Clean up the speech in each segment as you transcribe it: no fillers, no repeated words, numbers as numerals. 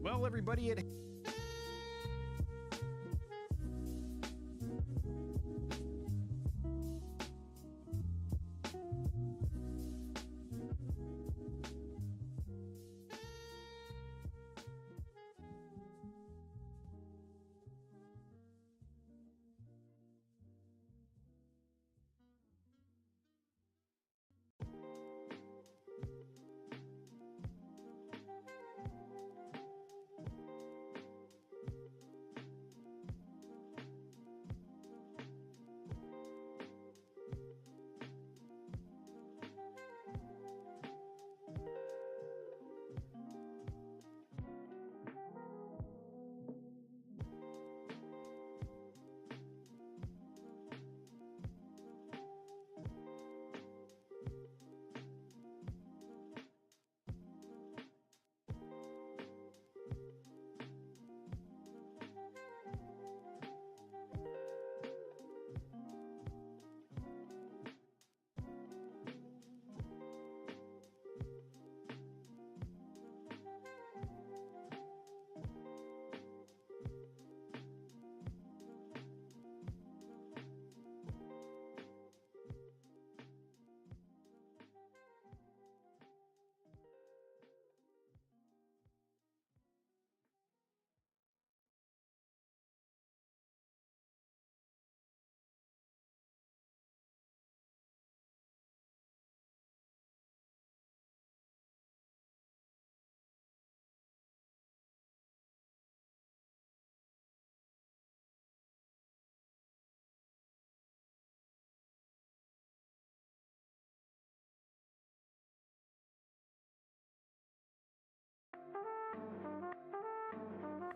Well, everybody,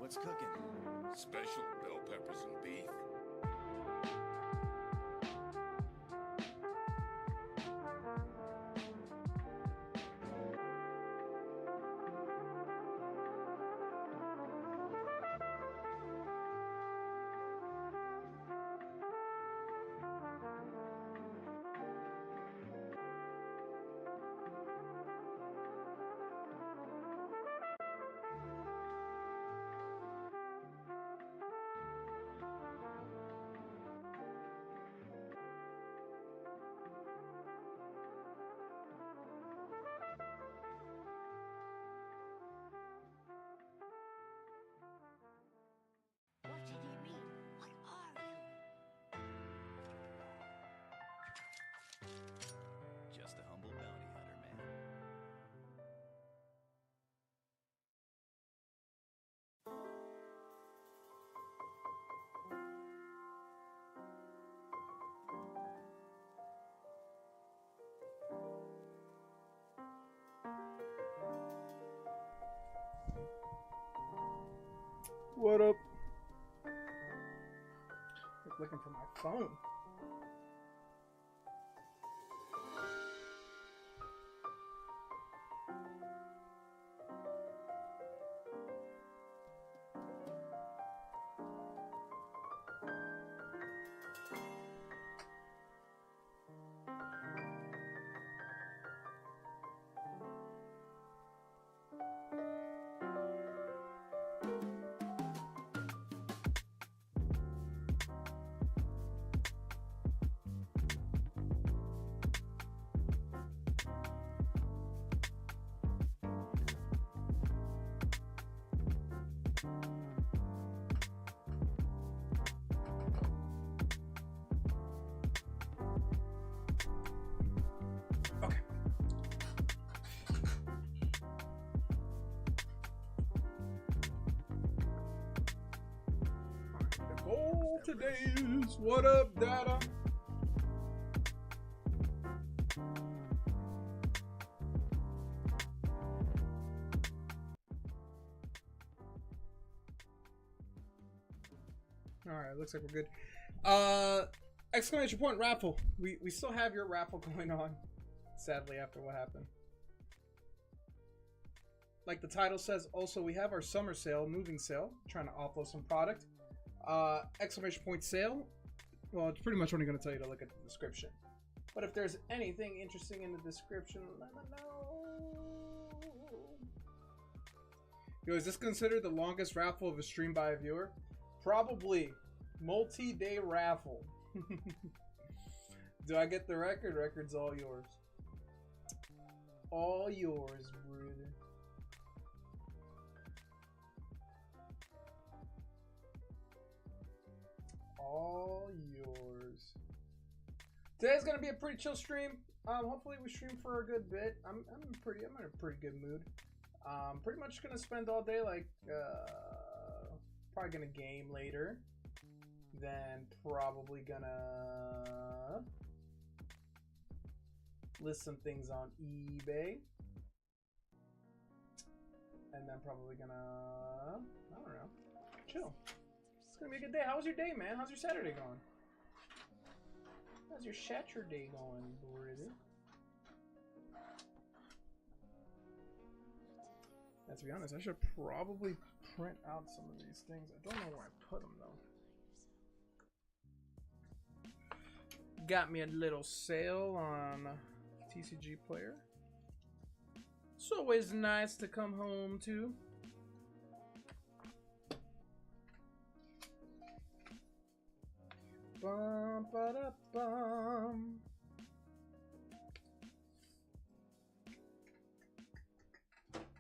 what's cooking? Special bell peppers and beef. Just a humble bounty hunter, man. What up? I'm looking for my phone. Today is what up, data. All right, looks like we're good. Exclamation point raffle. We still have your raffle going on. Sadly, after what happened. Like the title says, also we have our summer sale, moving sale, trying to offload some product. Exclamation point sale. Well, it's pretty much only going to tell you to look at the description. But if there's anything interesting in the description, let me know. Yo, is this considered the longest raffle of a stream by a viewer? Probably. Multi-day raffle. Do I get the record? Record's all yours. All yours, brother. All yours. Today's gonna be a pretty chill stream. Hopefully we stream for a good bit. I'm in a pretty good mood. Pretty much gonna spend all day like probably gonna game later. Then probably gonna list some things on eBay. And then probably gonna, I don't know, chill. It's gonna be a good day. How was your day, man? How's your Saturday going? How's your Saturday going, brother? And to be honest, I should probably print out some of these things. I don't know where I put them though. Got me a little sale on TCG player. It's always nice to come home to. Bum, ba, da, bum.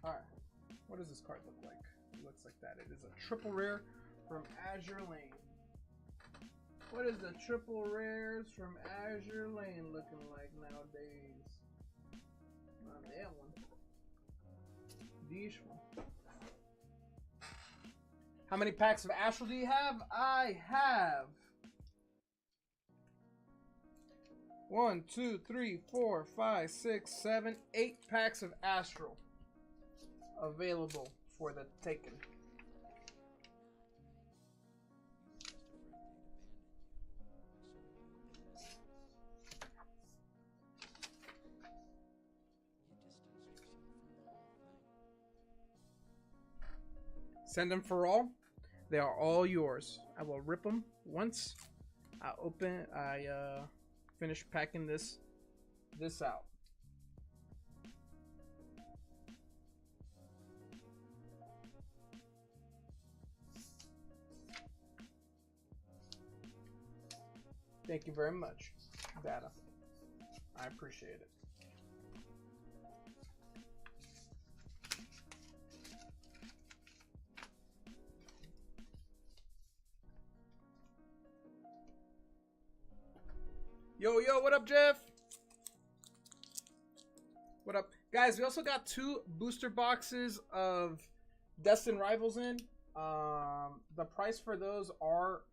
Alright, what does this card look like? It looks like that. It is a triple rare from Azure Lane. What is the triple rares from Azure Lane looking like nowadays? Not that one. This one. How many packs of Astral do you have? I have 1, 2, 3, 4, 5, 6, 7, 8 packs of Astral available for the taking. Send them for all. They are all yours. I will rip them once I finish packing this out. Thank you very much, Data. I appreciate it. Yo, what up, Jeff? What up? Guys, we also got 2 booster boxes of Destined Rivals in. The price for those are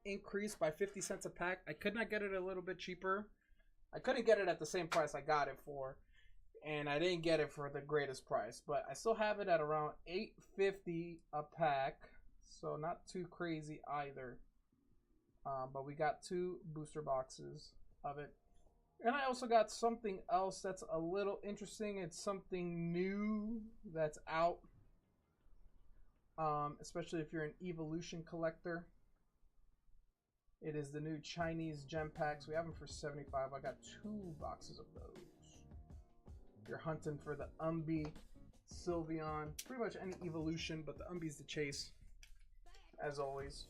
increased by 50 cents a pack. I could not get it a little bit cheaper. I couldn't get it at the same price I got it for. And I didn't get it for the greatest price. But I still have it at around $8.50 a pack. So not too crazy either. But we got 2 booster boxes of it. And I also got something else that's a little interesting. It's something new that's out. Especially if you're an Evolution collector. It is the new Chinese gem packs. We have them for $75. I got 2 boxes of those. If you're hunting for the Umbi, Sylveon, pretty much any Evolution, but the Umbi's the chase, as always.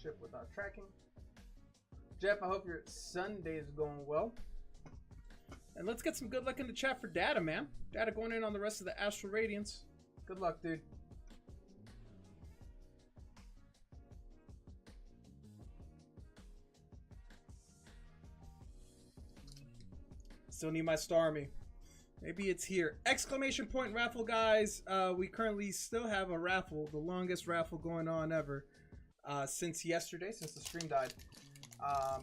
Ship without tracking. Jeff, I hope your Sunday's going well. And let's get some good luck in the chat for Data, man. Data going in on the rest of the Astral Radiance. Good luck, dude. Still need my Starmie. Maybe it's here. Exclamation point raffle, guys. We currently still have a raffle, the longest raffle going on ever. Since yesterday, since the stream died,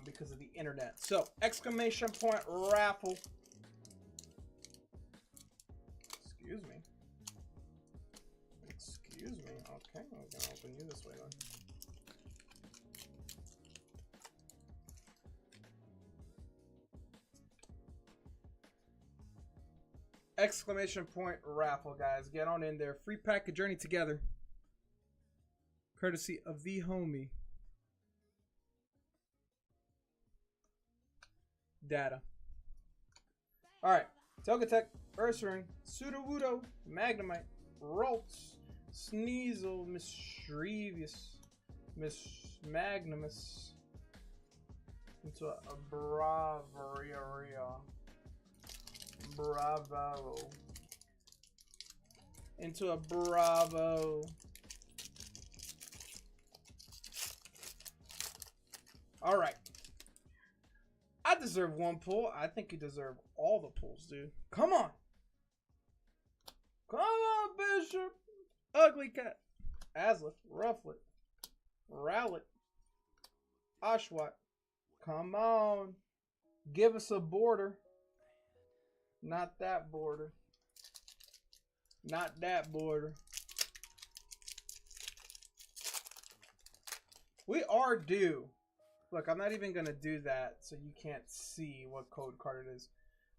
because of the internet. So, exclamation point raffle. Excuse me. Excuse me. Okay, I'm gonna open you this way then. Exclamation point raffle, guys. Get on in there. Free pack, journey together. Courtesy of the homie. Data. Alright. Togetic, Ursaring, Sudowoodo, Magnemite, Ralts, Sneasel, Mischievous, Magnemus, into a Bravaria. Bravo. Into a Bravo. Alright. I deserve one pull. I think you deserve all the pulls, dude. Come on. Come on, Bishop. Ugly Cat. Azlith. Rufflet. Rowlet. Oshawott. Come on. Give us a border. Not that border. Not that border. We are due. Look, I'm not even going to do that so you can't see what code card it is.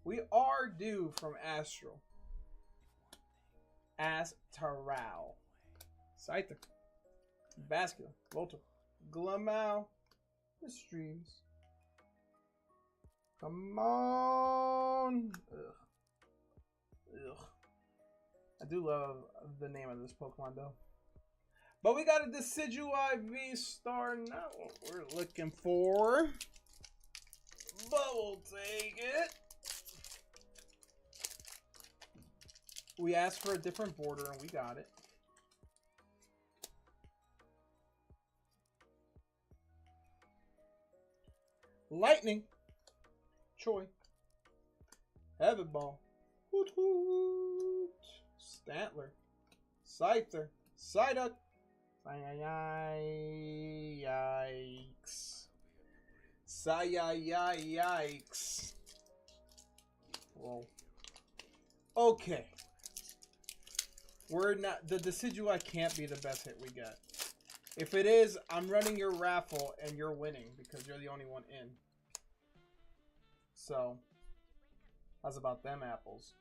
We are due from Astral. Astral. Scyther. Vascular. Voltor. Glamau. Streams. Come on. Ugh. Ugh. I do love the name of this Pokemon though. But we got a Decidueye V-Star, not what we're looking for. But we'll take it. We asked for a different border and we got it. Lightning. Choi. Heavy Ball. Hoot hoot. Stantler. Scyther. Psyduck. Yikes. Yikes. Whoa. Okay. We're not. The Decidueye can't be the best hit we get. If it is, I'm running your raffle and you're winning because you're the only one in. So, how's about them apples?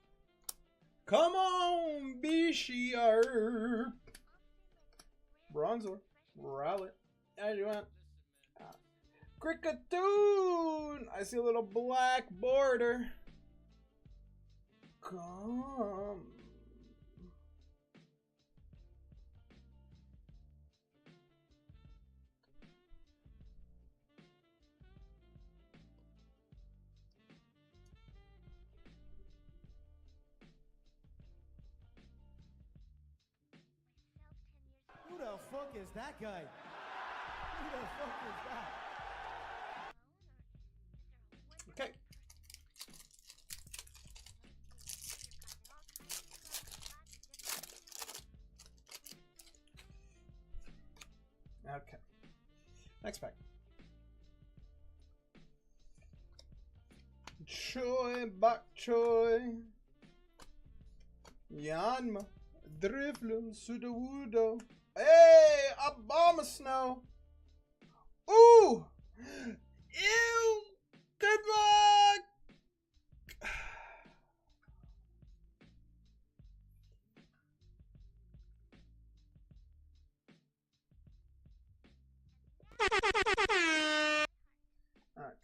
Come on, Bisharp. Bronzor, Rowlet, as you want. Krickatoon! I see a little black border. Come. Who the fuck is that guy? Who the fuck is that? Okay. Okay. Next pack. Choi, Bok Choi. Yanma. Drifloon, Sudowoodo. Hey, Abomasnow. Ooh! Ew! Good luck! Alright.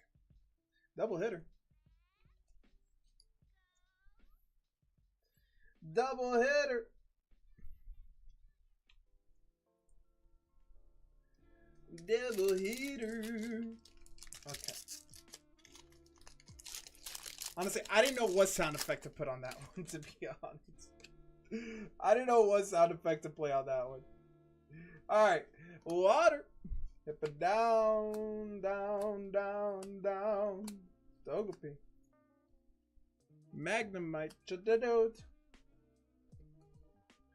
Double hitter. Double hitter. Double hitter. Okay. Honestly, I didn't know what sound effect to put on that one, to be honest. I didn't know what sound effect to play on that one. Alright. Water. Hip it down, down, down, down. Togepi. Magnemite. Chadadot.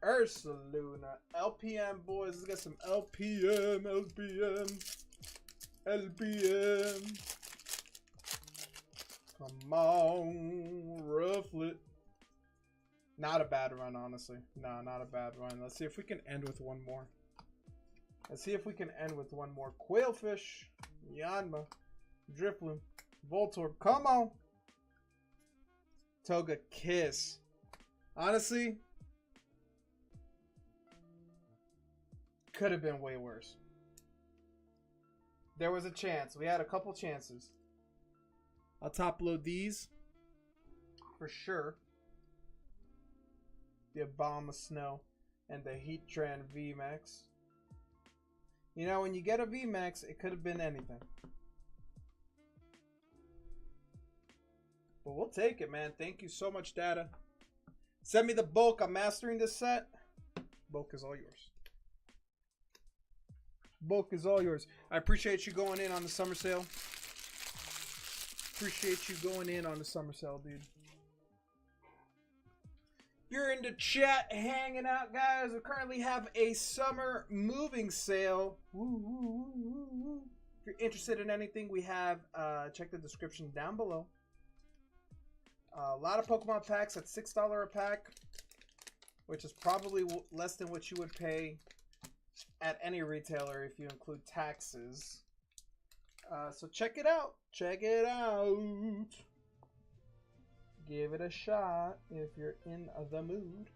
Ursaluna. LPM, boys. Let's get some LPM, LPM. Come on. Rufflet. Not a bad run, honestly. No, not a bad run. Let's see if we can end with one more. Quailfish. Yanma. Drifloon. Voltorb. Come on. Togekiss. Honestly, could have been way worse. There was a chance. We had a couple chances. I'll top load these for sure. The Obama Snow and the Heatran VMAX. You know, when you get a VMAX, it could have been anything. But we'll take it, man. Thank you so much, Data. Send me the bulk. I'm mastering this set. Bulk is all yours. Bulk is all yours. I appreciate you going in on the summer sale. Appreciate you going in on the summer sale, dude. You're in the chat hanging out, guys. We currently have a summer moving sale. Woo, woo, woo, woo, woo. If you're interested in anything, we have, check the description down below. A lot of Pokemon packs at $6 a pack, which is probably less than what you would pay at any retailer if you include taxes. So check it out. Check it out. Give it a shot if you're in the mood.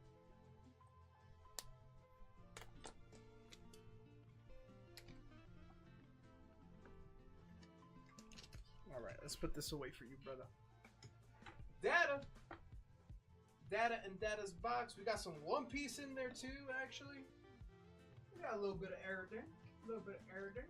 All right, let's put this away for you, brother. Data. Data and Data's box. We got some One Piece in there too, actually. We got a little bit of error there. A little bit of error there.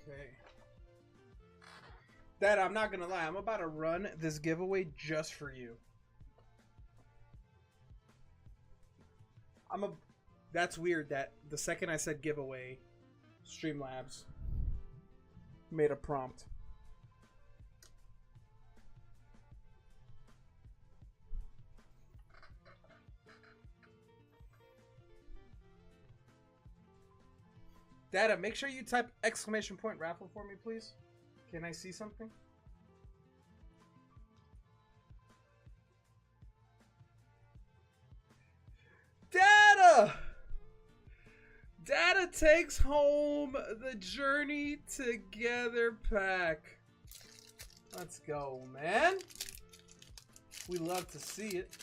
Okay. Dad, I'm not gonna lie. I'm about to run this giveaway just for you. That's weird that the second I said giveaway, Streamlabs made a prompt. Dada, make sure you type !point raffle for me, please. Can I see something? Dada! Dada takes home the Journey Together pack. Let's go, man. We love to see it.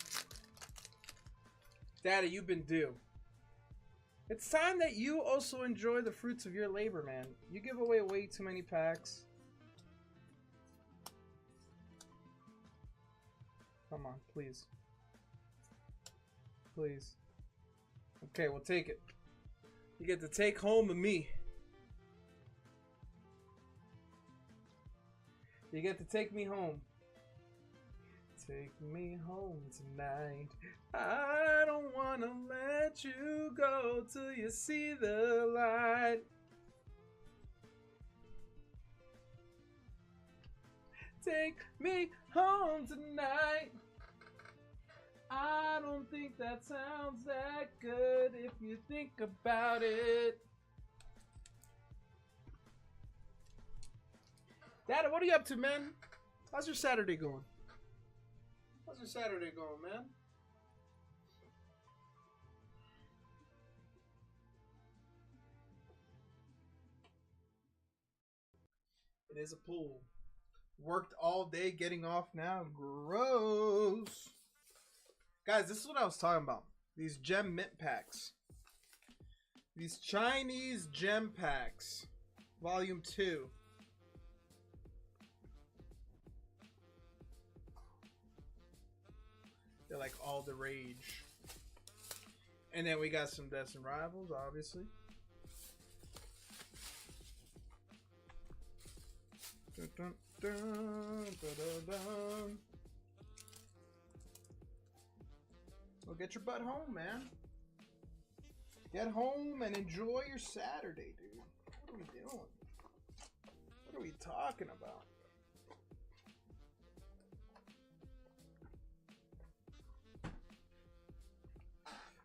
Dada, you've been due. It's time that you also enjoy the fruits of your labor, man. You give away way too many packs. Come on, please. Please. Okay, we'll take it. You get to take home of me. You get to take me home. Take me home tonight. I don't wanna let you go till you see the light. Take me home tonight. I don't think that sounds that good if you think about it. Dada, what are you up to, man? How's your Saturday going? How's your Saturday going, man? It is a pool. Worked all day, getting off now. Gross. Guys, this is what I was talking about. These gem mint packs. These Chinese gem packs. Volume 2. They're like all the rage. And then we got some Deaths and Rivals, obviously. Dun, dun, dun, dun, dun, dun. Well, get your butt home, man. Get home and enjoy your Saturday, dude. What are we doing? What are we talking about?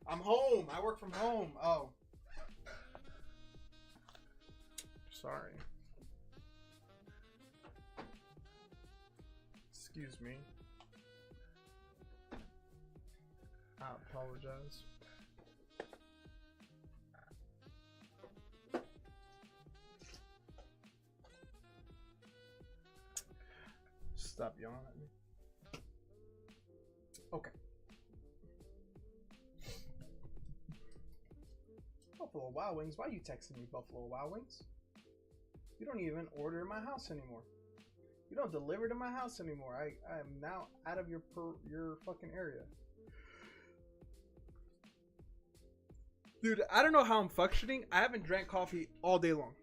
I'm home. I work from home. Oh. Sorry. Excuse me. I apologize. Stop yelling at me. Okay. Buffalo Wild Wings? Why are you texting me, Buffalo Wild Wings? You don't even order in my house anymore. You don't deliver to my house anymore. I am now out of your fucking area. Dude, I don't know how I'm functioning. I haven't drank coffee all day long.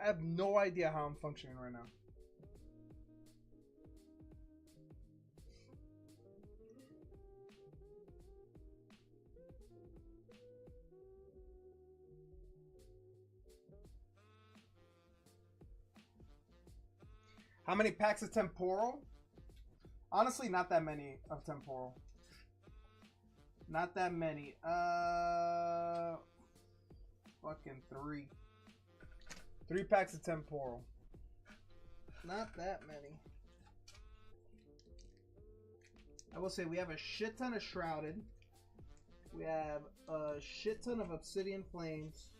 I have no idea how I'm functioning right now. How many packs of temporal? Honestly, not that many of temporal. Not that many. Fucking 3. 3 packs of temporal. Not that many. I will say we have a shit ton of Shrouded. We have a shit ton of Obsidian Flames.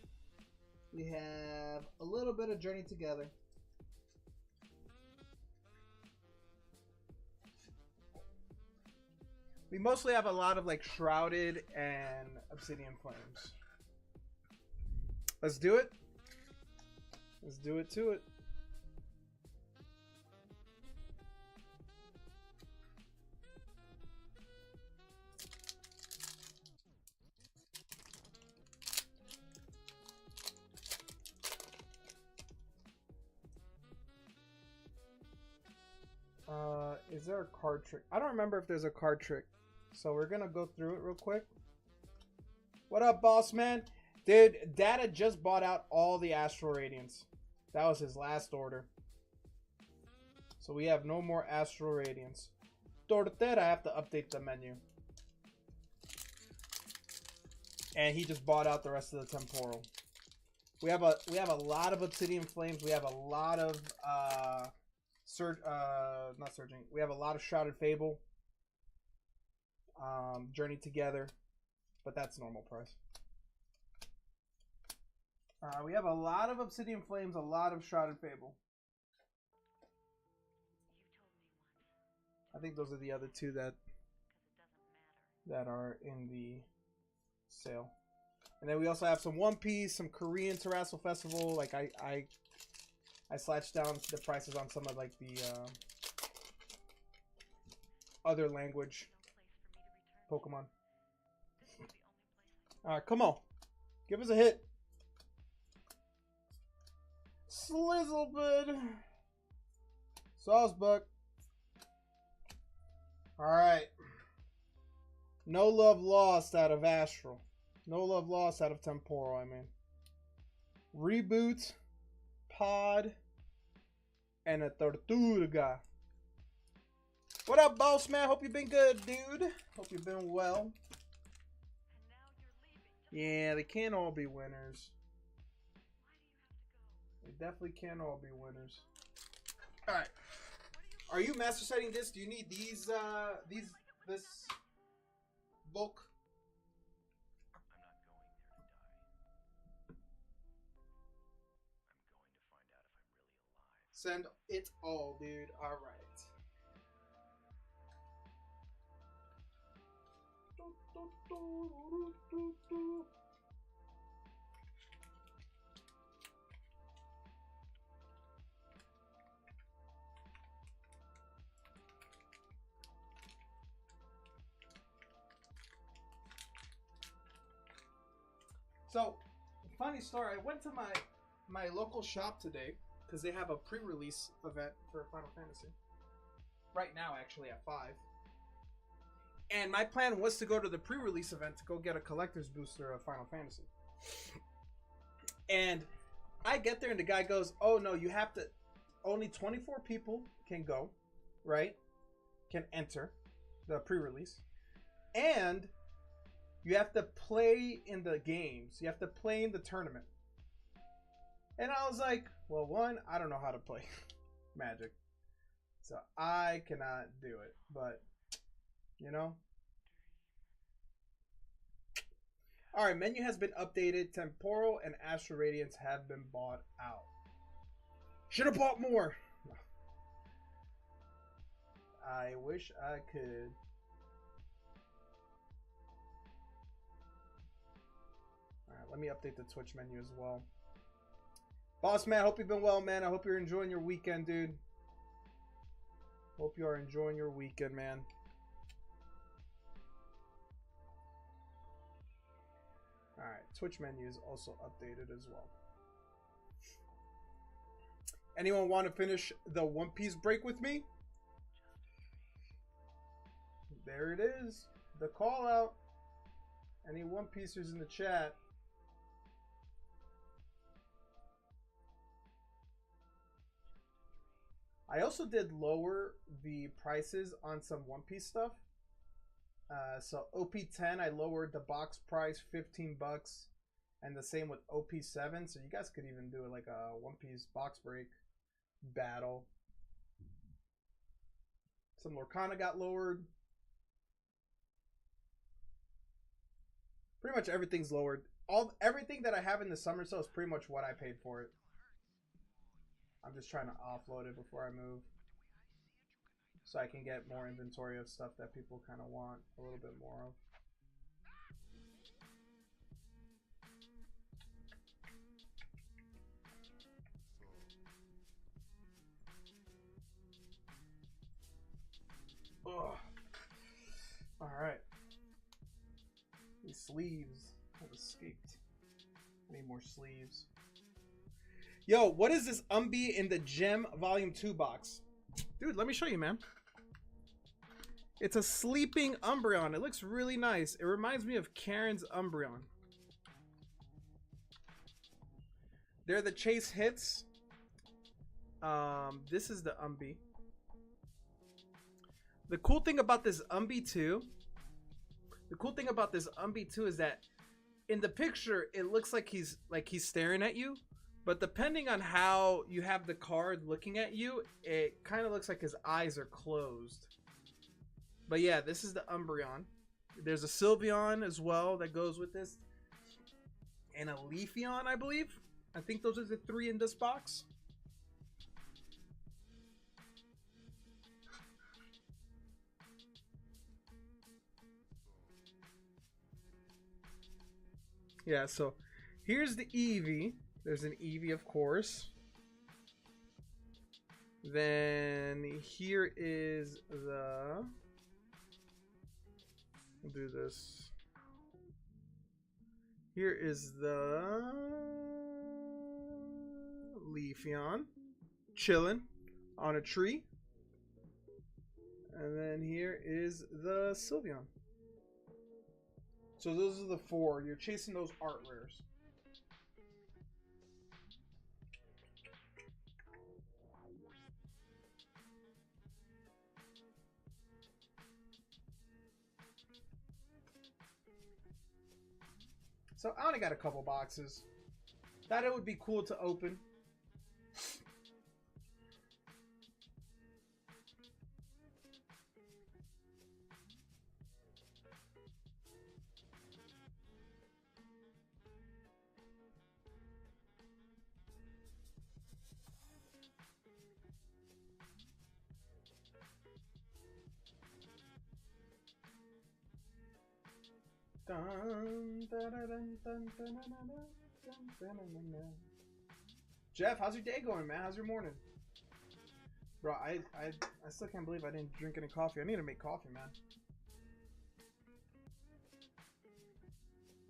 We have a little bit of Journey Together. We mostly have a lot of like Shrouded and Obsidian Flames. Let's do it. Let's do it to it. Is there a card trick? I don't remember if there's a card trick. So we're gonna go through it real quick. What up, boss man? Dude, Data just bought out all the Astral Radiance. That was his last order. So we have no more Astral Radiance. Tortera, I have to update the menu. And he just bought out the rest of the temporal. We have a lot of Obsidian Flames. We have a lot of not Surging. We have a lot of Shrouded Fable. Journey Together, but that's normal price. We have a lot of Obsidian Flames, a lot of Shrouded Fable. I think those are the other two that are in the sale. And then we also have some One Piece, some Korean Terrassal Festival. Like I slashed down the prices on some of like the other language Pokemon. Alright, come on. Give us a hit. Slizzlebud. Saucebuck. Alright. No love lost out of Astral. No love lost out of Temporal, I mean. Reboot. Pod. And a Tortuga. What up, boss man? Hope you've been good, dude. Hope you've been well. Yeah, they can't all be winners. They definitely can't all be winners. Alright. Are you master setting this? Do you need this bulk? Send it all, dude. Alright. So, funny story. I went to my local shop today because they have a pre-release event for Final Fantasy. Right now, actually, at 5. And my plan was to go to the pre-release event to go get a collector's booster of Final Fantasy. And I get there and the guy goes, oh no, you have to, only 24 people can go, right? Can enter the pre-release. And you have to play in the games. You have to play in the tournament. And I was like, well, one, I don't know how to play Magic. So I cannot do it. But, you know. Alright, menu has been updated. Temporal and Astral Radiance have been bought out. Should have bought more. I wish I could. Alright, let me update the Twitch menu as well. Boss man, hope you've been well, man. I hope you're enjoying your weekend, dude. Hope you are enjoying your weekend, man. Alright, Twitch menu is also updated as well. Anyone want to finish the One Piece break with me? There it is. The call out. Any One Piecers in the chat? I also did lower the prices on some One Piece stuff. So OP10, I lowered the box price $15, and the same with OP7. So you guys could even do it like a One Piece box break battle. Some Lorcana got lowered. Pretty much everything's lowered. Everything that I have in the summer sale is pretty much what I paid for it. I'm just trying to offload it before I move, so I can get more inventory of stuff that people kind of want a little bit more of. Ugh. All right. These sleeves have escaped. I need more sleeves. Yo, what is this Umbi in the Gem Volume 2 box? Dude, let me show you, man. It's a sleeping Umbreon. It looks really nice. It reminds me of Karen's Umbreon. They're the chase hits. This is the Umbi. The cool thing about this Umbi 2, is that in the picture it looks like he's staring at you, but depending on how you have the card looking at you, it kind of looks like his eyes are closed. But yeah, this is the Umbreon. There's a Sylveon as well that goes with this, and a Leafeon, I believe. I think those are the three in this box. Yeah, so here's the Eevee. There's an Eevee, of course. Then here is the... We'll do this. Here is the Leafeon, chilling on a tree. And then here is the Sylveon. So those are the four. You're chasing those art rares. So I only got a couple boxes. Thought it would be cool to open. Jeff, how's your day going, man? How's your morning? Bro, I still can't believe I didn't drink any coffee. I need to make coffee, man.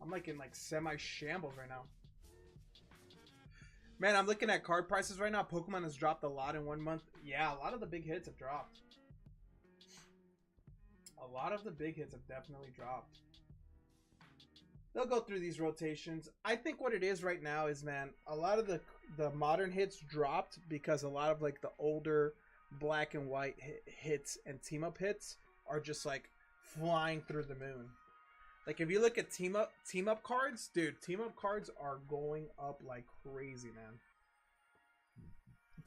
I'm like in semi-shambles right now. Man, I'm looking at card prices right now. Pokemon has dropped a lot in 1 month. Yeah, a lot of the big hits have dropped. A lot of the big hits have definitely dropped. They'll go through these rotations. I think what it is right now is, man, a lot of the modern hits dropped because a lot of like the older black and white hits and team up hits are just like flying through the moon. Like if you look at team up cards, dude, team up cards are going up like crazy, man.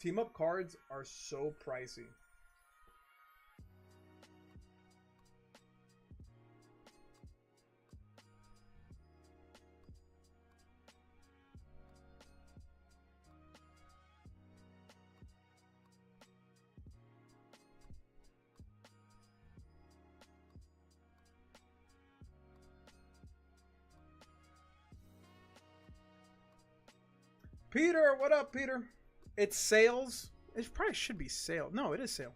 Team up cards are so pricey. Peter, what up, Peter? It's sales. It probably should be sale. No, it is sale.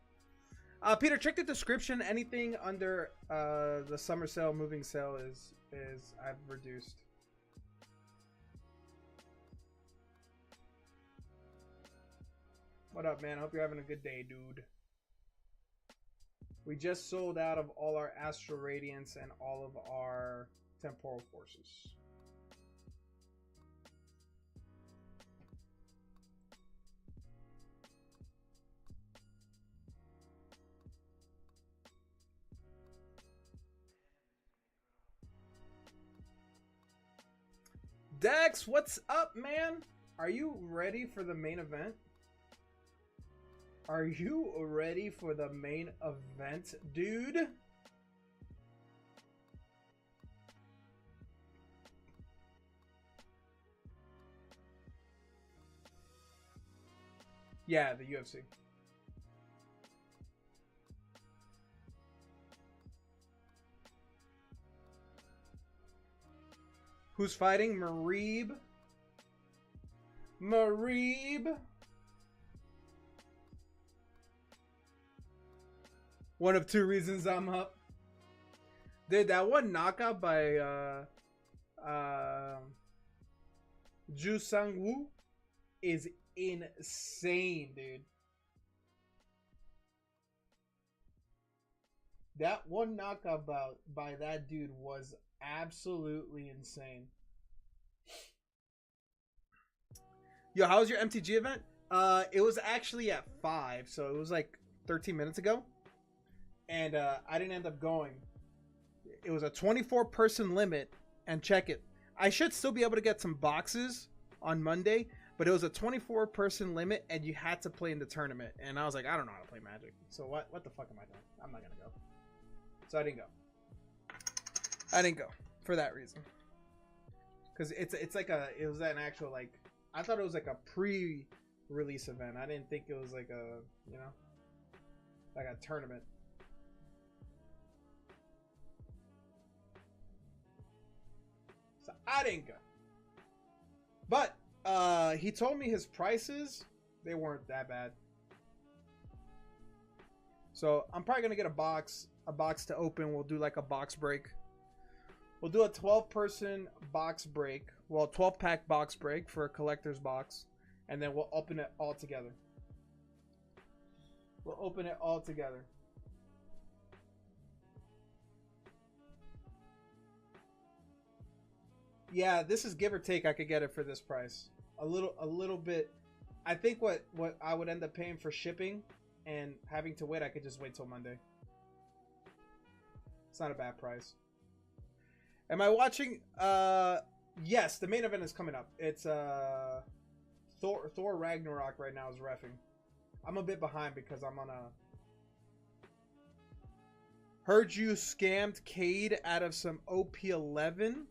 Peter, check the description. Anything under the summer sale, moving sale is I've reduced. What up, man? Hope you're having a good day, dude. We just sold out of all our Astral Radiance and all of our Temporal Forces. Dex, what's up, man? Are you ready for the main event? Are you ready for the main event, dude? Yeah, the UFC. Who's fighting? Marib. Marib. One of two reasons I'm up. Dude, that one knockout by Ju Sang-woo is insane, dude. That one knockout by that dude was absolutely insane. Yo, how was your MTG event? It was actually at 5, so it was like 13 minutes ago. And I didn't end up going. It was a 24-person limit, and check it. I should still be able to get some boxes on Monday, but it was a 24-person limit, and you had to play in the tournament. And I was like, I don't know how to play Magic, so what the fuck am I doing? I'm not gonna go. So I didn't go. I didn't go for that reason. Because it's like it was an actual, like, I thought it was like a pre-release event. I didn't think it was like a, you know, like a tournament. So I didn't go. But he told me his prices, they weren't that bad. So I'm probably gonna get a box to open. We'll do like a box break. We'll do a 12-person box break. Well, 12-pack box break for a collector's box. And then we'll open it all together. We'll open it all together. Yeah, this is give or take. I could get it for this price. A little bit. I think what I would end up paying for shipping and having to wait, I could just wait till Monday. It's not a bad price. Am I watching? Yes, the main event is coming up. It's Thor Ragnarok right now is reffing. I'm a bit behind because I'm on a... Heard you scammed Cade out of some OP11.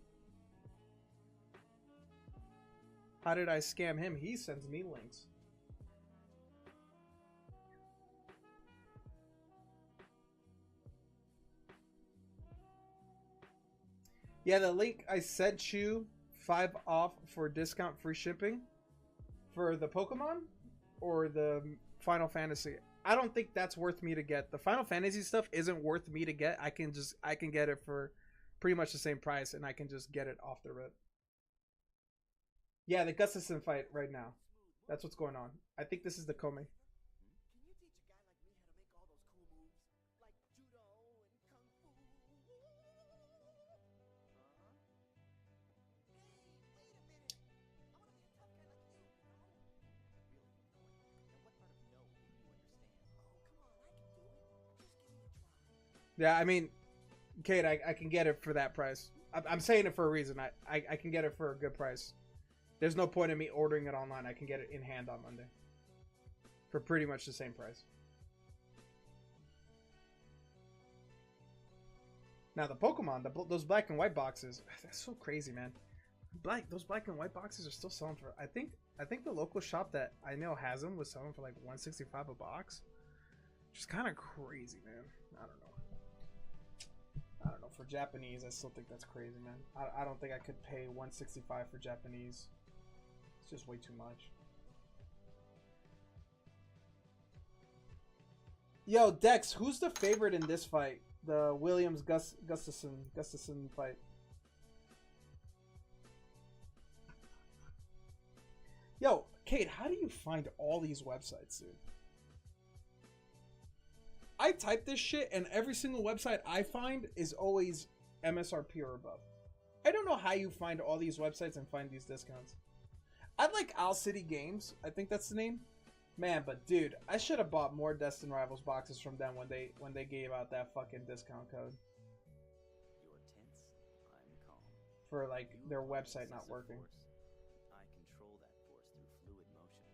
How did I scam him? He sends me links. Yeah, the link I sent you, 5 off for discount free shipping for the Pokemon or the Final Fantasy. I don't think that's worth me to get. The Final Fantasy stuff isn't worth me to get. I can get it for pretty much the same price, and I can just get it off the rip. Yeah, the Gustafsson fight right now. That's what's going on. I think this is the Kome. Can you teach a guy like me how to make all those cool moves? Like judo and kung fu? Hey, wait a minute. I want to be a tough guy like you, you know? Really? And what part of no do you understand? Oh, come on, I can do it. Just give me a try. Yeah, I mean, Kate, I can get it for that price. I'm saying it for a reason. I can get it for a good price. There's no point in me ordering it online. I can get it in hand on Monday. for pretty much the same price. Now the Pokemon, those black and white boxes, that's so crazy, man. Those black and white boxes are still selling for. I think the local shop that I know has them was selling for like $165 a box, which is kind of crazy, man. I don't know. For Japanese, I still think that's crazy, man. I don't think I could pay $165 for Japanese. It's just way too much. Yo, Dex, who's the favorite in this fight? The Williams Gustafson fight. Yo, Kate, how do you find all these websites, dude? I type this shit and every single website I find is always MSRP or above. I don't know how you find all these websites and find these discounts. I like Owl City Games. I think that's the name. Man, but dude, I should have bought more Destin Rivals boxes from them when they gave out that fucking discount code. You're tense, I'm calm. For like You their are a website not possessive working. force. I control that force through fluid motion.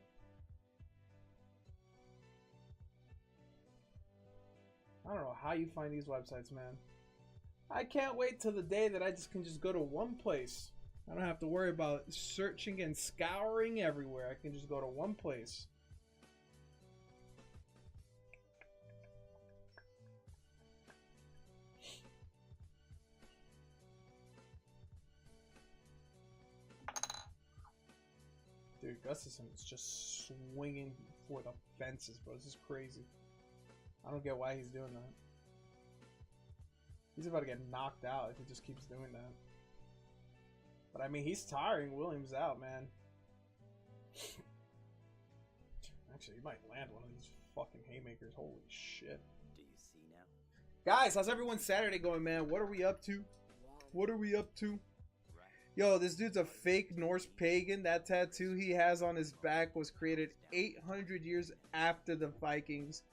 I don't know how you find these websites, man. I can't wait till the day that I can just go to one place. I don't have to worry about searching and scouring everywhere. I can just go to one place. Dude, Gustafson is just swinging for the fences, bro. This is crazy. I don't get why he's doing that. He's about to get knocked out if he just keeps doing that. But I mean, he's tiring Williams out, man. Actually, he might land one of these fucking haymakers. Holy shit. Do you see now? Guys, how's everyone's Saturday going, man? What are we up to? What are we up to? Yo, this dude's a fake Norse pagan. That tattoo he has on his back was created 800 years after the Vikings.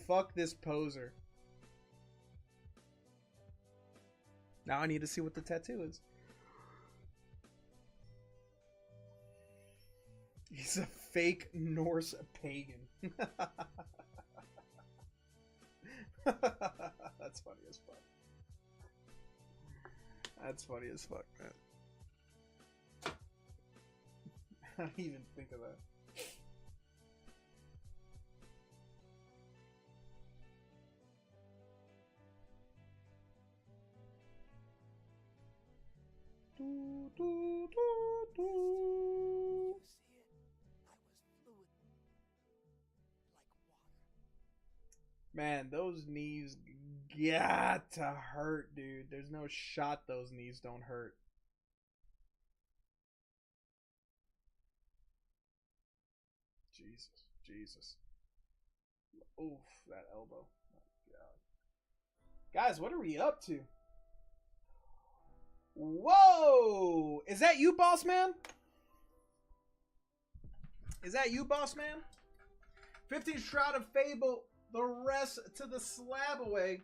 Fuck this poser. Now I need to see what the tattoo is. He's a fake Norse pagan. That's funny as fuck. That's funny as fuck, man. I didn't even think of that. Do, do, do, do. You see it? I was fluid like water. Man, those knees got to hurt, dude. There's no shot those knees don't hurt. Jesus. Oof, that elbow. Oh, God. Guys, what are we up to? Whoa! Is that you, boss man? Is that you, boss man? 15 Shroud of Fable. The rest to the slab away.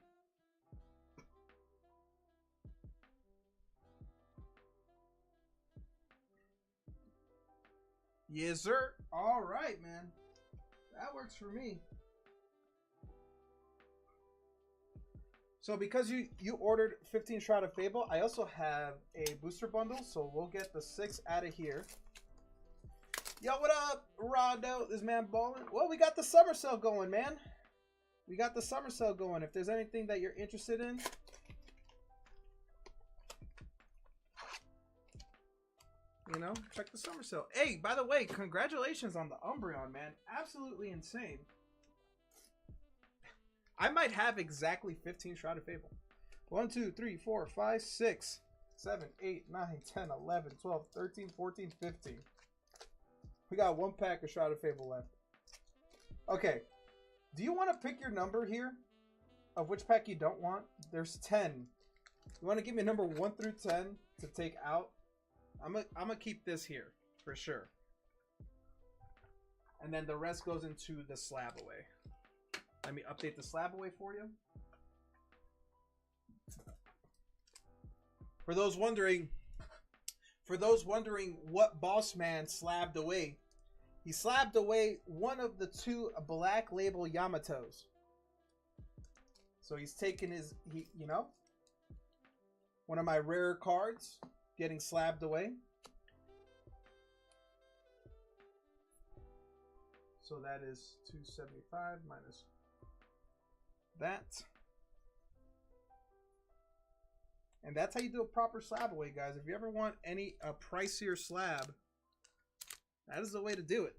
Yes, sir. All right, man. That works for me. So because you ordered 15 Shroud of Fable, I also have a booster bundle. So we'll get the 6 out of here. Yo, what up, Rondo? This man balling. Well, we got the summer sale going, man. We got the summer sale going. If there's anything that you're interested in, you know, check the summer sale. Hey, by the way, congratulations on the Umbreon, man. Absolutely insane. I might have exactly 15 Shroud of Fable. 1, 2, 3, 4, 5, 6, 7, 8, 9, 10, 11, 12, 13, 14, 15. We got 1 pack of Shroud of Fable left. Okay. Do you want to pick your number here of which pack you don't want? There's 10. You want to give me a number 1 through 10 to take out? I'm gonna keep this here for sure. And then the rest goes into the slab away. Let me update the slab away for you. For those wondering what boss man slabbed away, He slabbed away one of the 2 black label Yamatos. So he's taking his, you know, one of my rare cards getting slabbed away. So that is 275 minus that. And that's how you do a proper slab away, guys. If you ever want a pricier slab, that is the way to do it.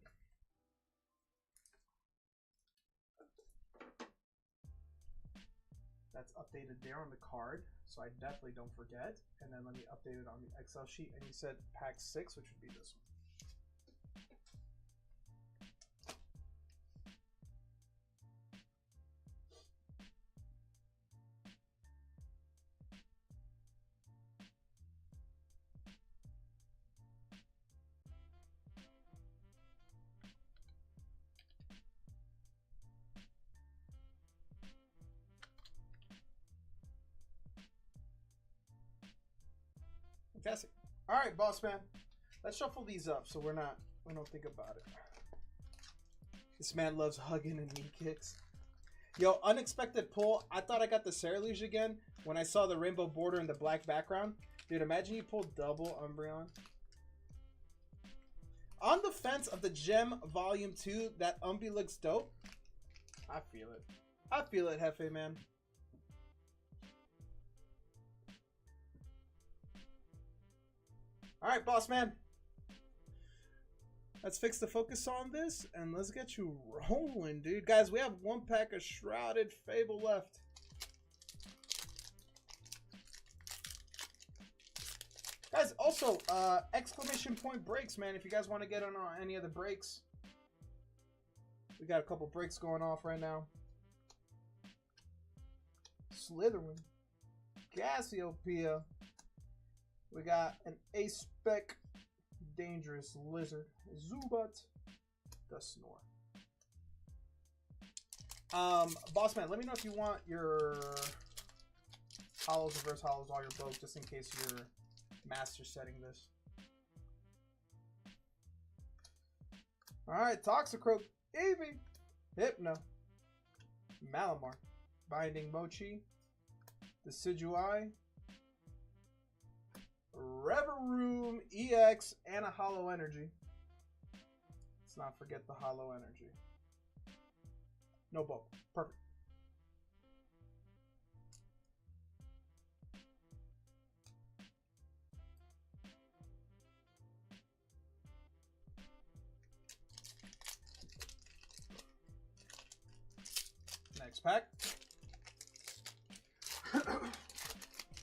That's updated there on the card, so I definitely don't forget. And then let me update it on the Excel sheet. And you said pack 6, which would be this one. Fantastic. All right, boss man. Let's shuffle these up so we don't think about it. This man loves hugging and knee kicks. Yo, unexpected pull. I thought I got the Cerulean again when I saw the rainbow border and the black background. Dude, imagine you pulled double Umbreon. On the fence of the Gem Volume 2, that Umbie looks dope. I feel it. I feel it, Hefe, man. All right, boss man. Let's fix the focus on this and let's get you rolling, dude. Guys, we have 1 pack of Shrouded Fable left. Guys, also, exclamation point breaks, man. If you guys want to get on any of the breaks, we got a couple breaks going off right now. Slytherin, Cassiopeia. We got an A-Spec, Dangerous Lizard, Zubat, Dusknoir. Boss man, let me know if you want your hollows, reverse hollows, all your builds, just in case you're master setting this. Alright, Toxicroak, Eevee, Hypno, Malamar, Binding Mochi, Decidueye, Reveroom EX, and a Hollow Energy. Let's not forget the Hollow Energy. No bulk. Perfect. Next pack.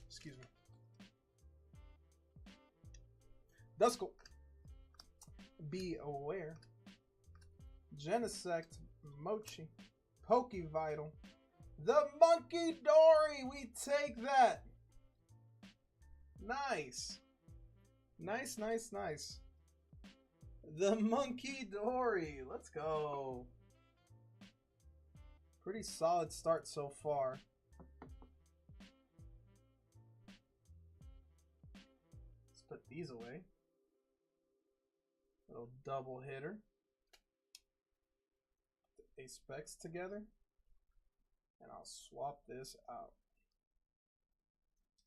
Excuse me. Duskull. Be Aware. Genesect. Mochi. Pokevital. The Monkey Dory! We take that! Nice. Nice, nice, nice. The Monkey Dory. Let's go. Pretty solid start so far. Let's put these away. Little double hitter. The A-Specs together. And I'll swap this out.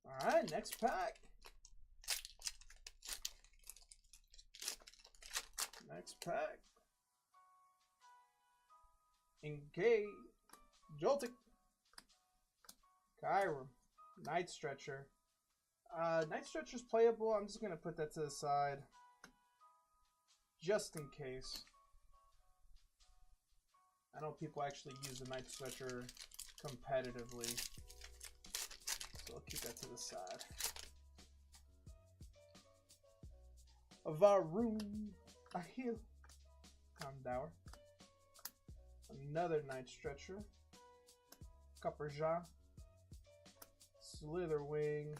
Alright, next pack. Next pack. Engage. Joltik. Kyurem. Night Stretcher. Night Stretcher's playable. I'm just going to put that to the side. Just in case. I know people actually use the Night Stretcher competitively. So I'll keep that to the side. Varoom. A heal. Condower. Another Night Stretcher. Copperja. Slitherwing.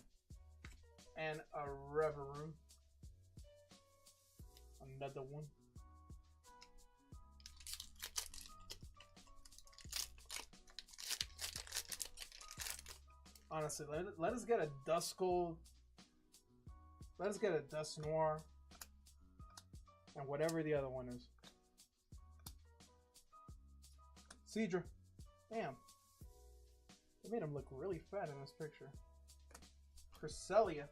And a Reveroom. Another one. Honestly, let us get a Duskull. Let us get a Dusknoir. And whatever the other one is. Cedra. Damn. They made him look really fat in this picture. Cresselia.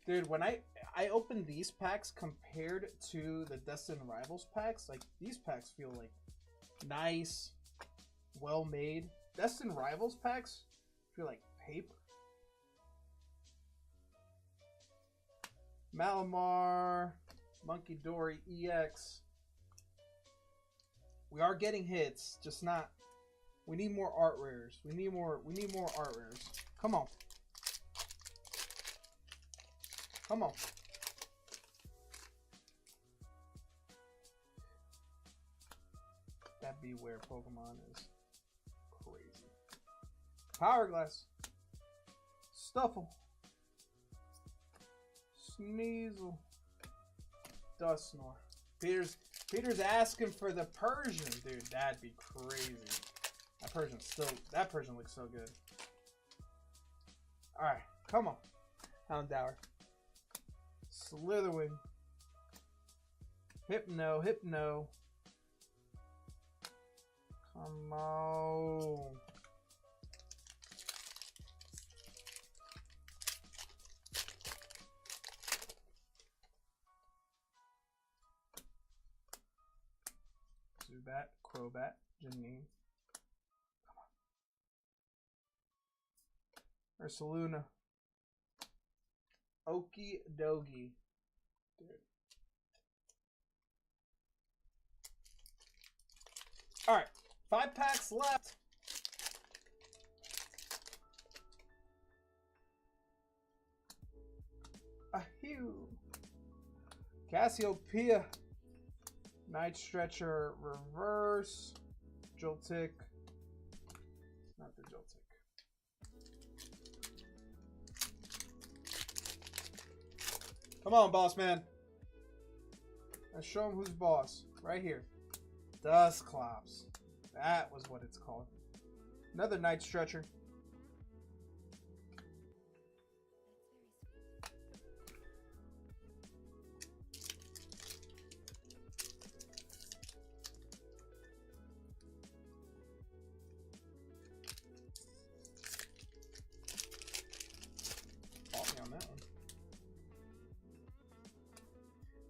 Dude, when I opened these packs compared to the Destined Rivals packs, like, these packs feel like nice, well made. Destined Rivals packs feel like paper. Malamar, Monkey Dory EX. We are getting hits, just not. We need more art rares. We need more art rares. Come on. Come on. That Beware Pokemon is crazy. Power Glass. Stuffle. Sneasel. Dusknoir. Peter's asking for the Persian, dude. That'd be crazy. That Persian looks so good. Alright, come on. Houndour. Slitherwing. Hypno. Come on. Zubat, Crobat, Janine. Come on. Ursaluna. Okie dokie. Dude. Alright. 5 packs left. Ahoo. Cassiopeia. Night Stretcher Reverse. Joltik. Not the Joltik. Come on, boss man. Let's show him who's boss. Right here. Dusclops. That was what it's called. Another Night Stretcher. Fought me on that one.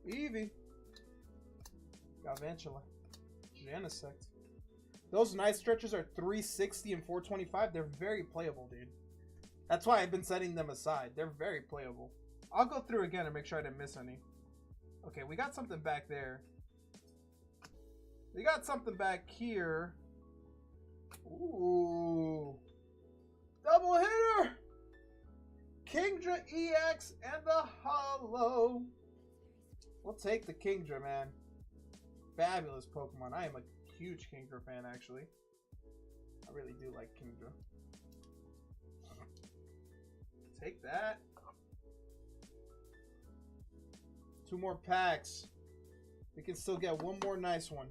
Eevee. Galvantula. Genesect. Those Night Stretchers are 360 and 425. They're very playable, dude. That's why I've been setting them aside. They're very playable. I'll go through again and make sure I didn't miss any. Okay, we got something back there. We got something back here. Ooh. Double hitter! Kingdra EX and the Hollow. We'll take the Kingdra, man. Fabulous Pokemon. I am a huge Kingdra fan, actually. I really do like Kingdra. Take that. 2 more packs. We can still get one more nice one.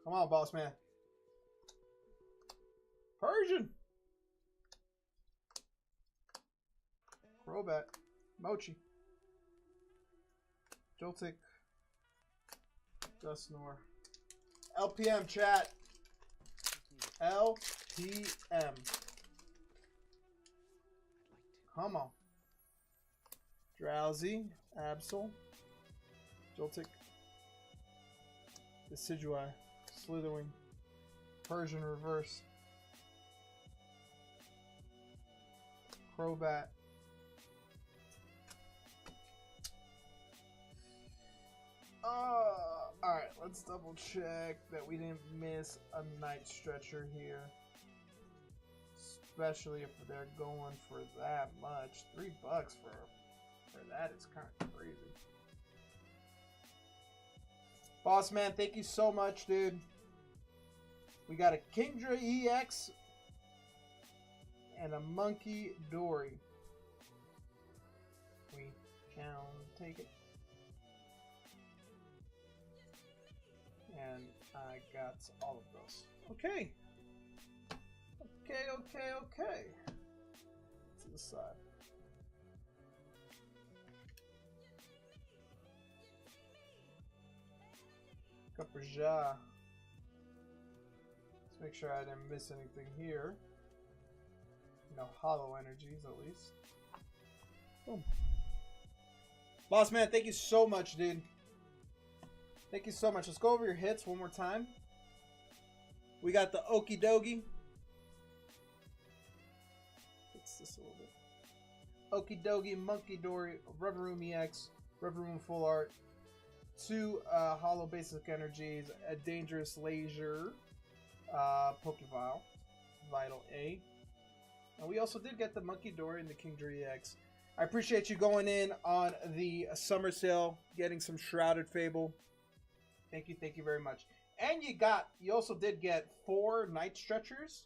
Come on, boss man. Persian. Crobat. Mochi. Joltik. Dusknoir. LPM chat. LPM. Come on. Drowsy. Absol. Joltik. Decidueye. Slitherwing. Persian Reverse. Crobat. Alright, let's double check that we didn't miss a Night Stretcher here. Especially if they're going for that much. $3 for that is kind of crazy. Boss man, thank you so much, dude. We got a Kingdra EX and a Monkey Dory. We shall take it. And I got all of those. Okay. Okay. To the side. Cupperja. Let's make sure I didn't miss anything here. No hollow energies, at least. Boom. Boss man, thank you so much, dude. Thank you so much. Let's go over your hits one more time. We got the Okie Dokie. Fix this a little bit. Okie Dokie, Monkey Dory, Rubber Room EX, Rubber Room Full Art, 2 Hollow Basic Energies, a Dangerous Laser, Pokevile, Vital A. And we also did get the Monkey Dory and the King Dory EX. I appreciate you going in on the summer sale, getting some Shrouded Fable. Thank you very much. And you also did get 4 Night Stretchers,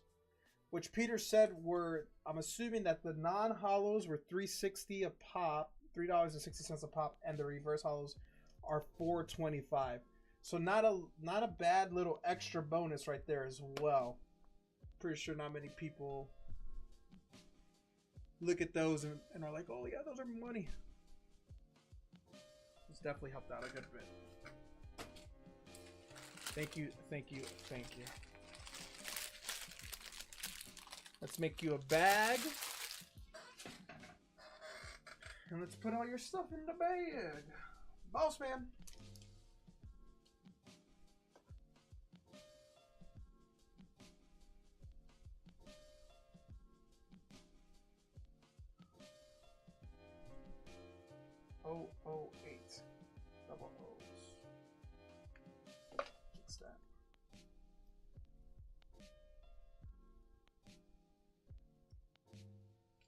which Peter said were, I'm assuming that the non-hollows were $3.60 a pop, $3.60 a pop, and the reverse hollows are $4.25. So not a bad little extra bonus right there as well. Pretty sure not many people look at those and are like, oh yeah, those are money. It's definitely helped out a good bit. Thank you. Let's make you a bag. And let's put all your stuff in the bag. Boss man. Oh, 08. Double O's. What's that?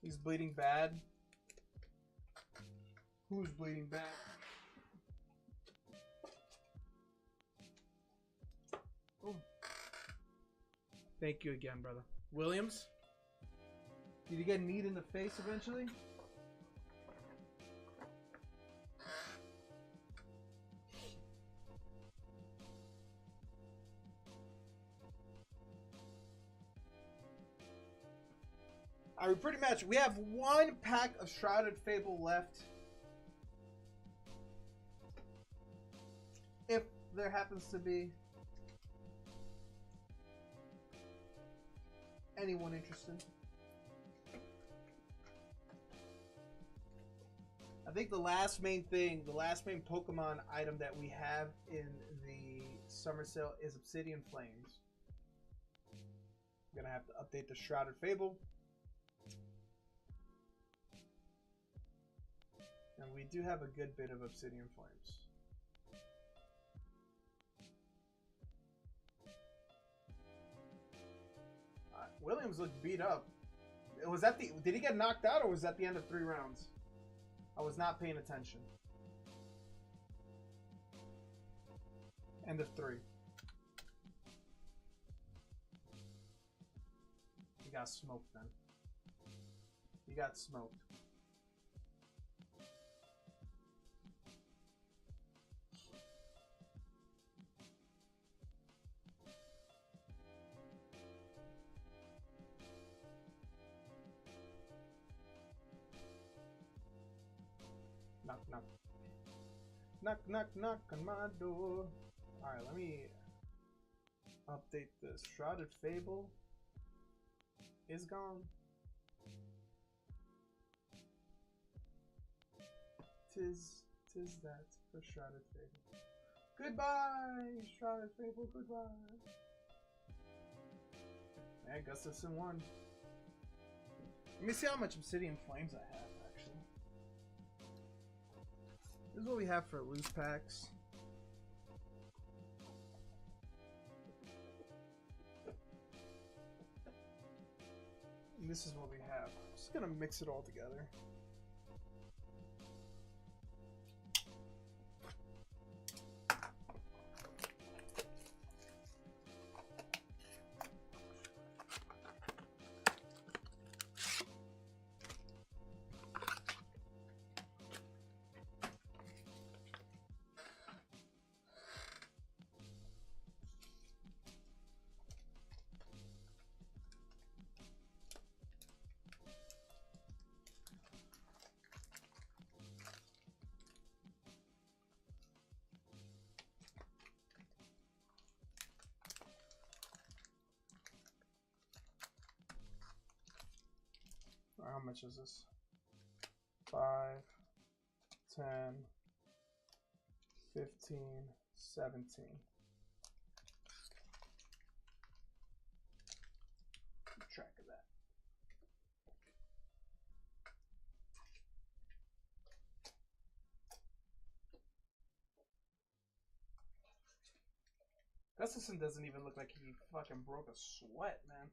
He's bleeding bad. Who's bleeding bad? Oh. Thank you again, brother. Williams? Did you get kneed in the face eventually? Pretty much, we have 1 pack of Shrouded Fable left. If there happens to be anyone interested. I think the last main Pokemon item that we have in the summer sale is Obsidian Flames. I'm gonna have to update the Shrouded Fable. And we do have a good bit of Obsidian Flames. Williams looked beat up. Was that did he get knocked out or was that the end of 3 rounds? I was not paying attention. End of 3. He got smoked then. He got smoked. Knock on my door. Alright, let me update this. Shrouded Fable is gone. Tis that for Shrouded Fable. Goodbye, Shrouded Fable, goodbye. I guess it's in 1. Let me see how much Obsidian Flames I have. This is what we have for loose packs. And this is what we have. I'm just gonna mix it all together. how much is this? 5, 10, 15, 17. Keep track of that. Gustafson doesn't even look like he fucking broke a sweat, man.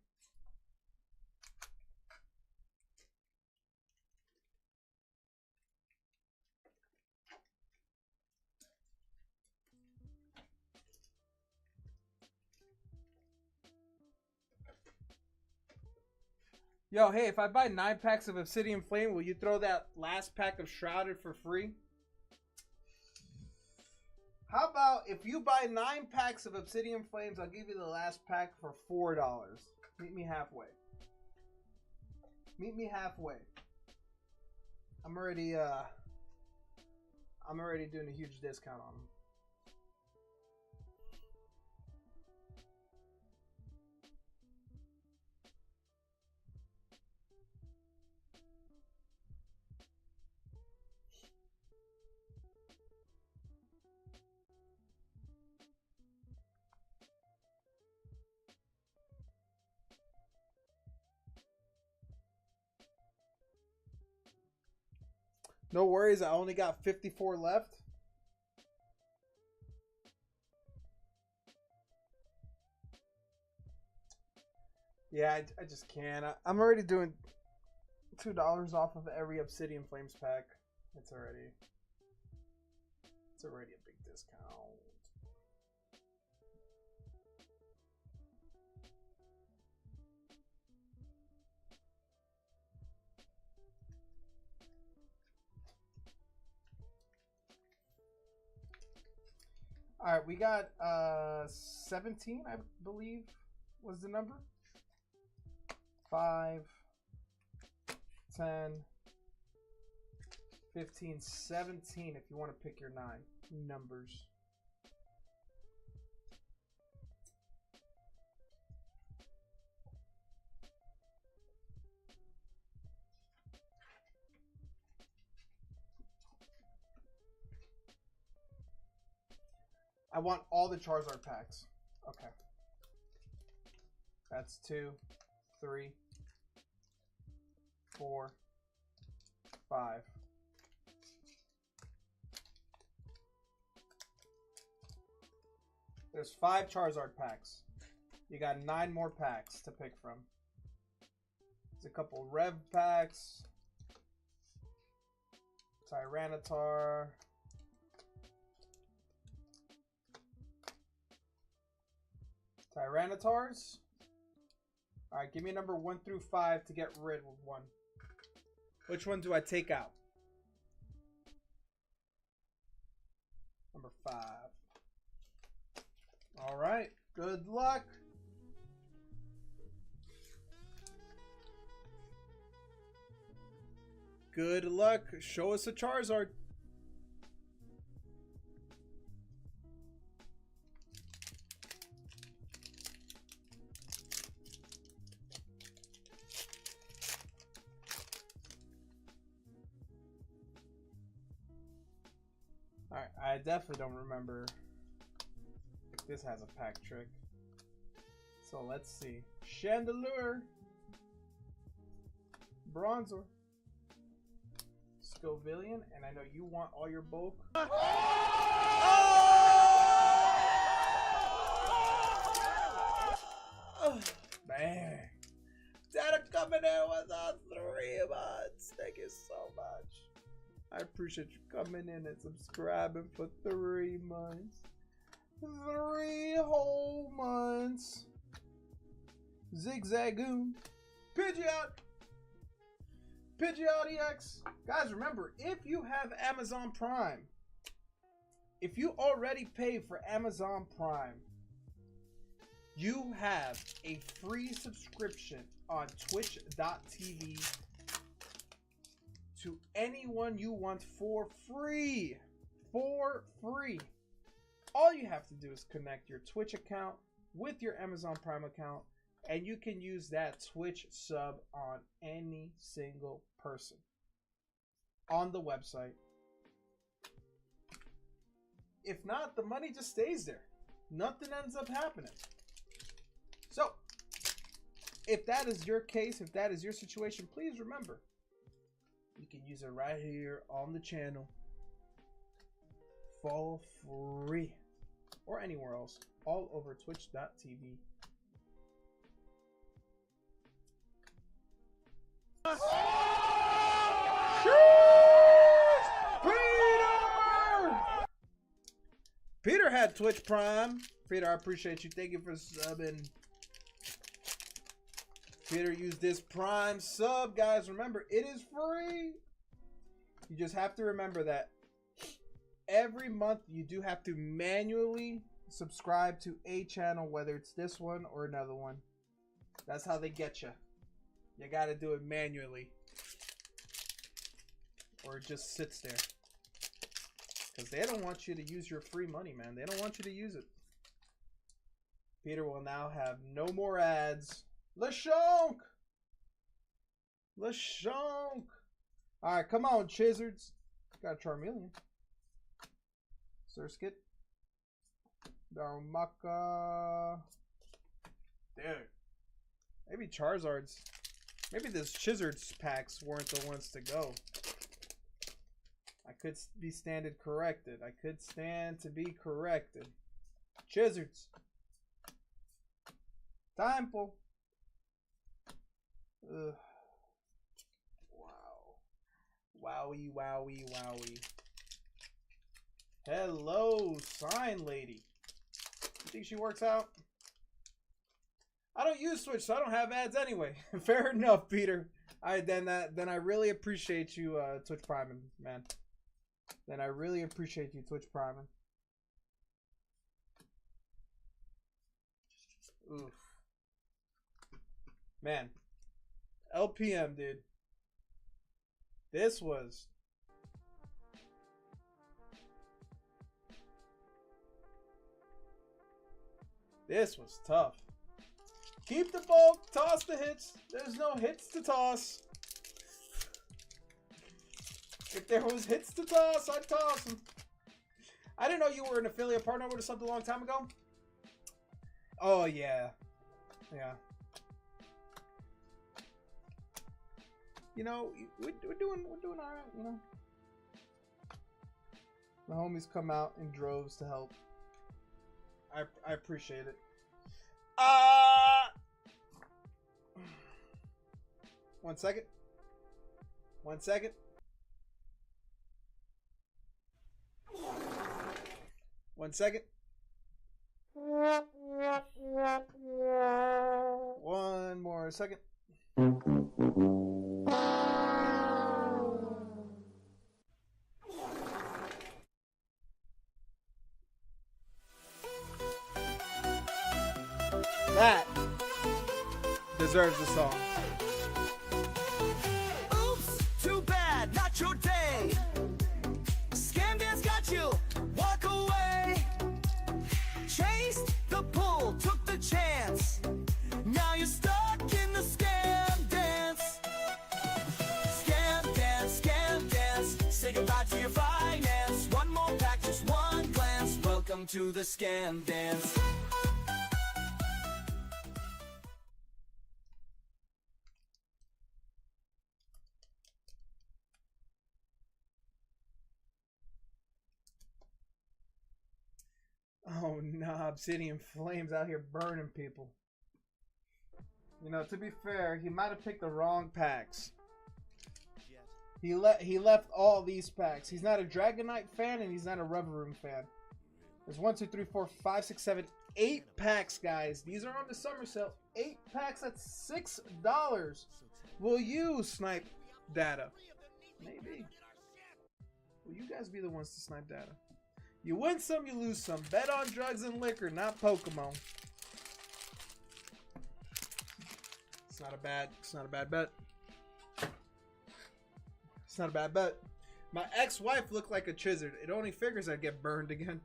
Yo, hey, if I buy 9 packs of Obsidian Flame, will you throw that last pack of Shrouded for free? How about if you buy 9 packs of Obsidian Flames, I'll give you the last pack for $4. Meet me halfway. Meet me halfway. I'm already doing a huge discount on them. No worries, I only got 54 left. Yeah, I just can't. I'm already doing $2 off of every Obsidian Flames pack. It's already a big discount. All right, we got 17, I believe, was the number. 5, 10, 15, 17 if you want to pick your 9 numbers. I want all the Charizard packs. Okay. That's 2, 3, 4, 5. There's 5 Charizard packs. You got 9 more packs to pick from. There's a couple Rev packs. Tyranitar. Tyranitars. Alright, give me number 1 through 5 to get rid of 1. Which one do I take out? Number 5. Alright, good luck. Good luck. Show us a Charizard. Alright, I definitely don't remember if this has a pack trick. So let's see. Chandelure. Bronzor. Scovillion, and I know you want all your bulk. Oh! Oh, man. Data coming in with us 3 months. Thank you so much. I appreciate you coming in and subscribing for 3 months. 3 whole months. Zigzagoon. Pidgeot. Pidgeot EX. Guys, remember, if you have Amazon Prime, if you already pay for Amazon Prime, you have a free subscription on twitch.tv to anyone you want for free. For free. All you have to do is connect your Twitch account with your Amazon Prime account, And you can use that Twitch sub on any single person on the website. If not, the money just stays there. Nothing ends up happening. So, if that is your case, if that is your situation, please remember, you can use it right here on the channel for free. Or anywhere else. All over twitch.tv. Peter had Twitch Prime. Peter, I appreciate you. Thank you for subbing. Peter used this Prime sub, guys. Remember, it is free. You just have to remember that every month you do have to manually subscribe to a channel, whether it's this one or another one. That's how they get you. You got to do it manually, or it just sits there. Because they don't want you to use your free money, man. They don't want you to use it. Peter will now have no more ads. LeShonk! LeShonk! Alright, come on, Chizards. Got a Charmeleon. Surskit. Darumaka. Dude. Maybe Charizards. Maybe those Chizards packs weren't the ones to go. I could be standard corrected. I could stand to be corrected. Chizards. Timeful. Ugh. Wow. Wowie, wowie, wowie. Hello, Sign Lady. You think she works out? I don't use Twitch, so I don't have ads anyway. Fair enough, Peter. Then I really appreciate you, Twitch Priming, man. Then I really appreciate you, Twitch Priming. Oof. Man. LPM, dude. This was... This was tough. Keep the bulk, toss the hits. There's no hits to toss. If there was hits to toss, I'd toss them. I didn't know you were an affiliate partner with something a long time ago. Oh, yeah. Yeah. You know, we're doing all right, you know. The homies come out in droves to help. I appreciate it. 1 second. 1 second. One second. One more second. That deserves a song. Oops, too bad, not your day. Sundance got you, walk away. Chased the pull, took the chance. Now you're stuck in the scam dance. Scam dance. Say goodbye to your finance. One more pack, just one glance. Welcome to the scam dance. Oh no, Obsidian Flames out here burning people. You know, to be fair, he might have picked the wrong packs. He left all these packs. He's not a Dragonite fan and he's not a Rubber Room fan. There's 1, 2, 3, 4, 5, 6, 7, 8 packs, guys. These are on the summer sale. 8 packs at $6. Will you snipe data? Maybe. Will you guys be the ones to snipe data? You win some, you lose some. Bet on drugs and liquor, not Pokemon. It's not a bad bet. It's not a bad bet. My ex-wife looked like a Chizard. It only figures I'd get burned again.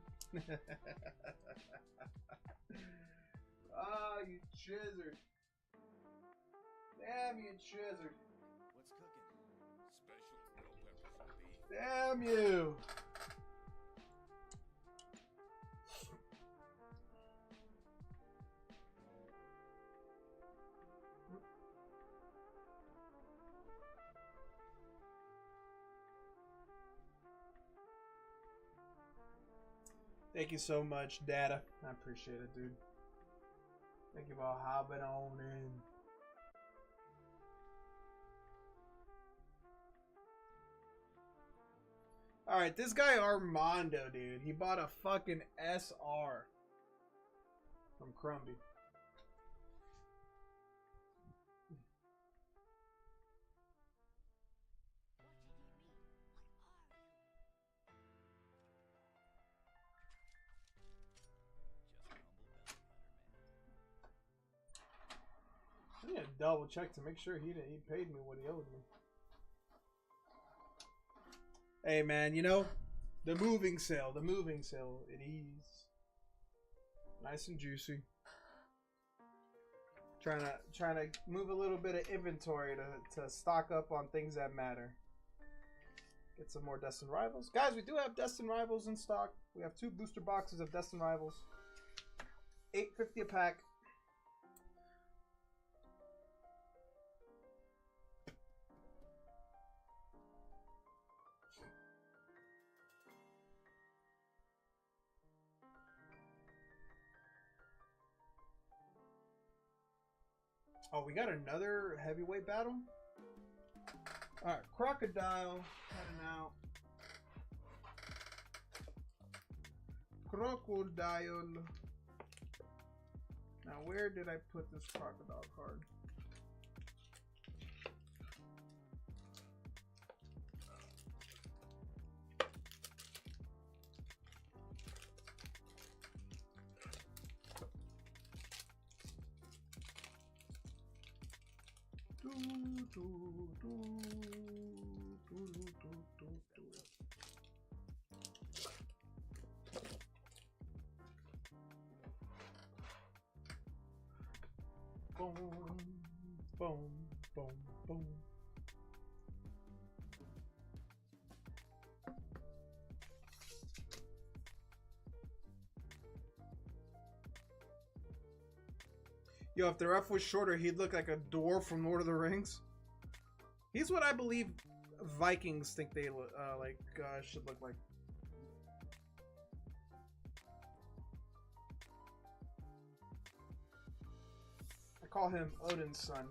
Ah, you Chizard. Damn you, Chizard. What's cooking? Special bell peppers and beef. Damn you. Thank you so much, Data. I appreciate it, dude. Thank you for hopping on in. Alright, this guy Armando, dude. He bought a fucking SR from Crumby. I need to double check to make sure he paid me what he owed me. Hey man, you know, the moving sale, it is nice and juicy. Trying to move a little bit of inventory to stock up on things that matter. Get some more Destined Rivals. Guys, we do have Destined Rivals in stock. We have 2 booster boxes of Destined Rivals. $8.50 a pack. Oh, we got another heavyweight battle? Alright, Crocodile heading out. Crocodile. Now, where did I put this Crocodile card? Boom, boom, boom, boom. Yo, if the ref was shorter, he'd look like a dwarf from Lord of the Rings. He's what I believe Vikings think they should look like. I call him Odin's son.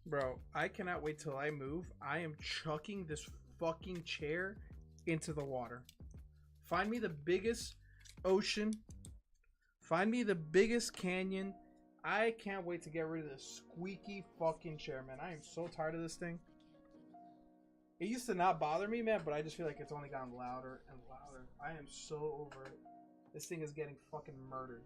Bro, I cannot wait till I move. I am chucking this fucking chair into the water. Find me the biggest ocean. Find me the biggest canyon. I can't wait to get rid of this squeaky fucking chair, man. I am so tired of this thing. It used to not bother me, man, but I just feel like it's only gotten louder and louder. I am so over it. This thing is getting fucking murdered.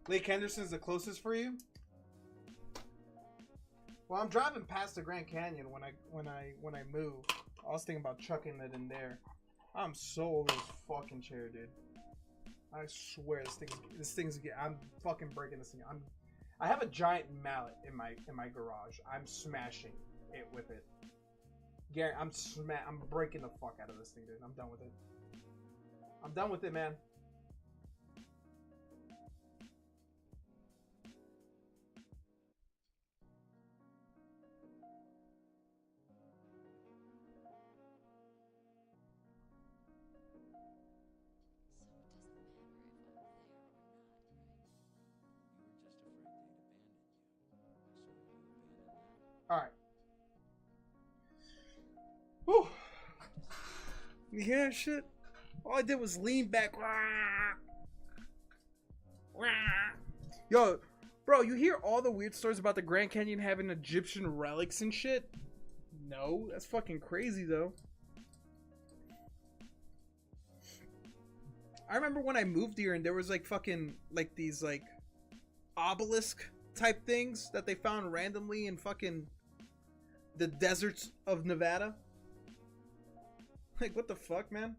Lake Henderson's the closest for you? Well, I'm driving past the Grand Canyon when I move. I was thinking about chucking it in there. I'm so over this fucking chair, dude. I swear this thing's I'm fucking breaking this thing. I have a giant mallet in my garage. I'm smashing it with it. Gary, I'm breaking the fuck out of this thing, dude. I'm done with it. I'm done with it, man. All right. Whew. You hear that shit? All I did was lean back. Yo, bro, you hear all the weird stories about the Grand Canyon having Egyptian relics and shit? No, that's fucking crazy though. I remember when I moved here and there was like fucking like these like obelisk type things that they found randomly in fucking the deserts of Nevada. Like, what the fuck, man?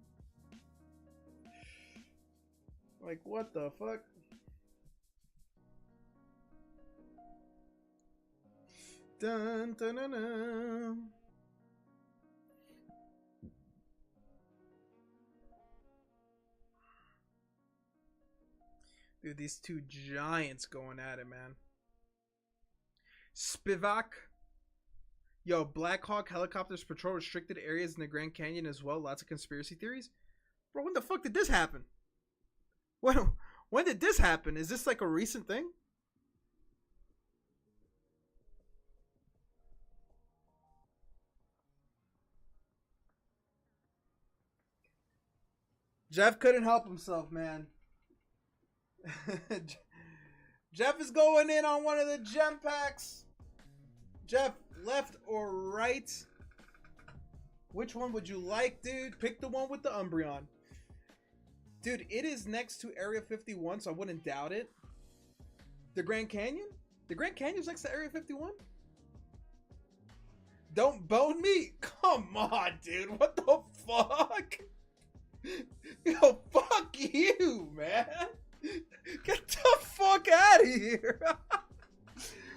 Like, what the fuck? Dun, dun, dun, dun. Dude, these two giants going at it, man. Spivak. Yo, Black Hawk helicopters patrol restricted areas in the Grand Canyon as well. Lots of conspiracy theories. Bro, when the fuck did this happen? When did this happen? Is this like a recent thing? Jeff couldn't help himself, man. Jeff is going in on one of the gem packs. Jeff, left or right? Which one would you like, dude? Pick the one with the Umbreon. Dude, it is next to Area 51, so I wouldn't doubt it. The Grand Canyon? The Grand Canyon's next to Area 51? Don't bone me? Come on, dude. What the fuck? Yo, fuck you, man. Get the fuck out of here.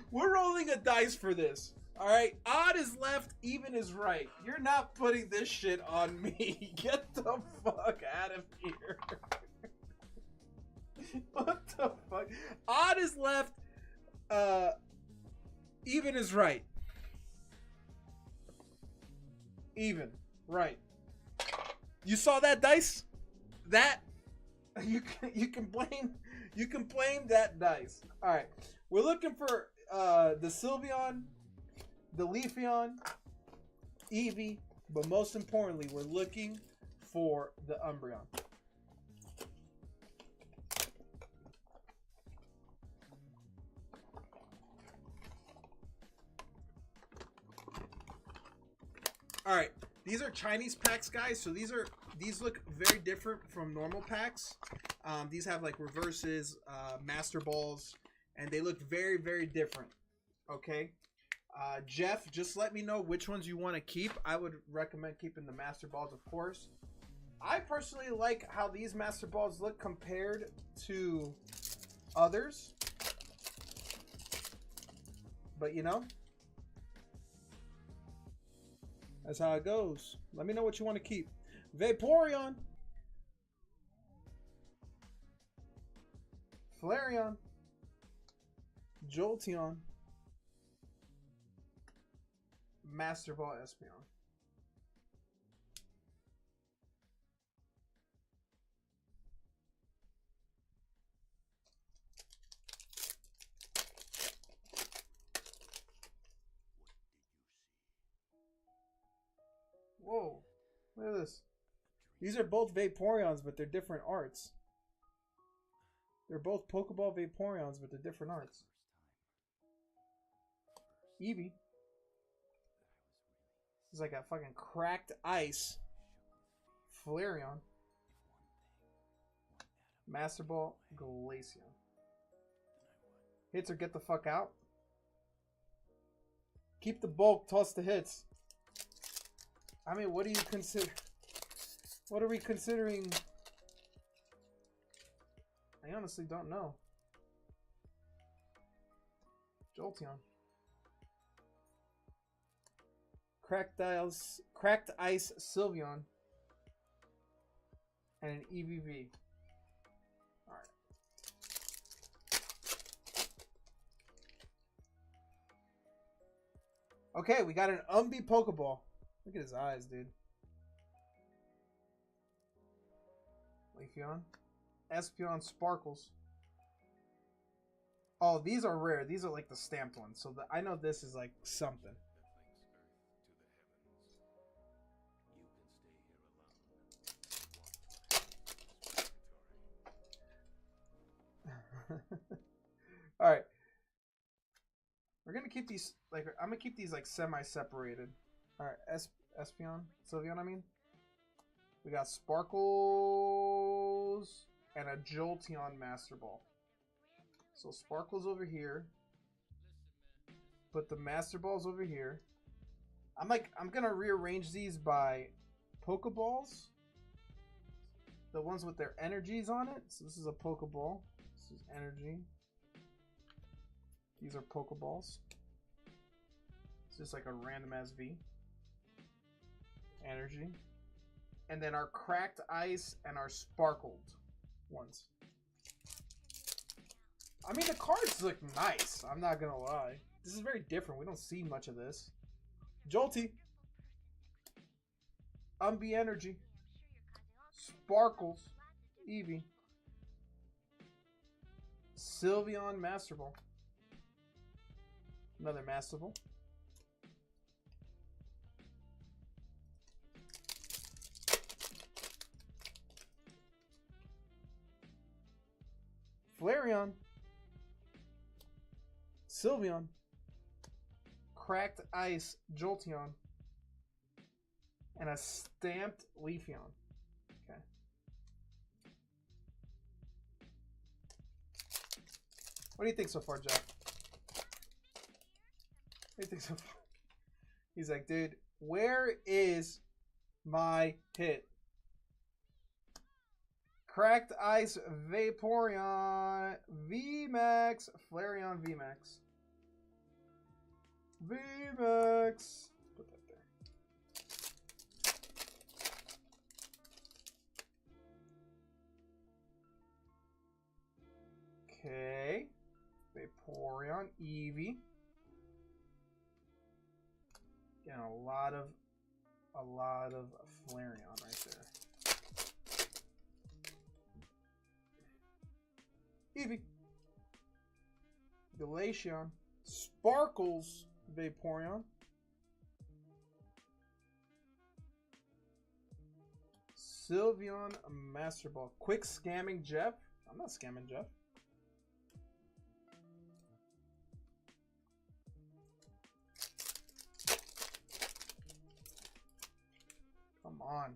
We're rolling a dice for this. Alright? Odd is left, even is right. You're not putting this shit on me. Get the fuck out of here. What the fuck? Odd is left, even is right. Even. Right. You saw that dice? That you can blame that dice. All right, we're looking for the Sylveon, the Leafeon, Eevee, but most importantly, we're looking for the Umbreon. All right, these are Chinese packs, guys. So these look very different from normal packs. These have like reverses, master balls, and they look very, very different. Okay, Jeff, just let me know which ones you want to keep. I would recommend keeping the master balls, of course. I personally like how these master balls look compared to others, but you know, that's how it goes. Let me know what you want to keep. Vaporeon, Flareon, Jolteon, Master Ball Espeon. Whoa, look at this. These are both Vaporeons, but they're different arts. They're both Pokeball Vaporeons, but they're different arts. Eevee. It's like a fucking cracked ice. Flareon. Master Ball, Glaceon. Hits or get the fuck out. Keep the bulk, toss the hits. I mean, what do you consider? What are we considering? I honestly don't know. Jolteon. Cracked Ice Sylveon. And an EVV. Alright. Okay, we got an Umbi Pokeball. Look at his eyes, dude. Leafeon. Espeon Sparkles. Oh, these are rare. These are like the stamped ones. So I know this is like something. All right. We're gonna keep these like I'm gonna keep these like semi-separated. All right, Espeon, Sylveon. I mean, we got Sparkles and a Jolteon Master Ball. So Sparkles over here. Put the Master Balls over here. I'm gonna rearrange these by Pokeballs. The ones with their energies on it. So this is a Pokeball. This is energy. These are Pokeballs. It's just like a random ass V. Energy. And then our cracked ice and our sparkled ones. I mean, the cards look nice. I'm not gonna lie. This is very different. We don't see much of this. Jolty. Energy. Sparkles. Eevee. Sylveon Master Ball. Another Master Ball. Flareon. Sylveon. Cracked Ice Jolteon. And a stamped Leafeon. Okay. What do you think so far, Jeff? What do you think so far? He's like, dude, where is my hit? Cracked Ice Vaporeon VMAX. Flareon VMAX. VMAX. Put that there. Okay. Vaporeon Eevee. Getting a lot of Flareon right there. Eevee. Glaceon. Sparkles Vaporeon. Sylveon Master Ball. Quick scamming Jeff. I'm not scamming Jeff. Come on.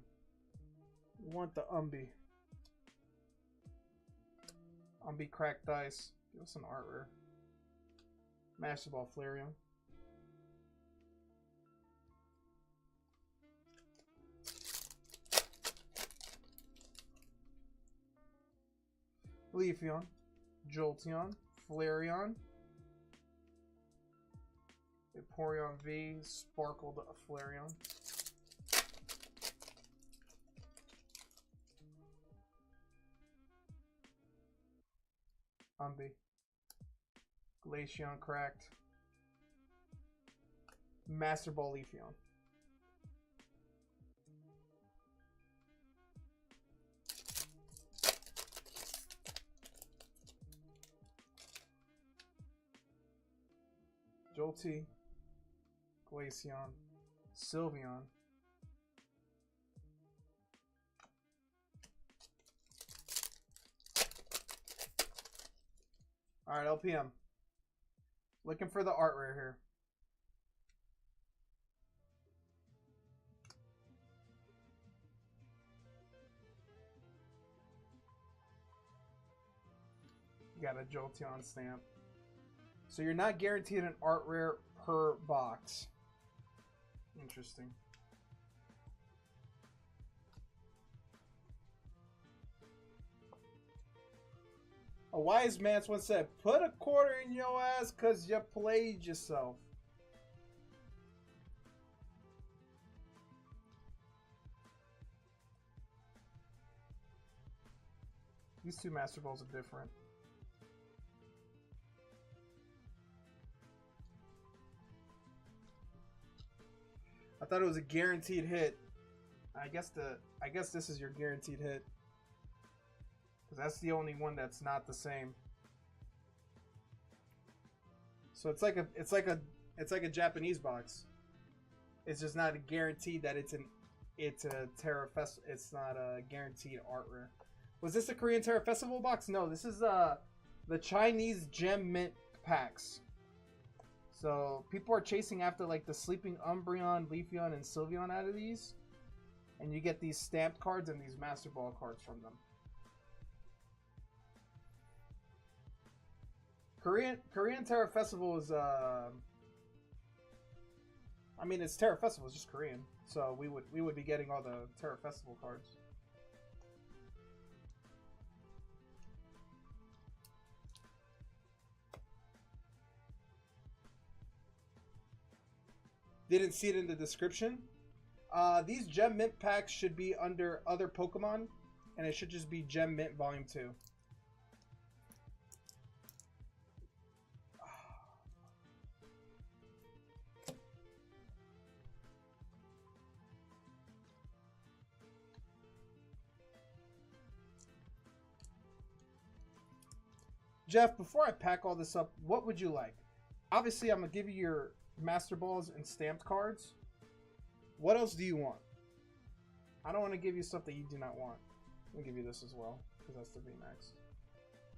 We want the Umbi. Umbi Cracked Ice. Give us an art rare. Master Ball Flareon. Leafeon. Jolteon. Flareon. Vaporeon V. Sparkled Flareon. Umbi. Glaceon Cracked. Master Ball Leafeon. Jolty. Glaceon. Sylveon. Alright, LPM. Looking for the art rare here. You got a Jolteon stamp. So you're not guaranteed an art rare per box. Interesting. A wise man once said, put a quarter in your ass because you played yourself. These two Master Balls are different. I thought it was a guaranteed hit. I guess this is your guaranteed hit. Because that's the only one that's not the same. So it's like a Japanese box. It's just not guaranteed that it's a Terra Fest. It's not a guaranteed art rare. Was this a Korean Terra Festival box? No, this is the Chinese gem mint packs. So people are chasing after like the Sleeping Umbreon, Leafeon, and Sylveon out of these, and you get these stamped cards and these Master Ball cards from them. Korean Terra Festival is I mean, it's Terra Festival, it's just Korean. So we would be getting all the Terra Festival cards. Didn't see it in the description. These Gem Mint packs should be under other Pokemon, and it should just be Gem Mint Volume 2. Jeff, before I pack all this up, what would you like? Obviously, I'm going to give you your Master Balls and stamped cards. What else do you want? I don't want to give you stuff that you do not want. I'm going to give you this as well, because that's the VMAX.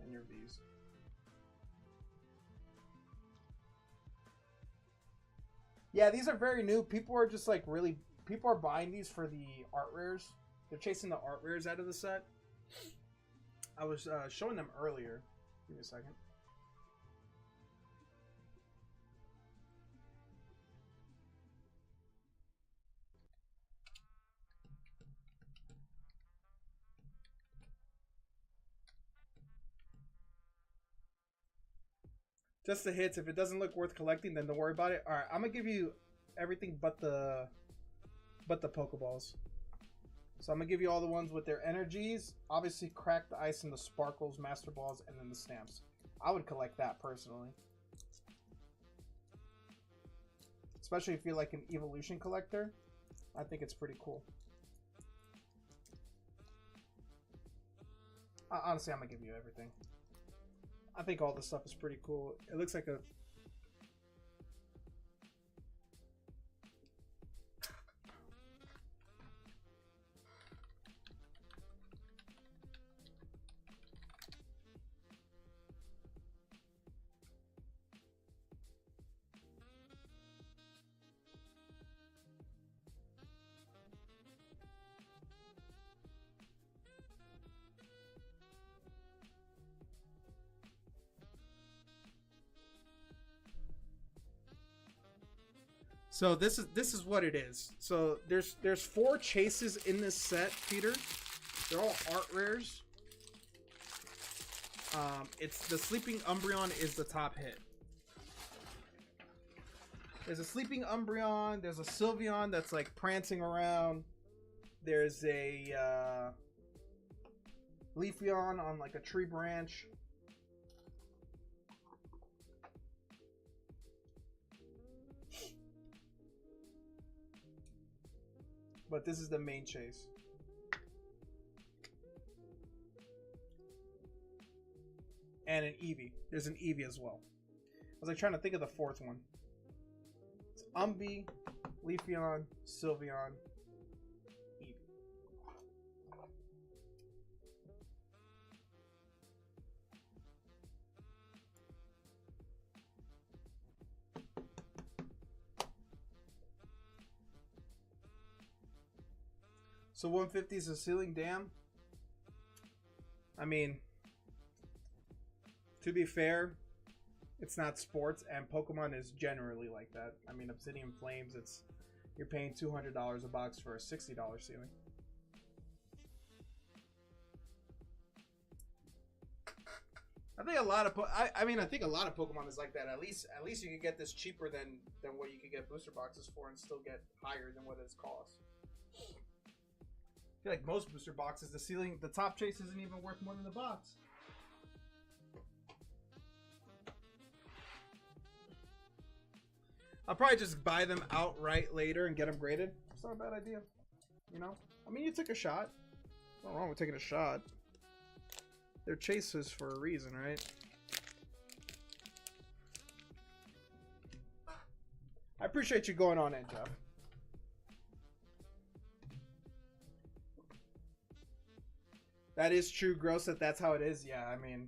And your Vs. Yeah, these are very new. People are just like really... People are buying these for the art rares. They're chasing the art rares out of the set. I was showing them earlier. Give me a second. Just the hits. If it doesn't look worth collecting, then don't worry about it. All right, I'm gonna give you everything but the Pokeballs. So I'm gonna give you all the ones with their energies. Obviously, Crack the Ice and the Sparkles, Master Balls, and then the stamps. I would collect that personally, especially if you're like an evolution collector. I think it's pretty cool. Honestly, I'm gonna give you everything. I think all this stuff is pretty cool. It looks like a... So this is what it is. So there's 4 chases in this set, Peter. They're all art rares. It's the Sleeping Umbreon is the top hit. There's a Sleeping Umbreon. There's a Sylveon that's like prancing around. There's a Leafeon on like a tree branch. But this is the main chase. And an Eevee. There's an Eevee as well. I was like trying to think of the 4th one. It's Umbee, Leafeon, Sylveon, Eevee. So 150 is a ceiling, damn. I mean, to be fair, it's not sports, and Pokemon is generally like that. I mean, Obsidian Flames, you're paying $200 a box for a $60 ceiling. I think a lot of I think a lot of Pokemon is like that. At least you can get this cheaper than what you could get booster boxes for, and still get higher than what it's cost. I feel like most booster boxes, the top chase isn't even worth more than the box. I'll probably just buy them outright later and get them graded. It's not a bad idea, you know. I mean, you took a shot. Nothing wrong with taking a shot. They're chases for a reason, right? appreciate you going on in, Jeff. That is true, Gross, that's how it is. Yeah, I mean,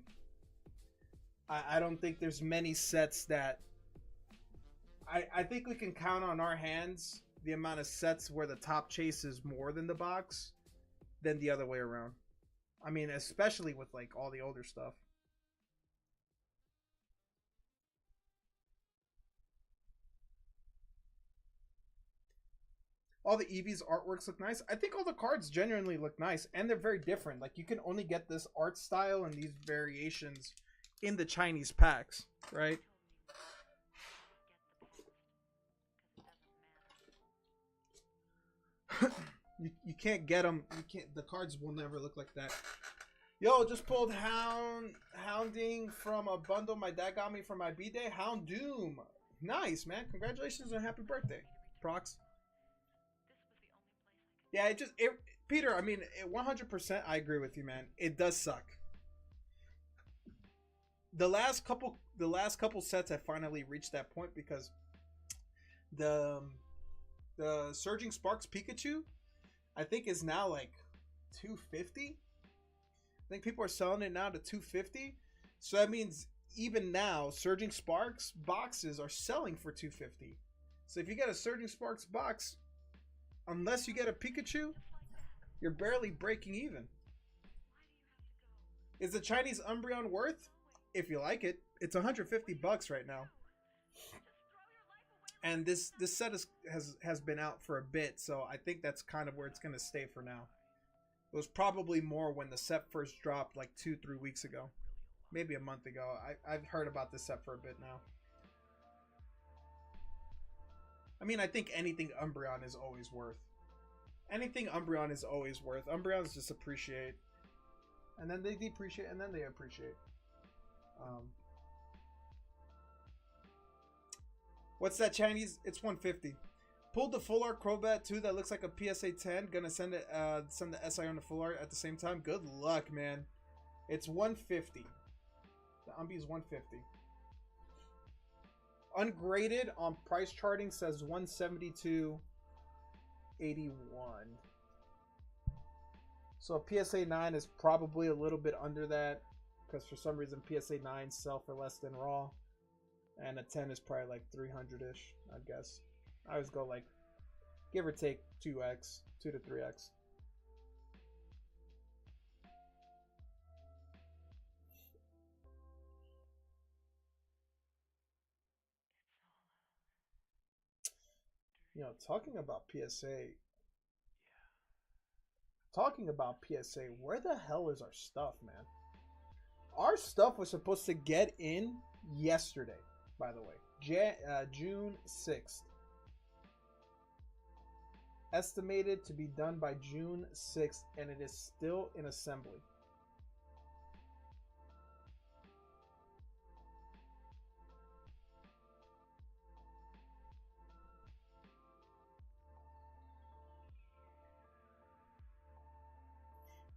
I don't think there's many sets that... I think we can count on our hands the amount of sets where the top chase is more than the box than the other way around. I mean, especially with, like, all the older stuff. All the Eevee's artworks look nice. I think all the cards genuinely look nice, and they're very different. Like, you can only get this art style and these variations in the Chinese packs, right? you can't get them. You can't. The cards will never look like that. Yo, just pulled Hounding from a bundle my dad got me for my B-Day. Houndoom. Nice, man. Congratulations and happy birthday, Prox. Yeah, Peter, I mean, 100% I agree with you, man. It does suck. The last couple sets I finally reached that point because the Surging Sparks Pikachu, I think, is now like $250. I think people are selling it now to $250. So that means even now, Surging Sparks boxes are selling for $250. So if you get a Surging Sparks box, unless you get a Pikachu, you're barely breaking even. Is the Chinese Umbreon worth? If you like it, it's $150 right now. And this set has been out for a bit, so I think that's kind of where it's going to stay for now. It was probably more when the set first dropped like 2-3 weeks ago. Maybe a month ago. I've heard about this set for a bit now. I mean, I think anything Umbreon is always worth. Anything Umbreon is always worth. Umbreons just appreciate. And then they depreciate, and then they appreciate. What's that Chinese? It's 150. Pulled the full art Crobat too. That looks like a PSA 10. Gonna send it. Send the SI on the full art at the same time. Good luck, man. It's 150. The Umbi is 150. Ungraded on price charting says 172.81. So a PSA 9 is probably a little bit under that because for some reason PSA 9 sell for less than raw, and a 10 is probably like 300-ish, I guess. I always go like give or take 2x, 2 to 3x. You know, talking about PSA, where the hell is our stuff, man? Our stuff was supposed to get in yesterday, by the way, June 6th. Estimated to be done by June 6th, and it is still in assembly.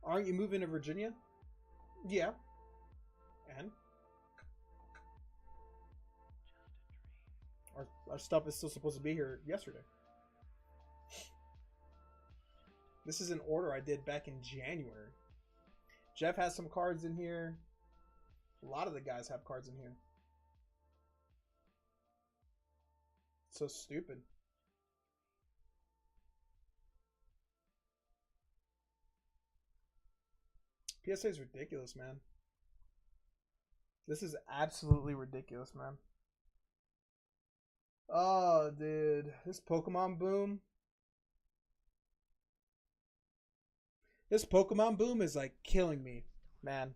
Aren't you moving to Virginia? Yeah. And? Our stuff is still supposed to be here yesterday. This is an order I did back in January. Jeff has some cards in here. A lot of the guys have cards in here. So stupid. PSA is ridiculous, man. This is absolutely ridiculous, man. Oh, dude. This Pokemon boom. This Pokemon boom is like killing me, man.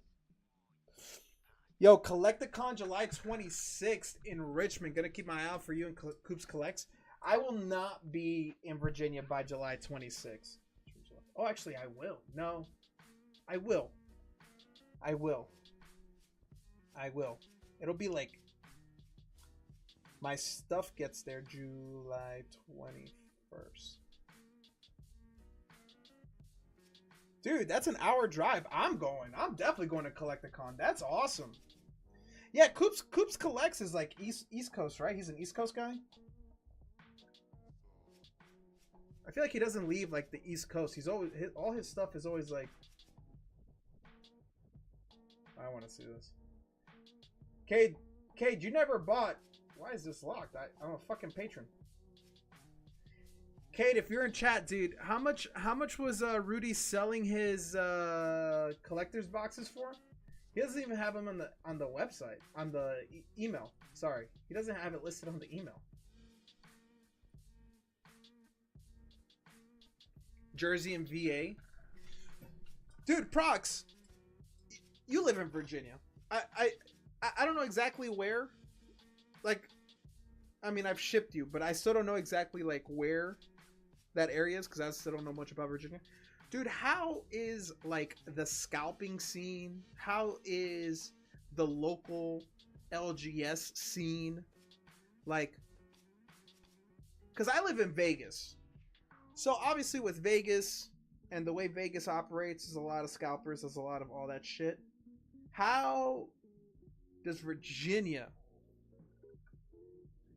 Yo, Collecticon July 26th in Richmond. Gonna keep my eye out for you and Coops Collects. I will not be in Virginia by July 26th. Oh, actually, I will. No. I will. It'll be like my stuff gets there July 21st. Dude, that's an hour drive. I'm definitely going to Collecticon. That's awesome. Yeah, Coops Collects is like East Coast, right? He's an East Coast guy. I feel like he doesn't leave like the East Coast. He's always all his stuff is always like. I want to see this. Cade, you never bought. Why is this locked? I'm a fucking patron. Cade, if you're in chat, dude, how much was Rudy selling his collector's boxes for? He doesn't even have them on the website, on the email. Sorry, he doesn't have it listed on the email. Jersey and VA. Dude, Prox, you live in Virginia. I don't know exactly where. Like, I mean, I've shipped you, but I still don't know exactly like where that area is because I still don't know much about Virginia. Dude, how is like the scalping scene? How is the local LGS scene? Like, because I live in Vegas. So obviously with Vegas and the way Vegas operates, there's a lot of scalpers, there's a lot of all that shit. How does Virginia,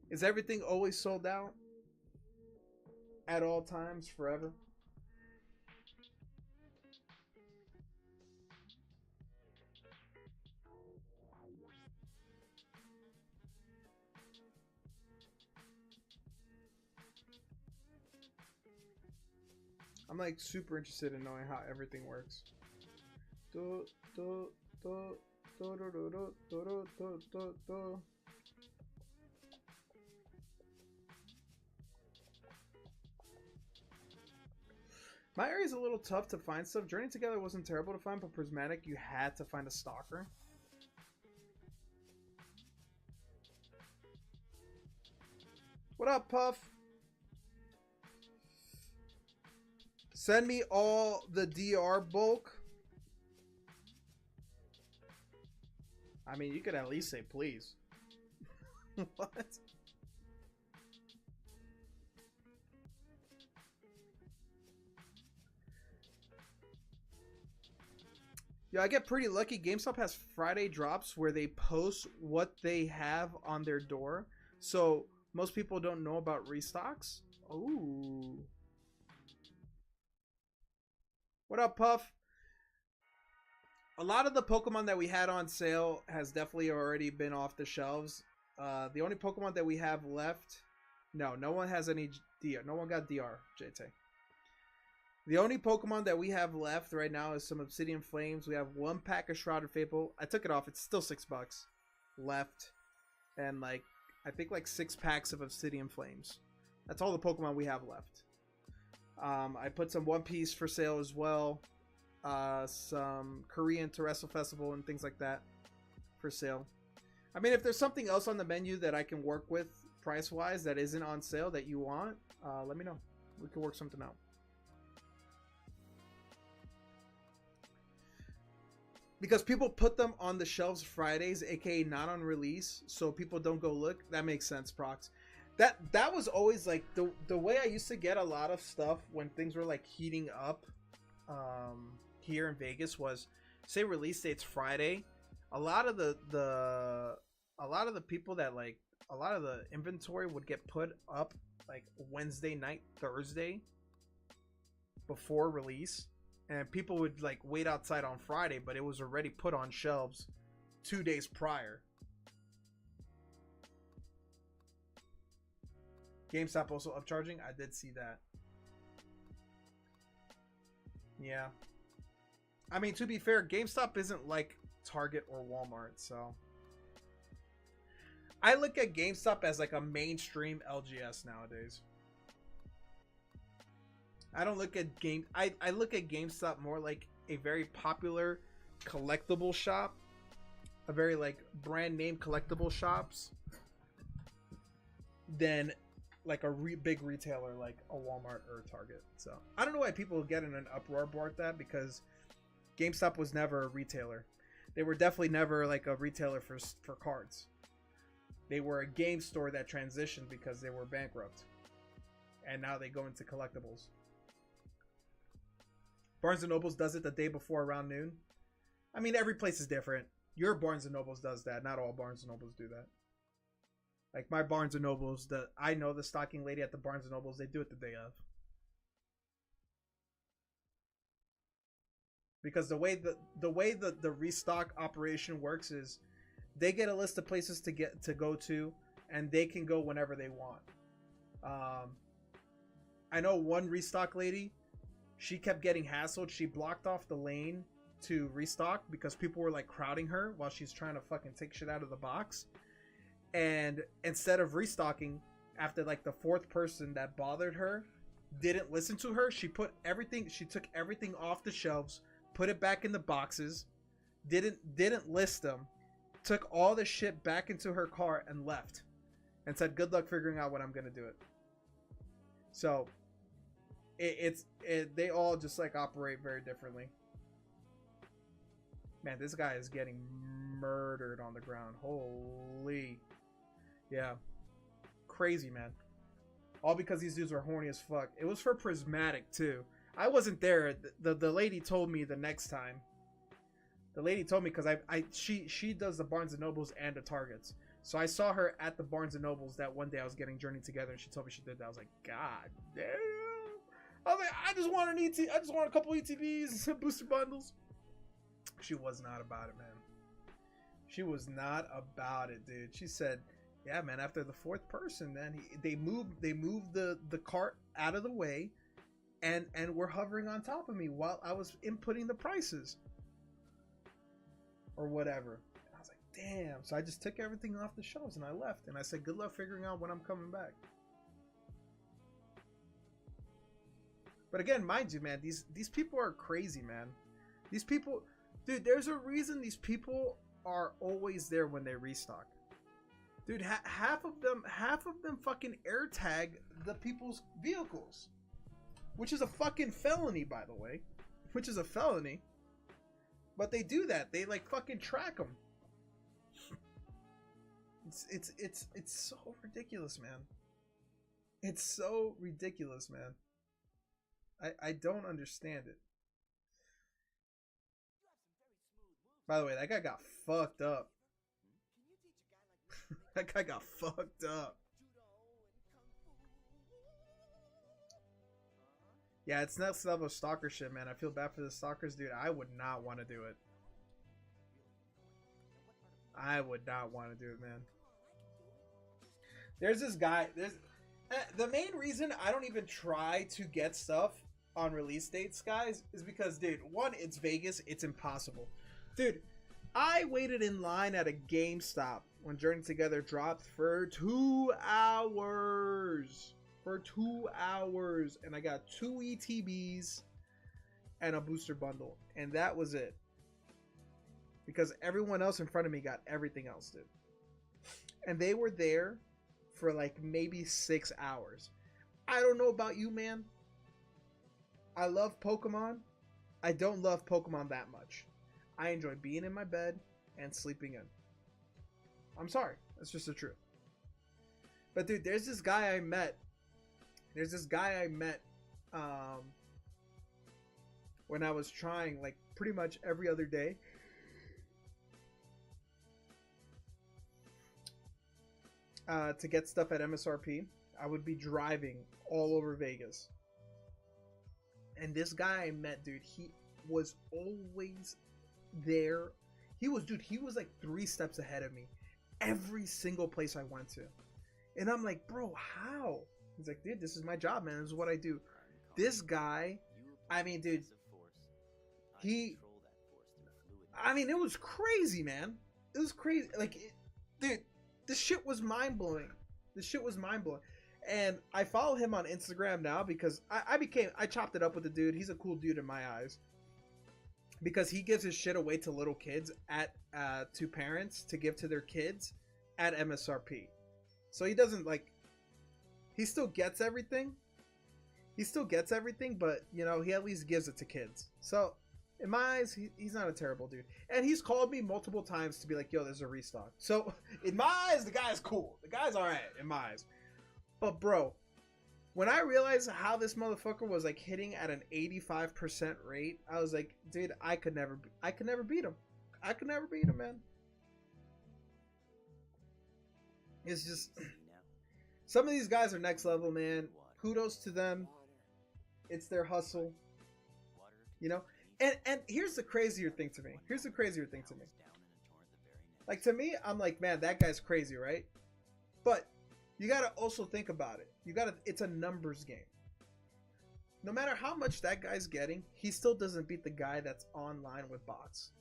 is everything always sold out at all times forever? I'm like super interested in knowing how everything works. My area is a little tough to find stuff. Journey Together wasn't terrible to find, but Prismatic, you had to find a stalker. What up, Puff? Send me all the DR bulk. I mean, you could at least say please. What? Yeah, I get pretty lucky. GameStop has Friday drops where they post what they have on their door. So most people don't know about restocks. Ooh. What up, Puff? A lot of the Pokemon that we had on sale has definitely already been off the shelves. The only Pokemon that we have left... No one has any DR. No one got DR, JT. The only Pokemon that we have left right now is some Obsidian Flames. We have one pack of Shrouded Fable. I took it off. It's still $6 left. And like, I think like 6 packs of Obsidian Flames. That's all the Pokemon we have left. I put some One Piece for sale as well. Some Korean Terrestrial Festival and things like that for sale. I mean, if there's something else on the menu that I can work with price-wise that isn't on sale that you want, let me know. We can work something out. Because people put them on the shelves Fridays, aka not on release, so people don't go look. That makes sense, Prox. That was always like the way I used to get a lot of stuff when things were like heating up here in Vegas was, say release date's Friday. A lot of the people that like a lot of the inventory would get put up like Wednesday night, Thursday before release. And people would like wait outside on Friday, but it was already put on shelves 2 days prior. GameStop also upcharging. I did see that. Yeah. I mean, to be fair, GameStop isn't like Target or Walmart, so I look at GameStop as like a mainstream LGS nowadays. I don't look at I look at GameStop more like a very popular collectible shop, a very like brand name collectible shops, than like a big retailer like a Walmart or a Target. So I don't know why people get in an uproar about that, because GameStop was never a retailer. They were definitely never like a retailer for cards. They were a game store that transitioned because they were bankrupt, and now they go into collectibles. Barnes & Nobles does it the day before around noon. I mean, every place is different. Your Barnes & Nobles does that. Not all Barnes & Nobles do that. Like my Barnes & Nobles, I know the stocking lady at the Barnes & Nobles, they do it the day of. because the way the restock operation works is they get a list of places to go to, and they can go whenever they want. I know one restock lady, she kept getting hassled. She blocked off the lane to restock because people were like crowding her while she's trying to fucking take shit out of the box. And instead of restocking, after like the fourth person that bothered her didn't listen to her, she took everything off the shelves, put it back in the boxes, didn't list them, took all the shit back into her car and left, and said, "Good luck figuring out when I'm gonna do it." So they all just like operate very differently. Man, this guy is getting murdered on the ground. Holy, yeah, crazy, man. All because these dudes were horny as fuck. It was for Prismatic too. I wasn't there. The lady told me the next time. The lady told me because she does the Barnes and Nobles and the Targets. So I saw her at the Barnes and Nobles that one day I was getting Journey Together, and she told me she did that. I was like, God damn. I was like, I just want a couple ETBs and some booster bundles. She was not about it, man. She was not about it, dude. She said, yeah, man, after the fourth person, man, they moved the cart out of the way and were hovering on top of me while I was inputting the prices or whatever. And I was like, damn. So I just took everything off the shelves and I left, and I said, good luck figuring out when I'm coming back. But again, mind you, man, these people are crazy, man. These people, dude, there's a reason these people are always there when they restock. Dude, half of them fucking air tag the people's vehicles, which is a fucking felony, by the way. Which is a felony. But they do that. They like fucking track them. It's so ridiculous, man. It's so ridiculous, man. I don't understand it. By the way, that guy got fucked up. That guy got fucked up. Yeah, it's next level stalker shit, man. I feel bad for the stalkers, dude. I would not want to do it. I would not want to do it, man. There's this guy. The main reason I don't even try to get stuff on release dates, guys, is because, dude, one, it's Vegas. It's impossible. Dude, I waited in line at a GameStop when Journey Together dropped for 2 hours. For 2 hours. And I got 2 ETBs and a booster bundle. And that was it. Because everyone else in front of me got everything else, dude. And they were there for like maybe 6 hours. I don't know about you, man. I love Pokemon. I don't love Pokemon that much. I enjoy being in my bed and sleeping in. I'm sorry. That's just the truth. But dude, there's this guy I met. When I was trying like pretty much every other day. To get stuff at MSRP. I would be driving all over Vegas. And this guy I met, dude, he was always there. He was like 3 steps ahead of me every single place I went to. And I'm like, bro, how? He's like, dude, this is my job, man. This is what I do. This guy, I mean, dude, it was crazy, man. It was crazy. Like, dude, this shit was mind-blowing. And I follow him on Instagram now because I chopped it up with the dude. He's a cool dude in my eyes. Because he gives his shit away to little kids to parents to give to their kids at MSRP. So he doesn't like, he still gets everything. But you know, he at least gives it to kids. So in my eyes, he's not a terrible dude. And he's called me multiple times to be like, yo, there's a restock. So in my eyes, the guy's cool. The guy's all right in my eyes. But bro, when I realized how this motherfucker was like hitting at an 85% rate, I was like, dude, I could never beat him. I could never beat him, man. It's just, some of these guys are next level, man. Kudos to them. It's their hustle. You know, And here's the crazier thing to me. Like, to me, I'm like, man, that guy's crazy, right? But you gotta also think about it. It's a numbers game. No matter how much that guy's getting, he still doesn't beat the guy that's online with bots.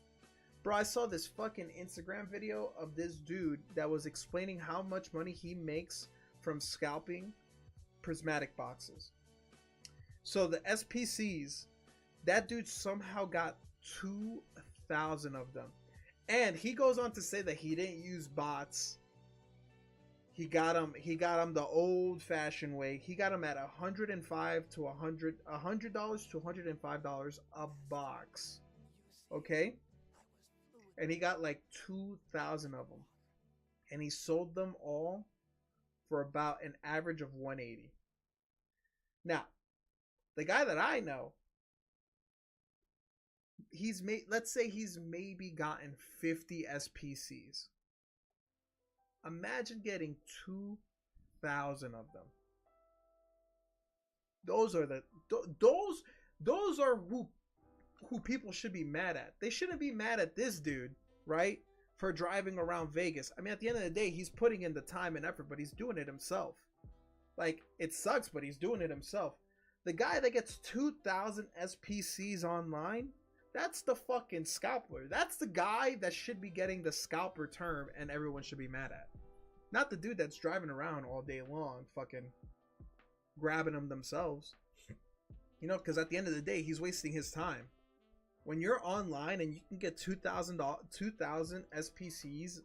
Bro, I saw this fucking Instagram video of this dude that was explaining how much money he makes from scalping prismatic boxes. So the SPCs, that dude somehow got 2,000 of them. And he goes on to say that he didn't use bots. He got them the old-fashioned way. He got them at $105 to $105 a box. Okay? And he got like 2,000 of them. And he sold them all for about an average of 180. Now, the guy that I know, let's say he's maybe gotten 50 SPCs. Imagine getting 2,000 of them. Those are who people should be mad at. They shouldn't be mad at this dude, right? For driving around Vegas. I mean, at the end of the day, he's putting in the time and effort, but he's doing it himself. Like, it sucks, but he's doing it himself. The guy that gets 2,000 SPCs online, that's the fucking scalper. That's the guy that should be getting the scalper term and everyone should be mad at. Not the dude that's driving around all day long fucking grabbing them themselves. You know, because at the end of the day, he's wasting his time. When you're online and you can get 2,000 SPCs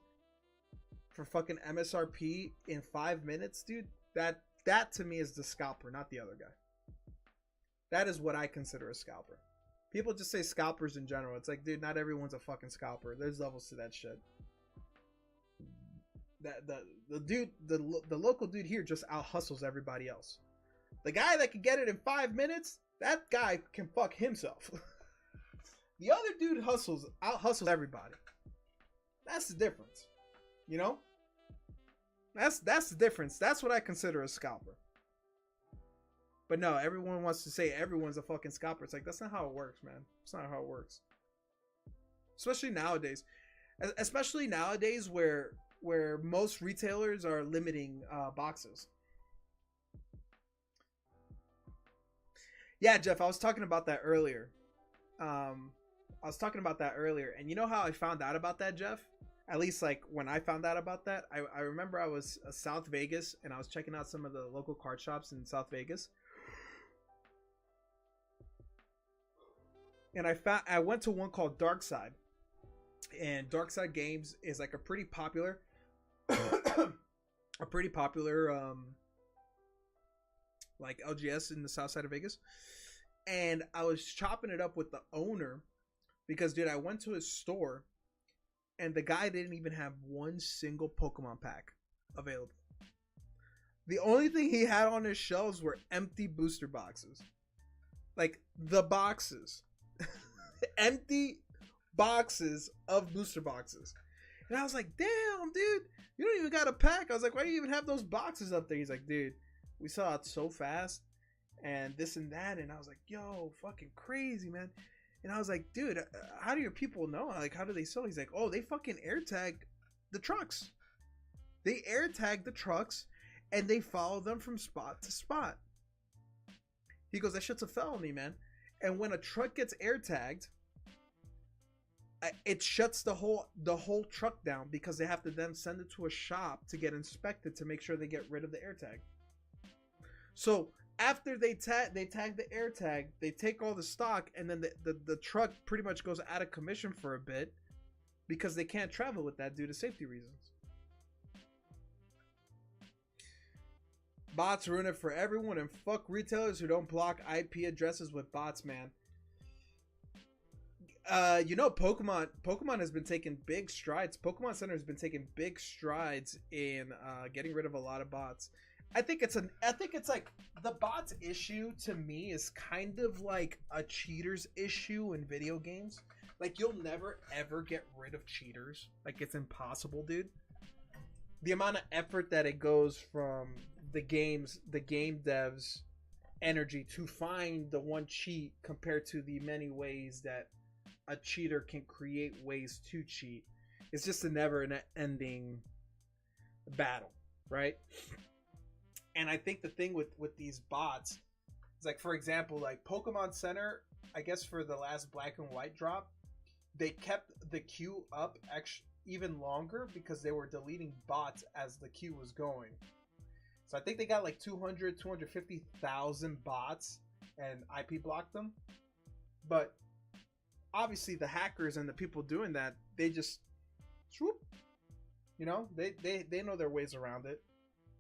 for fucking MSRP in 5 minutes, dude, that to me is the scalper, not the other guy. That is what I consider a scalper. People just say scalpers in general. It's like, dude, not everyone's a fucking scalper. There's levels to that shit. The local dude here just out hustles everybody else. The guy that can get it in 5 minutes, that guy can fuck himself. The other dude out hustles everybody. That's the difference. You know? That's the difference. That's what I consider a scalper. But no, everyone wants to say everyone's a fucking scalper. It's like, that's not how it works, man. It's not how it works. Especially nowadays. Especially nowadays where most retailers are limiting boxes. Yeah, Jeff, I was talking about that earlier. And you know how I found out about that, Jeff? At least, like, when I found out about that, I remember I was South Vegas, and I was checking out some of the local card shops in South Vegas. And I went to one called Dark Side. And Dark Side Games is like a pretty popular like LGS in the south side of Vegas. And I was chopping it up with the owner because, dude, I went to his store and the guy didn't even have one single Pokemon pack available. The only thing he had on his shelves were empty booster boxes. Like, the boxes. Empty boxes of booster boxes. And I was like, damn, dude, you don't even got a pack. I was like, why do you even have those boxes up there? He's like, dude, we sell out so fast and this and that. And I was like, yo, fucking crazy, man. And I was like, dude, how do your people know? Like, how do they sell? He's like, oh, they fucking air tag the trucks. They air tag the trucks and they follow them from spot to spot. He goes, that shit's a felony, man. And when a truck gets air tagged, it shuts the whole truck down because they have to then send it to a shop to get inspected to make sure they get rid of the air tag. So after they tag the air tag, they take all the stock, and then the truck pretty much goes out of commission for a bit because they can't travel with that due to safety reasons. Bots ruin it for everyone, and fuck retailers who don't block IP addresses with bots, man. You know, Pokemon has been taking big strides. Pokemon Center has been taking big strides in getting rid of a lot of bots. I think it's like the bots issue to me is kind of like a cheaters issue in video games. Like, you'll never ever get rid of cheaters. Like, it's impossible, dude. The amount of effort that it goes from the game devs energy to find the one cheat compared to the many ways that a cheater can create ways to cheat. It's just a never ending battle, right? And I think the thing with these bots is, like, for example, like Pokemon Center, I guess for the last Black and White drop, they kept the queue up even longer because they were deleting bots as the queue was going. So I think they got like 250,000 bots and IP blocked them. But obviously the hackers and the people doing that, they just swoop. You know, they know their ways around it.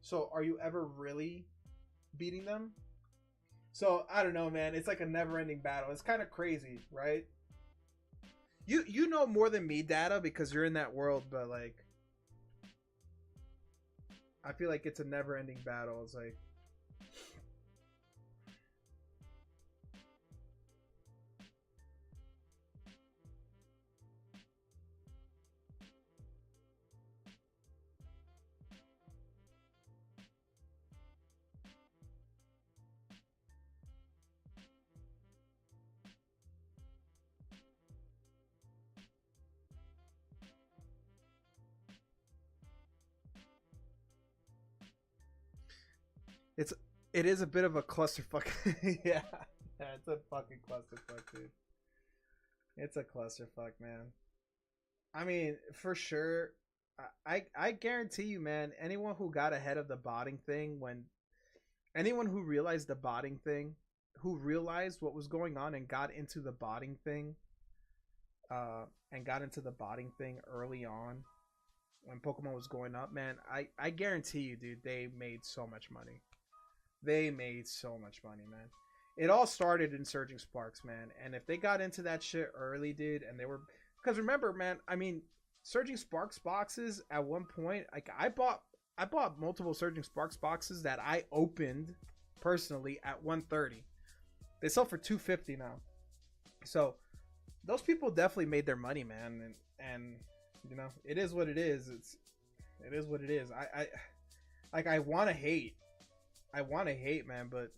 So are you ever really beating them? So I don't know, man. It's like a never-ending battle. It's kind of crazy, right? You know more than me, Data, because you're in that world, but like I feel like it's a never-ending battle. It's like it is a bit of a clusterfuck. Yeah, it's a fucking clusterfuck, dude. It's a clusterfuck, man. I mean, for sure. I guarantee you, man. Anyone who got ahead of the botting thing, anyone who realized the botting thing, who realized what was going on and got into the botting thing, early on when Pokemon was going up, man. I guarantee you, dude. They made so much money. They made so much money, man. It all started in Surging Sparks, man. And if they got into that shit early, dude, and they were... Because remember, man, I mean, Surging Sparks boxes at one point, like, I bought multiple Surging Sparks boxes that I opened personally at $130. They sell for $250 now. So, those people definitely made their money, man. And you know, it is what it is. It is what it is. I want to hate. I want to hate, man, but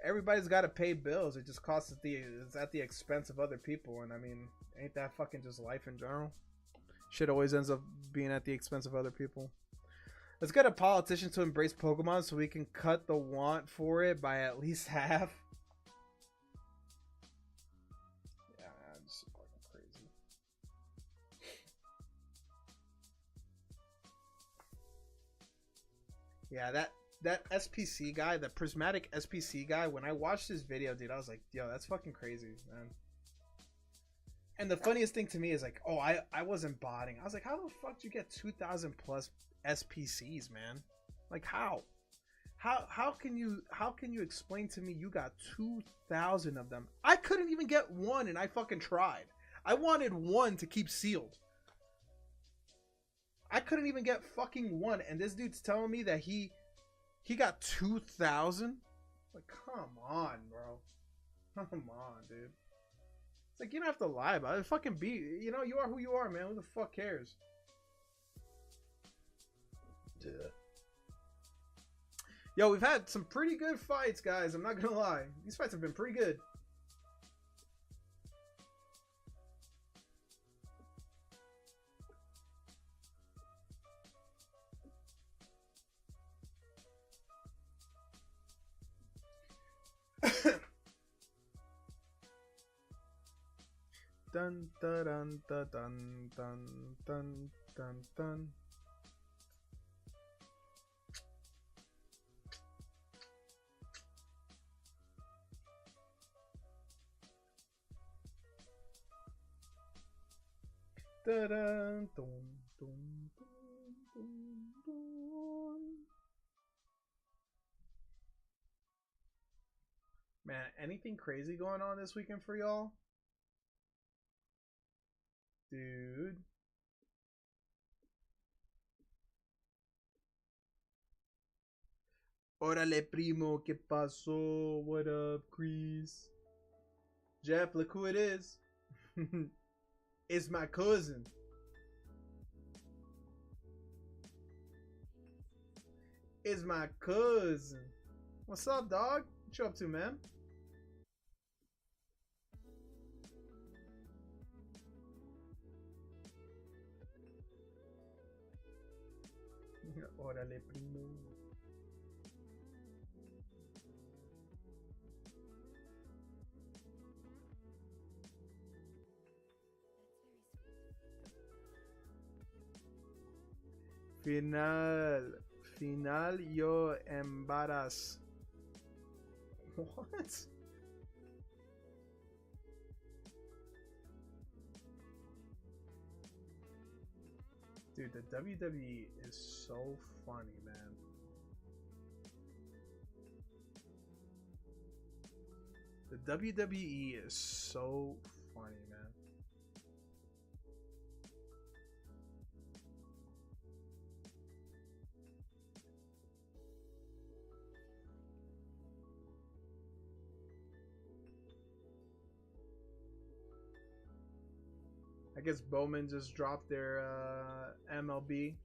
everybody's got to pay bills. It just costs it's at the expense of other people. And I mean, ain't that fucking just life in general? Shit always ends up being at the expense of other people. Let's get a politician to embrace Pokemon so we can cut the want for it by at least half. Yeah, I'm just fucking crazy. Yeah, that SPC guy, the prismatic SPC guy, when I watched his video, dude, I was like, yo, that's fucking crazy, man. And the funniest thing to me is like, oh, I wasn't botting. I was like, how the fuck did you get 2,000 plus SPCs, man? Like, how can you explain to me you got 2,000 of them? I couldn't even get one, and I fucking tried. I wanted one to keep sealed. I couldn't even get fucking one, and this dude's telling me that he got 2,000? Like, come on, bro. Come on, dude. It's like, you don't have to lie about it. Fucking be, you know, you are who you are, man. Who the fuck cares? Duh. Yo, we've had some pretty good fights, guys. I'm not gonna lie. These fights have been pretty good. Dun dun dun dun dun dun dun dun. Dun dun dun dun dun. Man, anything crazy going on this weekend for y'all? Dude. Órale, primo, ¿qué pasó? What up, Chris? Jeff, look who it is. It's my cousin. It's my cousin. What's up, dog? What you up to, man? Órale, primo. Final yo embaraz. What? Dude, the WWE is so funny, man. The WWE is so funny, man. I guess Bowman just dropped their MLB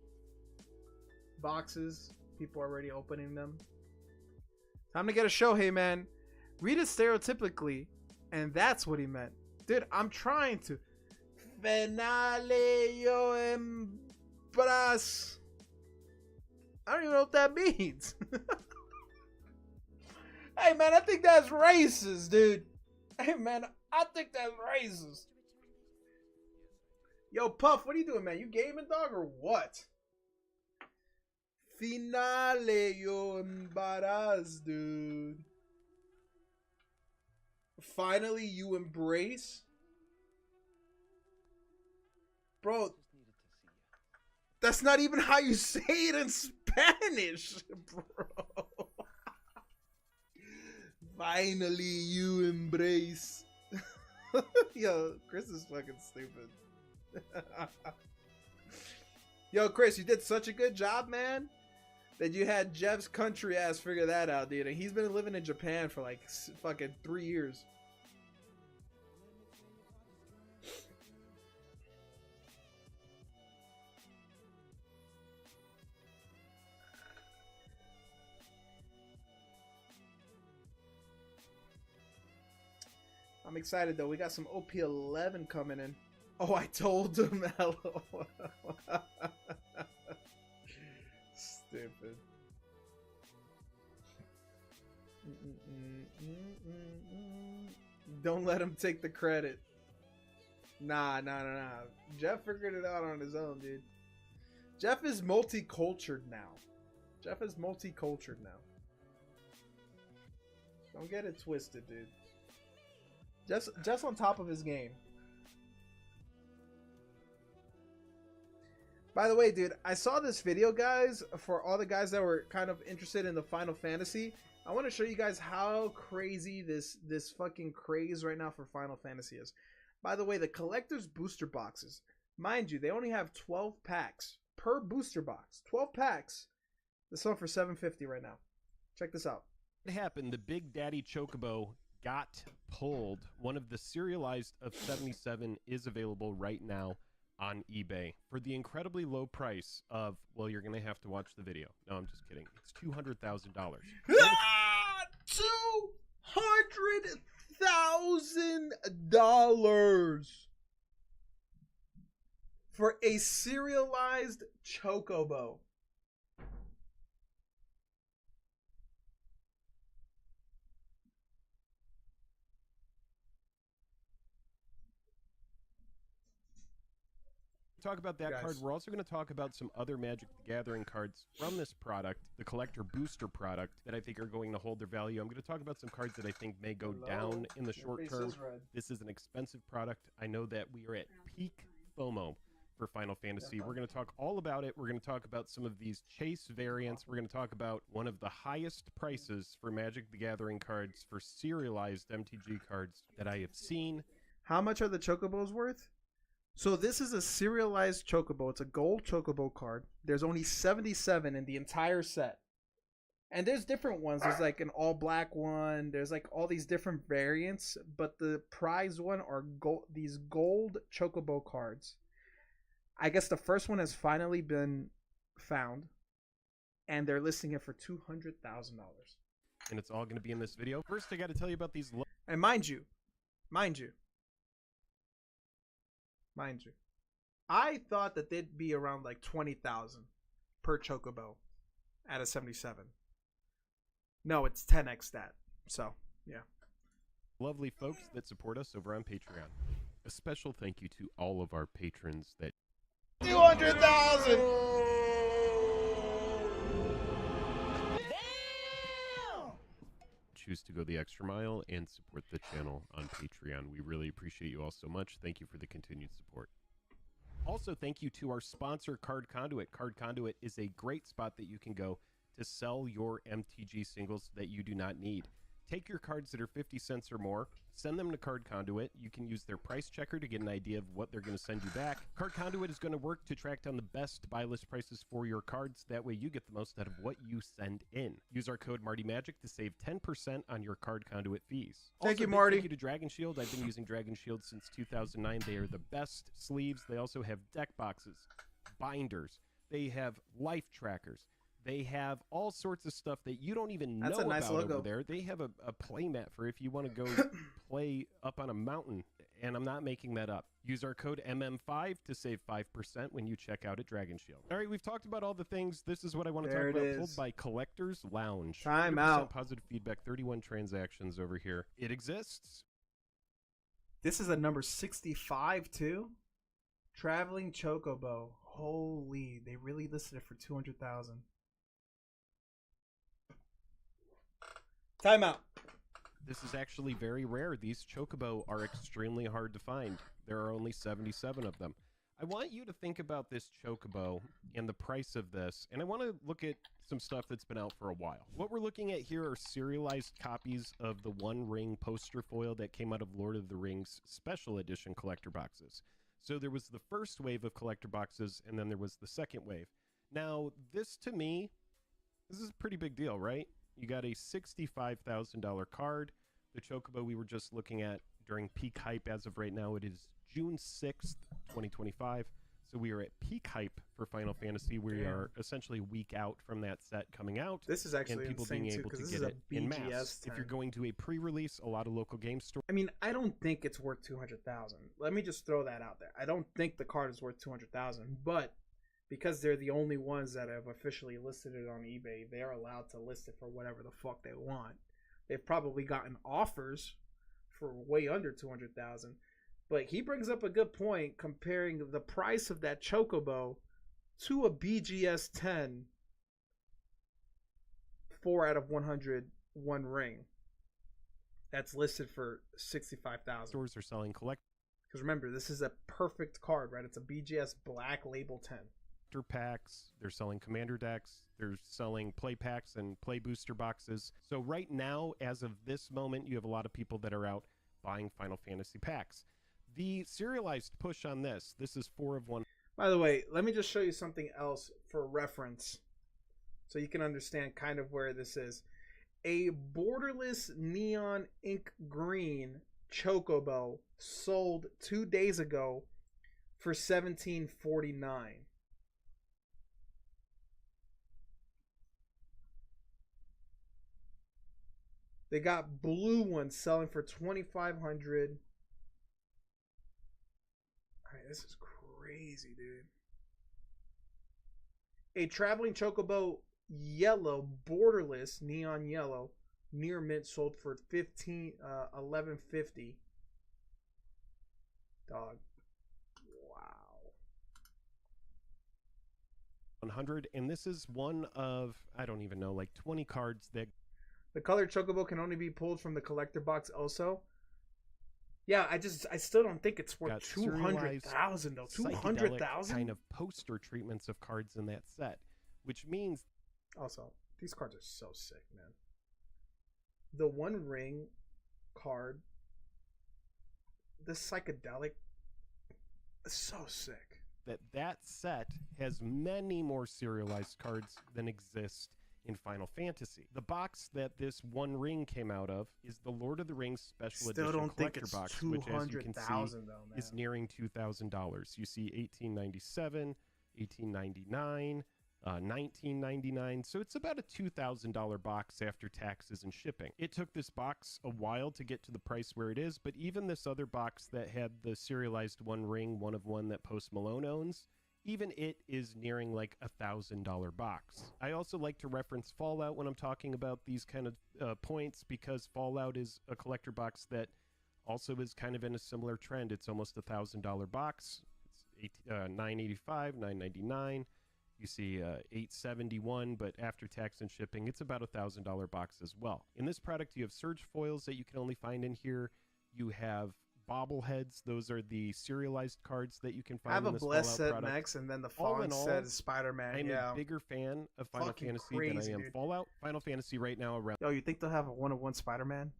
boxes. People are already opening them. Time to get a Shohei, man. Read it stereotypically, and that's what he meant. Dude, I'm trying to. Finale yo embras. I don't even know what that means. Hey, man, I think that's racist, dude. Hey, man, I think that's racist. Yo, Puff, what are you doing, man? You gaming, dog, or what? Finale yo embaraz, dude. Finally, you embrace? Bro, that's not even how you say it in Spanish, bro. Finally, you embrace. Yo, Chris is fucking stupid. Yo, Chris, you did such a good job, man, that you had Jeff's country ass figure that out, dude. And he's been living in Japan for like fucking 3 years. I'm excited though. We got some OP11 coming in. Oh, I told him. Hello. Stupid. Don't let him take the credit. Nah. Jeff figured it out on his own, dude. Jeff is multicultured now. Don't get it twisted, dude. Just on top of his game. By the way, dude, I saw this video, guys, for all the guys that were kind of interested in the Final Fantasy. I want to show you guys how crazy this fucking craze right now for Final Fantasy is. By the way, the collector's booster boxes, mind you, they only have 12 packs per booster box. 12 packs. This one for $7.50 right now. Check this out. It happened. The Big Daddy Chocobo got pulled. One of the serialized of 77 is available right now on eBay for the incredibly low price of, well, you're gonna have to watch the video. No, I'm just kidding. It's $200,000. $200,000 for a serialized Chocobo. Talk about that Guys. card. We're also going to talk about some other Magic the Gathering cards from this product, the collector booster product, that I think are going to hold their value. I'm going to talk about some cards that I think may go down in the short term. This is an expensive product. I know that we are at peak FOMO for Final Fantasy. We're going to talk all about it. We're going to talk about some of these chase variants. We're going to talk about one of the highest prices for Magic the Gathering cards, for serialized MTG cards that I have seen. How much are the Chocobos worth? So this is a serialized Chocobo. It's a gold Chocobo card. There's only 77 in the entire set. And there's different ones. There's like an all black one. There's like all these different variants. But the prize one are these gold Chocobo cards. I guess the first one has finally been found. And they're listing it for $200,000. and it's all going to be in this video. First, I got to tell you about these. And mind you, I thought that they'd be around like 20,000 per Chocobo at a 77. No, it's 10x that. So, yeah. Lovely folks that support us over on Patreon. A special thank you to all of our patrons that 200,000. choose to go the extra mile and support the channel on Patreon. We really appreciate you all so much. Thank you for the continued support. Also, thank you to our sponsor, Card Conduit. Card Conduit is a great spot that you can go to sell your MTG singles that you do not need. Take your cards that are 50 cents or more, send them to Card Conduit. You can use their price checker to get an idea of what they're going to send you back. Card Conduit is going to work to track down the best buy list prices for your cards. That way you get the most out of what you send in. Use our code MartyMagic to save 10% on your Card Conduit fees. Thank you, Big Marty. Thank you to Dragon Shield. I've been using Dragon Shield since 2009. They are the best sleeves. They also have deck boxes, binders. They have life trackers. They have all sorts of stuff that you don't even know about over there. They have a play mat for if you want to go play up on a mountain, and I'm not making that up. Use our code MM5 to save 5% when you check out at Dragon Shield. All right, we've talked about all the things. This is what I want to talk about. Pulled by Collectors Lounge. Time out. Positive feedback, 31 transactions over here. It exists. This is a number 65 too. Traveling Chocobo. Holy, they really listed it for 200,000. Time out. This is actually very rare. These Chocobo are extremely hard to find. There are only 77 of them. I want you to think about this Chocobo and the price of this, and I want to look at some stuff that's been out for a while. What we're looking at here are serialized copies of the One Ring poster foil that came out of Lord of the Rings Special Edition collector boxes. So there was the first wave of collector boxes, and then there was the second wave. Now, this to me, this is a pretty big deal, right? You got a $65,000 card. The Chocobo we were just looking at during peak hype. As of right now, it is June 6th, 2025. So we are at peak hype for Final Fantasy. We are essentially a week out from that set coming out. This is actually and people insane being too, able to this get is a it in mass. BGS 10. If you're going to a pre-release, a lot of local game stores. I mean, I don't think it's worth 200,000. Let me just throw that out there. I don't think the card is worth 200,000, but because they're the only ones that have officially listed it on eBay, they're allowed to list it for whatever the fuck they want. They've probably gotten offers for way under 200,000. But he brings up a good point comparing the price of that Chocobo to a BGS 10 4 out of 100 One Ring. That's listed for 65,000. Stores are selling collect. Because remember, this is a perfect card, right? It's a BGS Black Label 10. Packs, they're selling commander decks, they're selling play packs and play booster boxes. So right now, as of this moment, you have a lot of people that are out buying Final Fantasy packs. The serialized push on this is 4 of 1. By the way, let me just show you something else for reference so you can understand kind of where this is. A borderless neon ink green Chocobo sold 2 days ago for $17.49. They got blue ones selling for $2,500. All right, this is crazy, dude. A traveling Chocobo yellow, borderless, neon yellow, near mint sold for $11.50. Dog. Wow. 100, and this is one of, I don't even know, like 20 cards that. The colored Chocobo can only be pulled from the collector box also. Yeah, I still don't think it's worth 200,000 though. 200,000 kind of poster treatments of cards in that set, which means also these cards are so sick, man. The One Ring card, the psychedelic, is so sick. That set has many more serialized cards than exist in Final Fantasy. The box that this One Ring came out of is the Lord of the Rings Special Edition collector box, which, as you can see, is nearing $2,000. You see 1897, 1899, $19.99. So it's about a $2,000 box after taxes and shipping. It took this box a while to get to the price where it is, but even this other box that had the serialized One Ring, one of one that Post Malone owns, even it is nearing like $1,000 box. I also like to reference Fallout when I'm talking about these kind of points, because Fallout is a collector box that also is kind of in a similar trend. It's almost $1,000 box. It's $985, $999. You see $871, but after tax and shipping, it's about $1,000 box as well. In this product, you have surge foils that you can only find in here. You have bobbleheads. Those are the serialized cards that you can find in this Fallout product. I have a Bless set next, and then the font says Spider-Man. I'm a bigger fan of Final Fantasy than I am Fallout. Final Fantasy right now around... Yo, you think they'll have a one-of-one Spider-Man?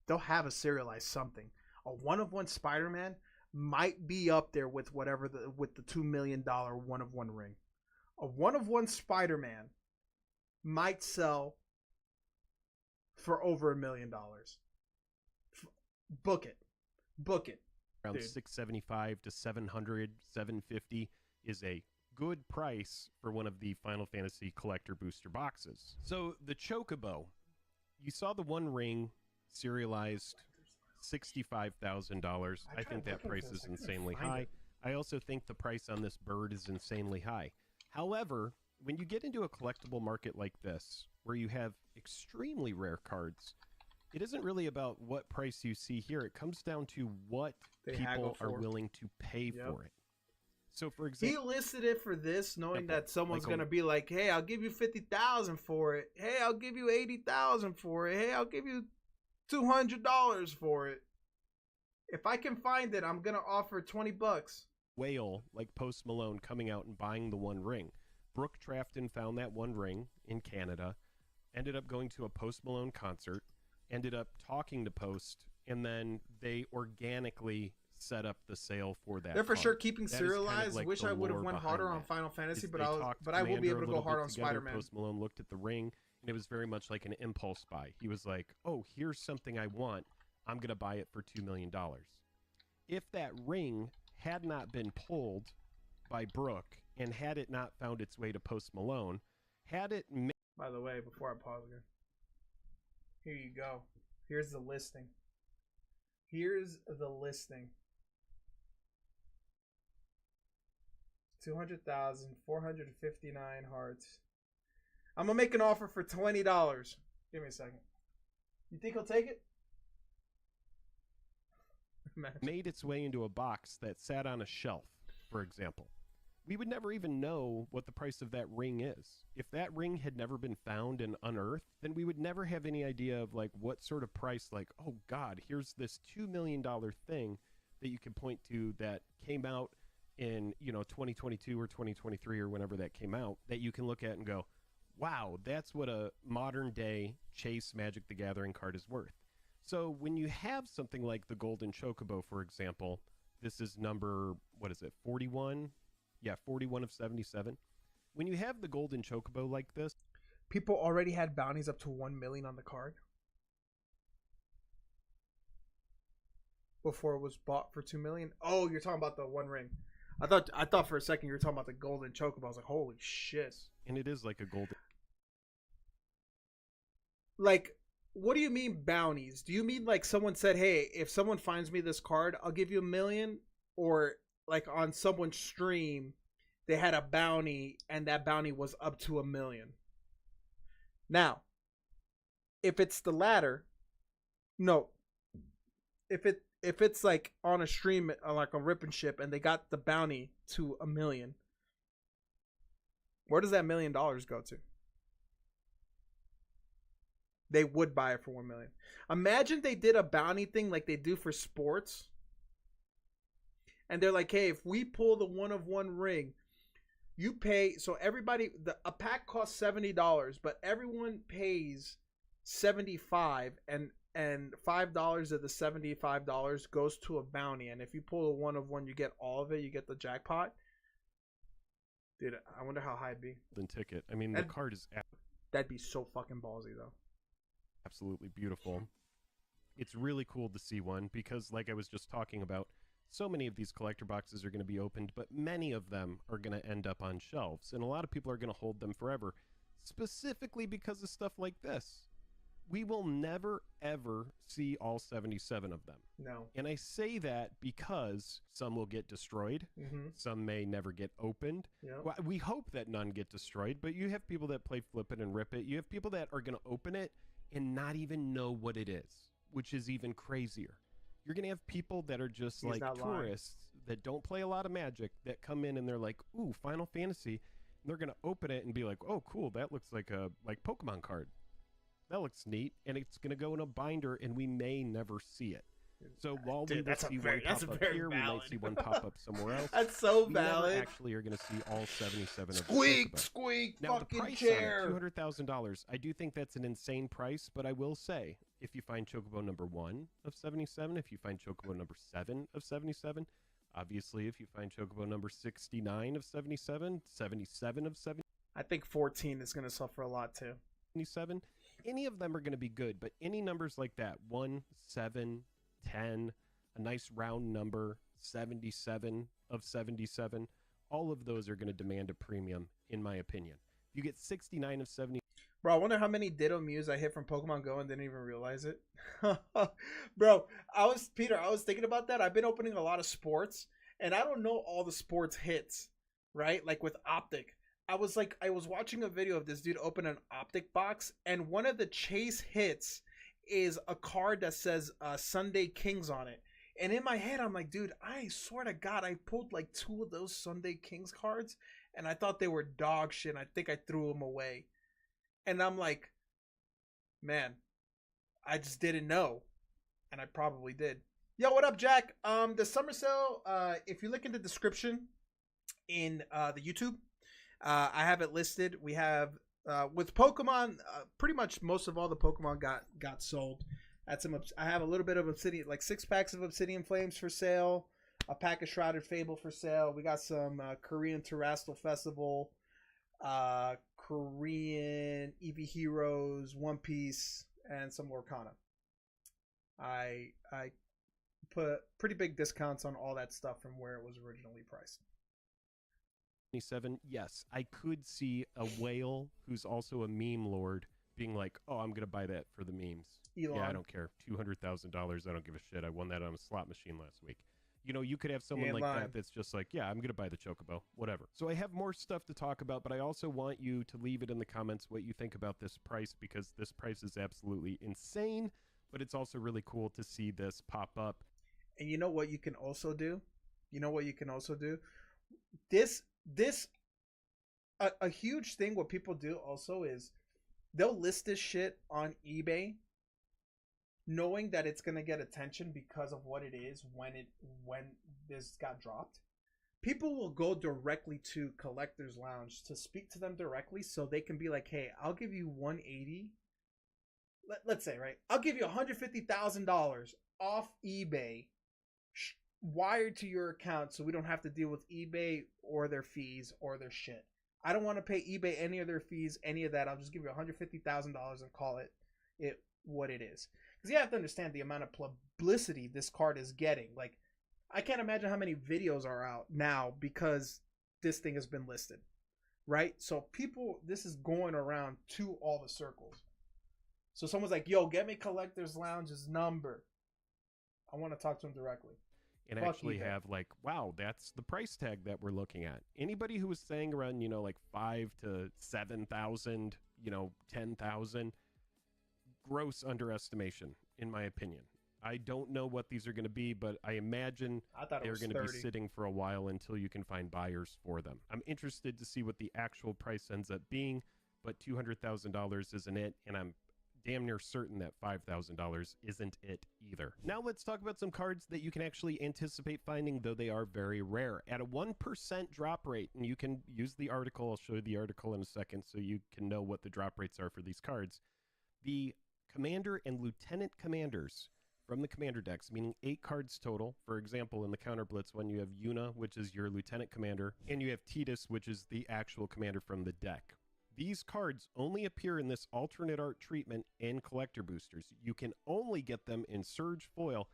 They'll have a serialized something. A one-of-one Spider-Man might be up there with whatever with the $2 million one-of-one ring. A one-of-one Spider-Man might sell for over $1 million. Book it. Around dude. $675 to $700, $750 is a good price for one of the Final Fantasy collector booster boxes. So the Chocobo, you saw the One Ring serialized $65,000. I think that price is insanely high. I also think the price on this bird is insanely high. However, when you get into a collectible market like this, where you have extremely rare cards, it isn't really about what price you see here. It comes down to what people are willing to pay for it. So, for example, he listed it for this, knowing that someone's going to be like, hey, I'll give you $50,000 for it. Hey, I'll give you $80,000 for it. Hey, I'll give you $200 for it. If I can find it, I'm going to offer $20. Whale like Post Malone coming out and buying the One Ring. Brooke Trafton found that One Ring in Canada, ended up going to a Post Malone concert, ended up talking to Post, and then they organically set up the sale for that. They're for card. sure keeping That serialized. kind of like Wish I would have went harder on Final Fantasy, but I will be able to go hard on Spider-Man. Post Malone looked at the ring, and it was very much like an impulse buy. He was like, oh, here's something I want. I'm going to buy it for $2 million. If that ring had not been pulled by Brooke, and had it not found its way to Post Malone, had it... By the way, before I pause again, here you go. Here's the listing. Here's the listing. 200,000, 459 hearts. I'm gonna make an offer for $20. Give me a second. You think he'll take it? Made its way into a box that sat on a shelf, for example. We would never even know what the price of that ring is. If that ring had never been found and unearthed, then we would never have any idea of like what sort of price, like, oh God, here's this $2 million thing that you can point to that came out in, 2022 or 2023 or whenever that came out, that you can look at and go, wow, that's what a modern day Chase Magic the Gathering card is worth. So when you have something like the Golden Chocobo, for example, this is number, 41? Yeah, 41 of 77. When you have the Golden Chocobo like this, people already had bounties up to 1 million on the card before it was bought for 2 million. Oh, you're talking about the One Ring. I thought for a second you were talking about the Golden Chocobo. I was like, holy shit. And it is like a golden. Like, what do you mean bounties? Do you mean like someone said, hey, if someone finds me this card, I'll give you $1 million? Or like on someone's stream, they had a bounty and that bounty was up to $1 million. Now, if it's the latter, no. If it's like on a stream, like a rip and ship, and they got the bounty to $1 million, where does that $1 million go to? They would buy it for $1 million. Imagine they did a bounty thing like they do for sports. And they're like, hey, if we pull the one-of-one ring, you pay. So everybody, a pack costs $70, but everyone pays $75, and $5 of the $75 goes to a bounty. And if you pull a one-of-one, you get all of it. You get the jackpot. Dude, I wonder how high it'd be. The ticket. I mean, the card is... That'd be so fucking ballsy, though. Absolutely beautiful. It's really cool to see one because, like I was just talking about, So many of these collector boxes are going to be opened, but many of them are going to end up on shelves, and a lot of people are going to hold them forever, specifically because of stuff like this. We will never, ever see all 77 of them. No. And I say that because some will get destroyed. Some may never get opened. Yep. Well, we hope that none get destroyed, but you have people that play flip it and rip it. You have people that are going to open it and not even know what it is, which is even crazier. You're going to have people that are just like tourists that don't play a lot of Magic that come in and they're like, ooh, Final Fantasy. And they're going to open it and be like, oh, cool, that looks like a Pokemon card. That looks neat, and it's going to go in a binder, and we may never see it. So while we will see one pop up here, we might see one pop up somewhere else. That's so valid. We never actually are going to see all 77 of Squeak, the squeak, now, fucking the price chair. $200,000. I do think that's an insane price, but I will say, if you find Chocobo number 1 of 77, if you find Chocobo number 7 of 77, obviously if you find Chocobo number 69 of 77, 77 of 70, I think 14 is going to suffer a lot too. 77, any of them are going to be good, but any numbers like that, 1, 7, 10, a nice round number, 77 of 77, all of those are going to demand a premium, in my opinion. If you get 69 of 70, bro, I wonder how many Ditto Mews I hit from Pokemon Go and didn't even realize it. Bro, I was thinking about that. I've been opening a lot of sports, and I don't know all the sports hits, right? Like with Optic. I was watching a video of this dude open an Optic box, and one of the chase hits is a card that says Sunday Kings on it. And in my head, I'm like, dude, I swear to God, I pulled like 2 of those Sunday Kings cards, and I thought they were dog shit. I think I threw them away. And I'm like, man, I just didn't know. And I probably did. Yo, what up, Jack? The summer sale, if you look in the description in the YouTube, I have it listed. We have with Pokemon, pretty much most of all the Pokemon got sold. I have a little bit of Obsidian, like 6 packs of Obsidian Flames for sale, a pack of Shrouded Fable for sale. We got some Korean Terrestrial Festival, Korean Eevee Heroes, One Piece, and some Lorcana. I put pretty big discounts on all that stuff from where it was originally priced. 77, yes, I could see a whale who's also a meme lord being like, oh, I'm going to buy that for the memes. Elon. Yeah, I don't care. $200,000, I don't give a shit. I won that on a slot machine last week. You know, you could have someone like that that's just like, yeah, I'm going to buy the Chocobo, whatever. So I have more stuff to talk about, but I also want you to leave it in the comments what you think about this price, because this price is absolutely insane, but it's also really cool to see this pop up. And you know what you can also do? A huge thing what people do also is they'll list this shit on eBay knowing that it's going to get attention because of what it is when this got dropped. People will go directly to Collector's Lounge to speak to them directly so they can be like, hey, I'll give you 180. Let's say, right? I'll give you $150,000 off eBay wired to your account so we don't have to deal with eBay or their fees or their shit. I don't want to pay eBay any of their fees, any of that. I'll just give you $150,000 and call it what it is. Because you have to understand the amount of publicity this card is getting. Like, I can't imagine how many videos are out now because this thing has been listed, right? So this is going around to all the circles. So someone's like, yo, get me Collector's Lounge's number. I want to talk to him directly. And actually have like, wow, that's the price tag that we're looking at. Anybody who was saying around, you know, like 5,000 to 7,000, you know, 10,000, gross underestimation, in my opinion. I don't know what these are going to be, but I imagine they're going to be sitting for a while until you can find buyers for them. I'm interested to see what the actual price ends up being, but $200,000 isn't it, and I'm damn near certain that $5,000 isn't it either. Now let's talk about some cards that you can actually anticipate finding, though they are very rare. At a 1% drop rate, and you can use the article, I'll show you the article in a second so you can know what the drop rates are for these cards. The Commander and Lieutenant Commanders from the Commander decks, meaning 8 cards total. For example, in the Counter Blitz one, you have Yuna, which is your Lieutenant Commander, and you have Tidus, which is the actual commander from the deck. These cards only appear in this alternate art treatment in collector boosters. You can only get them in Surge Foil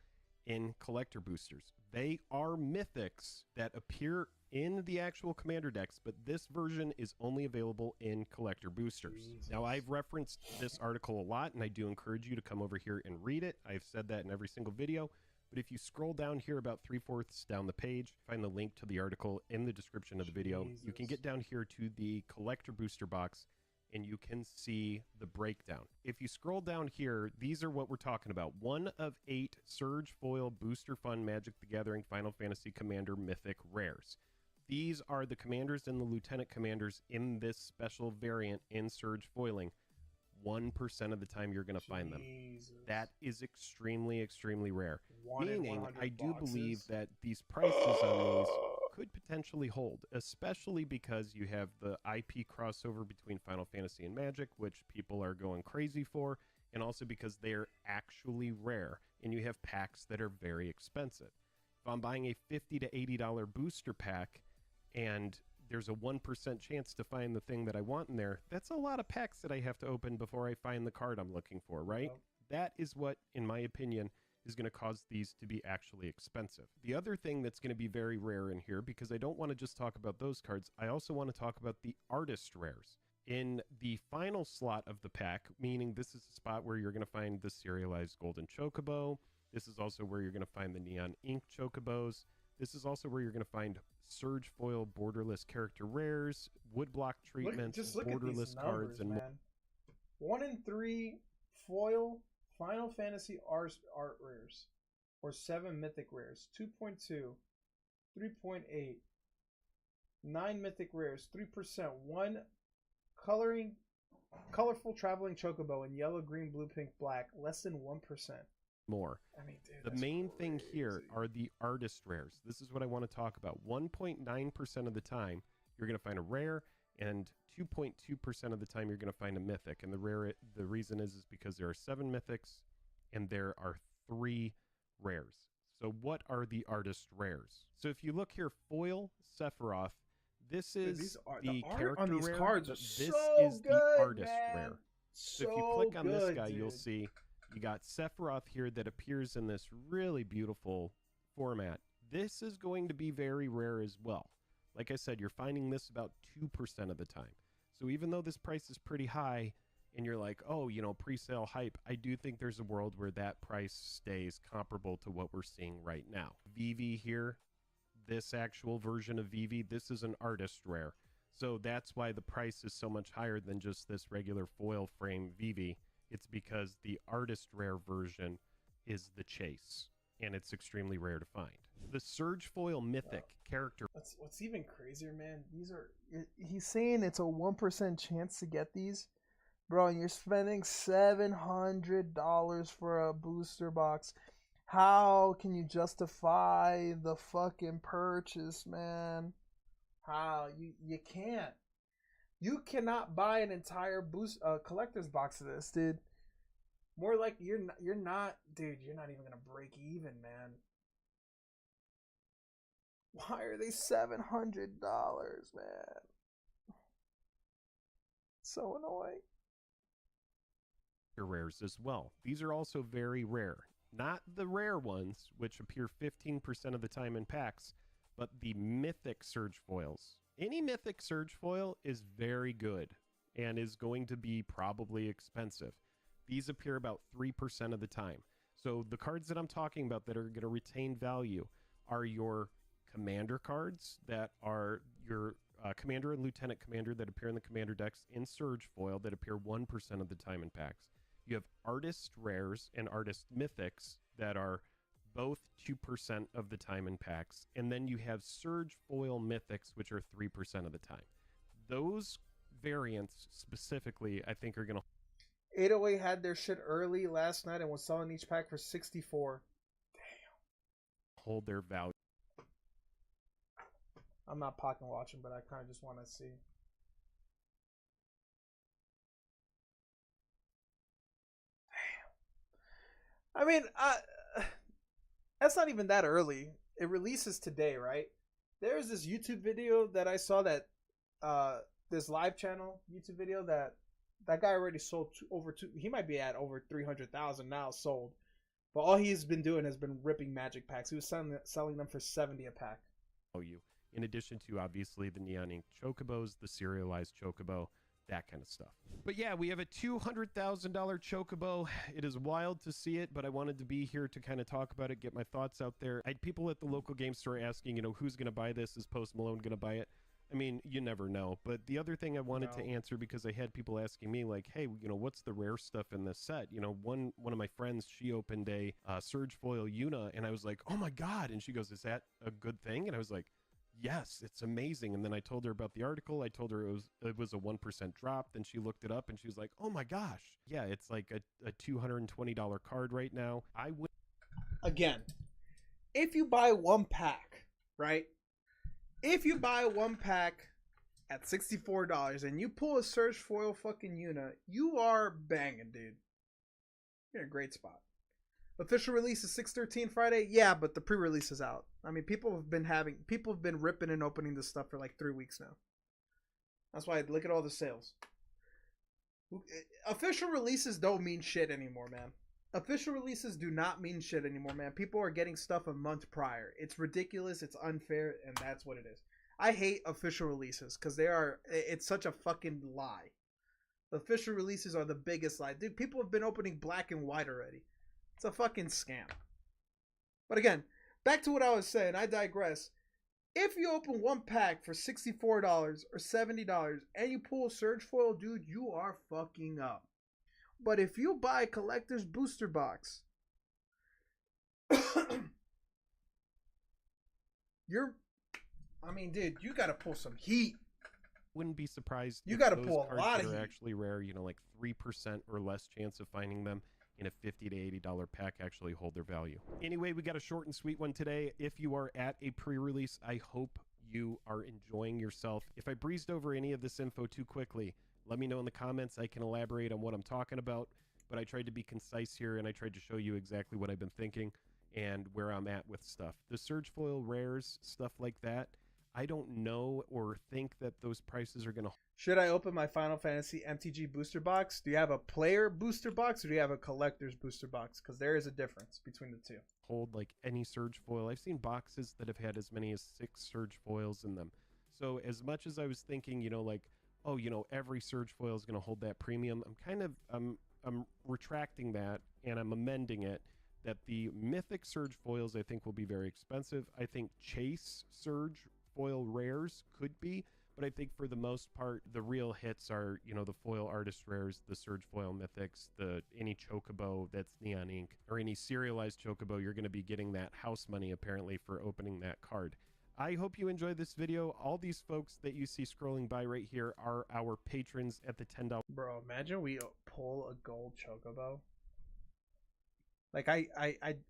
in collector boosters. They are mythics that appear in the actual commander decks, but this version is only available in collector boosters. Jesus. Now, I've referenced this article a lot, and I do encourage you to come over here and read it. I've said that in every single video, but if you scroll down here about 3/4 down the page, find the link to the article in the description of the video. Jesus. You can get down here to the collector booster box, and you can see the breakdown. If you scroll down here, these are what we're talking about. 1 of 8 Surge Foil Booster Fun Magic the Gathering Final Fantasy Commander Mythic Rares. These are the commanders and the lieutenant commanders in this special variant in Surge Foiling. 1% of the time you're going to find them. That is extremely, extremely rare. Meaning, I do believe that these prices on these could potentially hold, especially because you have the IP crossover between Final Fantasy and Magic, which people are going crazy for, and also because they're actually rare, and you have packs that are very expensive. If I'm buying a $50 to $80 booster pack, and there's a 1% chance to find the thing that I want in there, that's a lot of packs that I have to open before I find the card I'm looking for, right? Yep. That is what, in my opinion, is going to cause these to be actually expensive. The other thing that's going to be very rare in here, because I don't want to just talk about those cards, I also want to talk about the artist rares. In the final slot of the pack, meaning this is the spot where you're going to find the serialized golden chocobo. This is also where you're going to find the neon ink chocobos. This is also where you're going to find Surge Foil borderless character rares, woodblock treatments, look borderless at these numbers, cards, and more. man. 1 in 3 foil Final Fantasy art rares, or 7 mythic rares, 2.2, 3.8, 9 mythic rares, 3%, 1 colorful traveling chocobo in yellow, green, blue, pink, black, less than 1%. More. I mean, dude, the main thing here are the artist rares. This is what I want to talk about. 1.9% of the time you're going to find a rare, and 2.2% of the time you're going to find a mythic. And the reason is because there are 7 mythics and there are 3 rares. So what are the artist rares? So if you look here, foil Sephiroth, this is the art character on these rare, cards but are this so is good, the artist man. rare. So So if you click on this good, guy, you'll dude. see you got Sephiroth here that appears in this really beautiful format. This is going to be very rare as well. Like I said, you're finding this about 2% of the time. So even though this price is pretty high and you're like, oh, you know, pre-sale hype, I do think there's a world where that price stays comparable to what we're seeing right now. Vivi here, this actual version of Vivi, this is an artist rare. So that's why the price is so much higher than just this regular foil frame Vivi. It's because the artist rare version is the chase, and it's extremely rare to find. The Surge Foil Mythic character. What's even crazier, man? He's saying it's a 1% chance to get these, bro. And you're spending $700 for a booster box. How can you justify the fucking purchase, man? How you can't. You cannot buy an entire collector's box of this, dude. More like you're not, dude. You're not even gonna break even, man. Why are they $700, man? So annoying. Rares as well. These are also very rare. Not the rare ones, which appear 15% of the time in packs, but the mythic Surge Foils. Any mythic Surge Foil is very good and is going to be probably expensive. These appear about 3% of the time. So the cards that I'm talking about that are going to retain value are your commander cards that are your commander and lieutenant commander that appear in the commander decks in Surge Foil that appear 1% of the time in packs. You have artist rares and artist mythics that are both 2% of the time in packs. And then you have Surge Foil mythics, which are 3% of the time. Those variants specifically, I think, are going to... 808 had their shit early last night and was selling each pack for $64. Damn. hold their value. I'm not pocket watching, but I kind of just want to see. Damn. I mean, that's not even that early. It releases today, right? There's this YouTube video that I saw that this live channel YouTube video that guy already sold over two. He might be at over 300,000 now sold. But all he's been doing has been ripping Magic packs. He was selling them for 70 a pack. You, in addition to obviously the Neon Ink Chocobos, the serialized Chocobo, that kind of stuff. But yeah, we have a $200,000 Chocobo. It is wild to see it, but I wanted to be here to kind of talk about it, get my thoughts out there. I had people at the local game store asking, you know, who's going to buy this? Is Post Malone going to buy it? I mean, you never know. But the other thing I wanted to answer, because I had people asking me, like, hey, you know, what's the rare stuff in this set? You know, one of my friends, she opened a Surge Foil Yuna, and I was like, oh my God. And she goes, is that a good thing? And I was like, yes, it's amazing. And then I told her about the article. I told her it was a 1% drop. Then she looked it up, and she was like, oh my gosh. Yeah, it's like a $220 card right now. I would... Again, if you buy one pack, right? If you buy one pack at $64 and you pull a Surge Foil fucking Yuna, you are banging, dude. You're in a great spot. Official release is 6/13 Friday. Yeah, but the pre-release is out. I mean, people have been ripping and opening this stuff for like 3 weeks now. That's why I look at all the sales. Official releases don't mean shit anymore, man. Official releases do not mean shit anymore, man. People are getting stuff a month prior. It's ridiculous. It's unfair, and that's what it is. I hate official releases because it's such a fucking lie. Official releases are the biggest lie. Dude, people have been opening black and white already. It's a fucking scam. But again, back to what I was saying. I digress. If you open one pack for $64 or $70 and you pull a Surge Foil, dude, you are fucking up. But if you buy a collector's booster box, dude, you gotta pull some heat. Wouldn't be surprised. You if gotta those pull a cards lot that of are heat. actually rare, you know, like 3% or less chance of finding them in a $50 to $80 pack actually hold their value. Anyway, we got a short and sweet one today. If you are at a pre-release, I hope you are enjoying yourself. If I breezed over any of this info too quickly, let me know in the comments. I can elaborate on what I'm talking about, but I tried to be concise here, and I tried to show you exactly what I've been thinking and where I'm at with stuff. The Surge Foil rares, stuff like that, I don't know or think that those prices are going to... Should I open my Final Fantasy MTG booster box? Do you have a player booster box or do you have a collector's booster box? Because there is a difference between the two. Hold like any Surge Foil. I've seen boxes that have had as many as 6 Surge Foils in them. So as much as I was thinking, you know, like, oh, you know, every Surge Foil is going to hold that premium, I'm retracting that, and I'm amending it, that the Mythic Surge Foils I think will be very expensive. I think Chase Surge Foil rares could be, but I think for the most part, the real hits are, you know, the foil artist rares, the Surge Foil Mythics, any Chocobo that's Neon Ink, or any serialized Chocobo, you're going to be getting that house money apparently for opening that card. I hope you enjoyed this video. All these folks that you see scrolling by right here are our patrons at the $10. Bro, imagine we pull a gold Chocobo. Like, I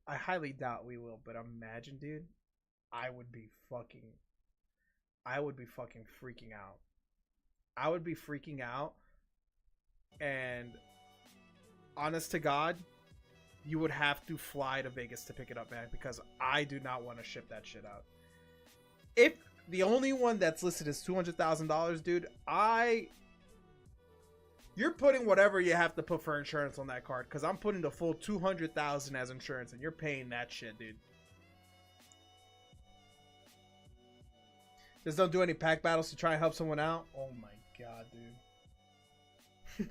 highly doubt we will, but imagine, dude, I would be fucking freaking out. I would be freaking out, and honest to God, you would have to fly to Vegas to pick it up, man, because I do not want to ship that shit out. If the only one that's listed is $200,000, dude, you're putting whatever you have to put for insurance on that card, because I'm putting the full $200,000 as insurance, and you're paying that shit, dude. Just don't do any pack battles to try and help someone out. Oh my God, dude.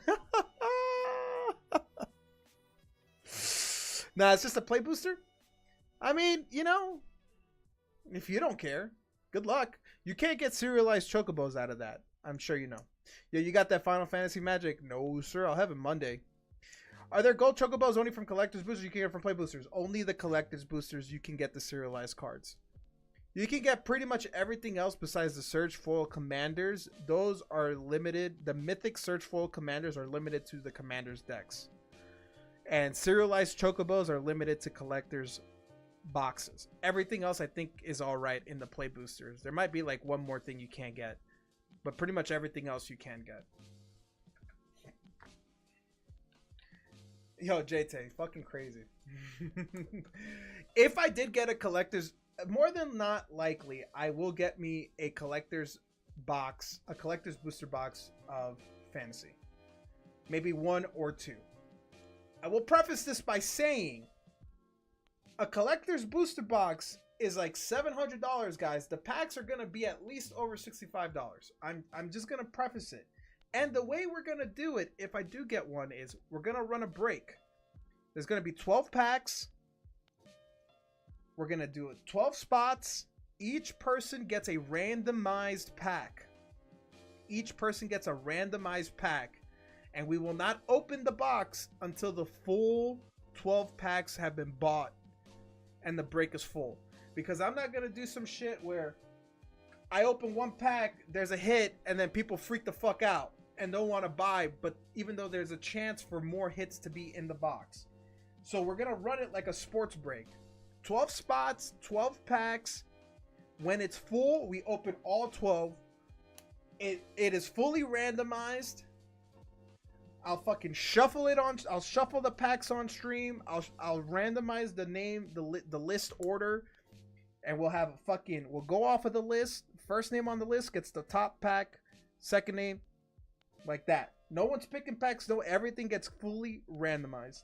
Nah, it's just a play booster. I mean, you know, if you don't care, good luck. You can't get serialized Chocobos out of that. I'm sure you know. Yeah, you got that Final Fantasy magic? No, sir. I'll have it Monday. Are there gold Chocobos only from collector's boosters? You can get from play boosters. Only the collector's boosters you can get the serialized cards. You can get pretty much everything else besides the Surge Foil Commanders. Those are limited. The Mythic Surge Foil Commanders are limited to the Commanders decks. And serialized Chocobos are limited to collectors boxes. Everything else I think is alright in the play boosters. There might be like one more thing you can't get, but pretty much everything else you can get. Yo, JT, fucking crazy. If I did get a collector's, more than not likely, I will get me a collector's box, a collector's booster box of Fantasy. Maybe 1 or 2. I will preface this by saying A collector's booster box is like $700, guys. The packs are gonna be at least over $65. I'm just gonna preface it. And the way we're gonna do it, if I do get one, is we're gonna run a break. There's gonna be 12 packs. We're gonna do it 12 spots. Each person gets a randomized pack. Each person gets a randomized pack. And we will not open the box until the full 12 packs have been bought and the break is full. Because I'm not going to do some shit where I open one pack, there's a hit, and then people freak the fuck out and don't want to buy, but even though there's a chance for more hits to be in the box. So we're going to run it like a sports break. 12 spots, 12 packs. When it's full, we open all 12. It is fully randomized. I'll fucking shuffle it on. I'll shuffle the packs on stream. I'll randomize the name, the list order, and we'll have a fucking. We'll go off of the list. First name on the list gets the top pack. Second name, like that. No one's picking packs. No, everything gets fully randomized.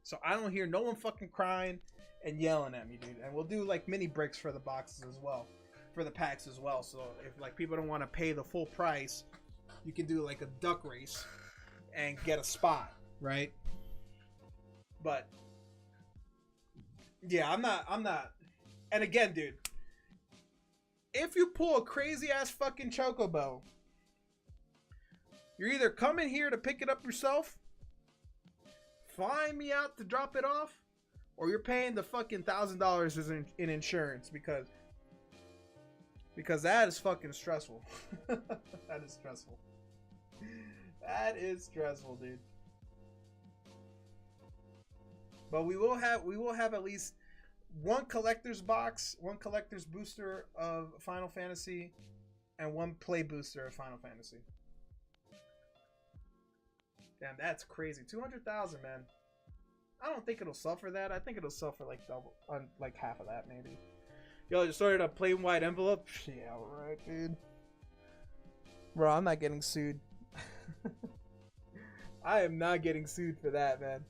So I don't hear no one fucking crying and yelling at me, dude. And we'll do like mini breaks for the boxes as well, for the packs as well. So if like people don't want to pay the full price, you can do like a duck race and get a spot, right? But yeah, I'm not. And again, dude, if you pull a crazy ass fucking chocobo, you're either coming here to pick it up yourself, flying me out to drop it off, or you're paying the fucking $1,000 in insurance because that is fucking stressful. That is stressful. That is stressful, dude. But we will have at least one collector's box, one collector's booster of Final Fantasy, and one play booster of Final Fantasy. Damn, that's crazy. 200,000, man. I don't think it'll sell for that. I think it'll sell for like double, like half of that maybe. Yo, just ordered a plain white envelope. Yeah, right, dude. Bro, I'm not getting sued. I am not getting sued for that, man.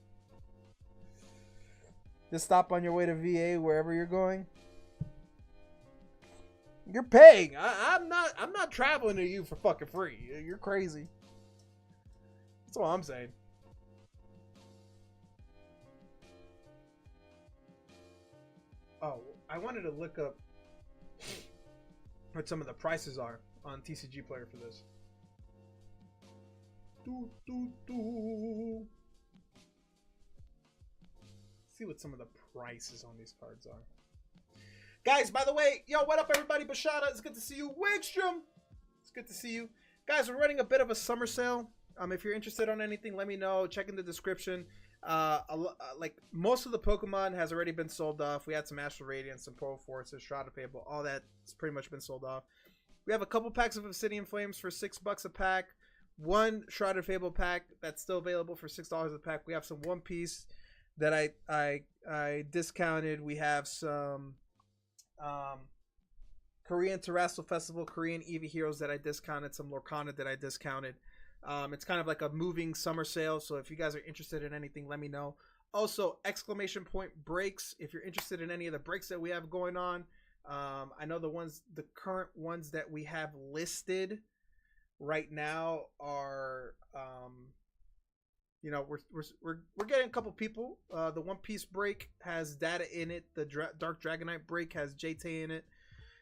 Just stop on your way to VA wherever you're going. You're paying. I'm not traveling to you for fucking free. You're crazy. That's all I'm saying. Oh, I wanted to look up what some of the prices are on TCG Player for this. See what some of the prices on these cards are. Guys, by the way, yo, what up, everybody? Bashada, it's good to see you. Wigstrom, it's good to see you. Guys, we're running a bit of a summer sale. If you're interested on anything, let me know. Check in the description. Like most of the Pokemon has already been sold off. We had some Astral Radiance, some Polar Forces, Shroud of Fable, all that's pretty much been sold off. We have a couple packs of Obsidian Flames for $6 a pack. One Shroud of Fable pack that's still available for $6 a pack. We have some One Piece that I discounted. We have some Korean Terrestrial Festival, Korean Eevee Heroes that I discounted, some Lorcana that I discounted. It's kind of like a moving summer sale, so if you guys are interested in anything, let me know. Also, exclamation point breaks. If you're interested in any of the breaks that we have going on, I know the current ones that we have listed right now are, you know, we're getting a couple people. The One Piece break has Data in it. The Dark Dragonite break has JT in it.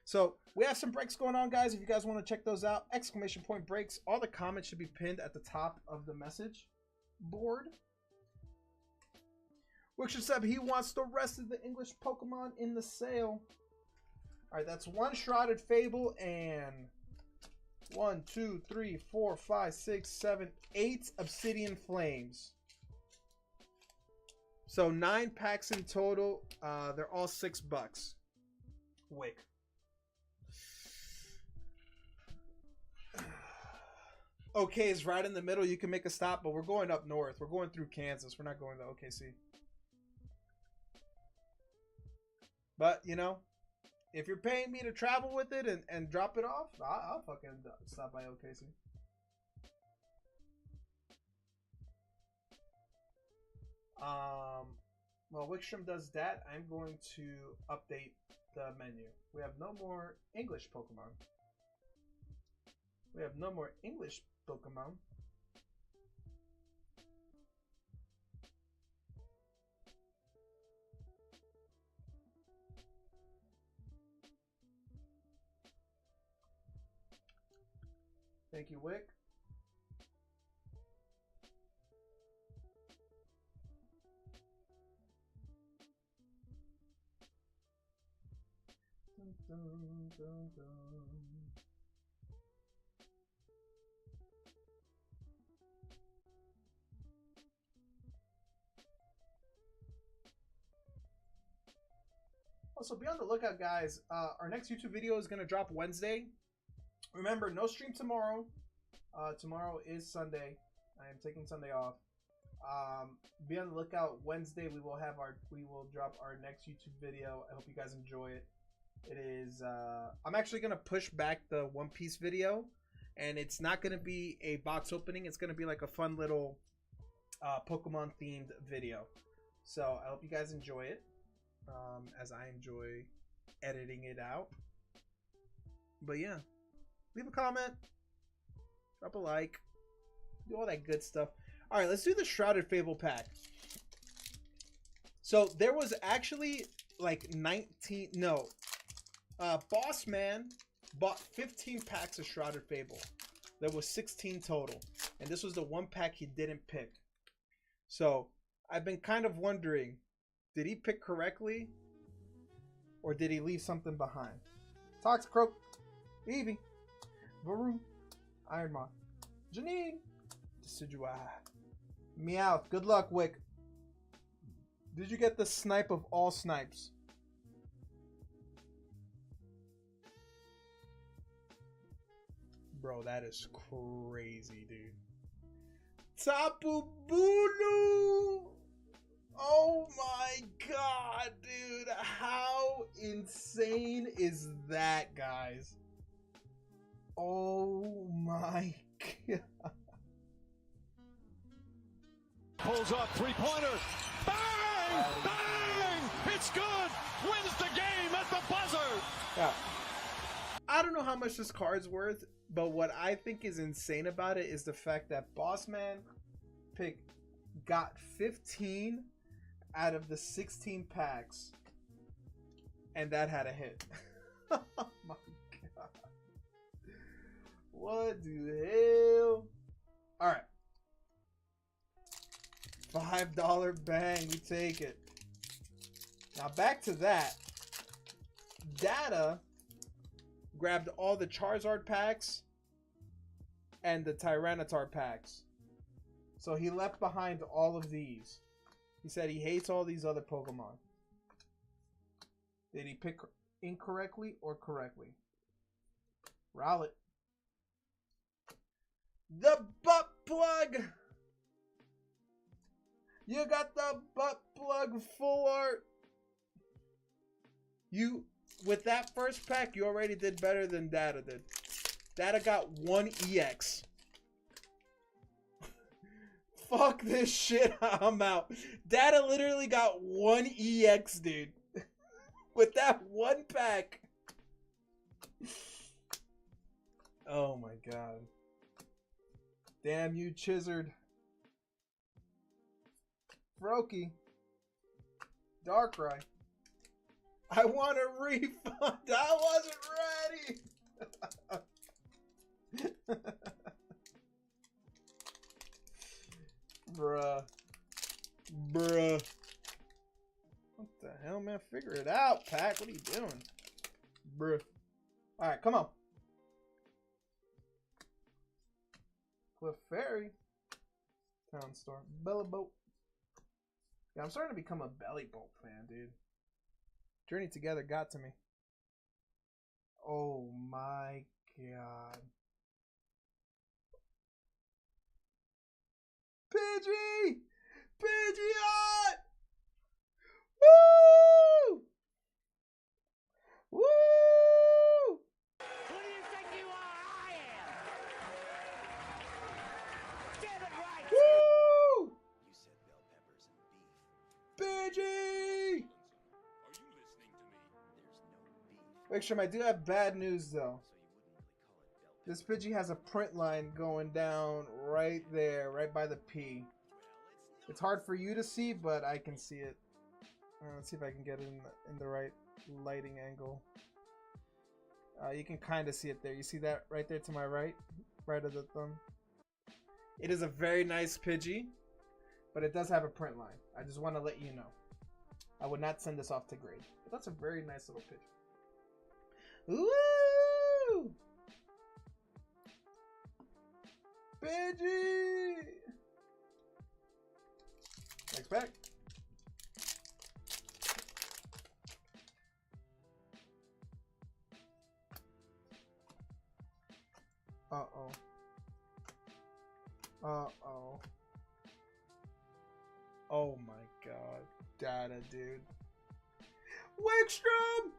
So we have some breaks going on, guys. If you guys want to check those out, exclamation point breaks. All the comments should be pinned at the top of the message board. Wickshire said he wants the rest of the English Pokemon in the sale. All right, that's one Shrouded Fable and 1, 2, 3, 4, 5, 6, 7, 8 Obsidian Flames. So 9 packs in total. They're all $6. Wick. Okay, is right in the middle. You can make a stop, but we're going up north. We're going through Kansas. We're not going to OKC. But, you know, if you're paying me to travel with it and drop it off, I'll fucking stop by OKC. while Wickstrom does that, I'm going to update the menu. We have no more English Pokemon. We have no more English Pokemon. Thank you, Wick. Dun, dun, dun, dun. Also, be on the lookout, guys. Our next YouTube video is going to drop Wednesday. Remember, no stream tomorrow. Tomorrow is Sunday. I am taking Sunday off. Be on the lookout. Wednesday we will drop our next YouTube video. I hope you guys enjoy it. It is I'm actually gonna push back the One Piece video, and it's not gonna be a box opening. It's gonna be like a fun little Pokemon themed video. So I hope you guys enjoy it, as I enjoy editing it out. But yeah, leave a comment, drop a like, do all that good stuff. All right, let's do the Shrouded Fable pack. So there was actually like 19, no, Boss Man bought 15 packs of Shrouded Fable. There was 16 total, and this was the one pack he didn't pick. So I've been kind of wondering, did he pick correctly, or did he leave something behind? Toxicroak, Eevee, Varun, Ironmon, Janine, Decidueye, Meowth. Good luck, Wick. Did you get the snipe of all snipes? Bro, that is crazy, dude. Tapu Bulu! Oh my god, dude. How insane is that, guys? Oh my god. Pulls up, three-pointer. Bang! Bang! It's good! Wins the game at the buzzer! Yeah. I don't know how much this card's worth, but what I think is insane about it is the fact that Bossman got 15 out of the 16 packs, and that had a hit. Oh my god. What the hell? Alright. $5 bang, we take it. Now back to that. Data grabbed all the Charizard packs and the Tyranitar packs. So he left behind all of these. He said he hates all these other Pokemon. Did he pick incorrectly or correctly? Rowlet. The butt plug! You got the butt plug full art. You, with that first pack, you already did better than Data did. Data got 1 EX. Fuck this shit, I'm out. Data literally got 1 EX, dude. With that one pack. Oh my god. Damn you, Chizard. Froakie. Darkrai. I want a refund. I wasn't ready. Bruh. Bruh. What the hell, man? Figure it out, Pack. What are you doing? Bruh. Alright, come on. Clefairy. Town Storm. Bellibolt. Yeah, I'm starting to become a Bellibolt fan, dude. Journey Together got to me. Oh my god. Pidgey! Pidgeot! Woo! Woo! Who do you think you are? I am. Get it right. Woo! You said bell peppers and beef. Pidgey! Wickstrom, I do have bad news though. This Pidgey has a print line going down right there, right by the P. It's hard for you to see, but I can see it. Let's see if I can get it in the right lighting angle. You can kind of see it there. You see that right there to my right? Right of the thumb. It is a very nice Pidgey, but it does have a print line. I just want to let you know. I would not send this off to grade. But that's a very nice little Pidgey. Woo! Pidgey! Next pack. Uh-oh. Uh-oh. Oh my god. Data, dude. Wickstrom!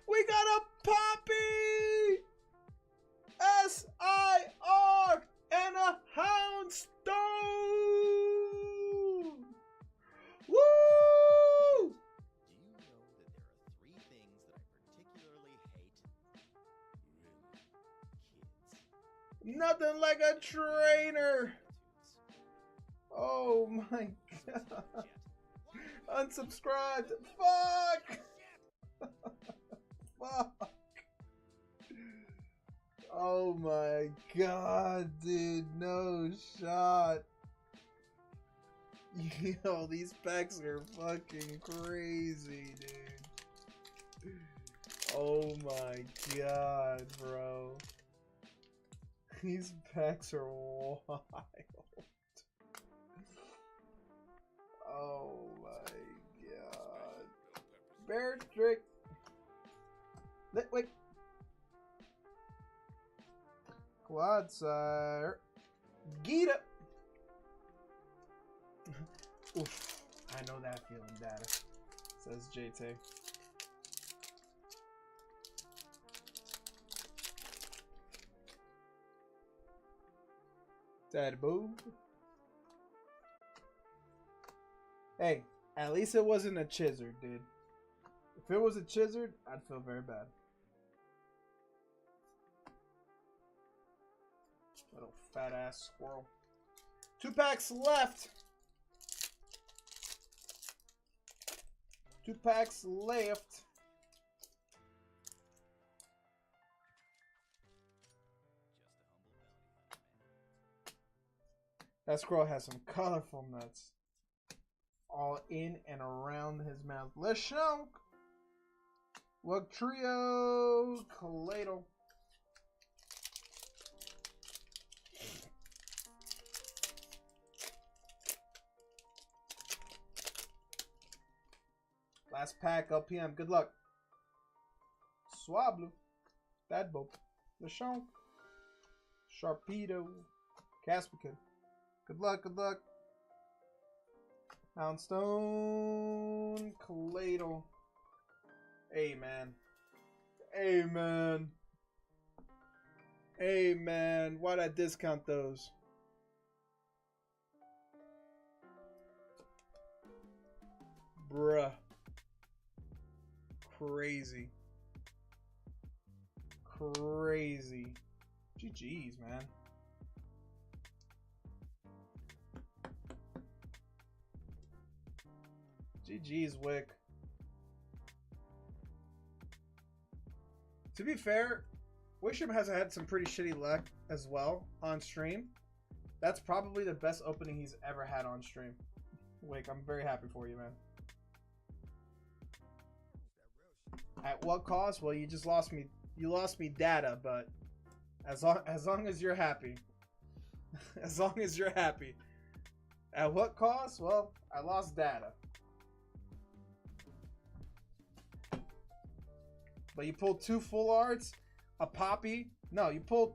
We got a Poppy! S-I-R and a Houndstone! Woo! Do you know that there are 3 things that I particularly hate? Kids. Nothing like a trainer! Oh my god. Unsubscribed. Fuck! Fuck. Oh my god, dude. No shot. Yo, these packs are fucking crazy, dude. Oh my god, bro. These packs are wild. Oh my god. Bear trick. Wait. Quad sire. Get up. Oof. I know that feeling, Data. Says JT. Dad boo. Hey, at least it wasn't a Chizard, dude. If it was a Chizard, I'd feel very bad. Little fat ass squirrel. 2 packs left. 2 packs left. That squirrel has some colorful nuts. All in and around his mouth. Leshonk. Trio. Kaladle. Last pack, LPM. Good luck. Swablu. Badbo. Leshonk. Sharpedo. Caspican. Good luck, good luck. Houndstone. Kaladle. Amen. Amen. Amen. Why'd I discount those? Bruh. Crazy. Crazy. GG's, man. GG's, Wick. To be fair, Wickstrom has had some pretty shitty luck as well on stream. That's probably the best opening he's ever had on stream. Wick, I'm very happy for you, man. At what cost? Well, you just lost me. You lost me data, but as long as you're happy. As long as you're happy. At what cost? Well, I lost data. But you pulled 2 full arts, a Poppy. No, you pulled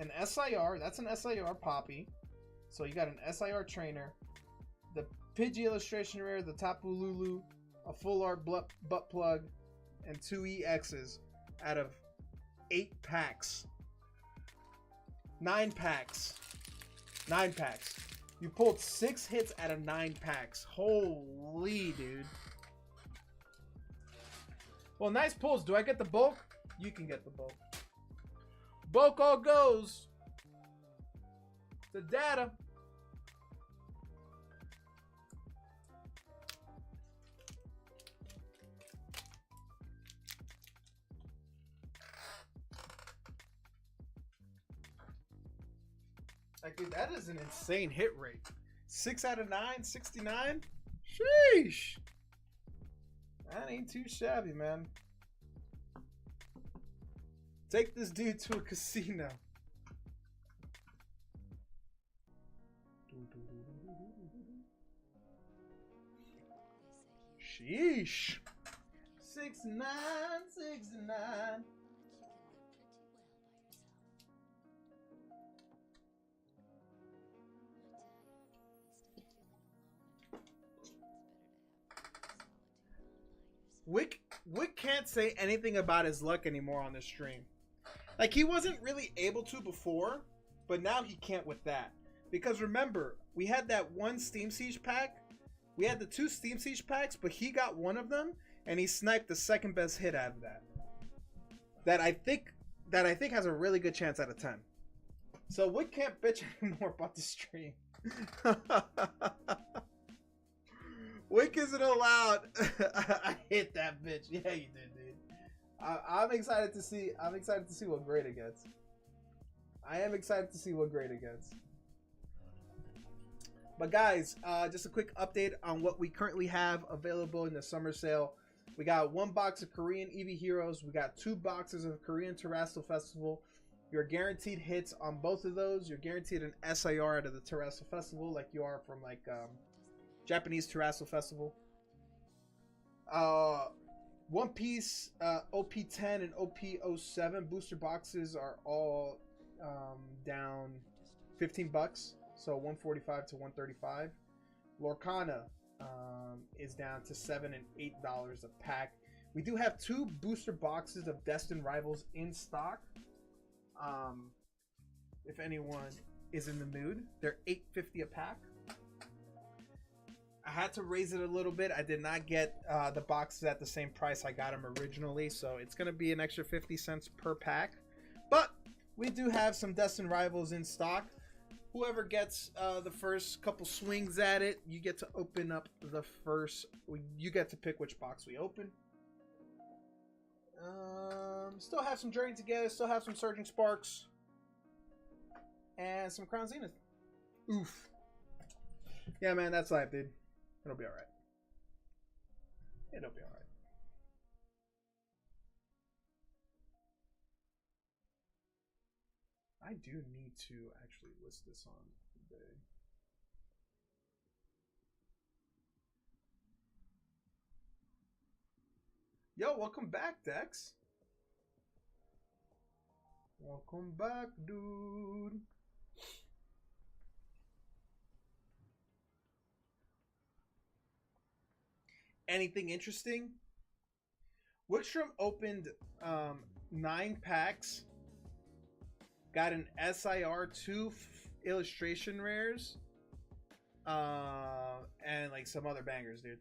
an SIR. That's an SIR Poppy. So you got an SIR trainer, the Pidgey illustration rare, the Tapu Lulu, a full art butt plug, and 2 EXs out of 8 packs. 9 packs. 9 packs. You pulled 6 hits out of 9 packs. Holy, dude. Well, nice pulls. Do I get the bulk? You can get the bulk. Bulk all goes. The data. Like, dude, that is an insane hit rate. 6 out of 9, 69. Sheesh. That ain't too shabby, man. Take this dude to a casino. Sheesh. 69, 69. Wick can't say anything about his luck anymore on this stream. Like, he wasn't really able to before, but now he can't with that. Because remember, we had that one Steam Siege pack. We had the 2 Steam Siege packs, but he got one of them, and he sniped the second best hit out of that. That I think has a really good chance out of 10. So Wick can't bitch anymore about the stream. Wick isn't allowed. I hit that bitch. Yeah, you did, dude. I'm excited to see. I'm excited to see what grade it gets. I am excited to see what grade it gets. But guys, just a quick update on what we currently have available in the summer sale. We got 1 box of Korean EV Heroes. We got 2 boxes of Korean Terrestrial Festival. You're guaranteed hits on both of those. You're guaranteed an SIR out of the Terrestrial Festival, like you are from like Japanese Terrestrial Festival. One Piece OP10 and OP07 booster boxes are all down $15, so 145 to 135. Lorcana is down to $7 and $8 a pack. We do have 2 booster boxes of Destined Rivals in stock. If anyone is in the mood, they're $8.50 a pack. I had to raise it a little bit. I did not get the boxes at the same price I got them originally, so it's going to be an extra 50 cents per pack. But we do have some Destined Rivals in stock. Whoever gets the first couple swings at it, you get to open up the first. You get to pick which box we open. Still have some Journey Together. Still have some Surging Sparks. And some Crown Zenith. Oof. Yeah, man, that's life, dude. It'll be alright. It'll be alright. I do need to actually list this on eBay. Yo, welcome back, Dex. Welcome back, dude. Anything interesting? Wickstrom opened 9 packs. Got an SIR 2 illustration rares. And like some other bangers, dude.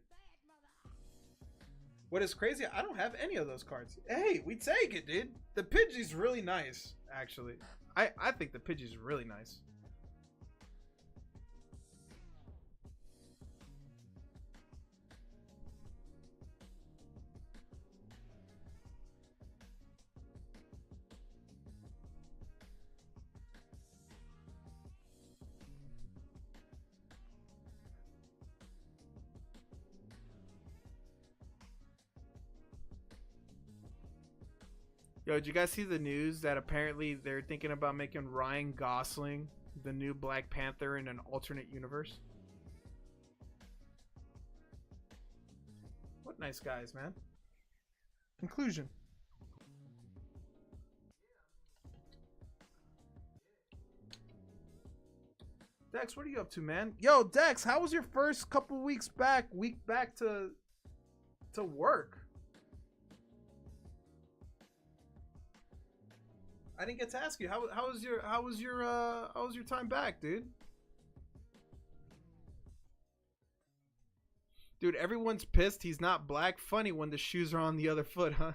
What is crazy, I don't have any of those cards. Hey, we take it, dude. The Pidgey's really nice, actually. I think the Pidgey's really nice. Yo, did you guys see the news that apparently they're thinking about making Ryan Gosling the new Black Panther in an alternate universe? What nice guys, man. Conclusion. Dex, what are you up to, man? Yo, Dex, how was your first couple week back to work? I didn't get to ask you. How was your time back, dude? Dude, everyone's pissed he's not black. Funny when the shoes are on the other foot, huh?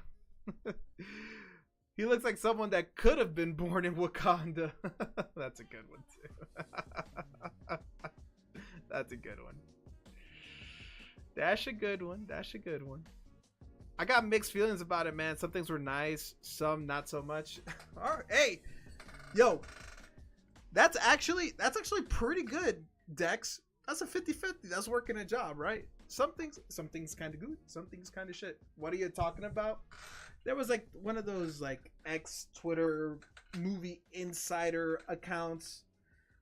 He looks like someone that could have been born in Wakanda. That's a good one, too. That's a good one. That's a good one. That's a good one. I got mixed feelings about it, man. Some things were nice, some not so much. All right, hey, yo, that's actually pretty good, Dex. That's a 50-50. That's working a job, right? Some things kind of good, some things kind of shit. What are you talking about? There was like one of those like ex-Twitter movie insider accounts.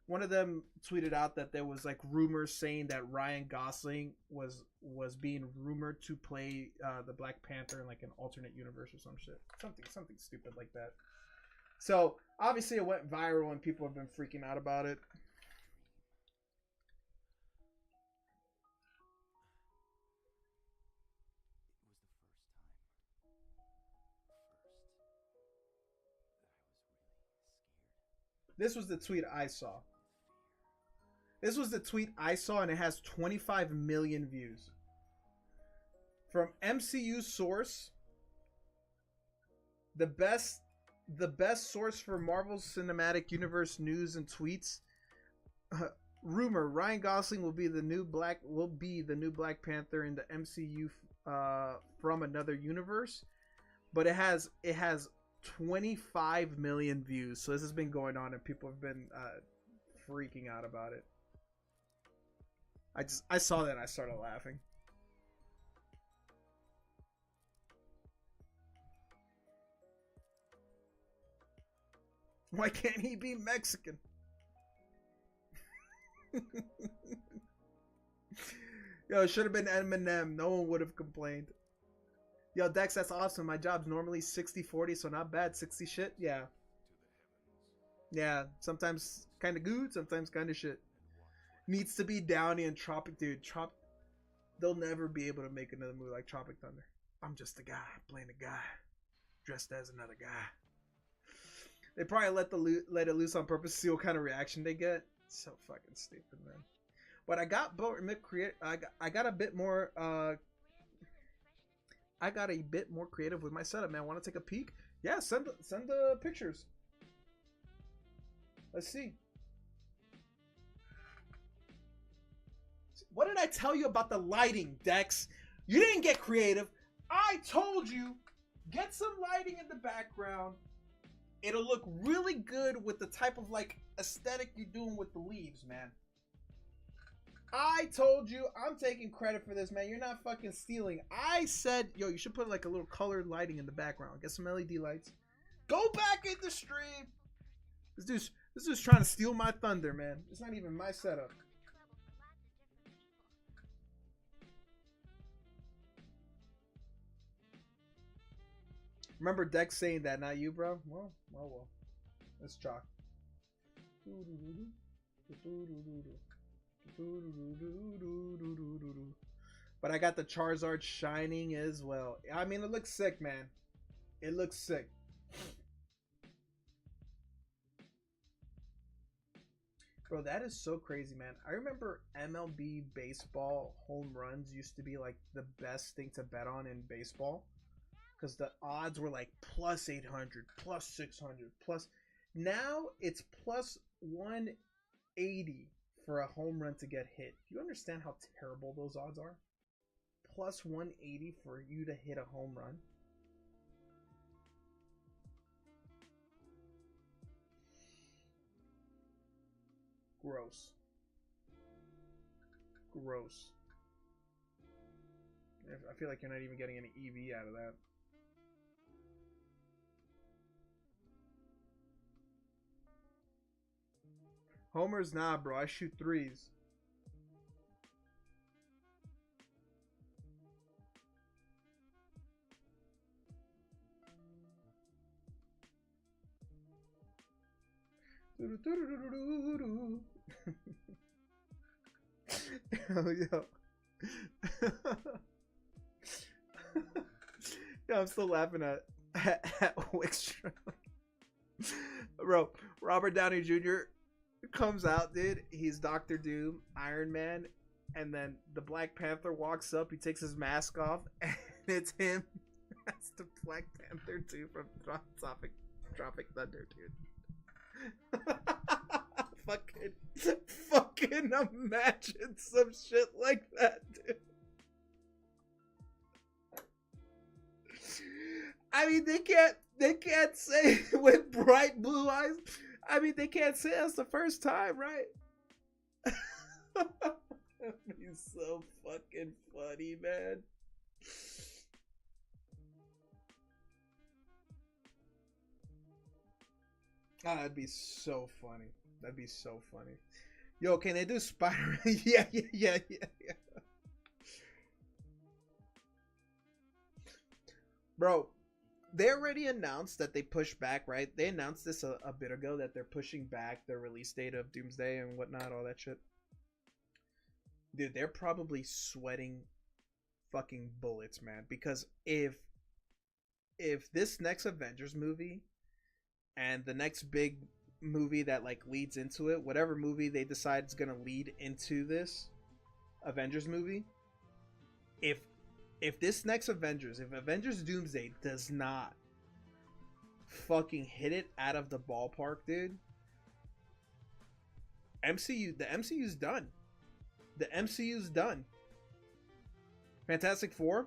One of them tweeted out that there was like rumors saying that Ryan Gosling was being rumored to play the Black Panther in like an alternate universe or some shit. Something stupid like that. So obviously it went viral and people have been freaking out about it. This was the tweet I saw. This was the tweet I saw, and it has 25 million views. From MCU source, the best source for Marvel's Cinematic Universe news and tweets. Rumor: Ryan Gosling will be the new Black Panther in the MCU from another universe. But it has 25 million views. So this has been going on, and people have been freaking out about it. I saw that and I started laughing. Why can't he be Mexican? Yo, it should have been Eminem. No one would have complained. Yo, Dex, that's awesome. My job's normally 60-40, so not bad. 60 shit? Yeah. Yeah, sometimes kind of good, sometimes kind of shit. Needs to be Downey and Tropic. Dude, they'll never be able to make another movie like Tropic Thunder. I'm just a guy playing a guy dressed as another guy. They probably let it loose on purpose to see what kind of reaction they get. It's so fucking stupid, man. But I got a bit more creative with my setup, man. Want to take a peek? Yeah, send the pictures. Let's see. What did I tell you about the lighting, Dex? You didn't get creative. I told you, get some lighting in the background. It'll look really good with the type of like aesthetic you're doing with the leaves, man. I told you, I'm taking credit for this, man. You're not fucking stealing. I said, yo, you should put like a little colored lighting in the background. Get some LED lights. Go back in the stream. This dude's trying to steal my thunder, man. It's not even my setup. Remember Dex saying that, not you, bro? Well. Let's chalk. But I got the Charizard shining as well. I mean, it looks sick, man. It looks sick. Bro, that is so crazy, man. I remember MLB baseball home runs used to be like the best thing to bet on in baseball. Because the odds were like plus 800, plus 600, plus... Now it's plus 180 for a home run to get hit. Do you understand how terrible those odds are? Plus 180 for you to hit a home run. Gross. Gross. I feel like you're not even getting any EV out of that. Homers, nah, bro. I shoot threes. Yo. Yo, I'm still laughing at Wickstrom. Bro, Robert Downey Jr. comes out, dude. He's Dr. Doom, Iron Man, and then the Black Panther walks up. He takes his mask off, and it's him. That's the Black Panther too from Tropic Thunder, dude. fucking imagine some shit like that, dude. I mean, they can't say with bright blue eyes. I mean, they can't say that's the first time, right? That'd be so fucking funny, man. Ah, that'd be so funny. That'd be so funny. Yo, can they do Spider-Man? Yeah. Bro, they already announced that they pushed back, right? They announced this a bit ago that they're pushing back the release date of Doomsday and whatnot, all that shit. Dude, they're probably sweating fucking bullets, man. Because if this next Avengers movie and the next big movie that like leads into it, whatever movie they decide is gonna lead into this Avengers movie, if this next Avengers, if Avengers Doomsday does not fucking hit it out of the ballpark, dude, the MCU's done. The MCU's done. Fantastic Four?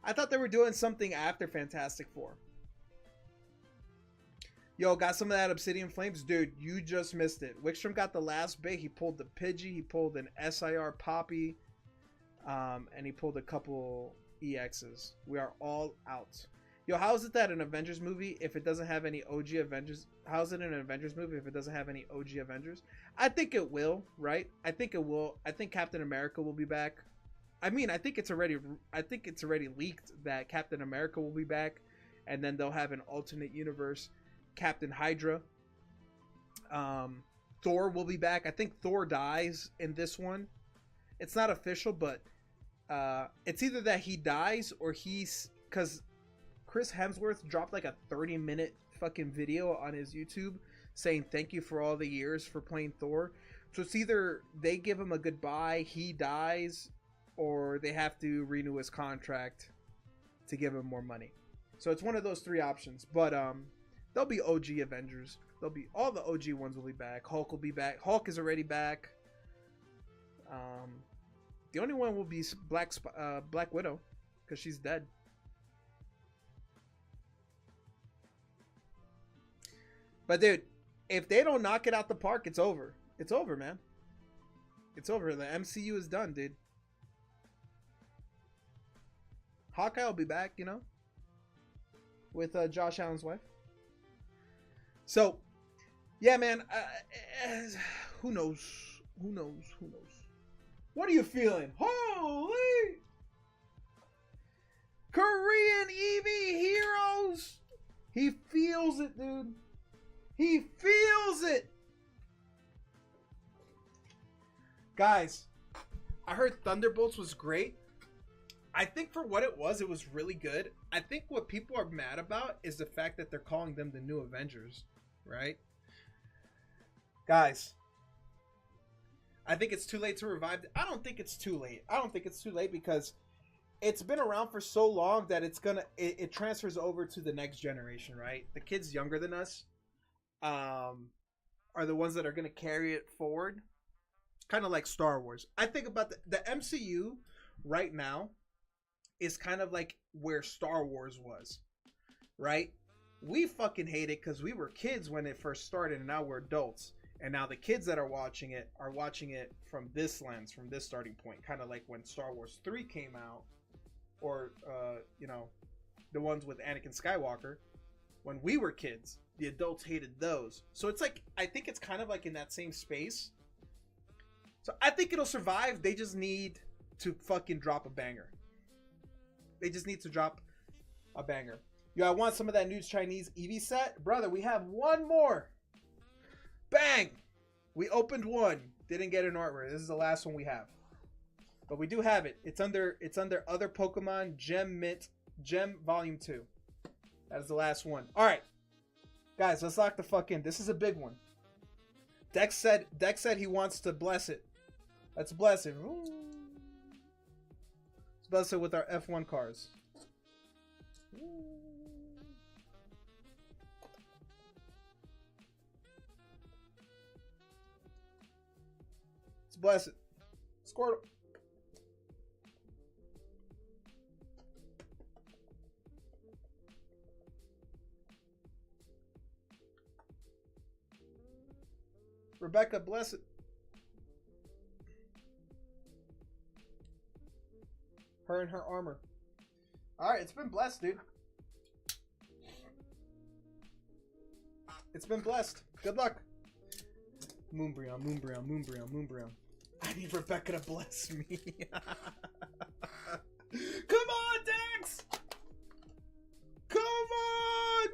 I thought they were doing something after Fantastic Four. Yo, got some of that Obsidian Flames? Dude, you just missed it. Wickstrom got the last bit. He pulled the Pidgey. He pulled an SIR Poppy. And he pulled a couple EXs. We are all out. Yo, how is it that an Avengers movie, if it doesn't have any OG Avengers, how is it an Avengers movie if it doesn't have any OG Avengers? I think it will, right? I think it will. I think Captain America will be back. I mean, I think it's already leaked that Captain America will be back, and then they'll have an alternate universe Captain Hydra. Thor will be back. I think Thor dies in this one. It's not official, but it's either that he dies or because Chris Hemsworth dropped like a 30-minute fucking video on his YouTube saying thank you for all the years for playing Thor. So it's either they give him a goodbye, he dies, or they have to renew his contract to give him more money. So it's one of those three options. But there'll be OG Avengers. There'll be all the OG ones will be back. Hulk will be back. Hulk is already back. The only one will be Black Widow, because she's dead. But dude, if they don't knock it out the park, it's over. It's over, man. It's over. The MCU is done, dude. Hawkeye will be back, you know, with Josh Allen's wife. So, yeah, man. Who knows? Who knows? Who knows? What are you feeling? Holy! Korean Eevee Heroes! He feels it, dude. He feels it! Guys, I heard Thunderbolts was great. I think for what it was really good. I think what people are mad about is the fact that they're calling them the new Avengers, right? Guys, I think it's too late to revive it. I don't think it's too late. I don't think it's too late because it's been around for so long that it transfers over to the next generation, right? The kids younger than us are the ones that are going to carry it forward. Kind of like Star Wars. I think about the MCU right now is kind of like where Star Wars was, right? We fucking hate it because we were kids when it first started, and now we're adults. And now the kids that are watching it from this lens, from this starting point. Kind of like when Star Wars 3 came out, or, you know, the ones with Anakin Skywalker. When we were kids, the adults hated those. So it's like, I think it's kind of like in that same space. So I think it'll survive. They just need to fucking drop a banger. They just need to drop a banger. Yo, I want some of that new Chinese Eevee set. Brother, we have one more. Bang! We opened one. Didn't get an artwork. This is the last one we have. But we do have it. It's under other Pokemon Gem Volume 2. That is the last one. Alright. Guys, let's lock the fuck in. This is a big one. Dex said he wants to bless it. Let's bless it. Ooh. bless it with our F1 cars. Let's bless it. Squirtle. Rebecca, bless it. Her and her armor. Alright, it's been blessed, dude. It's been blessed. Good luck. Moonbreon, Moonbreon, Moonbreon, Moonbreon. I need Rebecca to bless me. Come on, Dex! Come on!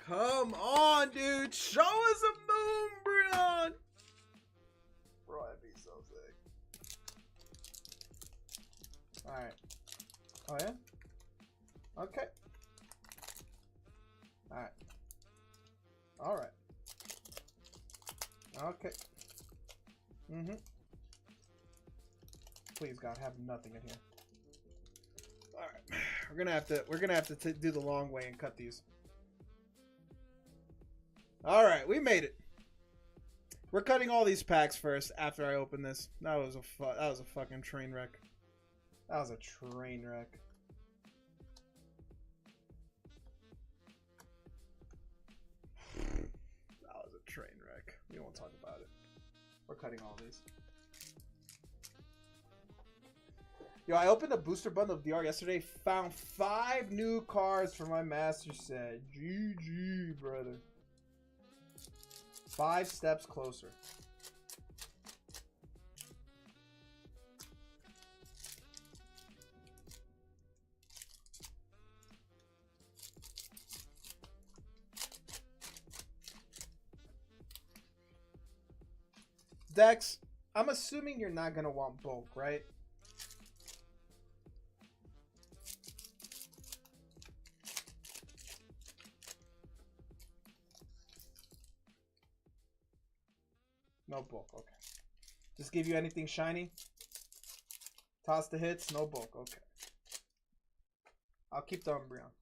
Come on, dude. Show us a Moonbreon. Bro, I'd be so sick. Alright. Oh, yeah? Okay. Alright. Alright. Okay. Mm-hmm. Please, God, have nothing in here. Alright. We're gonna have to do the long way and cut these. Alright, we made it. We're cutting all these packs first after I open this. That was a fucking train wreck. That was a train wreck. That was a train wreck. We won't talk about it. We're cutting all these. Yo, I opened a booster bundle of DR yesterday. Found 5 new cards for my master set. GG, brother. 5 steps closer. Dex, I'm assuming you're not gonna want bulk, right? No bulk, okay. Just give you anything shiny? Toss the hits, no bulk, okay. I'll keep the Umbreon.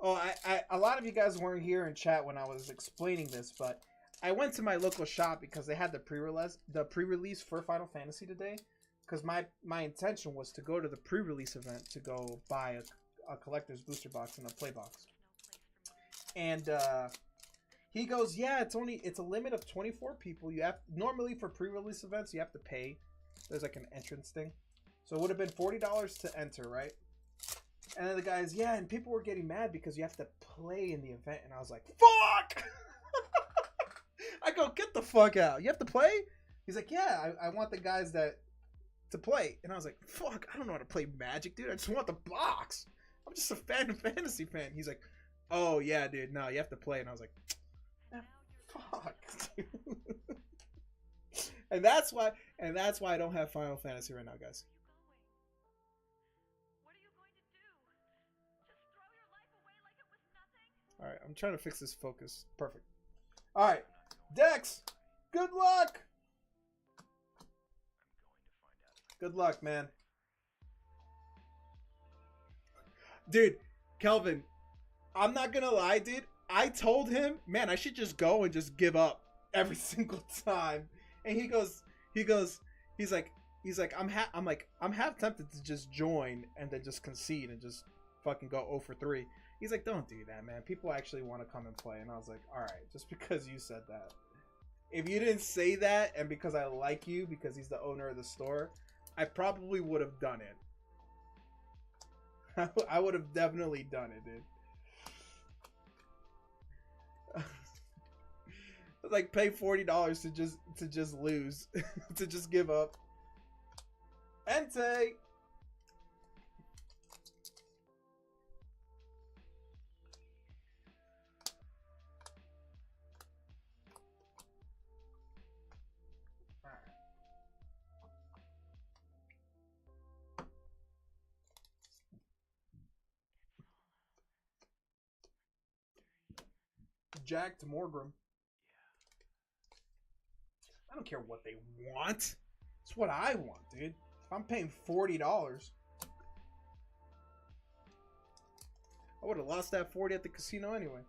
Oh, a lot of you guys weren't here in chat when I was explaining this, but I went to my local shop because they had the pre-release for Final Fantasy today. Because my intention was to go to the pre-release event to go buy a collector's booster box and a play box. And he goes, yeah, it's a limit of 24 people. You have normally for pre-release events you have to pay. There's like an entrance thing, so it would have been $40 to enter, right? And then the guys, yeah, and people were getting mad because you have to play in the event, and I was like, fuck. I go, get the fuck out. You have to play? He's like, yeah, I want the guys to play. And I was like, fuck, I don't know how to play Magic, dude. I just want the box. I'm just a fantasy fan. He's like, oh, yeah, dude, no, you have to play. And I was like, fuck, dude. and that's why I don't have Final Fantasy right now, guys. All right, I'm trying to fix this focus. Perfect. All right, Dex, good luck. Good luck, man. Dude, Kelvin, I'm not gonna lie, dude. I told him, man, I should just go and just give up every single time. And he's like, I'm half tempted to just join and then just concede and just fucking go 0 for 3. He's like, don't do that, man. People actually want to come and play. And I was like, all right, just because you said that. If you didn't say that, and because I like you, because he's the owner of the store, I probably would have done it. I would have definitely done it, dude. Like, pay $40 to just lose, to just give up. Entei. jacked Morgrim. I don't care what they want. It's what I want, dude. If I'm paying $40, I would have lost that 40 at the casino anyway.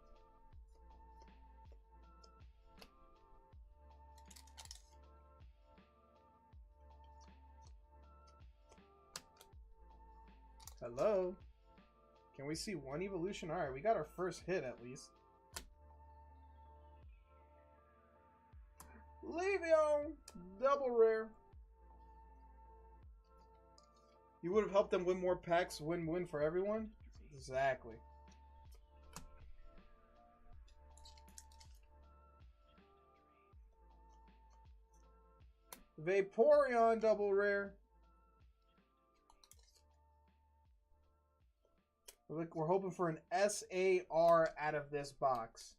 Hello? Can we see one evolution? Alright, we got our first hit at least. Le'Veon! Double rare. You would have helped them win more packs, win-win for everyone? Exactly. Vaporeon double rare. We're hoping for an SAR out of this box.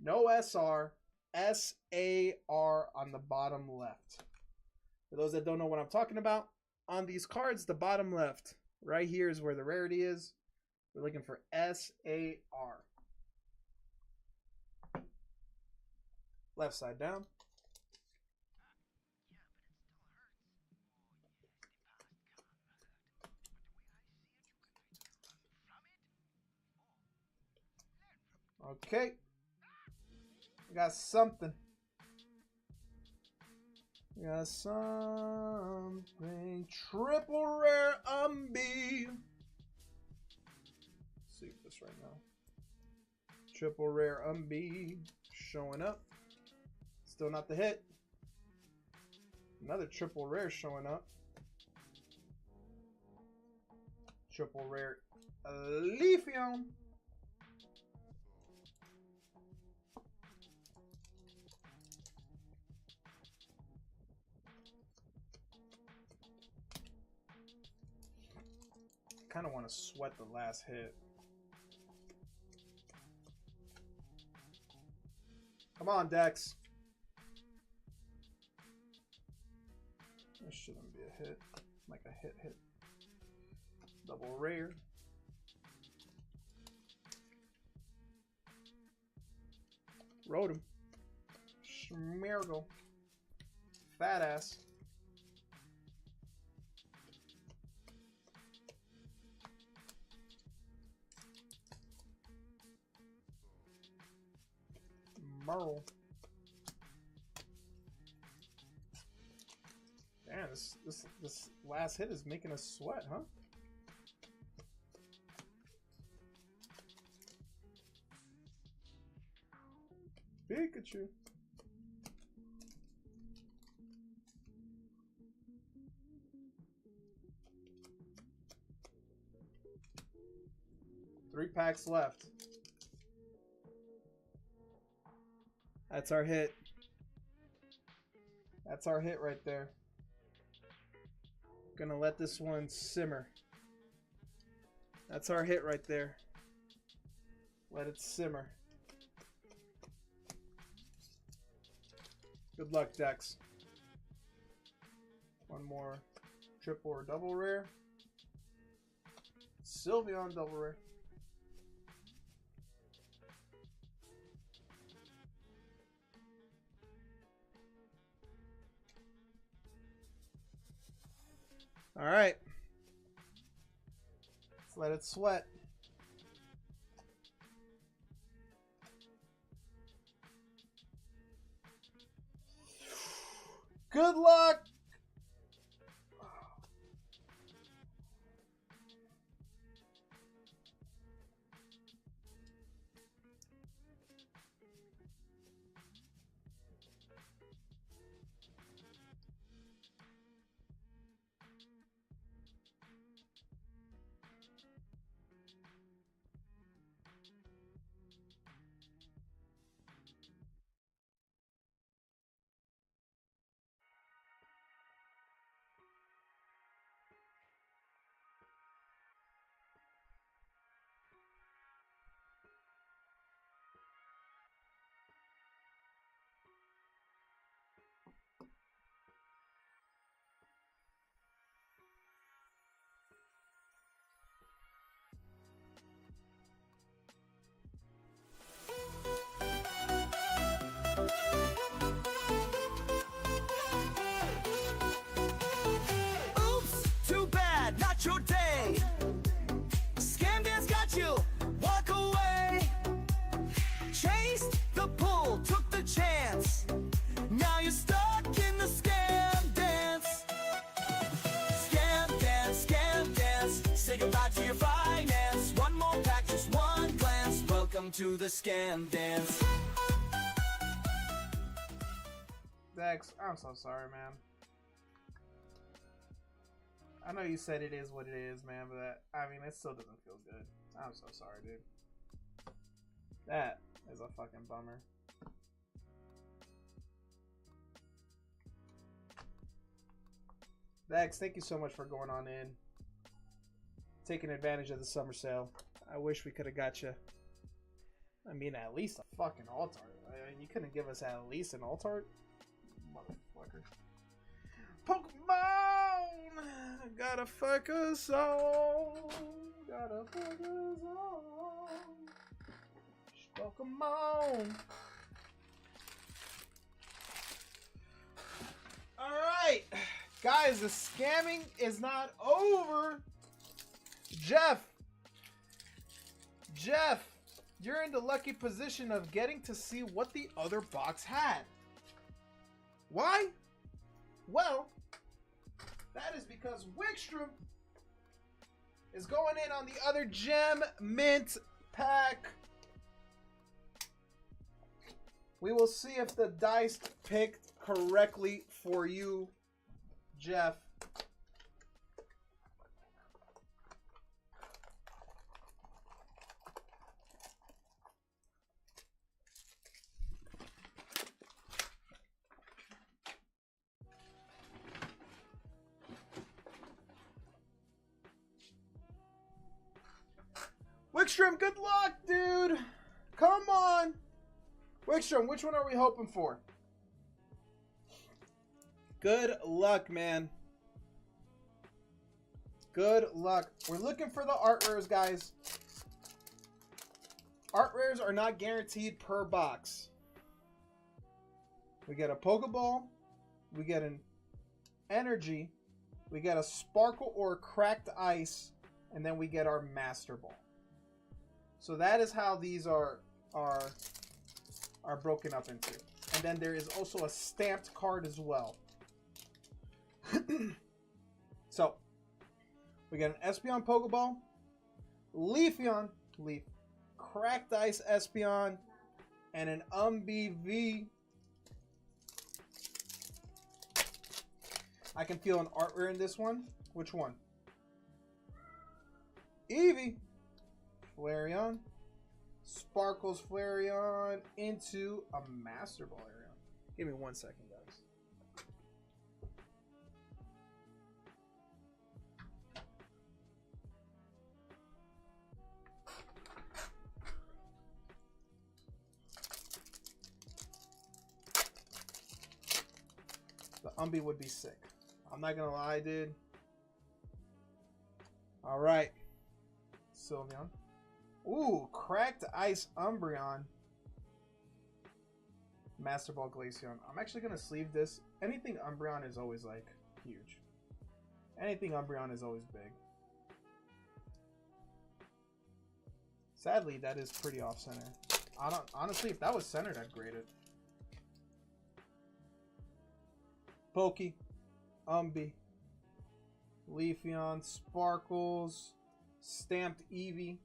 No SR. SAR on the bottom left. For those that don't know what I'm talking about, on these cards, the bottom left, right here is where the rarity is. We're looking for SAR. Left side down. Okay. We got something. We got something. Triple rare Umbi. See this right now. Triple rare Umbi showing up. Still not the hit. Another triple rare showing up. Triple rare Leafeon. Kind of want to sweat the last hit. Come on, Dex. This shouldn't be a hit. Like a hit. Double rare. Rotom. Schmergle. Fat ass. Merle. Damn, this last hit is making us sweat, huh? Pikachu. Three packs left. That's our hit. That's our hit right there. Gonna let this one simmer. That's our hit right there. Let it simmer. Good luck, Dex. One more triple or double rare. Sylveon double rare. All right. Let's let it sweat. Good luck. to the scan dance. Dex, I'm so sorry, man. I know you said it is what it is, man, but I mean, it still doesn't feel good. I'm so sorry, dude. That is a fucking bummer. Dex, thank you so much for going on in. Taking advantage of the summer sale. I wish we could have got you. I mean, at least a fucking altar. You couldn't give us at least an altar? Motherfucker. Pokemon! Gotta fuck us all. Gotta fuck us all. Pokemon. Alright. Guys, the scamming is not over. Jeff, you're in the lucky position of getting to see what the other box had. Why? Well, that is because Wickstrom is going in on the other gem mint pack. We will see if the dice picked correctly for you, Jeff. Wickstrom, good luck, dude. Come on. Wickstrom, which one are we hoping for? Good luck, man. Good luck. We're looking for the art rares, guys. Art rares are not guaranteed per box. We get a Pokeball. We get an Energy. We get a Sparkle or Cracked Ice. And then we get our Master Ball. So that is how these are broken up into. And then there is also a stamped card as well. So we get an Espeon Pokeball, Leafeon, Cracked Ice Espeon, and an V. I can feel an art rare in this one. Which one? Eevee. Flareon. Sparkles Flareon into a Master Ball area. Give me 1 second, guys. The Umbi would be sick. I'm not gonna lie, dude. Alright. Sylveon. Ooh, Cracked Ice Umbreon. Master Ball Glaceon. I'm actually going to sleeve this. Anything Umbreon is always, like, huge. Anything Umbreon is always big. Sadly, that is pretty off-center. Honestly, if that was centered, I'd grade it. Pokey. Umbi. Leafeon. Sparkles. Stamped Eevee.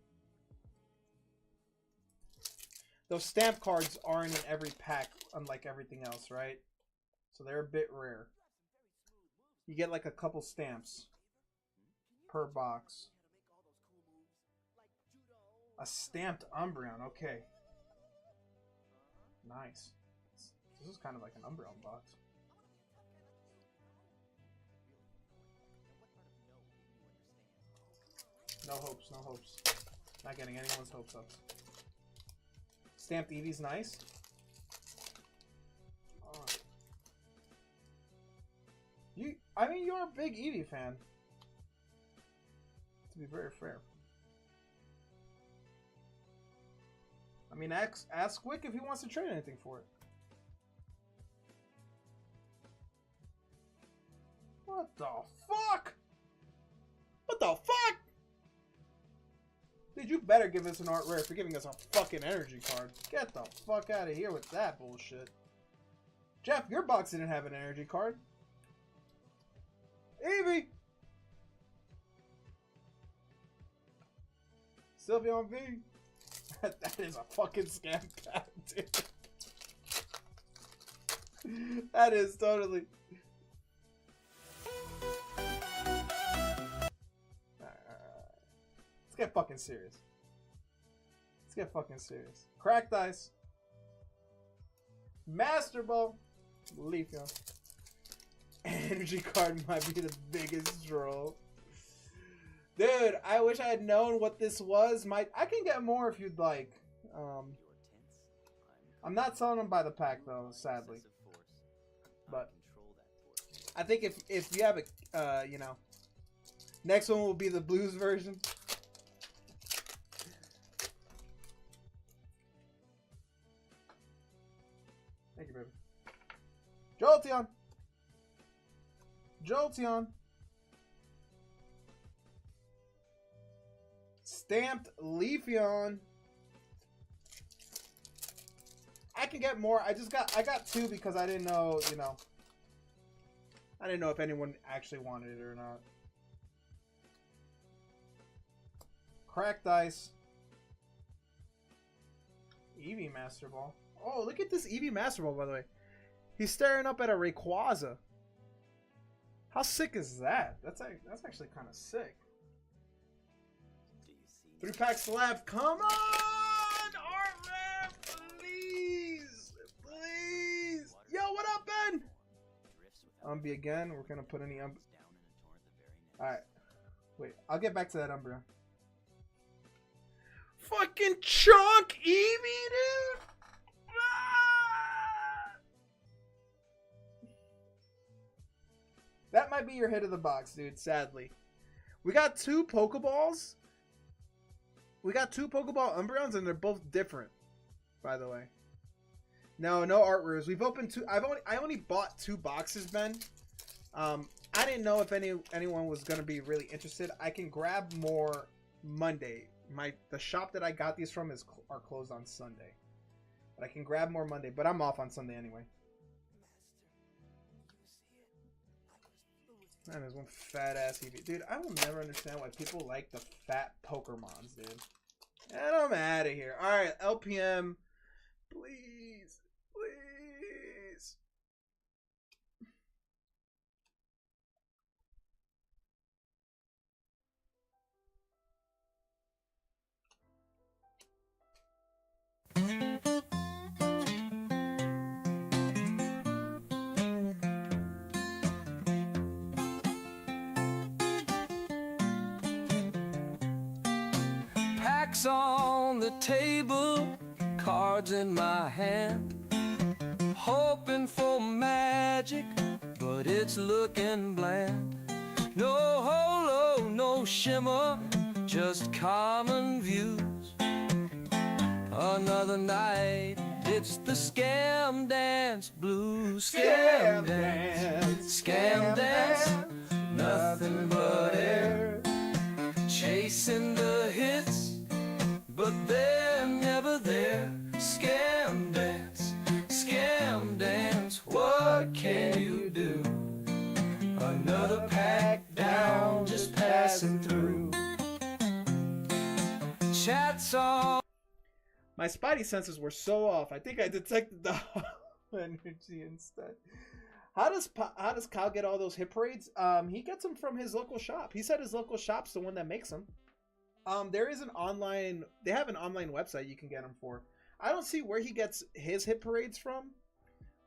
Those stamp cards aren't in every pack, unlike everything else, right? So they're a bit rare. You get like a couple stamps per box. A stamped Umbreon, okay. Nice. This is kind of like an Umbreon box. No hopes, no hopes. Not getting anyone's hopes up. Stamped Eevee's nice. Oh. I mean, you're a big Eevee fan. To be very fair. I mean, ask Wick if he wants to trade anything for it. What the fuck? What the fuck? Dude, you better give us an art rare for giving us a fucking energy card. Get the fuck out of here with that bullshit. Jeff, your box didn't have an energy card. Eevee! Sylveon V. That is a fucking scam pack, dude. That is totally. Let's get fucking serious. Let's get fucking serious. Cracked ice. Master Ball. Leafeon. Energy card might be the biggest draw. Dude, I wish I had known what this was. I can get more if you'd like. I'm not selling them by the pack though, sadly. But I think if you have a, you know, next one will be the blues version. Thank you, baby. Jolteon. Jolteon. Stamped Leafeon. I can get more. I got two because I didn't know, you know. I didn't know if anyone actually wanted it or not. Cracked ice. Eevee Master Ball. Oh, look at this Eevee Master Ball, by the way. He's staring up at a Rayquaza. How sick is that? That's actually kind of sick. 3-pack slab. Come on! Art please! Please! Yo, what up, Ben? Umbie again. We're going to put any Alright. Wait, I'll get back to that Umbreon. Fucking chunk Eevee, dude! Ah! That might be your hit of the box, dude, sadly. We got two Pokeballs. We got two Pokeball Umbreons, and they're both different, by the way. No art rares. We've opened two. I only bought 2 boxes, Ben. I didn't know if anyone was gonna be really interested. I can grab more Monday. The shop that I got these from are closed on Sunday, but I can grab more Monday. But I'm off on Sunday anyway. Man, there's one fat ass Eevee. Dude, I will never understand why people like the fat Pokemons, dude. And I'm out of here. Alright, LPM. Please. Please. Packs on the table, cards in my hand, hoping for magic, but it's looking bland. No holo, no shimmer, just common views. Another night, it's the scam dance blues. Scam dance, scam dance, nothing but air. Chasing the hits, but they're never there. Scam dance, what can you do? Another pack down, just passing through. Chats on. My spidey senses were so off. I think I detected the energy instead. How does Kyle get all those hit parades? He gets them from his local shop. He said his local shop's the one that makes them. There is an online. They have an online website you can get them for. I don't see where he gets his hit parades from.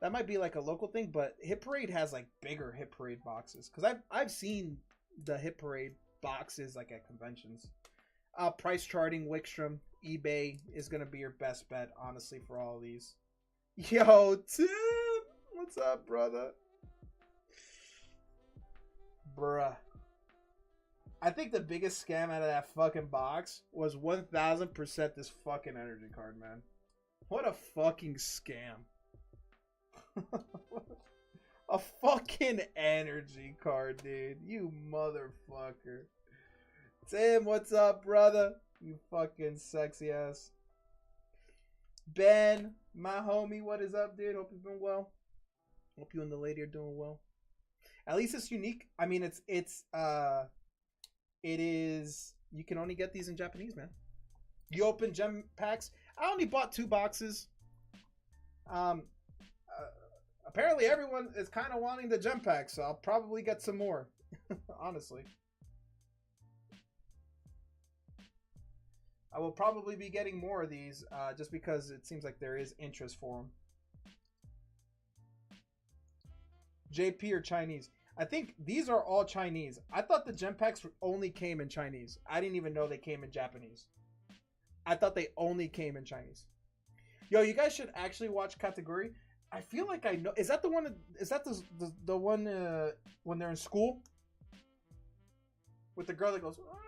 That might be like a local thing, but Hit Parade has like bigger Hit Parade boxes. Cause I've seen the Hit Parade boxes like at conventions. Price charting, Wickstrom, eBay is gonna be your best bet, honestly, for all of these. Yo, Tim, what's up, brother? Bruh. I think the biggest scam out of that fucking box was 1000% this fucking energy card, man. What a fucking scam. A fucking energy card, dude. You motherfucker. Tim, what's up, brother? You fucking sexy ass. Ben, my homie, what is up, dude? Hope you've been well. Hope you and the lady are doing well. At least it's unique. I mean, it is. You can only get these in Japanese, man. You open gem packs. I only bought 2 boxes. Apparently everyone is kind of wanting the gem packs, so I'll probably get some more. Honestly. I will probably be getting more of these just because it seems like there is interest for them. JP or Chinese? I think these are all Chinese. I thought the gem packs only came in Chinese. I didn't even know they came in Japanese. I thought they only came in Chinese. Yo, you guys should actually watch Kategori. I feel like I know. Is that the one? Is that the one when they're in school with the girl that goes, "Ah,"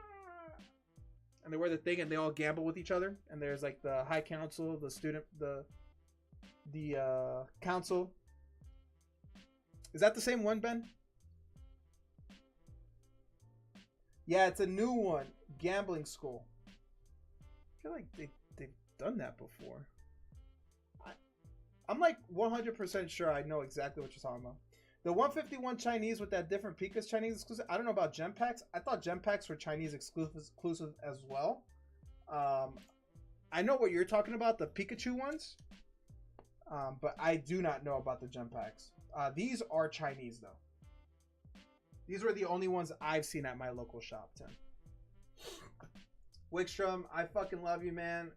and they wear the thing and they all gamble with each other? And there's like the high council, the student, the council. Is that the same one, Ben? Yeah, it's a new one. Gambling school. I feel like they've done that before. I'm like 100% sure I know exactly what you're talking about. The 151 Chinese with that different Pika's Chinese exclusive. I don't know about gem packs. I thought gem packs were Chinese exclusive as well. I know what you're talking about, the Pikachu ones. But I do not know about the gem packs. These are Chinese though. These were the only ones I've seen at my local shop, Tim. Wickstrom, I fucking love you, man.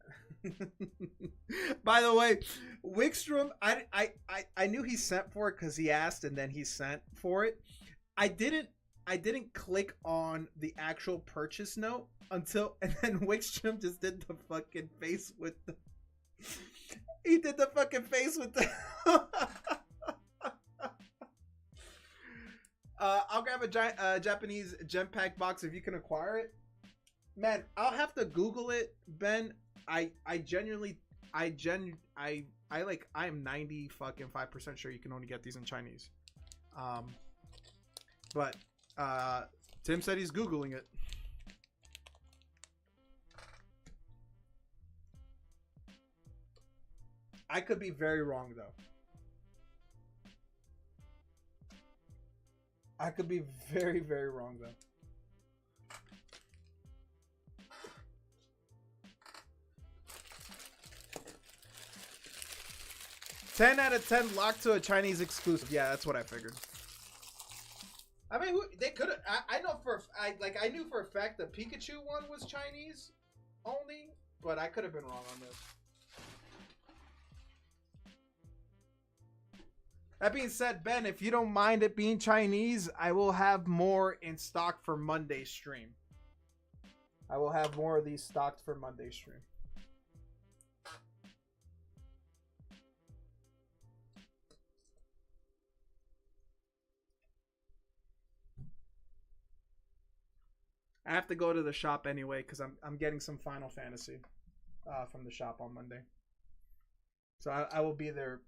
By the way, Wickstrom, I knew he sent for it because he asked and then he sent for it. I didn't click on the actual purchase note until, and then Wickstrom just did the fucking face with the. He did the fucking face with the. I'll grab a Japanese gem pack box if you can acquire it. Man, I'll have to Google it, Ben. I am 95% sure you can only get these in Chinese. But Tim said he's Googling it. I could be very wrong though. I could be very, very wrong though. $10 out of 10 locked to a Chinese exclusive. Yeah, that's what I figured. I mean, they could have. I know I knew for a fact the Pikachu one was Chinese only, but I could have been wrong on this. That being said, Ben, if you don't mind it being Chinese, I will have more in stock for Monday's stream. I will have more of these stocked for Monday's stream. I have to go to the shop anyway because I'm getting some Final Fantasy from the shop on Monday. So I will be there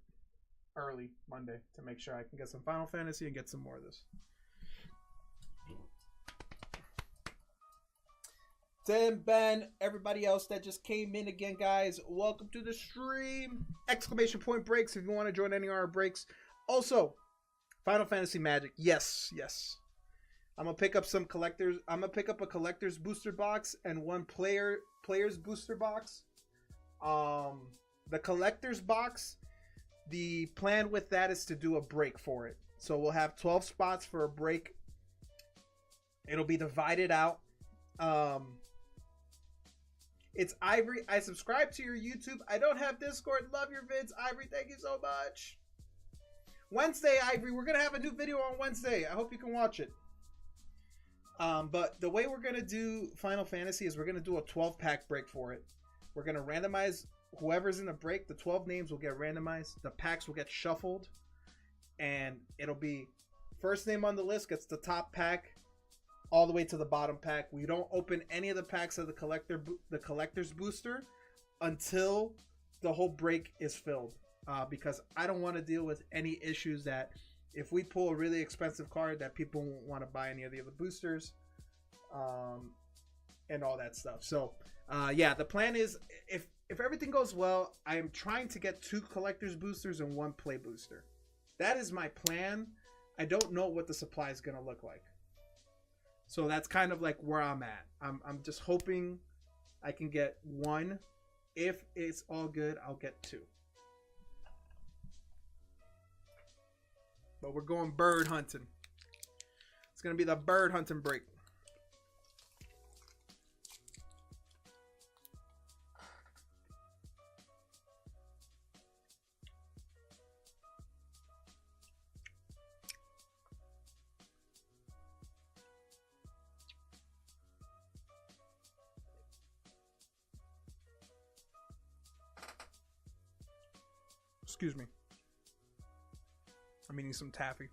early Monday to make sure I can get some Final Fantasy and get some more of this. Tim, Ben, everybody else that just came in again, guys, welcome to the stream. Exclamation point breaks if you want to join any of our breaks. Also, Final Fantasy Magic. Yes. I'm gonna pick up some collectors. I'm gonna pick up a collector's booster box and one player's booster box. The collector's box, the plan with that is to do a break for it. So we'll have 12 spots for a break. It'll be divided out. It's Ivory. I subscribe to your YouTube. I don't have Discord. Love your vids, Ivory. Thank you so much. Wednesday, Ivory. We're gonna have a new video on Wednesday. I hope you can watch it. But the way we're going to do Final Fantasy is we're going to do a 12-pack break for it. We're going to randomize whoever's in the break. The 12 names will get randomized. The packs will get shuffled. And it'll be first name on the list gets the top pack all the way to the bottom pack. We don't open any of the packs of the collector's booster until the whole break is filled. Because I don't want to deal with any issues that if we pull a really expensive card that people won't want to buy any of the other boosters, and all that stuff. So, yeah, the plan is if everything goes well, I am trying to get 2 collector's boosters and 1 play booster. That is my plan. I don't know what the supply is going to look like. So that's kind of like where I'm at. I'm just hoping I can get 1. If it's all good, I'll get 2. But we're going bird hunting. It's going to be the bird hunting break. Excuse me. I'm eating some taffy.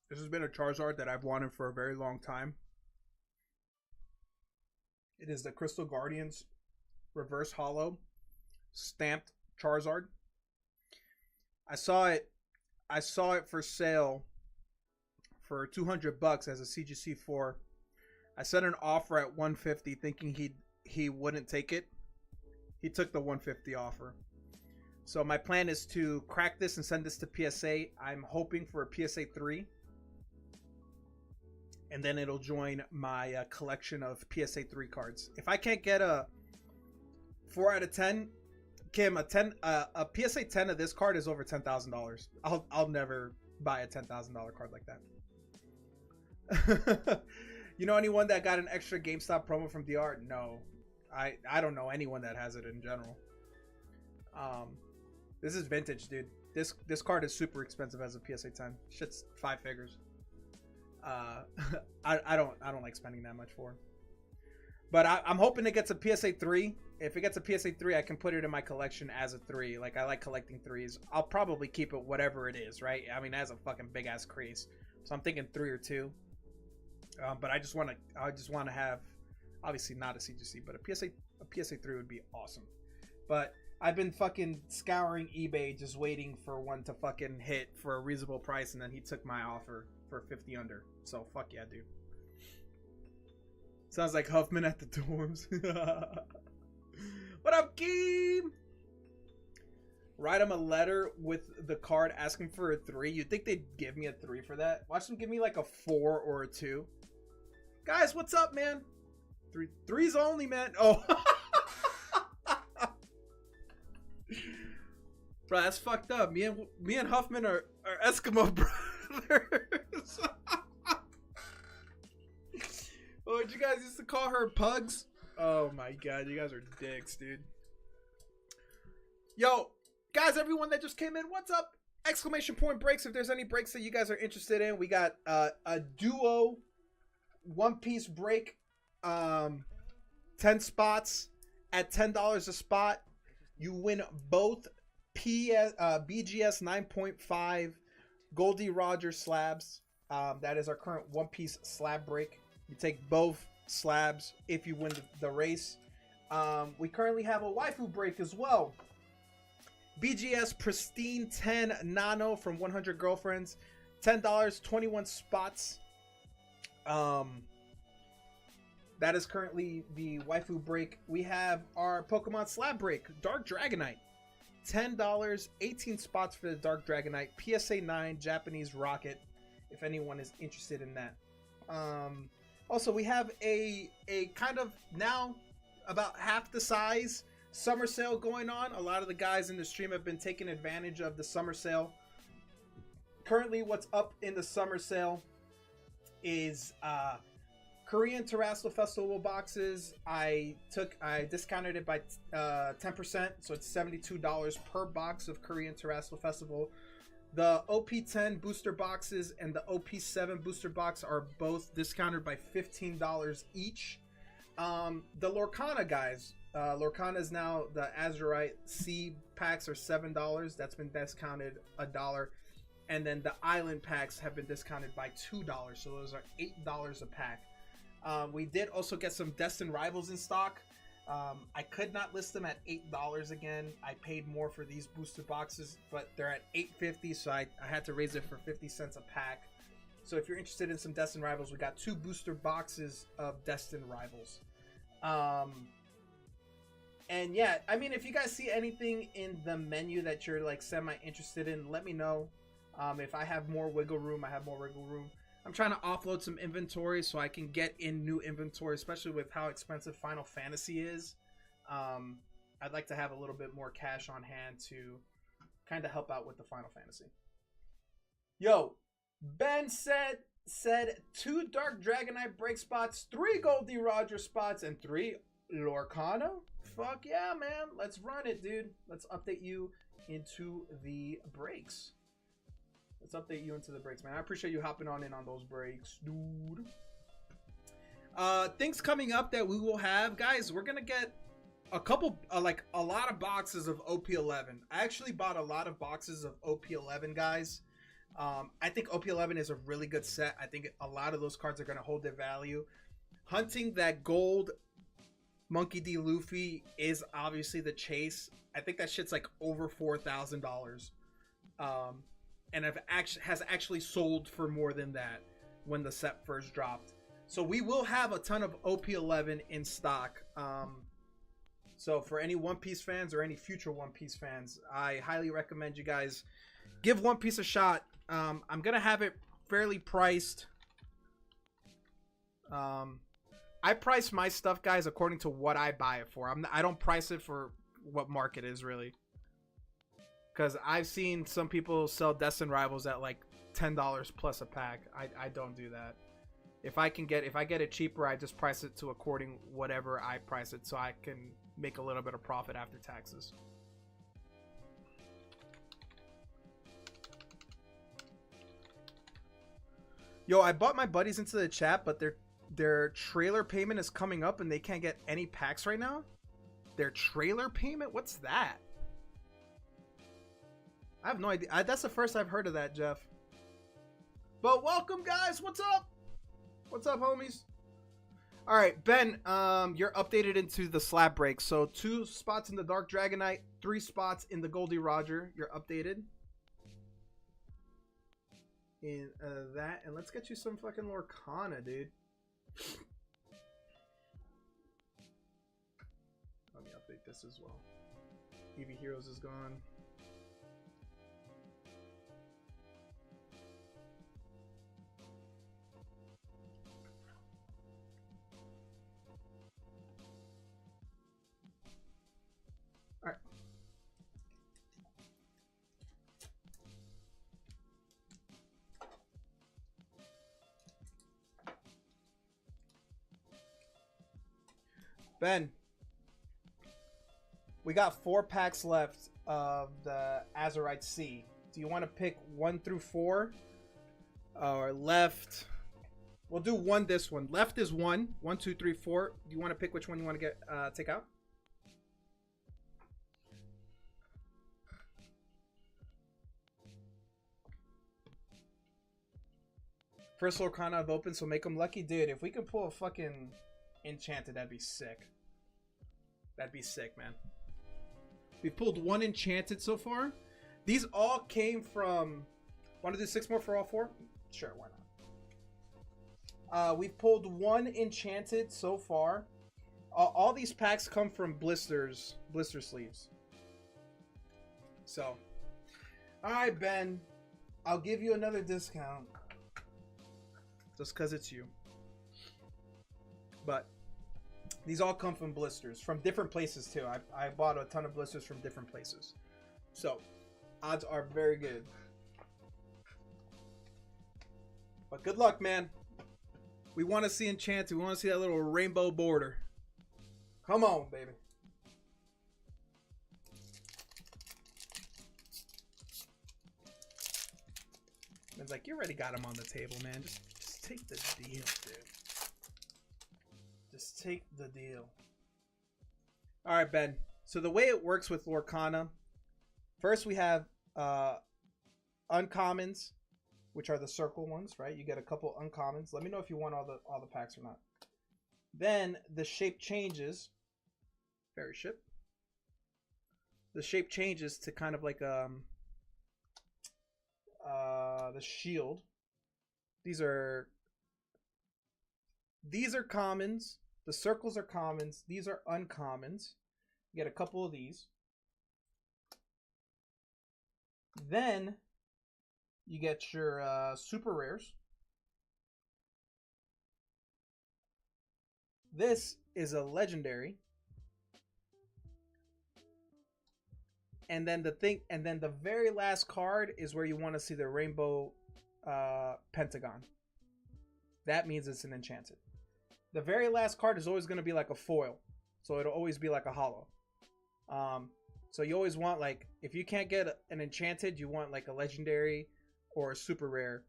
This has been a Charizard that I've wanted for a very long time. It is the Crystal Guardians Reverse Hollow stamped Charizard. I saw it for sale for $200 as a CGC4. I set an offer at $150 thinking he wouldn't take it. He took the $150 offer. So my plan is to crack this and send this to PSA. I'm hoping for a PSA 3. And then it'll join my collection of PSA 3 cards. If I can't get a 4 out of 10, Kim, a PSA 10 of this card is over $10,000. I'll never buy a $10,000 card like that. You know anyone that got an extra GameStop promo from DR? No, I don't know anyone that has it in general. This is vintage, dude. This card is super expensive as a PSA 10. Shit's 5 figures. I don't like spending that much for. But I'm hoping it gets a PSA 3. If it gets a PSA 3, I can put it in my collection as a 3. Like, I like collecting 3s. I'll probably keep it whatever it is, right? I mean, it has a fucking big ass crease, so I'm thinking 3 or 2. But I just want to have, obviously not a CGC, but a PSA 3 would be awesome. But I've been fucking scouring eBay, just waiting for one to fucking hit for a reasonable price, and then he took my offer for 50 under. So fuck yeah, dude. Sounds like Huffman at the dorms. What up, Keem? Write him a letter with the card asking for a 3. You think they'd give me a 3 for that? Watch them give me like a 4 or a 2. Guys, what's up, man? 3s only, man. Oh. Bro, that's fucked up. Me and Huffman are Eskimo brothers. Oh, did you guys used to call her pugs? Oh my god, you guys are dicks, dude. Yo, guys, everyone that just came in, what's up? Exclamation point breaks. If there's any breaks that you guys are interested in, we got a duo One Piece break, 10 spots at $10 a spot. You win both BGS 9.5 Goldie Rogers slabs. That is our current One Piece slab break. You take both slabs if you win the race. We currently have a waifu break as well. BGS Pristine 10 Nano from 100 Girlfriends. $10, 21 spots. That is currently the waifu break. We have our Pokemon slab break. Dark Dragonite. $10, 18 spots for the Dark Dragonite. PSA 9 Japanese Rocket, if anyone is interested in that. Also, we have a kind of now about half the size summer sale going on. A lot of the guys in the stream have been taking advantage of the summer sale. Currently, what's up in the summer sale is Korean Terrestrial Festival boxes. I discounted it by 10%, so it's $72 per box of Korean Terrestrial Festival. The OP10 booster boxes and the OP7 booster box are both discounted by $15 each. The Lorcana guys, Lorcana is now the Azurite C packs are $7. That's been discounted $1. And then the Island packs have been discounted by $2. So those are $8 a pack. We did also get some Destined Rivals in stock. I could not list them at $8 again. I paid more for these booster boxes, but they're at $8.50, so I had to raise it for 50 cents a pack. So if you're interested in some Destined Rivals, we got 2 booster boxes of Destined Rivals. And yeah, I mean, if you guys see anything in the menu that you're like semi-interested in, let me know. If I have more wiggle room, I have more wiggle room. I'm trying to offload some inventory so I can get in new inventory, especially with how expensive Final Fantasy is. I'd like to have a little bit more cash on hand to kind of help out with the Final Fantasy. Yo, Ben said 2 Dark Dragonite break spots, 3 Goldie Roger spots, and 3 Lorcana. Fuck yeah, man. Let's run it, dude. Let's update you into the breaks. Man. I appreciate you hopping on in on those breaks, dude. Things coming up that we will have, guys. We're gonna get a couple, like a lot of boxes of OP11. I actually bought a lot of boxes of OP11, guys. I think OP11 is a really good set. I think a lot of those cards are gonna hold their value. Hunting that gold Monkey D. Luffy is obviously the chase. I think that shit's like over $4,000. And has actually sold for more than that when the set first dropped. So we will have a ton of OP11 in stock. So for any One Piece fans or any future One Piece fans, I highly recommend you guys give One Piece a shot. I'm gonna have it fairly priced. I price my stuff, guys, according to what I buy it for. I don't price it for what market is, really. Because I've seen some people sell Destined Rivals at like $10 plus a pack. I don't do that. If I get it cheaper, I just price it to according whatever I price it, so I can make a little bit of profit after taxes. Yo, I bought my buddies into the chat, but their trailer payment is coming up and they can't get any packs right now. Their trailer payment? What's that? I have no idea. That's the first I've heard of that, Jeff. But welcome, guys. What's up? What's up, homies? All right, Ben, you're updated into the slab break. So 2 spots in the Dark Dragonite, 3 spots in the Goldie Roger. You're updated in that. And let's get you some fucking Lorcana, dude. Let me update this as well. EV Heroes is gone. Ben, we got 4 packs left of the Azurite Sea. Do you want to pick 1 through 4? Or left? We'll do 1 this one. Left is 1. 1, 2, 3, 4. Do you want to pick which one you want to get take out? First Lorcana I've opened, so make them lucky. Dude, if we can pull a fucking Enchanted, that'd be sick. That'd be sick, man. We pulled 1 Enchanted so far. These all came from... Want to do 6 more for all 4? Sure, why not? We've pulled 1 Enchanted so far. All these packs come from blister sleeves. So, alright, Ben. I'll give you another discount. Just because it's you. But these all come from blisters from different places too. I bought a ton of blisters from different places, so odds are very good. But good luck, man. We want to see Enchanted. We want to see that little rainbow border. Come on, baby. It's like, you already got him on the table, man. Just take the deal, dude. Just take the deal. All right, Ben. So the way it works with Lorcana, first we have uncommons, which are the circle ones, right? You get a couple uncommons. Let me know if you want all the packs or not. Then the shape changes. Fairy ship. The shape changes to kind of like the shield. These are commons. The circles are commons. These are uncommons. You get a couple of these. Then you get your super rares. This is a legendary. And then the very last card is where you want to see the rainbow pentagon. That means it's an enchanted. The very last card is always going to be like a foil. So it'll always be like a hollow. So you always want, like, if you can't get an enchanted, you want like a legendary or a super rare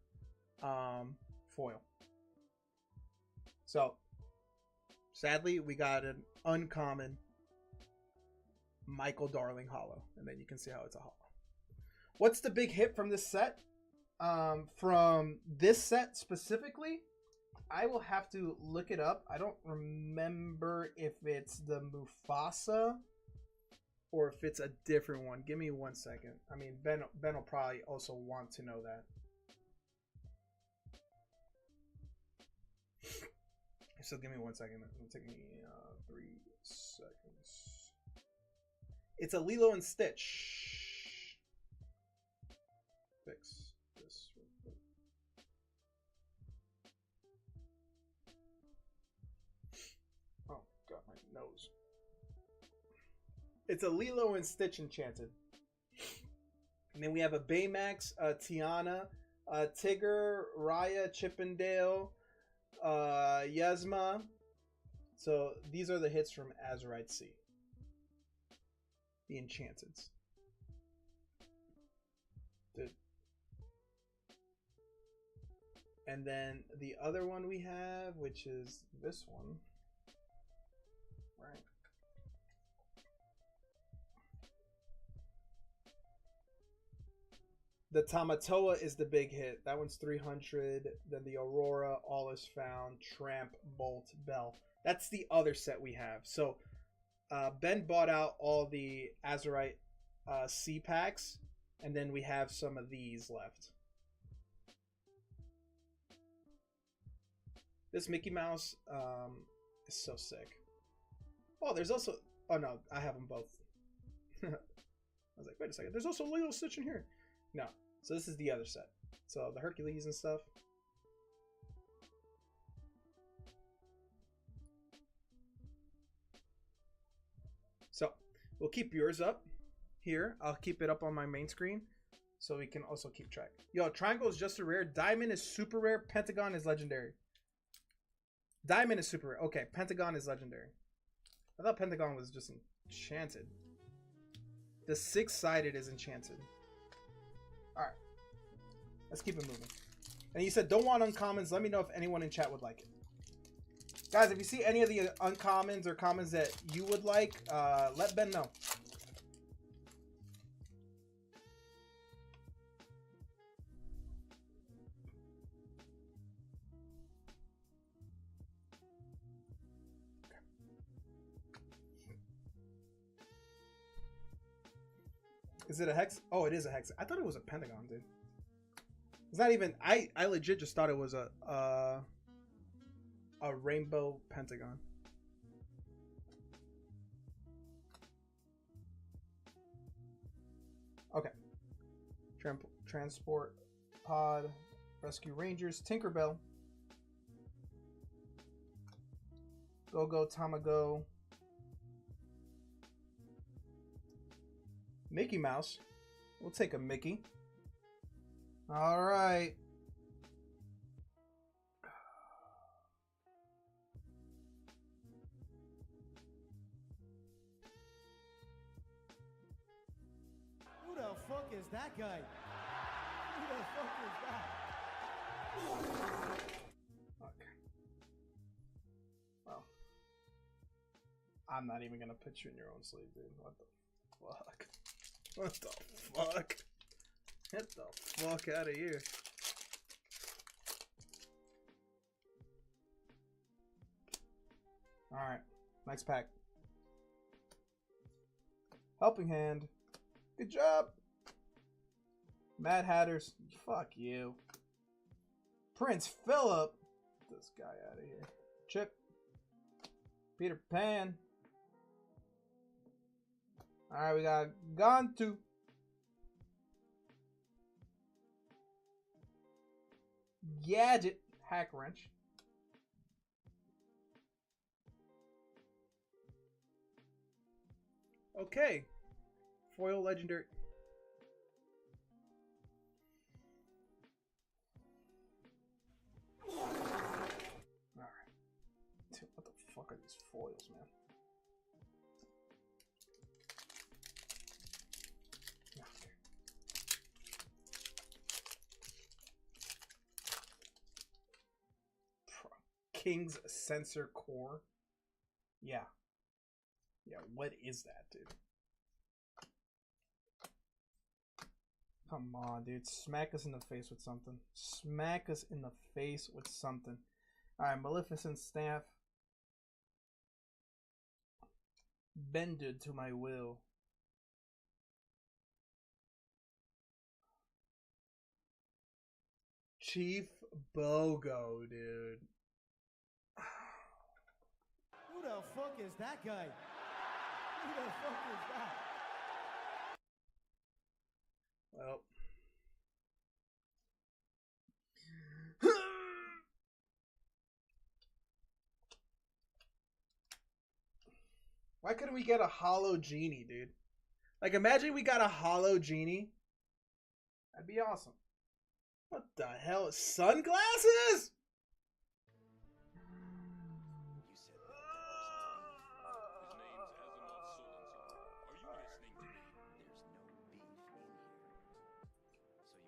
foil. So sadly, we got an uncommon Michael Darling hollow, and then you can see how it's a hollow. What's the big hit from this set? From this set specifically, I will have to look it up. I don't remember if it's the Mufasa or if it's a different one. Give me 1 second. I mean, Ben will probably also want to know that. So give me 1 second. It'll take me 3 seconds. It's a Lilo and Stitch. Fix this real quick. Oh, got my nose. It's a Lilo and Stitch enchanted. And then we have a Baymax, Tiana, Tigger, Raya, Chippendale, Yasma. So these are the hits from Azurite Sea. The enchanteds. And then the other one we have, which is this one. Right. The Tamatoa is the big hit. That one's 300. Then the Aurora, All Is Found, Tramp, Bolt, Bell. That's the other set we have. So Ben bought out all the Azurite C packs, and then we have some of these left. This Mickey Mouse is so sick. Oh, there's also... Oh, no, I have them both. I was like, wait a second. There's also Lilo Stitch in here. No. So this is the other set. So the Hercules and stuff. So we'll keep yours up here. I'll keep it up on my main screen so we can also keep track. Yo, Triangle is just a rare. Diamond is super rare. Pentagon is legendary. Diamond is super rare. Okay, Pentagon is legendary. I thought Pentagon was just enchanted. The six-sided is enchanted. Alright. Let's keep it moving. And you said don't want uncommons. Let me know if anyone in chat would like it. Guys, if you see any of the uncommons or commons that you would like, let Ben know. Is it a hex? Oh, it is a hex. I thought it was a pentagon, dude. It's not even... I legit just thought it was a rainbow pentagon. Okay. Transport pod, Rescue Rangers, Tinkerbell, Go-Go Tamago, Mickey Mouse. We'll take a Mickey. All right. Who the fuck is that guy? Who the fuck is that? Okay. Well, I'm not even gonna put you in your own sleeve, dude. What the fuck? What the fuck? Get the fuck out of here. Alright. Next pack. Helping Hand. Good job. Mad Hatters. Fuck you. Prince Philip. Get this guy out of here. Chip. Peter Pan. Alright, we got Gantu. Gadget. Hack Wrench. Okay. Foil Legendary. Alright. What the fuck are these foils, man? Okay. King's Sensor Core. Yeah. Yeah, what is that, dude? Come on, dude. Smack us in the face with something. Smack us in the face with something. Alright, Maleficent Staff. Bended to my will. Chief Bogo, dude. Who the fuck is that guy? Who the fuck is that? Well. Why couldn't we get a hollow genie, dude? Like, imagine we got a hollow genie. That'd be awesome. What the hell? Sunglasses?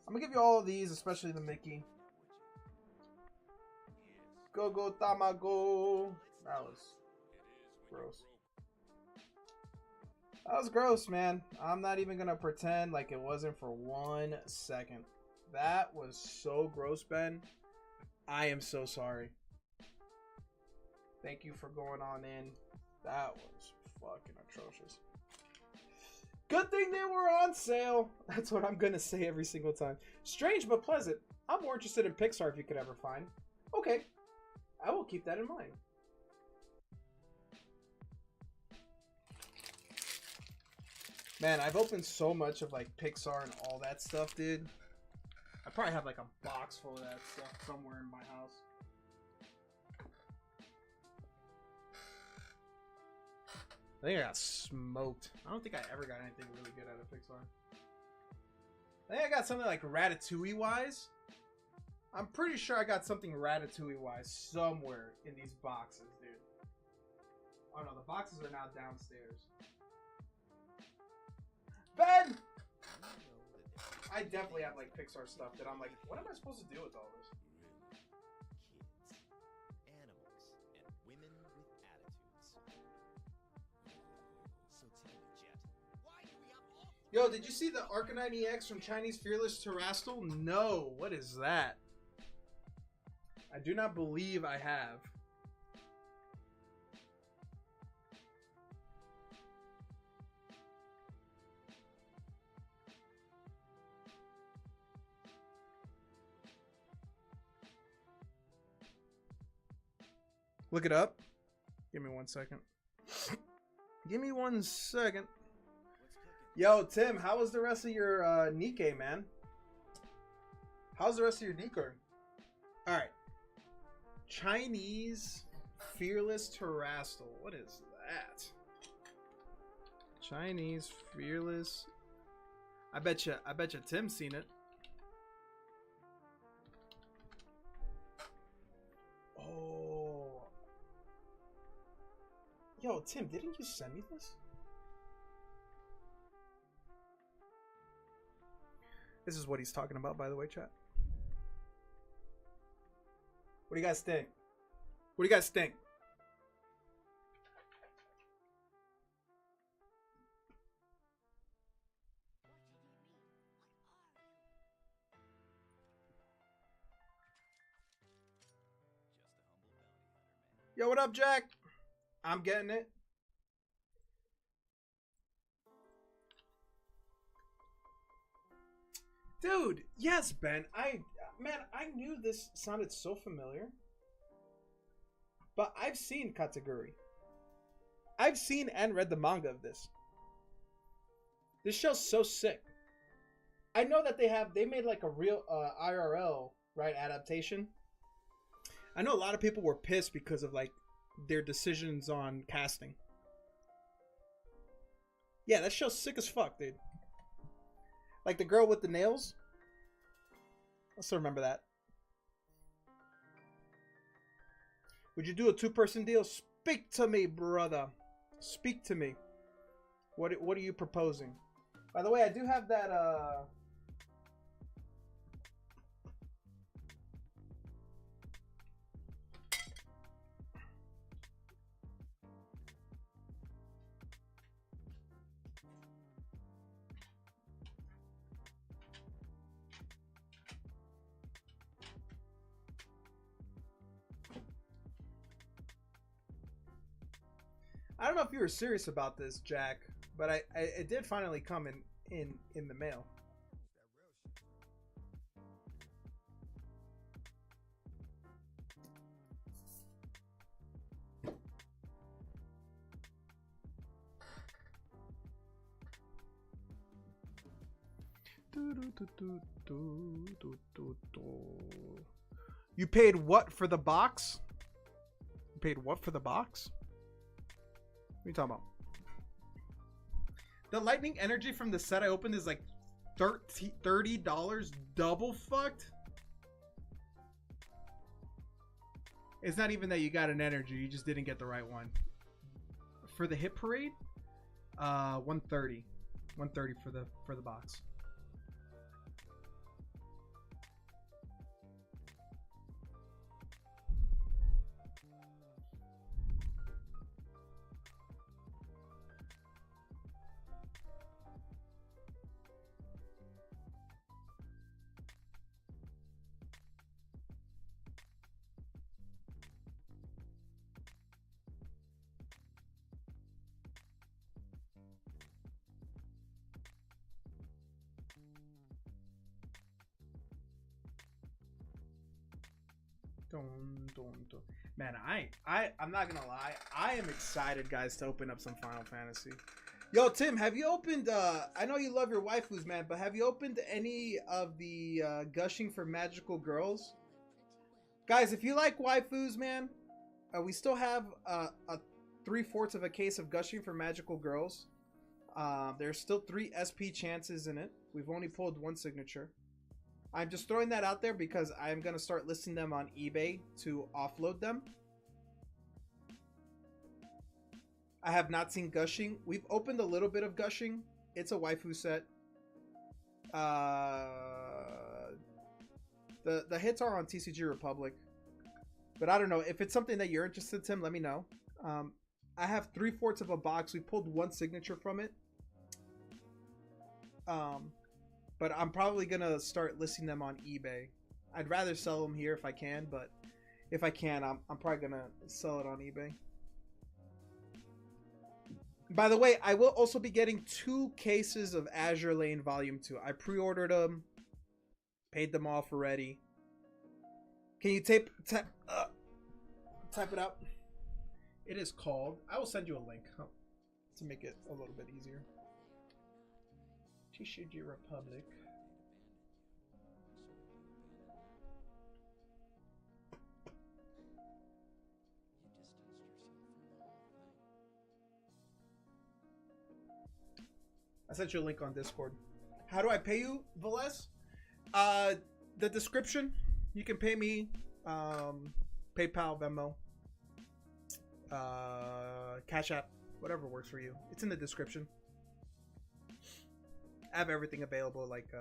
I'm gonna give you all of these, especially the Mickey. Go Tamago. That was gross. That was gross, man. I'm not even gonna pretend like it wasn't for 1 second. That was so gross, Ben. I am so sorry. Thank you for going on in. That was fucking atrocious. Good thing they were on sale. That's what I'm gonna say every single time. Strange but pleasant. I'm more interested in Pixar if you could ever find. Okay. I will keep that in mind. Man, I've opened so much of like Pixar and all that stuff, dude. I probably have like a box full of that stuff somewhere in my house. I think I got smoked. I don't think I ever got anything really good out of Pixar. I think I got something like Ratatouille-wise. I'm pretty sure I got something Ratatouille-wise somewhere in these boxes, dude. Oh no, the boxes are now downstairs. Ben! I definitely have like Pixar stuff that I'm like, what am I supposed to do with all this? Kids, animals, and women with attitudes. So tell me, Jet, why do we have all... Yo, did you see the Arcanine EX from Chinese Fearless Terrastal? No, what is that? I do not believe I have. Look it up. Give me 1 second. Give me 1 second. Yo, Tim, how was the rest of your Nikkei, man? How's the rest of your Nikkei? Alright. Chinese Fearless Terrastal. What is that? Chinese Fearless. I bet you Tim's seen it. Oh. Yo, Tim, didn't you send me this? This is what he's talking about, by the way, chat. What do you guys think? What do you guys think? Yo, what up, Jack? I'm getting it. Dude, yes, Ben. I knew this sounded so familiar. But I've seen Kataguri. I've seen and read the manga of this. This show's so sick. I know that they made like a real IRL, right, adaptation. I know a lot of people were pissed because of like their decisions on casting. Yeah, that show's sick as fuck, dude. Like the girl with the nails. I still remember that. Would you do a 2-person deal? Speak to me, brother. Speak to me. What are you proposing? By the way, I do have that I don't know if you were serious about this, Jack, but it did finally come in the mail. You paid what for the box? You paid what for the box? What are you talking about? The lightning energy from the set I opened is like $30 double fucked. It's not even that you got an energy, you just didn't get the right one. For the hit parade, 130. 130 for the box. Man, I'm not gonna lie. I am excited, guys, to open up some Final Fantasy. Yo, Tim, have you opened, I know you love your waifus, man, but have you opened any of the Gushing for Magical Girls? Guys, if you like waifus, man, we still have a 3/4 of a case of Gushing for Magical Girls. There's still 3 SP chances in it. We've only pulled 1 signature. I'm just throwing that out there because I'm going to start listing them on eBay to offload them. I have not seen Gushing. We've opened a little bit of Gushing. It's a waifu set. The hits are on TCG Republic. But I don't know. If it's something that you're interested in, Tim, let me know. I have 3/4 of a box. We pulled 1 signature from it. But I'm probably going to start listing them on eBay. I'd rather sell them here if I can, but if I can, I'm probably going to sell it on eBay. By the way, I will also be getting 2 cases of Azure Lane Volume 2. I pre-ordered them, paid them off already. Can you type it out? It is called, I will send you a link to make it a little bit easier. TCG Republic. I sent you a link on Discord. How do I pay you, Velez? The description. You can pay me PayPal, Venmo, Cashapp, whatever works for you. It's in the description. I have everything available, like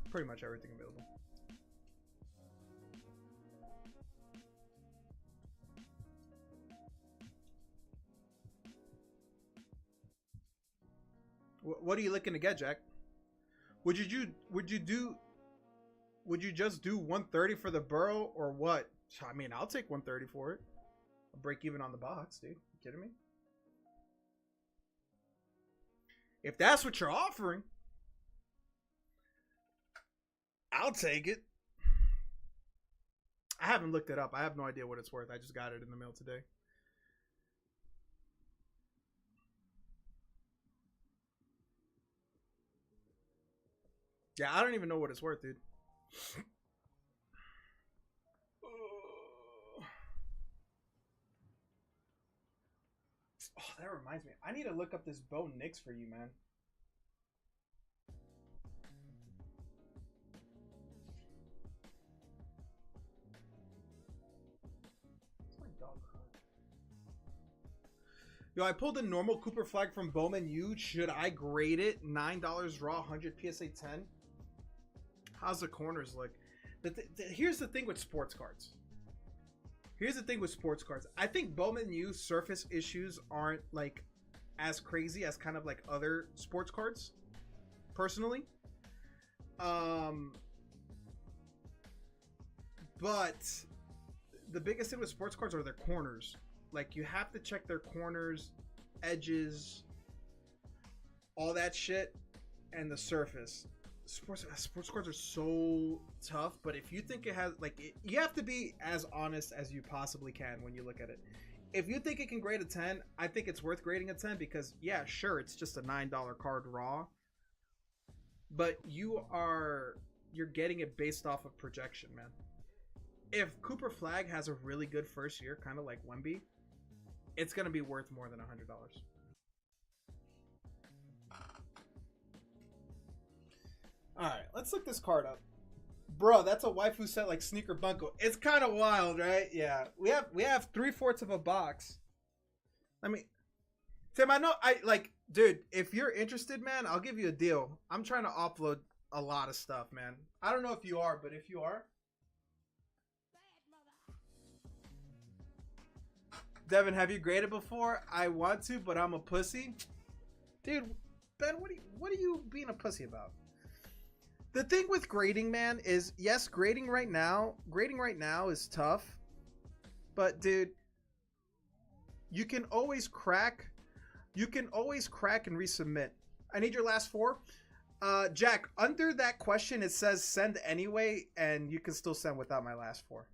pretty much everything available. What are you looking to get, Jack? Would you just do 130 for the burrow or what? I mean, I'll take 130 for it. I'll break even on the box, dude. You kidding me? If that's what you're offering, I'll take it. I haven't looked it up. I have no idea what it's worth. I just got it in the mail today. Yeah, I don't even know what it's worth, dude. Oh, that reminds me. I need to look up this Bo Nix for you, man. What's my dog crying? Yo, I pulled a normal Cooper flag from Bowman U. Should I grade it? $9 raw, 100 PSA 10. How's the corners look? Here's the thing with sports cards. I think Bowman U surface issues aren't like as crazy as kind of like other sports cards, personally. But the biggest thing with sports cards are their corners. Like, you have to check their corners, edges, all that shit, and the surface. Sports cards are so tough, but if you think it has, like, you have to be as honest as you possibly can when you look at it. If you think it can grade a 10, I think it's worth grading a 10 because, yeah, sure, it's just a $9 card raw, but you're getting it based off of projection, man. If Cooper Flag has a really good first year, kind of like Wemby, it's going to be worth more than $100. Alright, let's look this card up. Bro, that's a waifu set like Sneaker Bunko. It's kind of wild, right? Yeah. We have 3/4 of a box. I mean, Tim, I know, dude, if you're interested, man, I'll give you a deal. I'm trying to upload a lot of stuff, man. I don't know if you are, but if you are. Devin, have you graded before? I want to, but I'm a pussy. Dude, Ben, what are you being a pussy about? The thing with grading, man, is yes, grading right now is tough. But dude, you can always crack and resubmit. I need your last 4. Jack, under that question it says send anyway, and you can still send without my last 4.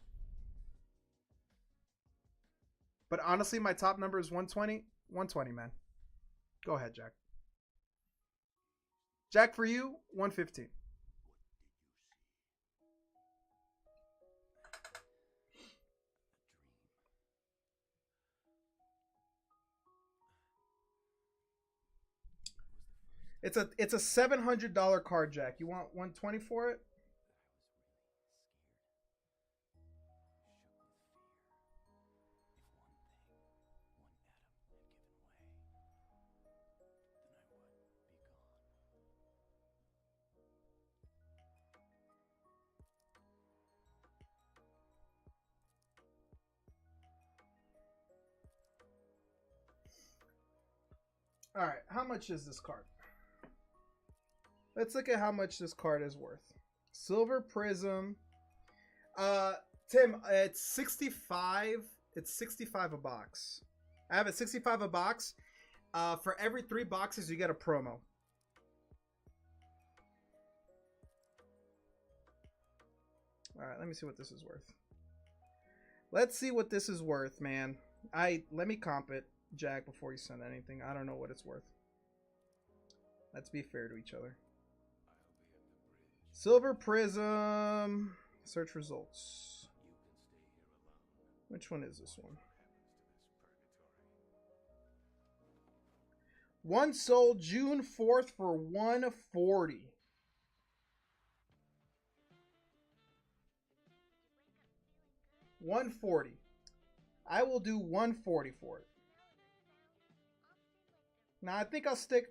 But honestly, my top number is 120. 120, man. Go ahead, Jack. Jack, for you, 115. It's a $700 card, Jack. You want 120 for it? All right, how much is this card? Let's look at how much this card is worth. Silver Prism. Tim, it's 65. It's 65 a box. I have it 65 a box. For every 3 boxes, you get a promo. All right, let me see what this is worth. Let's see what this is worth, man. Let me comp it, Jack, before you send anything. I don't know what it's worth. Let's be fair to each other. Silver Prism. Search results. Which one is this one? One sold June 4th for $140. $140. I will do $140 for it. Now I think I'll stick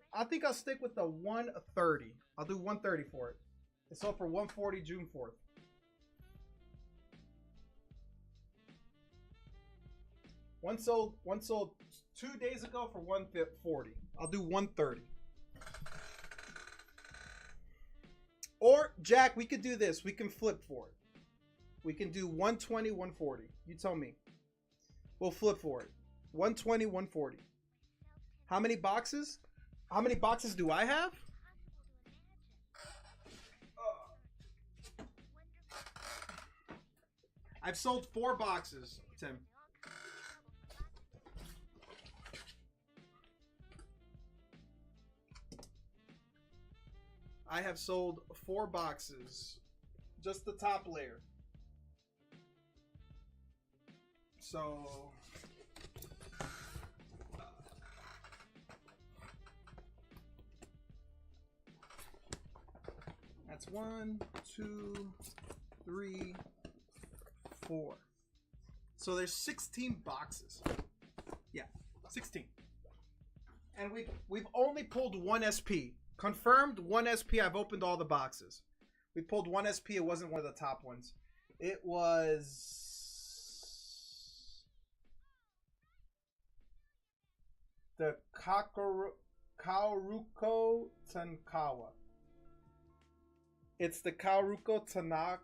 with the $130. I'll do $130 for it. It sold for $140 June 4th. One sold 2 days ago for $140. I'll do $130. Or Jack, we could do this. We can flip for it. We can do $120, $140. You tell me. We'll flip for it. $120, $140. How many boxes? How many boxes do I have? I've sold 4 boxes, Tim. I have sold 4 boxes. Just the top layer. So... that's 1, 2, 3, 4. So there's 16 boxes. Yeah, 16. And we've only pulled 1 SP. Confirmed 1 SP. I've opened all the boxes. We pulled 1 SP. It wasn't one of the top ones. It was the Kaoruko Tankawa. It's the Kaoruko Tanakawa.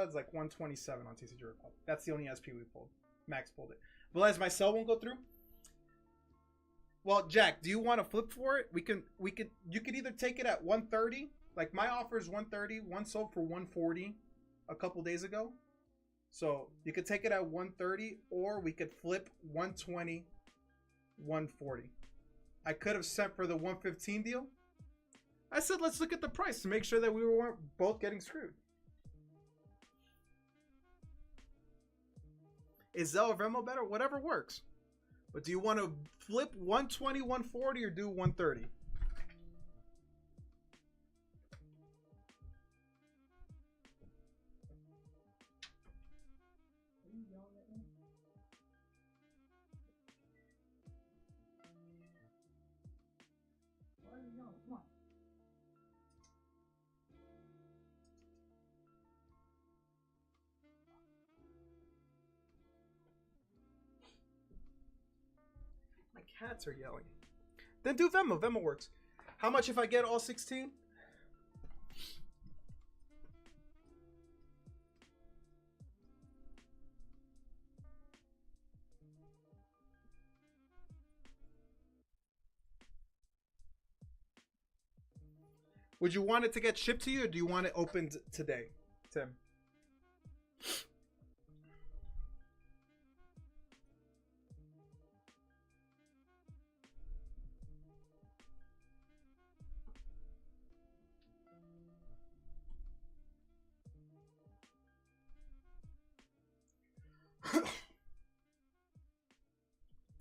It's like 127 on TCG Repub. That's the only SP we pulled. Max pulled it. But as my sell won't go through. Well, Jack, do you want to flip for it? You could either take it at 130. Like my offer is 130. One sold for 140 a couple days ago. So you could take it at 130, or we could flip 120, 140. I could have sent for the 115 deal. I said, let's look at the price to make sure that we weren't both getting screwed. Is Zelle or Venmo better? Whatever works. But do you want to flip 120, 140 or do 130? Cats are yelling. Then do Venmo. Venmo works. How much if I get all 16? Would you want it to get shipped to you, or do you want it opened today, Tim?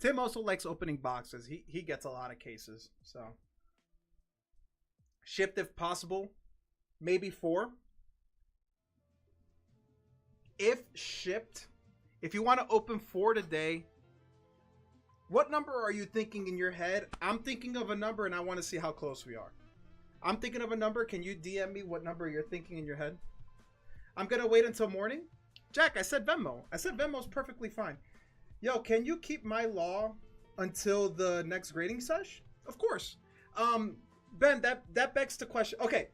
Tim also likes opening boxes. He gets a lot of cases, so shipped if possible, maybe 4. If shipped, if you want to open 4 today, what number are you thinking in your head? I'm thinking of a number and I want to see how close we are. I'm thinking of a number. Can you DM me what number you're thinking in your head? I'm gonna wait until morning. Jack, I said Venmo. I said Venmo's perfectly fine. Yo, can you keep my law until the next grading sesh? Of course. Ben, that begs the question. Okay.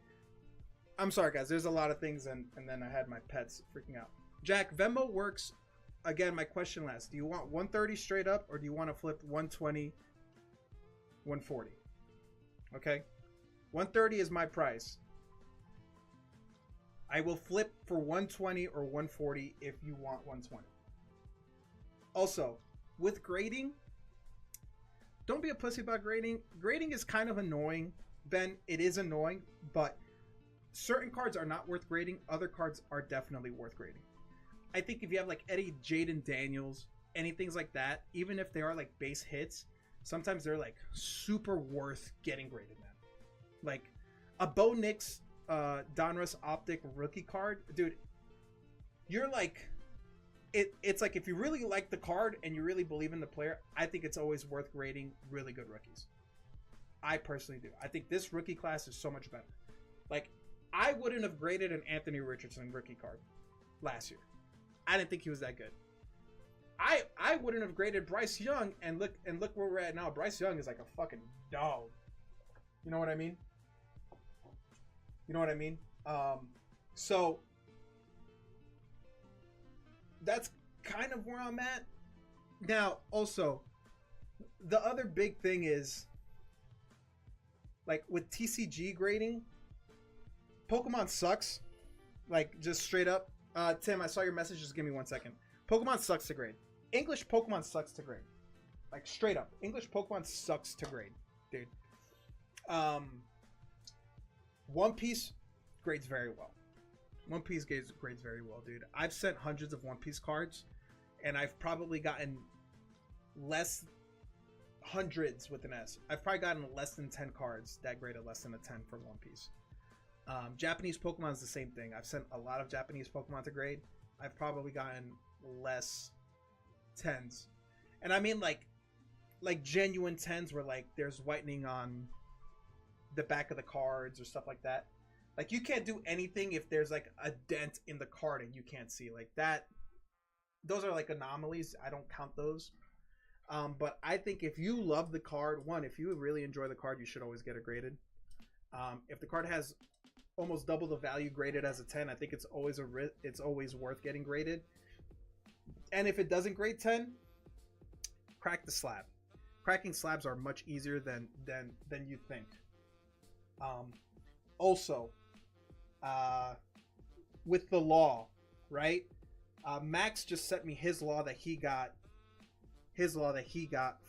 I'm sorry, guys. There's a lot of things, and then I had my pets freaking out. Jack, Venmo works. Again, my question last. Do you want 130 straight up, or do you want to flip 120, 140? Okay? 130 is my price. I will flip for 120 or 140 if you want 120. Also, with grading, don't be a pussy about grading. Grading is kind of annoying. Ben, it is annoying, but certain cards are not worth grading. Other cards are definitely worth grading. I think if you have like Eddie, Jaden Daniels, any things like that, even if they are like base hits, sometimes they're like super worth getting graded, man. Like a Bo Nix Donruss Optic rookie card, dude, you're like... It's like if you really like the card and you really believe in the player, I think it's always worth grading really good rookies. I personally do. I think this rookie class is so much better. Like, I wouldn't have graded an Anthony Richardson rookie card last year. I didn't think he was that good. I wouldn't have graded Bryce Young, and look where we're at now. Bryce Young is like a fucking dog. You know what I mean? You know what I mean? So that's kind of where I'm at. Now, also, the other big thing is like with TCG grading, Pokemon sucks. Like just straight up. Tim, I saw your message. Just give me 1 second. Pokemon sucks to grade. English Pokemon sucks to grade. Like straight up, English Pokemon sucks to grade, dude. One Piece grades very well. One Piece grades very well, dude. I've sent hundreds of One Piece cards, and I've probably gotten hundreds with an S. I've probably gotten less than 10 cards that graded less than a 10 for One Piece. Japanese Pokemon is the same thing. I've sent a lot of Japanese Pokemon to grade. I've probably gotten less 10s, and I mean like genuine 10s where like there's whitening on the back of the cards or stuff like that. Like you can't do anything if there's like a dent in the card and you can't see like that. Those are like anomalies. I don't count those. But I think if you love the card, if you really enjoy the card, you should always get it graded. If the card has almost double the value graded as a 10, I think it's always worth getting graded. And if it doesn't grade 10, crack the slab. Cracking slabs are much easier than you think. Also, with the law, right? Max just sent me his law that he got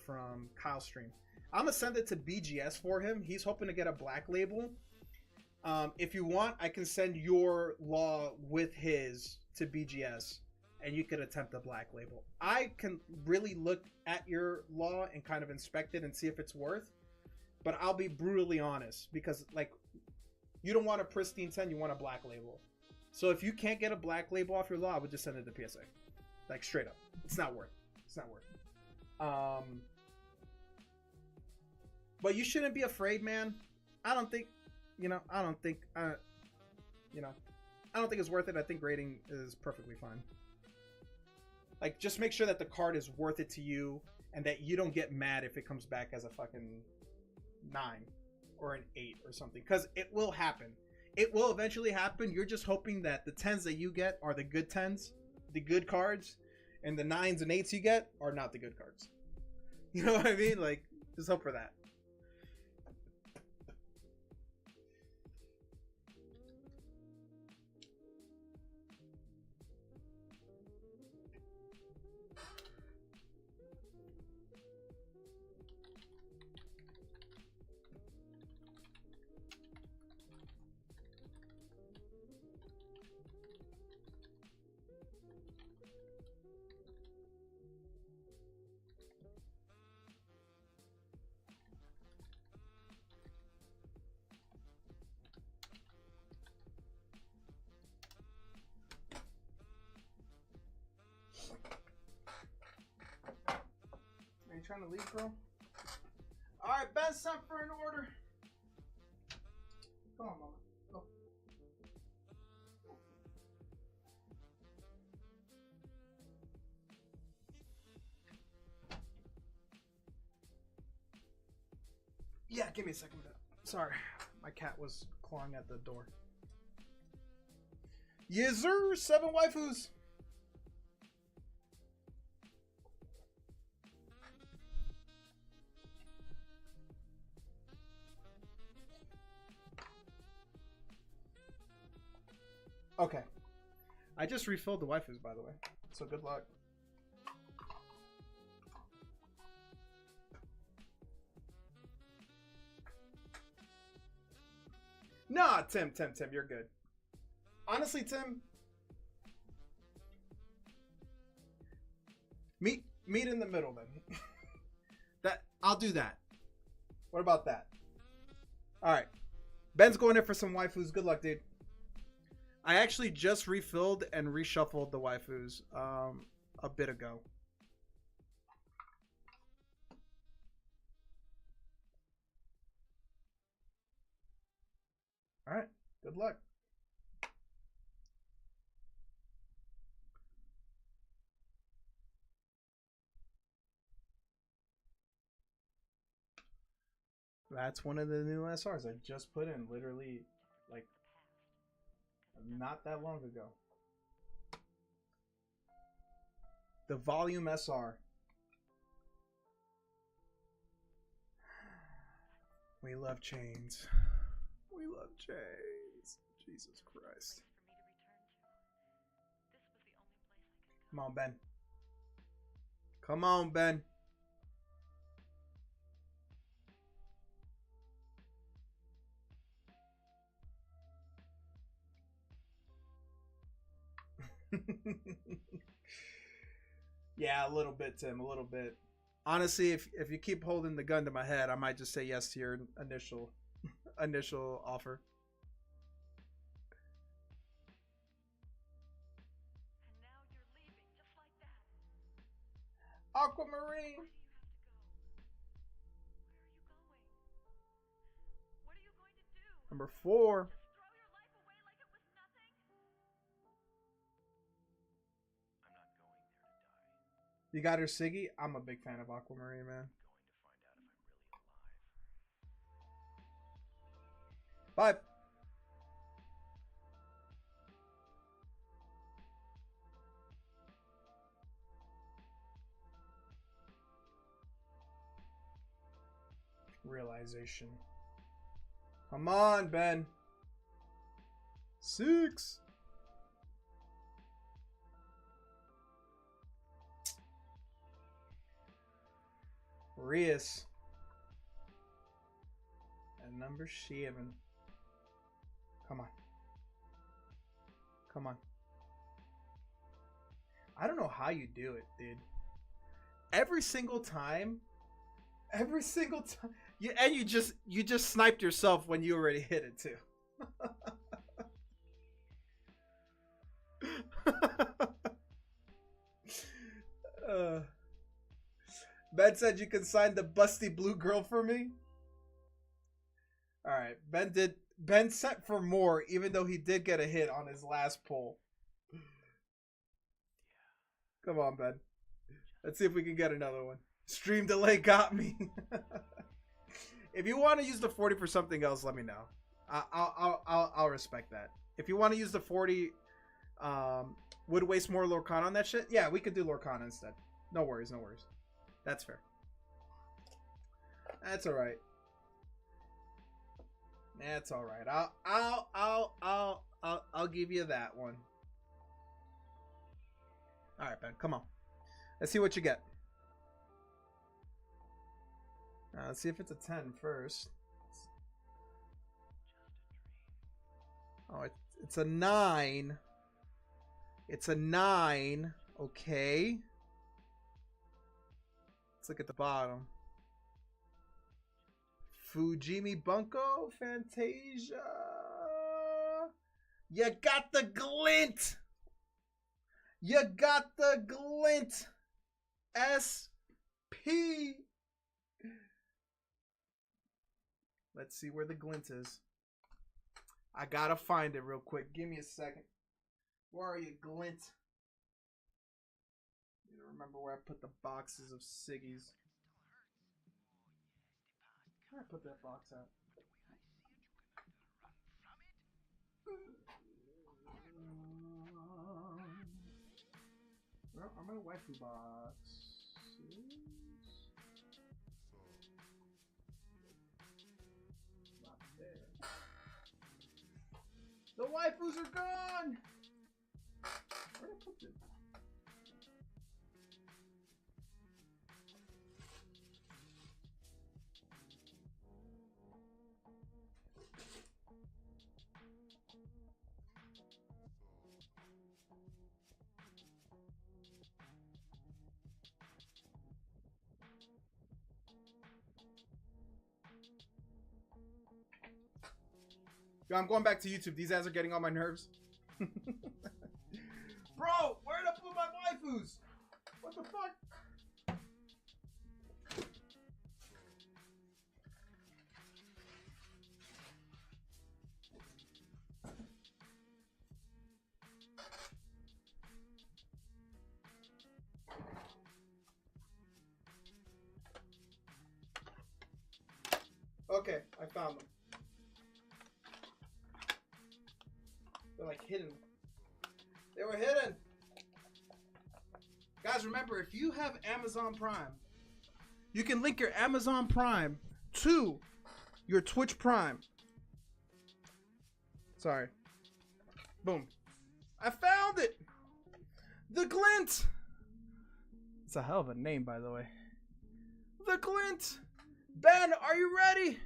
from Kyle Stream. I'm gonna send it to BGS for him. He's hoping to get a black label. If you want, I can send your law with his to BGS, and you could attempt a black label. I can really look at your law and kind of inspect it and see if it's worth. But I'll be brutally honest, because like you don't want a pristine 10, you want a black label. So if you can't get a black label off your law, I would just send it to PSA. Like straight up. It's not worth. It's not worth. But you shouldn't be afraid, man. I don't think it's worth it. I think grading is perfectly fine. Like, just make sure that the card is worth it to you and that you don't get mad if it comes back as a fucking 9 or an 8 or something. Because it will happen. It will eventually happen. You're just hoping that the 10s that you get are the good 10s, the good cards, and the 9s and 8s you get are not the good cards. You know what I mean? Like, just hope for that. Are you trying to leave, bro? Alright, Ben sent for an order. Come on, mama. Go. Yeah, give me a second. Sorry, my cat was clawing at the door. Yes, sir. 7 waifus. Okay. I just refilled the waifus, by the way. So good luck. Nah, Tim, you're good. Honestly, Tim, meet in the middle then. I'll do that. What about that? All right. Ben's going in for some waifus. Good luck, dude. I actually just refilled and reshuffled the waifus a bit ago. All right, good luck. That's one of the new SRs I just put in literally like not that long ago. The volume SR. We love chains. We love chains. Jesus Christ. Come on, Ben. Come on, Ben. Yeah, a little bit, Tim. A little bit. Honestly, if you keep holding the gun to my head, I might just say yes to your initial offer. And now you're leaving just like that. Aquamarine. Where do you have to go? Where are you going? What are you going to do? Number 4. Just throw your life away like it was nothing? I'm not going there to die. You got her, Siggy? I'm a big fan of Aquamarine, man. Going to find out if I'm really alive. 5. Realization. Come on, Ben. 6. Rias. And number 7. Come on. Come on. I don't know how you do it, dude. Every single time. You just sniped yourself when you already hit it too. Ben said you can sign the busty blue girl for me. All right, Ben sent for more, even though he did get a hit on his last pull. Come on, Ben. Let's see if we can get another one. Stream delay got me. If you want to use the 40 for something else, let me know. I'll respect that. If you want to use the 40, would waste more Lorcana on that shit. Yeah, we could do Lorcana instead. No worries, no worries. That's fair. That's all right. That's all right. I'll give you that one. All right, Ben. Come on. Let's see what you get. Let's see if it's a 10 first. Oh, it's a 9. It's a 9. Okay. Let's look at the bottom. Fujimi Bunko Fantasia. You got the glint. You got the glint. SP. Let's see where the glint is. I gotta find it real quick. Give me a second. Where are you, glint? I need to remember where I put the boxes of Siggies. Where did I put that box at? Where are my waifu boxes? Not there. The waifus are gone! Where did I put them? Yo, I'm going back to YouTube. These ads are getting on my nerves. Bro, where did I put my waifus? What the fuck? Okay, I found them. They're like hidden. They were hidden. Guys, remember, if you have Amazon Prime, you can link your Amazon Prime to your Twitch Prime. Sorry. Boom. I found it. The Glint. It's a hell of a name, by the way. The Glint. Ben, are you ready?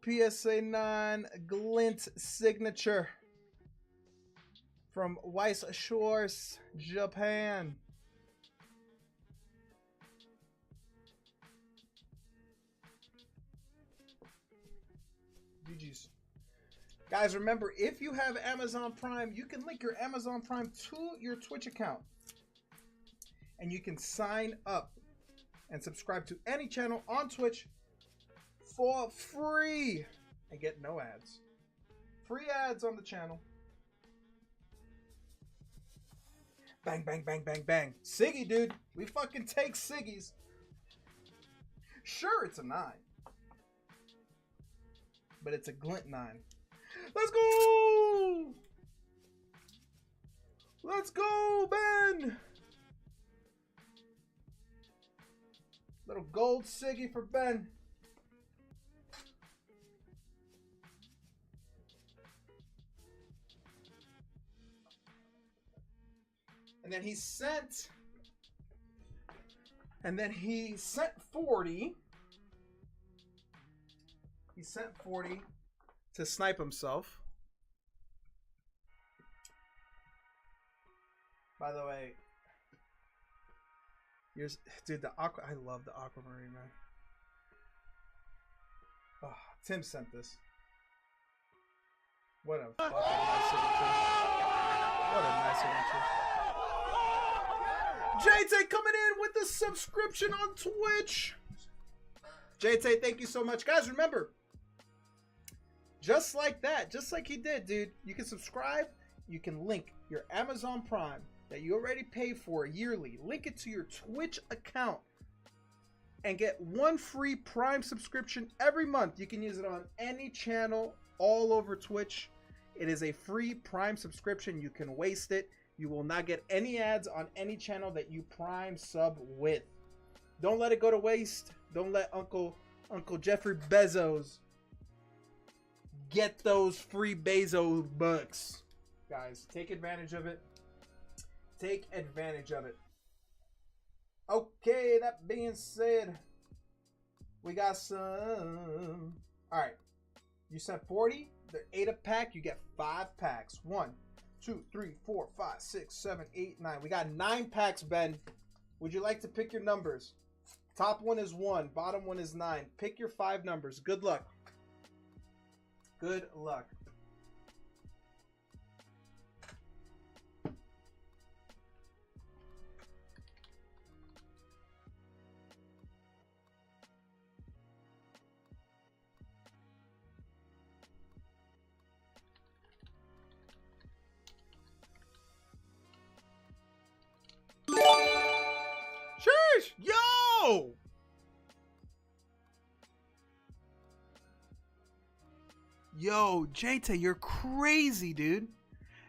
PSA 9 Glint signature from Weiss Shores, Japan. GG's. Guys, remember, if you have Amazon Prime, you can link your Amazon Prime to your Twitch account. And you can sign up and subscribe to any channel on Twitch for free and get no ads. Free ads on the channel. Bang, bang, bang, bang, bang. Siggy, dude. We fucking take Siggies. Sure, it's a 9. But it's a Glint 9. Let's go! Let's go, Ben! Little gold Siggy for Ben. And then he sent 40. He sent 40 to snipe himself. By the way, here's, dude, the aqua. I love the aquamarine, man. Oh, Tim sent this. What a fucking nice signature. What a nice signature. JT coming in with the subscription on Twitch. JT, thank you so much. Guys, remember, just like that, just like he did, dude, you can subscribe. You can link your Amazon Prime that you already pay for yearly. Link it to your Twitch account and get one free Prime subscription every month. You can use it on any channel all over Twitch. It is a free Prime subscription. You can waste it. You will not get any ads on any channel that you Prime sub with. Don't let it go to waste. Don't let Uncle Jeffrey Bezos get those free Bezos bucks. Guys, take advantage of it. Take advantage of it. Okay, that being said, we got some. All right, you sent 40. They're 8 a pack. You get 5 packs. 1, 2, 3, 4, 5, 6, 7, 8, 9. We got 9 packs, Ben. Would you like to pick your numbers? Top one is 1. Bottom one is 9. Pick your 5 numbers. Good luck. Good luck. Sheesh! Yo! Yo, JT, you're crazy, dude.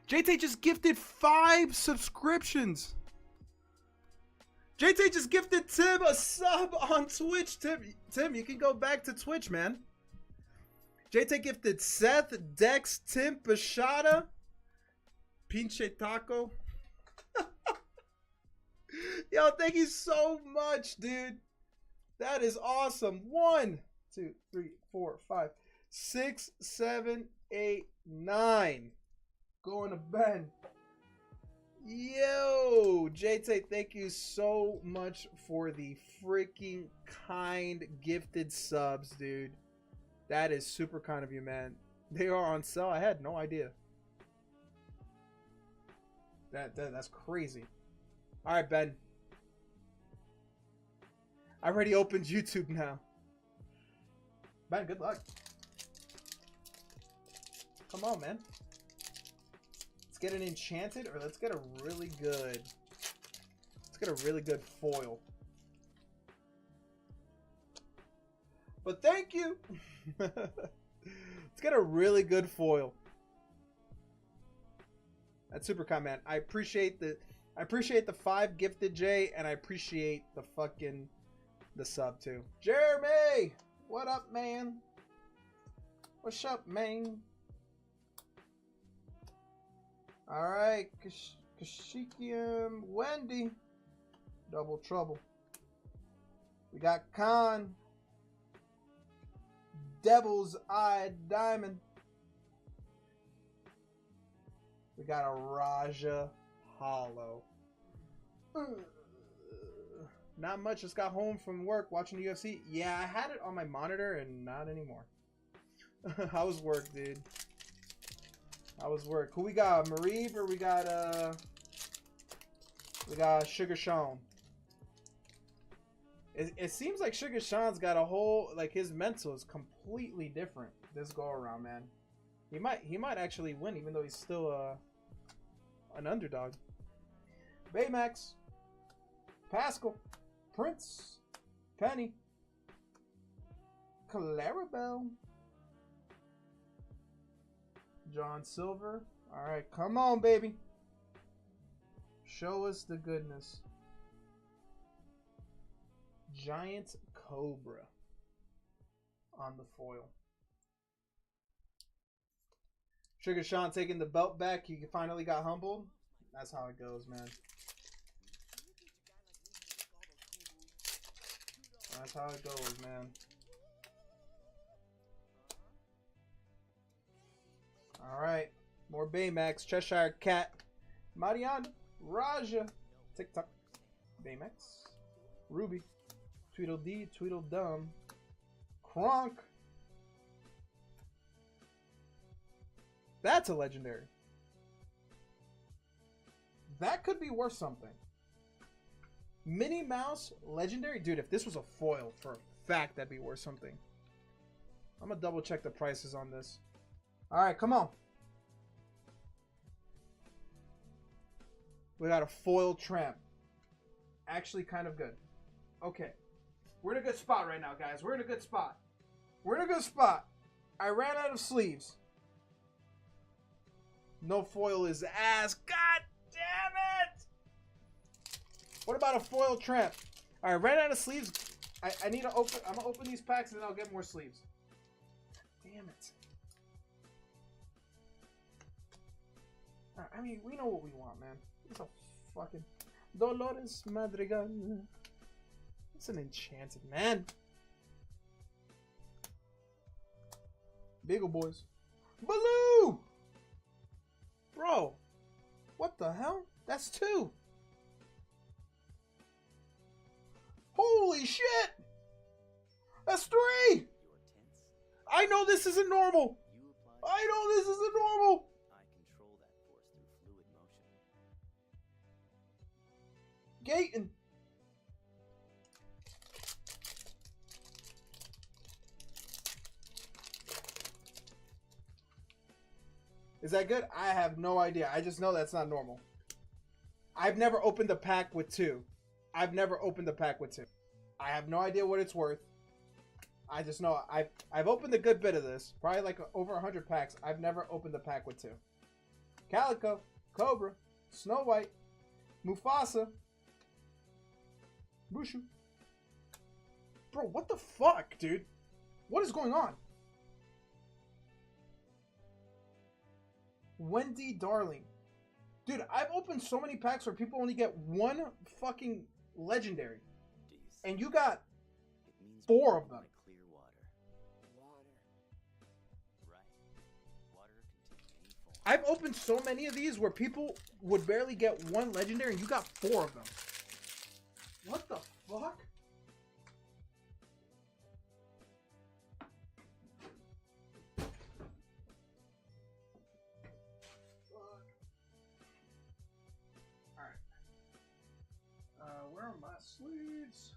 JT just gifted 5 subscriptions. JT just gifted Tim a sub on Twitch. Tim, you can go back to Twitch, man. JT gifted Seth, Dex, Tim, Pashada, Pinche Taco. Yo, thank you so much, dude. That is awesome. 1, 2, 3, 4, 5, 6, 7, 8, 9. Going to Ben. Yo, JT, thank you so much for the freaking kind gifted subs, dude. That is super kind of you, man. They are on sale. I had no idea. That's crazy. All right, Ben. I already opened YouTube now. Ben, good luck. Come on, man. Let's get an enchanted, or let's get a really good. Let's get a really good foil. But thank you. Let's get a really good foil. That's super kind, man. I appreciate I appreciate the 5 gifted, Jay, and I appreciate the sub too. Jeremy, what up, man? What's up, man? All right, Kashikium, Wendy, double trouble. We got Khan, Devil's Eye Diamond. We got a Raja Hollow. Not much. Just got home from work watching the UFC. Yeah, I had it on my monitor and not anymore. How was work, dude? How was work? Who we got? Mariv or we got Sugar Sean? It seems like Sugar Sean's got a whole, like, his mental is completely different this go around, man. He might actually win, even though he's still an underdog. Baymax, Pascal, Prince, Penny, Clarabelle, John Silver. All right, come on, baby. Show us the goodness. Giant Cobra on the foil. Sugar Sean taking the belt back. He finally got humbled. That's how it goes, man. That's how it goes, man. All right. More Baymax. Cheshire Cat. Marianne. Raja. TikTok. Baymax. Ruby. Tweedledee. Tweedledum. Kronk. That's a legendary. That could be worth something. Minnie Mouse legendary. Dude, if this was a foil, for a fact, that'd be worth something. I'm gonna double check the prices on this. All right, come on. We got a foil tramp. Actually kind of good. Okay. We're in a good spot right now, guys. We're in a good spot. We're in a good spot. I ran out of sleeves. No foil is ass. God damn it! What about a foil tramp? All right, ran out of sleeves. I need to open. I'm gonna open these packs and then I'll get more sleeves. God damn it! All right, I mean, we know what we want, man. It's a fucking Dolores Madrigal. It's an enchanted man. Beagle boys. Baloo! Bro, what the hell? That's 2. Holy shit! That's 3! I know this isn't normal! I know this isn't normal! I control that force through fluid motion. Gaten. Is that good? I have no idea. I just know that's not normal. I've never opened a pack with 2. I've never opened a pack with 2. I have no idea what it's worth. I just know I've opened a good bit of this. Probably like over 100 packs. I've never opened a pack with 2. Calico, Cobra, Snow White, Mufasa, Bushu. Bro, what the fuck, dude? What is going on? Wendy Darling. Dude, I've opened so many packs where people only get 1 fucking legendary. And you got 4 of them. Clear water. Right. Water can take any form. I've opened so many of these where people would barely get 1 legendary and you got 4 of them. What the fuck? Where are my sleeves?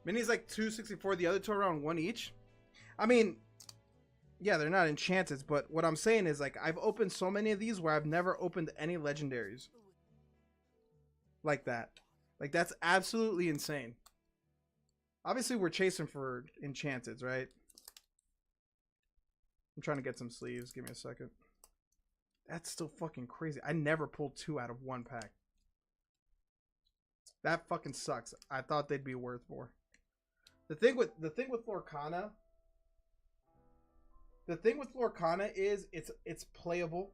Mini's like 264, the other 2 around 1 each. I mean, yeah, they're not enchanted, but what I'm saying is, like, I've opened so many of these where I've never opened any legendaries. like that. Like, that's absolutely insane. Obviously, we're chasing for enchanteds, right? I'm trying to get some sleeves. Give me a second. That's still fucking crazy. I never pulled 2 out of 1 pack. That fucking sucks. I thought they'd be worth more. The thing with Lorcana. The thing with Lorcana is it's playable.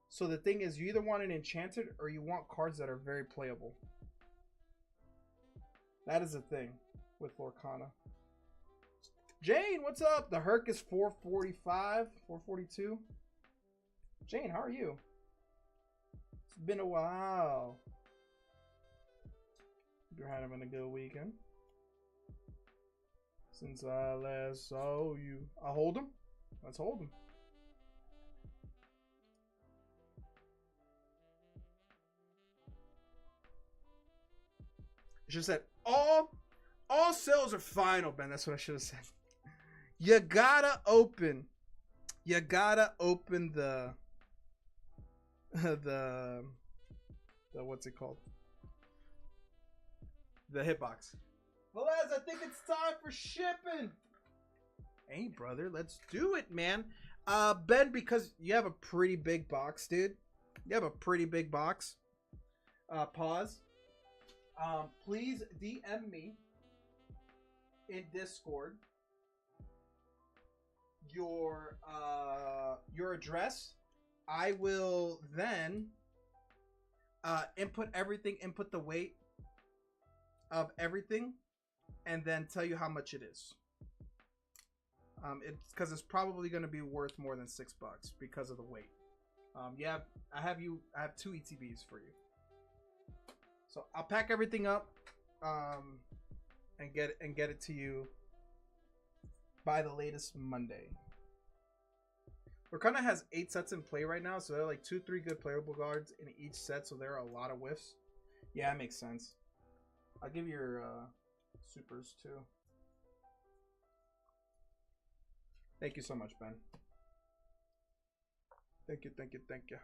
So the thing is, you either want an enchanted or you want cards that are very playable. That is the thing with Lorcana. Jane, what's up? The Herc is 445, 442. Jane, how are you? It's been a while. Hope you're having a good weekend. Since I last saw you. I'll hold him. Let's hold him. I should have said all sales are final, Ben. That's what I should have said. You gotta open the what's it called? The hitbox. Velez, I think it's time for shipping. Hey, brother, let's do it, man. Ben, because you have a pretty big box, dude. You have a pretty big box. Pause. Please DM me in Discord your address. I will then input everything, input the weight of everything, and then tell you how much it is. It's because it's probably going to be worth more than $6 because of the weight. Yeah, I have 2 ETBs for you. So I'll pack everything up, and get it to you by the latest Monday. Lorcana has 8 sets in play right now, so there are like 2-3 good playable cards in each set, so there are a lot of whiffs. Yeah, that makes sense. I'll give you your supers too. Thank you so much, Ben. Thank you, thank you, thank you.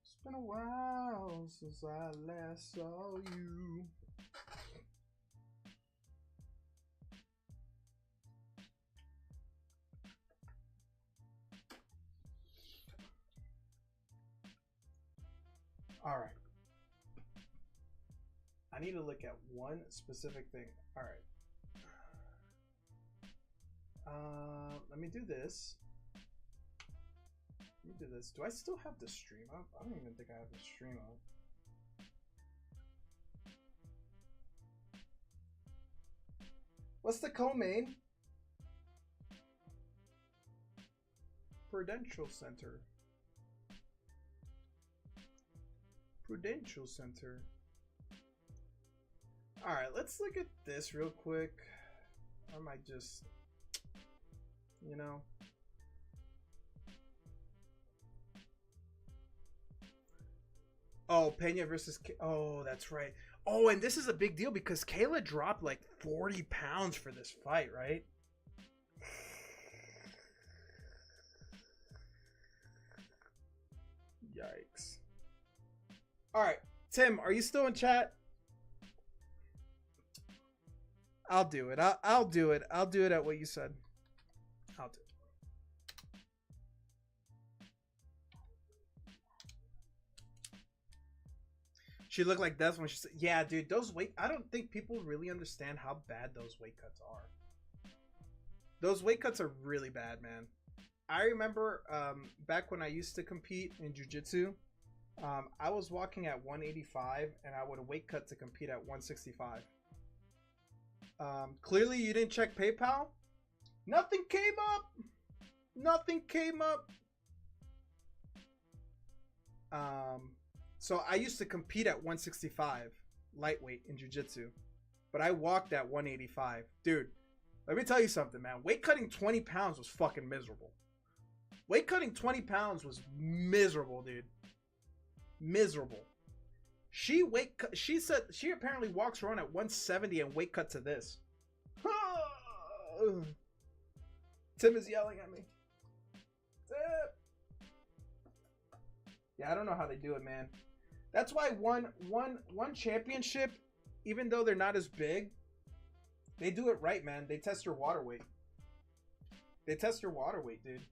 It's been a while since I last saw you. All right. I need to look at one specific thing. All right. Let me do this. Let me do this. Do I still have the stream up? I don't even think I have the stream up. What's the co-main? Prudential Center. Prudential Center. All right, let's look at this real quick. I might just, you know. Oh, Pena versus oh, that's right. Oh, and this is a big deal because Kayla dropped like 40 pounds for this fight, right? Yikes. All right, Tim, are you still in chat? I'll do it. I'll do it. I'll do it at what you said. I'll do it. She looked like death when she said, yeah, dude, those weight, I don't think people really understand how bad those weight cuts are. Those weight cuts are really bad, man. I remember back when I used to compete in jiu-jitsu, I was walking at 185 and I would weight cut to compete at 165. Clearly you didn't check PayPal. Nothing came up. Nothing came up. So I used to compete at 165 lightweight in jiu-jitsu, but I walked at 185. Dude, let me tell you something, man. Weight cutting 20 pounds was fucking miserable. Weight cutting 20 pounds was miserable, dude. Miserable. She said she apparently walks around at 170 and weight cut to this. Tim is yelling at me. Tim. Yeah, I don't know how they do it, man. That's why one championship, even though they're not as big, they do it right, man. They test your water weight. They test your water weight, dude.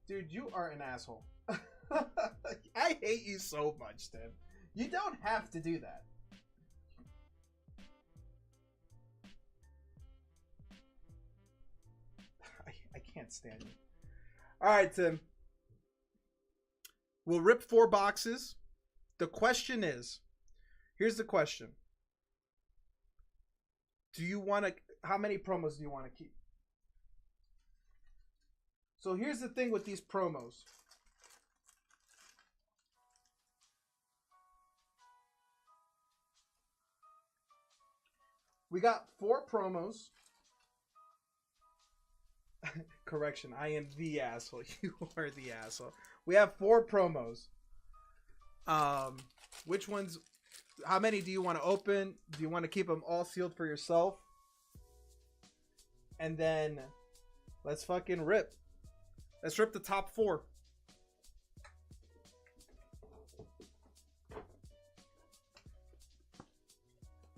Dude, you are an asshole. I hate you so much, Tim. You don't have to do that. I can't stand you. All right, Tim. We'll rip 4 boxes. The question is, here's the question. Do you want to, how many promos do you want to keep? So here's the thing with these promos. We got 4 promos. Correction, I am the asshole. You are the asshole. We have 4 promos. Which ones, how many do you want to open? Do you want to keep them all sealed for yourself? And then let's fucking rip. Let's rip the top 4.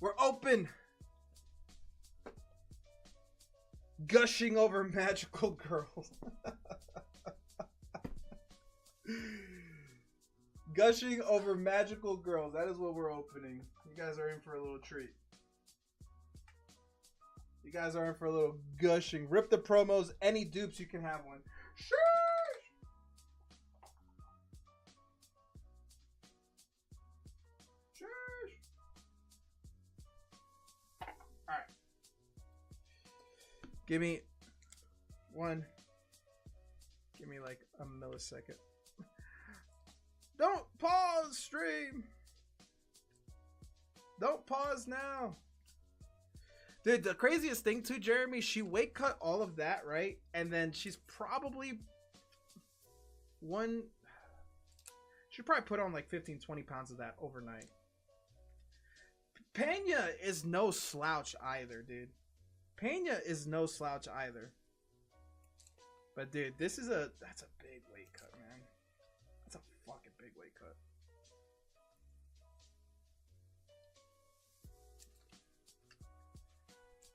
We're open. Gushing over magical girls. Gushing over magical girls. That is what we're opening. You guys are in for a little treat. You guys are in for a little gushing. Rip the promos. Any dupes, you can have one. Sure. Alright. Give me one. Give me like a millisecond. Don't pause, stream. Don't pause now. Dude, the craziest thing too, Jeremy, she weight cut all of that, right? And then she's probably she'd probably put on like 15, 20 pounds of that overnight. Pena is no slouch either, dude. Pena is no slouch either. But dude, that's a big weight cut, man. That's a fucking big weight cut.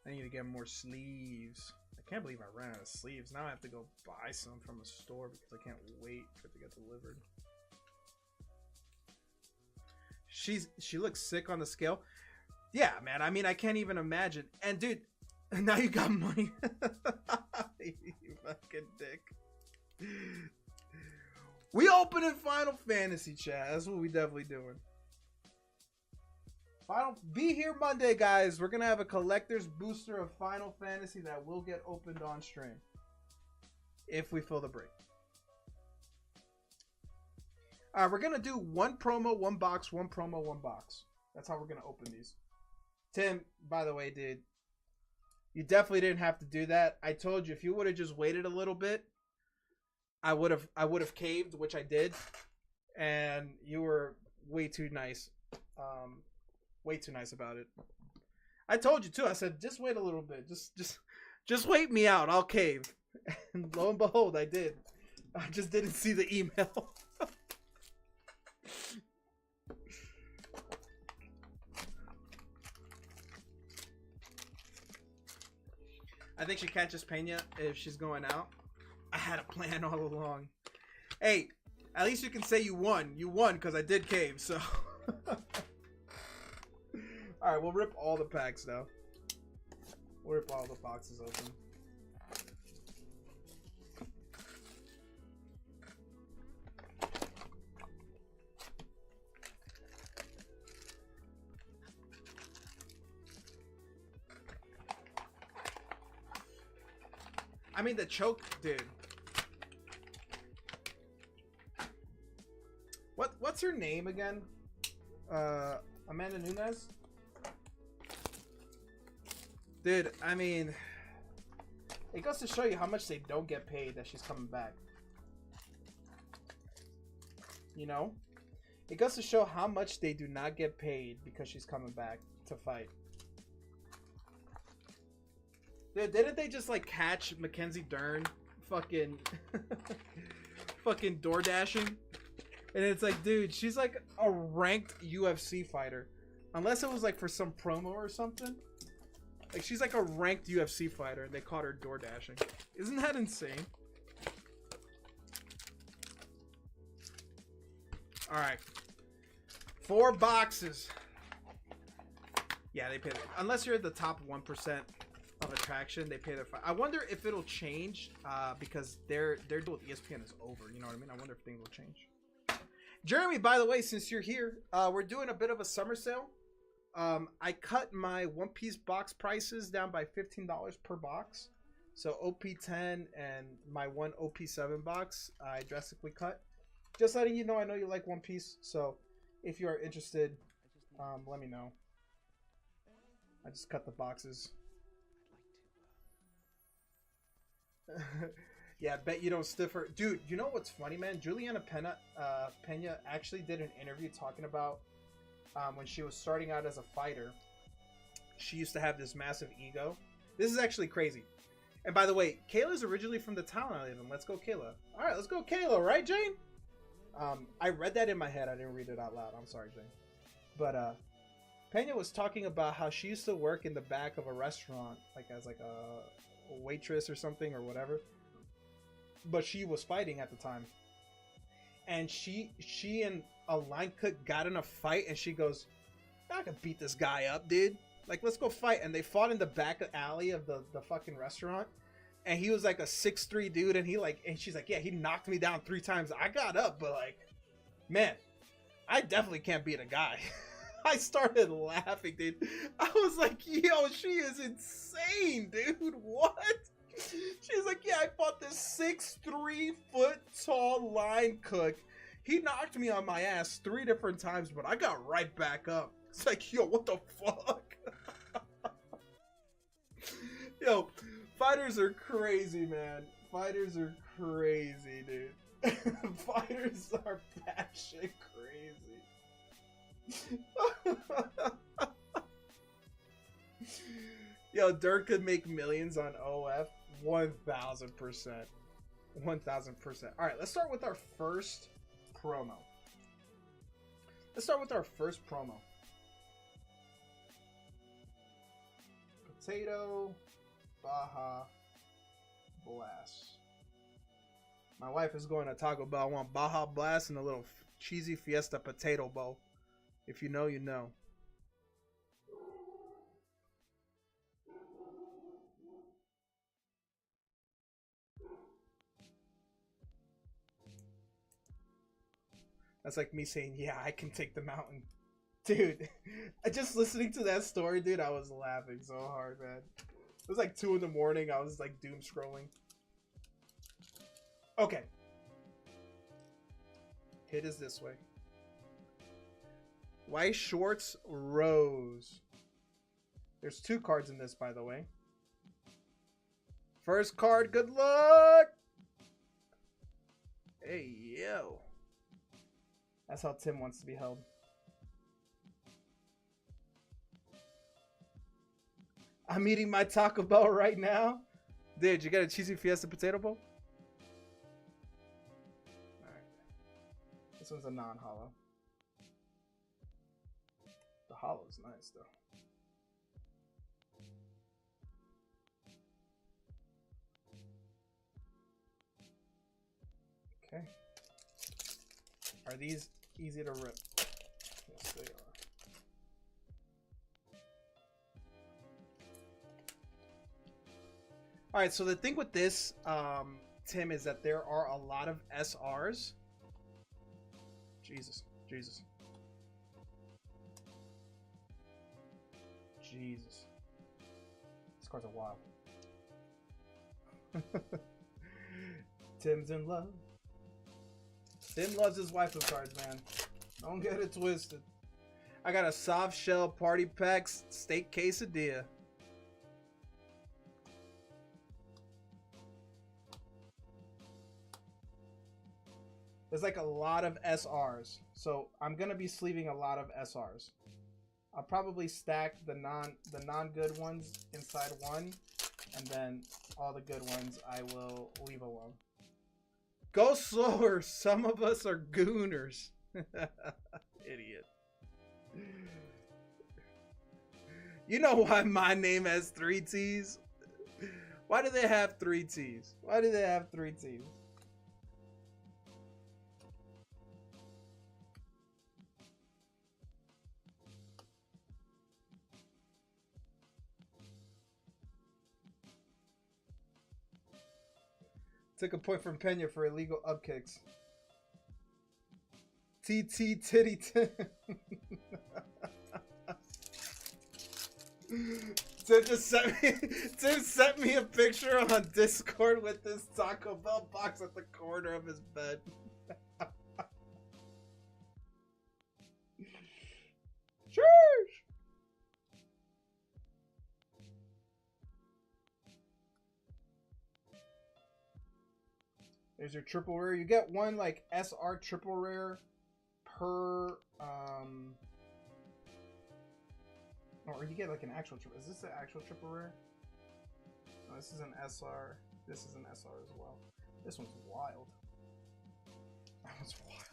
I need to get more sleeves. I can't believe I ran out of sleeves. Now I have to go buy some from a store because I can't wait for it to get delivered. She looks sick on the scale. Yeah, man. I mean, I can't even imagine. And dude, now you got money. You fucking dick. We open in Final Fantasy, chat. That's what we definitely doing. Be here Monday, guys. We're gonna have a collector's booster of Final Fantasy that will get opened on stream if we fill the break. All right, we're gonna do 1 promo, 1 box, 1 promo, 1 box. That's how we're gonna open these. Tim, by the way, dude, you definitely didn't have to do that. I told you if you would have just waited a little bit, I would have caved, which I did, and you were way too nice. Way too nice about it. I told you too. I said just wait a little bit. Just wait me out. I'll cave. And lo and behold, I did. I just didn't see the email. I think she catches Pena if she's going out. I had a plan all along. Hey, at least you can say you won. You won because I did cave, so. Alright, we'll rip all the packs now. We'll rip all the boxes open. I mean, the choke, dude. What's her name again? Amanda Nunes? Dude, I mean, it goes to show you how much they don't get paid that she's coming back. You know? It goes to show how much they do not get paid because she's coming back to fight. Didn't they just like catch Mackenzie Dern fucking fucking door dashing? And it's like, dude, she's like a ranked UFC fighter. Unless it was like for some promo or something. Like she's like a ranked UFC fighter and they caught her door dashing. Isn't that insane? Alright. 4 boxes. Yeah, they pay unless you're at the top 1% of attraction, they pay their fine. I wonder if it'll change because their deal with ESPN is over. You know what I mean? I wonder if things will change. Jeremy, by the way, since you're here, we're doing a bit of a summer sale. I cut my One Piece box prices down by $15 per box. So OP10 and my one OP7 box, I drastically cut. Just letting you know, I know you like One Piece. So if you are interested, let me know. I just cut the boxes. Yeah, bet you don't stiff her. Dude, you know what's funny, man? Juliana Pena actually did an interview talking about when she was starting out as a fighter. She used to have this massive ego. This is actually crazy. And by the way, Kayla's originally from the town I live in. Let's go, Kayla. All right, let's go, Kayla. Right, Jane? I read that in my head. I didn't read it out loud. I'm sorry, Jane. But Pena was talking about how she used to work in the back of a restaurant, like as like a waitress or something or whatever. But she was fighting at the time. And she and a line cook got in a fight and she goes, I can beat this guy up, dude. Like, let's go fight. And they fought in the back alley of the fucking restaurant. And he was like a 6'3" dude. And she's like, yeah, he knocked me down 3 times. I got up, but like, man, I definitely can't beat a guy. I started laughing, dude. I was like, yo, she is insane, dude. What? She's like, yeah, I fought this 6'3" foot tall line cook. He knocked me on my ass 3 different times, but I got right back up. It's like, yo, what the fuck? Yo, fighters are crazy, man. Fighters are crazy, dude. Fighters are batshit crazy. Yo, Dirk could make millions on OF. 1000%. 1000%. Alright, let's start with our first promo. Potato Baja Blast. My wife is going to Taco Bell. I want Baja Blast and a little cheesy Fiesta potato bowl. If you know, you know. That's like me saying, yeah, I can take the mountain. Dude, just listening to that story, dude, I was laughing so hard, man. It was like 2 in the morning. I was like doom scrolling. Okay. Hit is this way. White Shorts Rose. There's 2 cards in this, by the way. First card, good luck! Hey, yo. That's how Tim wants to be held. I'm eating my Taco Bell right now. Dude, you got a cheesy Fiesta potato bowl? Alright. This one's a non-hollow. The hollow's nice, though. Okay. Are these easy to rip? Yes, they are. All right, so the thing with this, Tim, is that there are a lot of SRs. Jesus. This card's a wild. Tim's in love. Tim loves his waifu cards, man. Don't get it twisted. I got a soft shell party pack steak quesadilla. There's like a lot of SRs. So I'm gonna be sleeving a lot of SRs. I'll probably stack the non-good ones inside one, and then all the good ones I will leave alone. Go slower. Some of us are gooners. Idiot. You know why my name has 3 T's? Why do they have 3 T's? Why do they have 3 T's? Took a point from Pena for illegal upkicks. TT titty Tim. Tim sent me a picture on Discord with this Taco Bell box at the corner of his bed. Sheesh. There's your triple rare. You get one like SR triple rare per or you get like an actual triple. Is this an actual triple rare? No, this is an SR. This is an SR as well. This one's wild. That one's wild.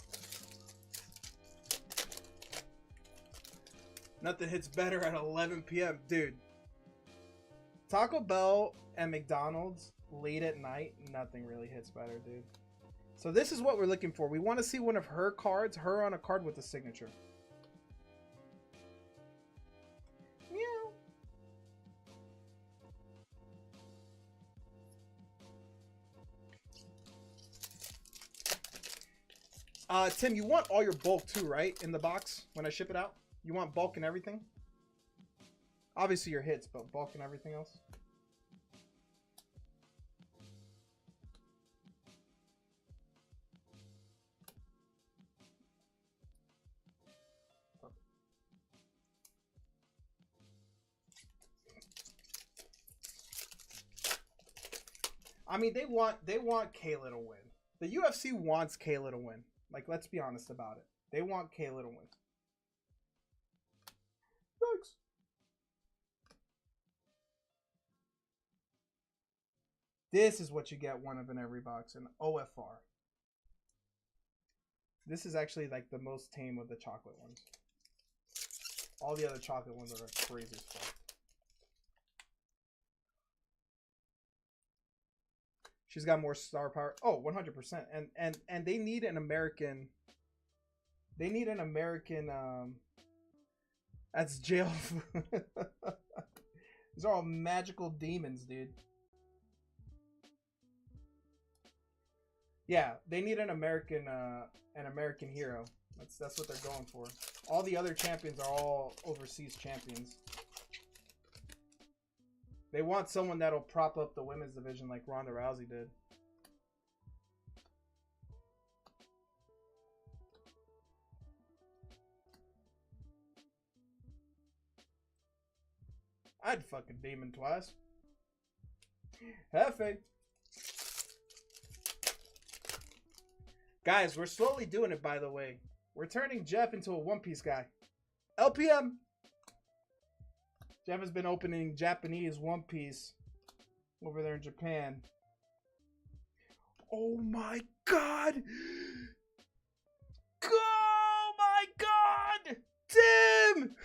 Nothing hits better at 11 p.m. Dude. Taco Bell and McDonald's late at night, nothing really hits better, dude. So this is what we're looking for. We want to see one of her cards, her on a card with a signature. Tim, you want all your bulk too, right? In the box when I ship it out? You want bulk and everything? Obviously your hits, but bulk and everything else? I mean, they want Kayla to win. The UFC wants Kayla to win. Like, let's be honest about it. They want Kayla to win. Thanks. This is what you get one of in every box, an OFR. This is actually like the most tame of the chocolate ones. All the other chocolate ones are crazy as fuck. She's got more star power. Oh, 100%. And they need an American. They need an American. That's jail. These are all magical demons, dude. Yeah, they need an American hero. That's what they're going for. All the other champions are all overseas champions. They want someone that'll prop up the women's division like Ronda Rousey did. I'd fuck a demon twice. Have faith. Guys, we're slowly doing it, by the way. We're turning Jeff into a One Piece guy. LPM! Jeff has been opening Japanese One Piece over there in Japan. Oh my god! Oh my god! Tim!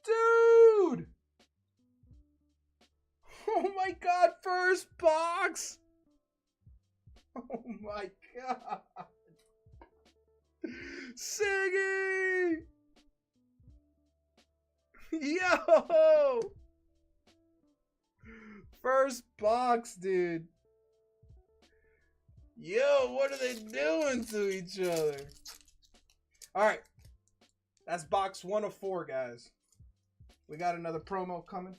Dude! Oh my god, first box! Oh my god! Siggy! Yo! First box, dude. Yo, what are they doing to each other? Alright. That's box 1 of 4, guys. We got another promo coming.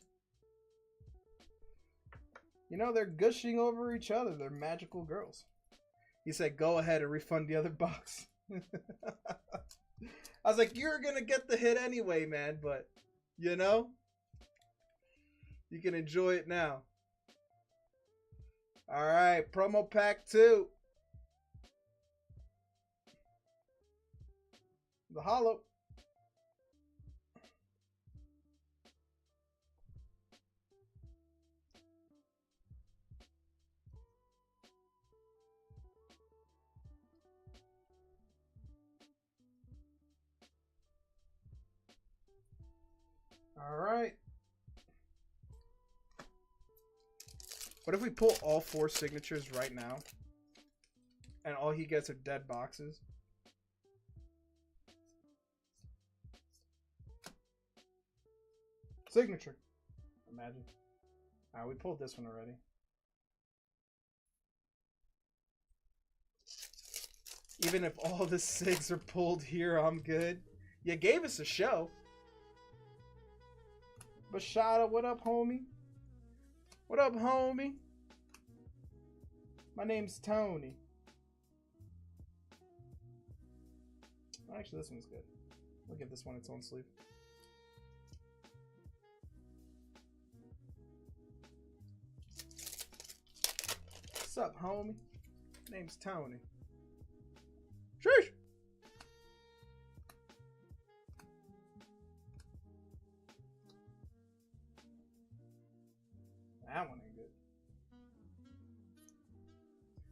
You know, they're gushing over each other. They're magical girls. He said, go ahead and refund the other box. I was like, you're going to get the hit anyway, man. But, you know, you can enjoy it now. All right, promo pack 2. The hollow. All right. What if we pull all 4 signatures right now? And all he gets are dead boxes? Signature. Imagine. We pulled this one already. Even if all the SIGs are pulled here, I'm good. You gave us a show. Bashada, what up, homie? What up, homie? My name's Tony. Actually, this one's good. We'll give this one its own sleeve. What's up, homie? Name's Tony. Sheesh! That one ain't good.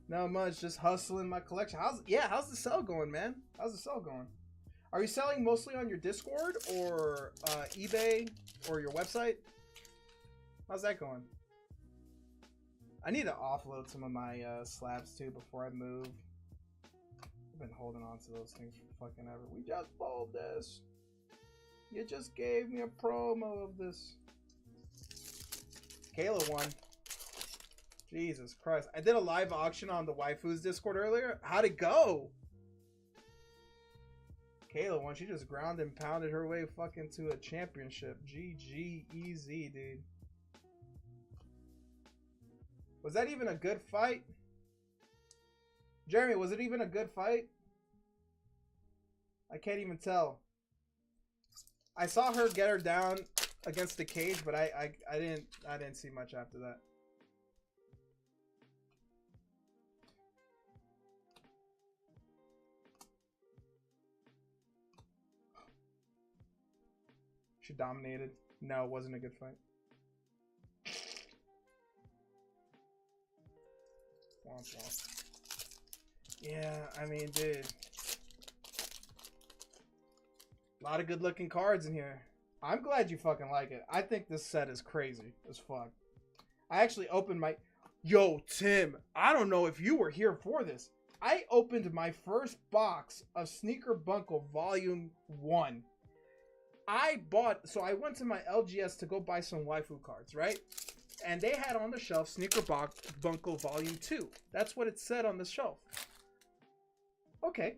Not much, just hustling my collection. How's the sell going, man? How's the sell going? Are you selling mostly on your Discord or eBay or your website? How's that going? I need to offload some of my slabs too before I move. I've been holding on to those things for fucking ever. We just pulled this. You just gave me a promo of this. Kayla won. Jesus Christ. I did a live auction on the Waifu's Discord earlier. How'd it go? Kayla won. She just ground and pounded her way fucking to a championship. GG easy, dude. Was that even a good fight? Jeremy, was it even a good fight? I can't even tell. I saw her get her down against the cage, but I didn't see much after that. She dominated. No, it wasn't a good fight. Womp womp. Yeah, I mean, dude. A lot of good looking cards in here. I'm glad you fucking like it. I think this set is crazy as fuck. I actually opened my... Yo, Tim, I don't know if you were here for this. I opened my first box of Sneaker Bunkle Volume 1. So I went to my LGS to go buy some waifu cards, right? And they had on the shelf Sneaker Bunkle Volume 2. That's what it said on the shelf. Okay.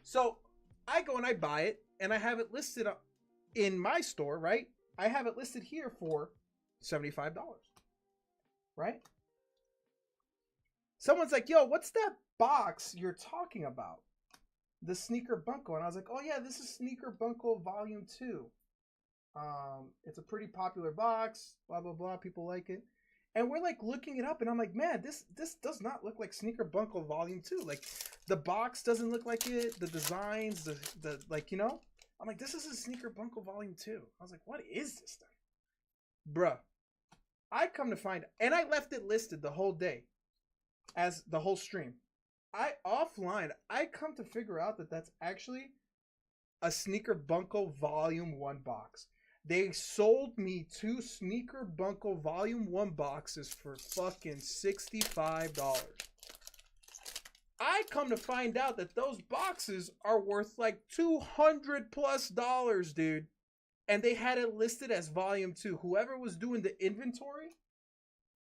So I go and I buy it, and I have it listed in my store, right? I have it listed here for $75, right? Someone's like, yo, what's that box you're talking about? The Sneaker Bunkle. And I was like, oh yeah, this is Sneaker Bunkle Volume 2. It's a pretty popular box, blah, blah, blah. People like it. And we're like looking it up, and I'm like, man, this does not look like Sneaker Bunkle Volume 2. Like, the box doesn't look like it. The designs, the like, you know? I'm like, this is a Sneaker Bunkle Volume 2. I was like, what is this thing? Bruh. I come to find, and I left it listed the whole day as the whole stream. Offline, I come to figure out that that's actually a Sneaker Bunkle Volume 1 box. They sold me 2 Sneaker Bunkle Volume 1 boxes for fucking $65. I come to find out that those boxes are worth like $200+, dude. And they had it listed as Volume 2. Whoever was doing the inventory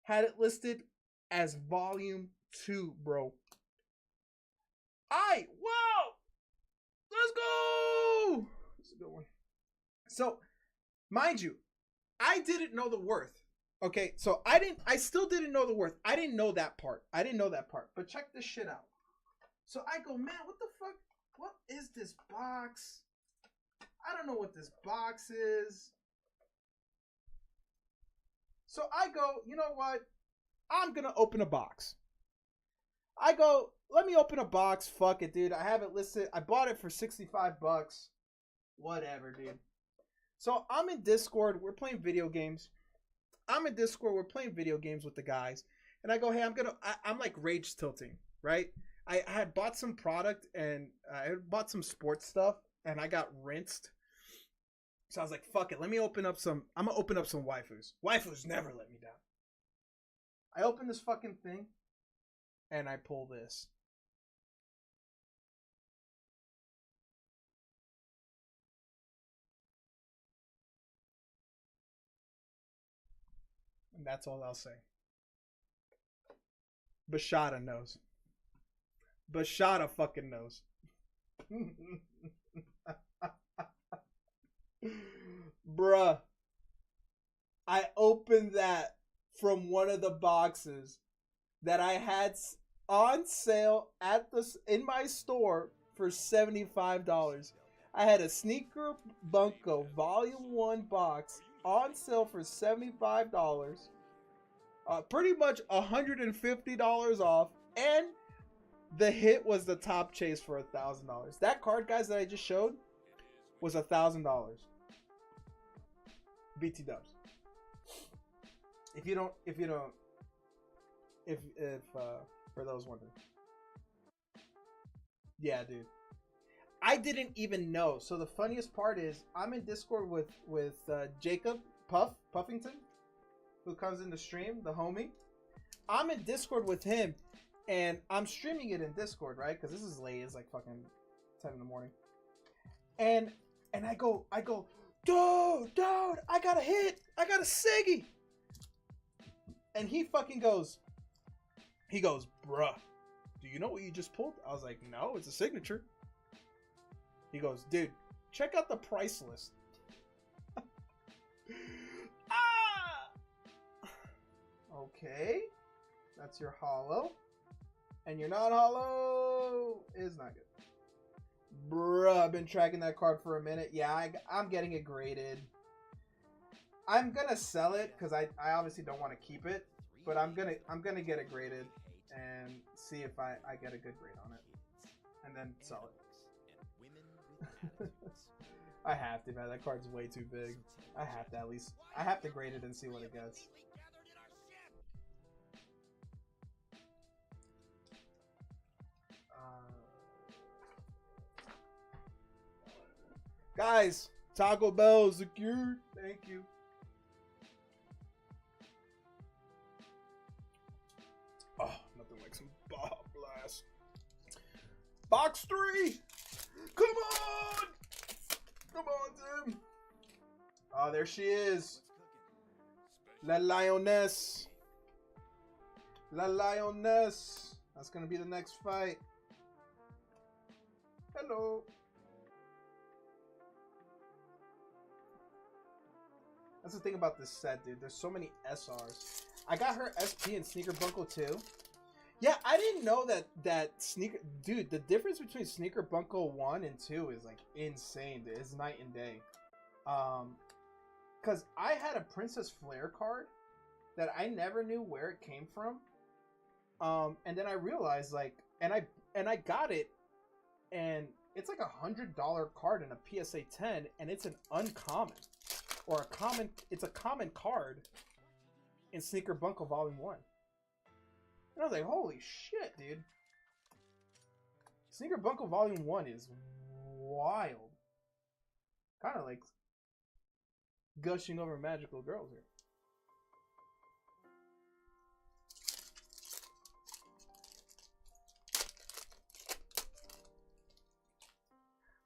had it listed as Volume 2, bro. Wow! Let's go! That's a good one. So, mind you, I didn't know the worth. Okay, so I still didn't know the worth. I didn't know that part. But check this shit out. So I go, man, what the fuck? What is this box? I don't know what this box is. So I go, you know what? I'm going to open a box. I go, let me open a box. Fuck it, dude. I have it listed. I bought it for $65. Whatever, dude. So I'm in Discord. We're playing video games. I'm in Discord. We're playing video games with the guys. And I go, hey, I'm like rage tilting, right? I had bought some product and I bought some sports stuff and I got rinsed. So I was like, fuck it. I'm going to open up some waifus. Waifus never let me down. I open this fucking thing and I pull this. And that's all I'll say. Bashada knows. Bashada fucking knows. Bruh. I opened that from one of the boxes that I had on sale in my store for $75. I had a Sneaker Bunko Volume 1 box on sale for $75. Pretty much $150 off, and the hit was the top chase for $1,000. That card, guys, that I just showed was $1,000. BT dubs. If for those wondering. Yeah, dude. I didn't even know. So the funniest part is I'm in Discord with Jacob Puffington, who comes in the stream, the homie. I'm in Discord with him, and I'm streaming it in Discord, right? Because this is late. It's like fucking 10 in the morning. And I go, dude, I got a hit. I got a Siggy. And he fucking goes, bruh, do you know what you just pulled? I was like, no, it's a signature. He goes, dude, check out the price list. Okay, that's your hollow, and your non-hollow is not good. Bruh, I've been tracking that card for a minute. Yeah, I'm getting it graded. I'm gonna sell it because I obviously don't want to keep it, but I'm gonna get it graded and see if I get a good grade on it, and then sell it. I have to, man. That card's way too big. I have to grade it and see what it gets. Guys, Taco Bell secured. Thank you. Oh, nothing like some Baja Blast. Box 3. Come on. Come on, Tim. Oh, there she is. La Lioness. La Lioness. That's going to be the next fight. Hello. That's the thing about this set, dude. There's so many SRs. I got her SP and Sneaker Bunko too. Yeah, I didn't know that Sneaker... Dude, the difference between Sneaker Bunko 1 and 2 is, like, insane, dude. It's night and day. Because I had a Princess Flare card that I never knew where it came from. And then I realized, like... And I got it, and it's like $100 card in a PSA 10, and it's an uncommon. Or a common... It's a common card in Sneaker Bunko Volume 1. And I was like, holy shit, dude. Sneaker Bunko Volume 1 is wild. Kind of like gushing over magical girls here.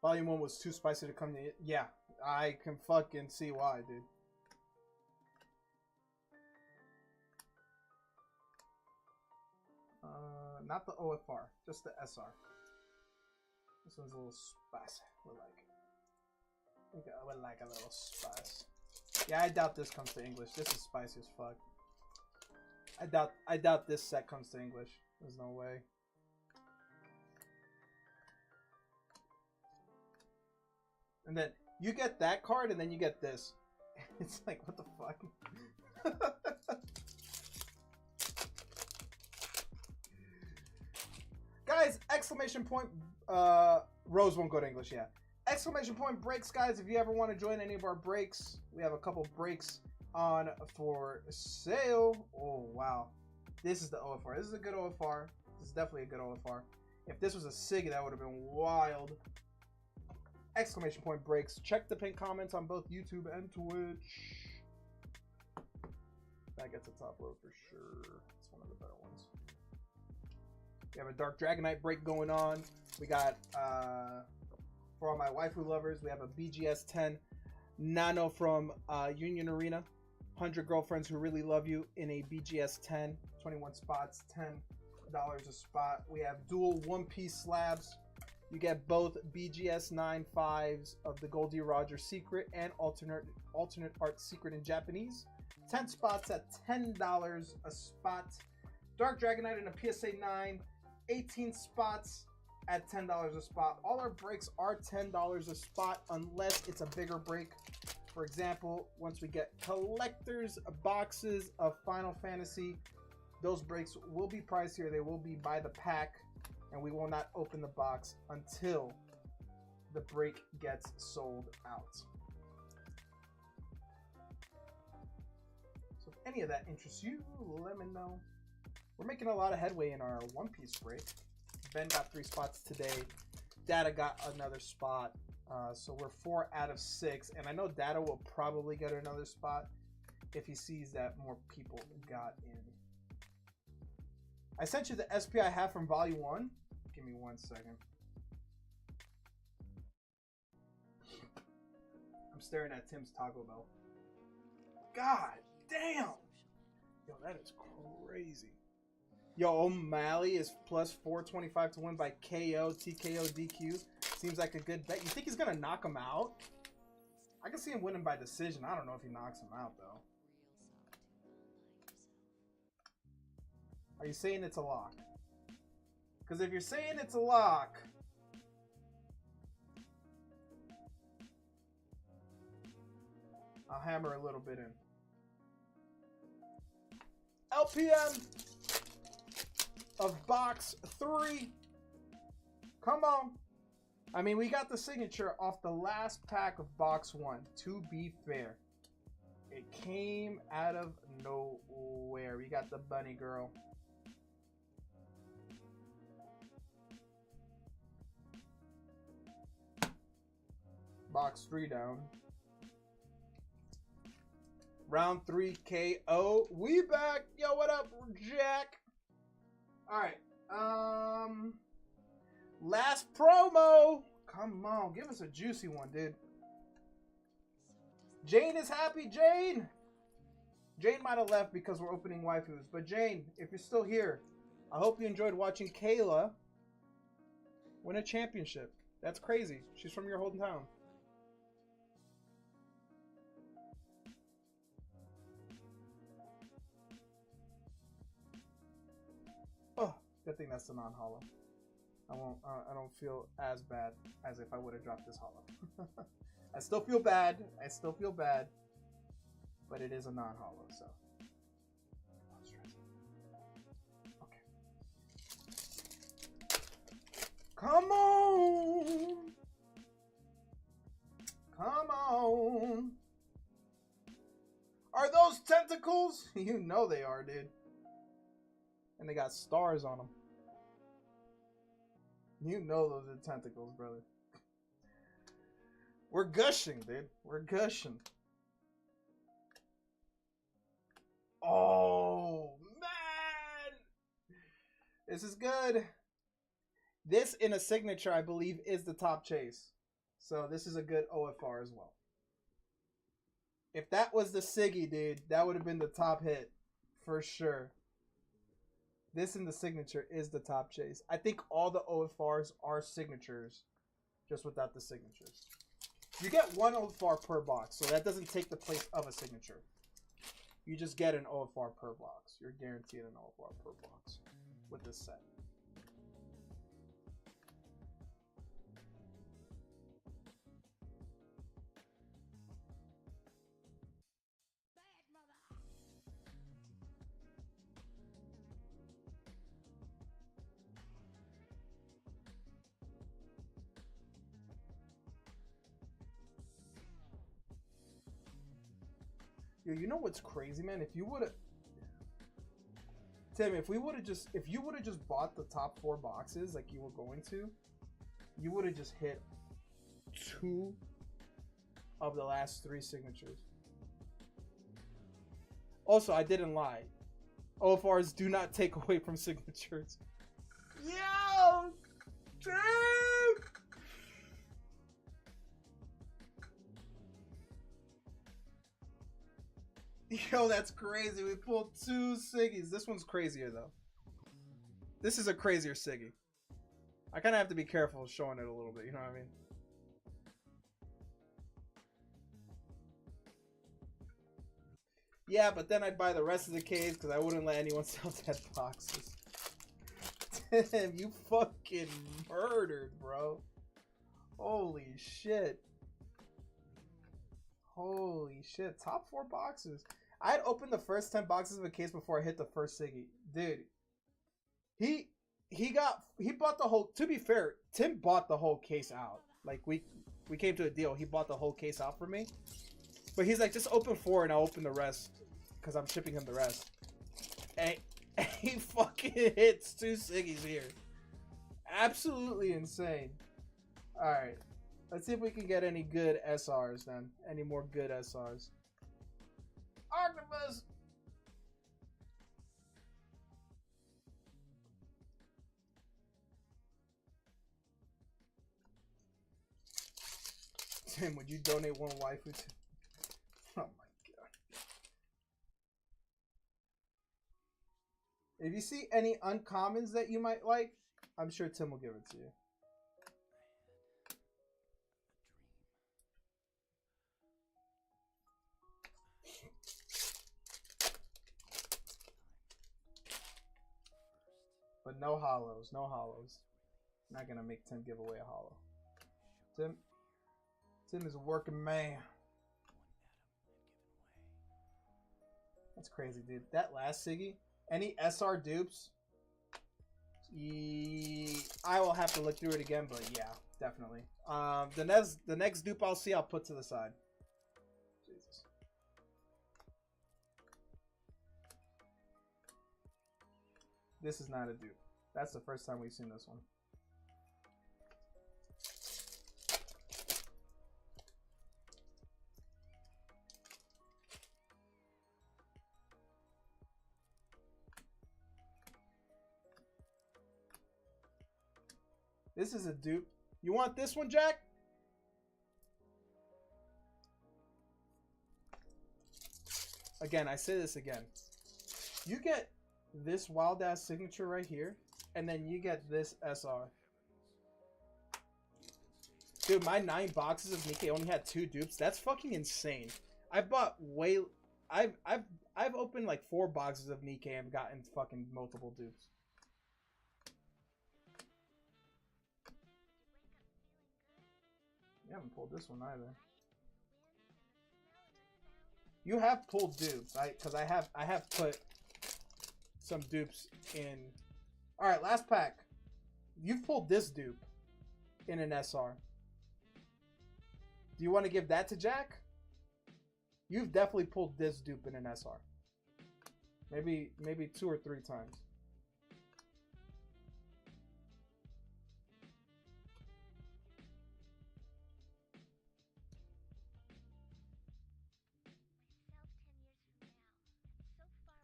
Volume 1 was too spicy to come to... Yeah, I can fucking see why, dude. Not the OFR, just the SR. This one's a little spicy. I would like a little spice. Yeah, I doubt this comes to English. This is spicy as fuck. I doubt this set comes to English. There's no way. And then you get that card, and then you get this. It's like, what the fuck? Exclamation point, Rose won't go to English, yeah. Exclamation point breaks, guys. If you ever want to join any of our breaks, we have a couple breaks on for sale. Oh, wow. This is the OFR. This is a good OFR. This is definitely a good OFR. If this was a SIG, that would have been wild. Exclamation point breaks. Check the pinned comments on both YouTube and Twitch. That gets a top row for sure. It's one of the better ones. We have a Dark Dragonite break going on. We got, for all my waifu lovers, we have a BGS 10 Nano from Union Arena. 100 girlfriends who really love you in a BGS 10. 21 spots, $10 a spot. We have dual one-piece slabs. You get both BGS 9.5s of the Goldie Roger Secret and alternate art Secret in Japanese. 10 spots at $10 a spot. Dark Dragonite in a PSA 9. 18 spots at $10 a spot. All our breaks are $10 a spot unless it's a bigger break. For example, once we get collectors boxes of Final Fantasy, those breaks will be pricier. They will be by the pack, and we will not open the box until the break gets sold out. So if any of that interests you, let me know. We're making a lot of headway in our One Piece break. Ben got 3 spots today. Data got another spot. So we're 4 out of 6. And I know Data will probably get another spot if he sees that more people got in. I sent you the SP I have from Volume 1. Give me 1 second. I'm staring at Tim's Taco Bell. God damn! Yo, that is crazy. Yo, O'Malley is plus 425 to win by KO, TKO, DQ. Seems like a good bet. You think he's going to knock him out? I can see him winning by decision. I don't know if he knocks him out, though. Are you saying it's a lock? Because if you're saying it's a lock, I'll hammer a little bit in. LPM of box 3. Come on. I mean, we got the signature off the last pack of box 1, to be fair. It came out of nowhere. We got the bunny girl. Box 3 down. Round 3 KO. We back. Yo, what up, Jack? Alright. Last promo. Come on. Give us a juicy one, dude. Jane is happy. Jane. Jane might have left because we're opening waifus. But Jane, if you're still here, I hope you enjoyed watching Kayla win a championship. That's crazy. She's from your hometown. Oh, good thing that's the non-hollow. I don't feel as bad as if I would have dropped this hollow. I still feel bad. I still feel bad. But it is a non-hollow, so. Okay. Come on! Come on! Are those tentacles? You know they are, dude. And they got stars on them. You know those are tentacles, brother. We're gushing, dude. We're gushing. Oh, man! This is good. This in a signature, I believe, is the top chase. So this is a good OFR as well. If that was the Siggy, dude, that would have been the top hit. For sure. This in the signature is the top chase. I think all the OFRs are signatures, just without the signatures. You get one OFR per box, so that doesn't take the place of a signature. You just get an OFR per box. You're guaranteed an OFR per box with this set. Yo, you know what's crazy, man? If you would have, Tim, if you would have just bought the top 4 boxes like you were going to, you would have just hit 2 of the last 3 signatures. Also, I didn't lie. OFRs do not take away from signatures. Yo, dude! Yo, that's crazy. We pulled 2 Siggies. This one's crazier, though. This is a crazier Siggy. I kind of have to be careful showing it a little bit, you know what I mean? Yeah, but then I'd buy the rest of the case because I wouldn't let anyone sell dead boxes. Damn, you fucking murdered, bro. Holy shit. Holy shit. Top 4 boxes. I had opened the first 10 boxes of a case before I hit the first Siggy. Dude. He bought the whole, to be fair, Tim bought the whole case out. Like we came to a deal. He bought the whole case out for me. But he's like, just open 4 and I'll open the rest. Because I'm shipping him the rest. And he fucking hits 2 Siggies here. Absolutely insane. Alright. Let's see if we can get any good SRs then. Any more good SRs. Octopus! Tim, would you donate 1 waifu to... Oh my god. If you see any uncommons that you might like, I'm sure Tim will give it to you. But no hollows, no hollows. Not gonna make Tim give away a hollow. Tim is a working man. That's crazy, dude. That last Siggy, any SR dupes? I will have to look through it again, but yeah, definitely. The next dupe I'll see, I'll put to the side. Jesus. This is not a dupe. That's the first time we've seen this one. This is a dupe. You want this one, Jack? Again, I say this again. You get this wild ass signature right here, and then you get this SR. Dude, my 9 boxes of Nikkei only had 2 dupes. That's fucking insane. I've opened like 4 boxes of Nikkei and gotten fucking multiple dupes. You haven't pulled this one either. You have pulled dupes, because I have put some dupes in. All right, last pack. You've pulled this dupe in an SR. Do you want to give that to Jack? You've definitely pulled this dupe in an SR. Maybe 2 or 3 times.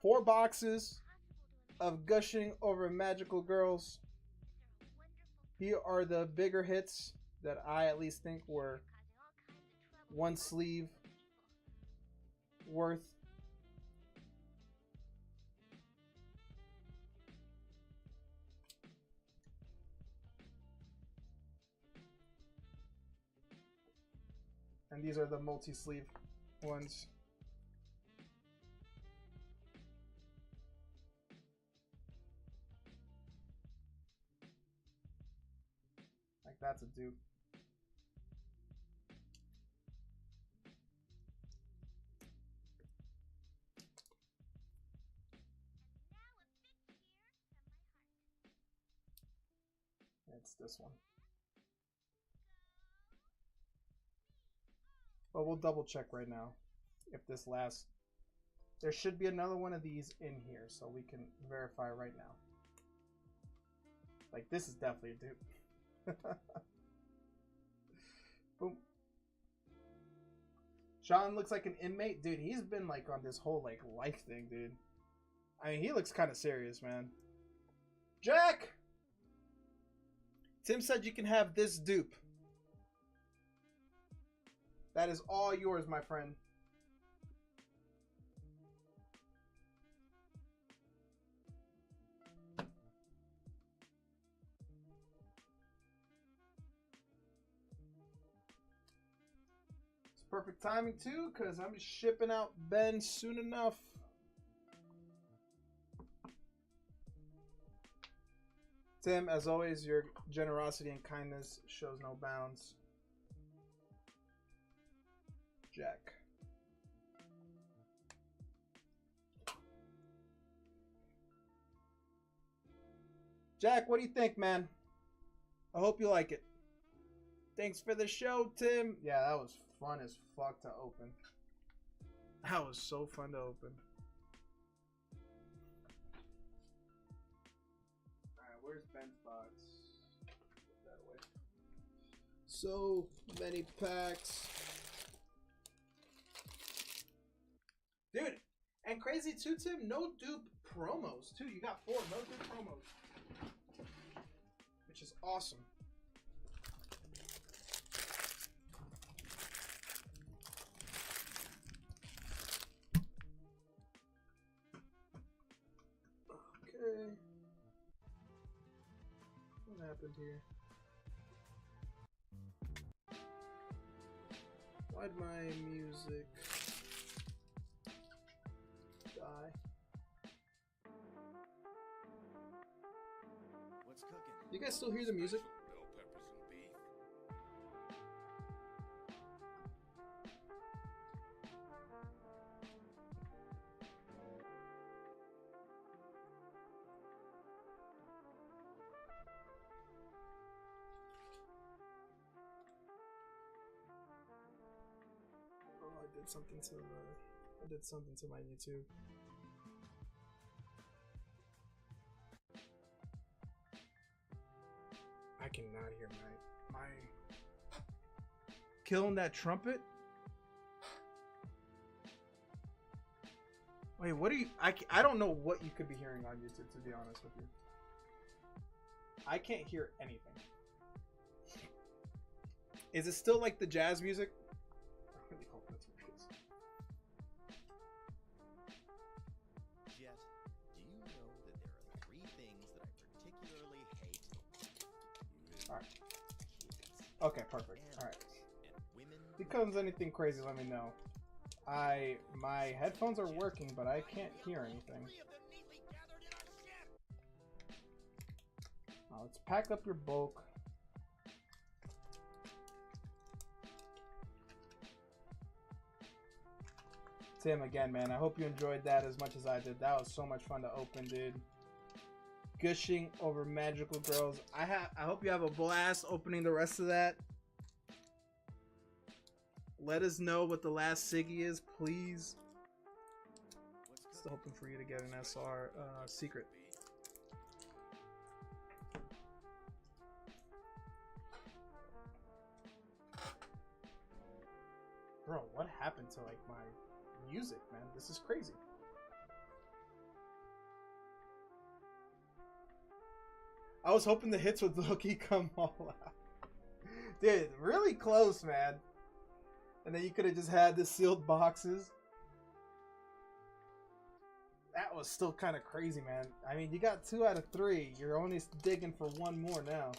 Four boxes of gushing over magical girls. Here are the bigger hits that I at least think were 1 sleeve worth. And these are the multi-sleeve ones. Like that's a dupe. It's this one. But we'll double check right now if this last There should be another one of these in here, so we can verify right now. Like, this is definitely a dupe. Boom. Sean looks like an inmate. Dude, he's been, like, on this whole, like, life thing, dude. I mean, he looks kind of serious, man. Jack! Tim said you can have this dupe. That is all yours, my friend. It's perfect timing, too, because I'm shipping out Ben soon enough. Tim, as always, your generosity and kindness shows no bounds. Jack. Jack, what do you think, man? I hope you like it. Thanks for the show, Tim. Yeah, that was fun as fuck to open. That was so fun to open. Alright, where's Ben's box? Put that away. So many packs. Dude, and crazy too, Tim, no dupe promos too. You got 4, no dupe promos. Which is awesome. Okay. What happened here? Why'd my music die? What's cooking? You guys still hear the music? Bell peppers and beef. Oh, I did something to my YouTube. I cannot hear my killing that trumpet. Wait, what are you? I don't know what you could be hearing on YouTube, to be honest with you. I can't hear anything. Is it still like the jazz music? I really hope that's what it is. Jet, do you know that there are 3 things that I particularly hate? All right. Okay, perfect. All right. And women. Becomes anything crazy, let me know. My headphones are working, but I can't hear anything. Let's pack up your bulk. Tim, again, man, I hope you enjoyed that as much as I did. That was so much fun to open, dude. Gushing over magical girls. I hope you have a blast opening the rest of that. Let us know what the last Siggy is, please. Still hoping for you to get an SR secret. Bro, what happened to like my music, man? This is crazy. I was hoping the hits would low-key come all out. Dude, really close, man. And then you could have just had the sealed boxes. That was still kind of crazy, man. I mean, you got 2 out of 3. You're only digging for 1 more now.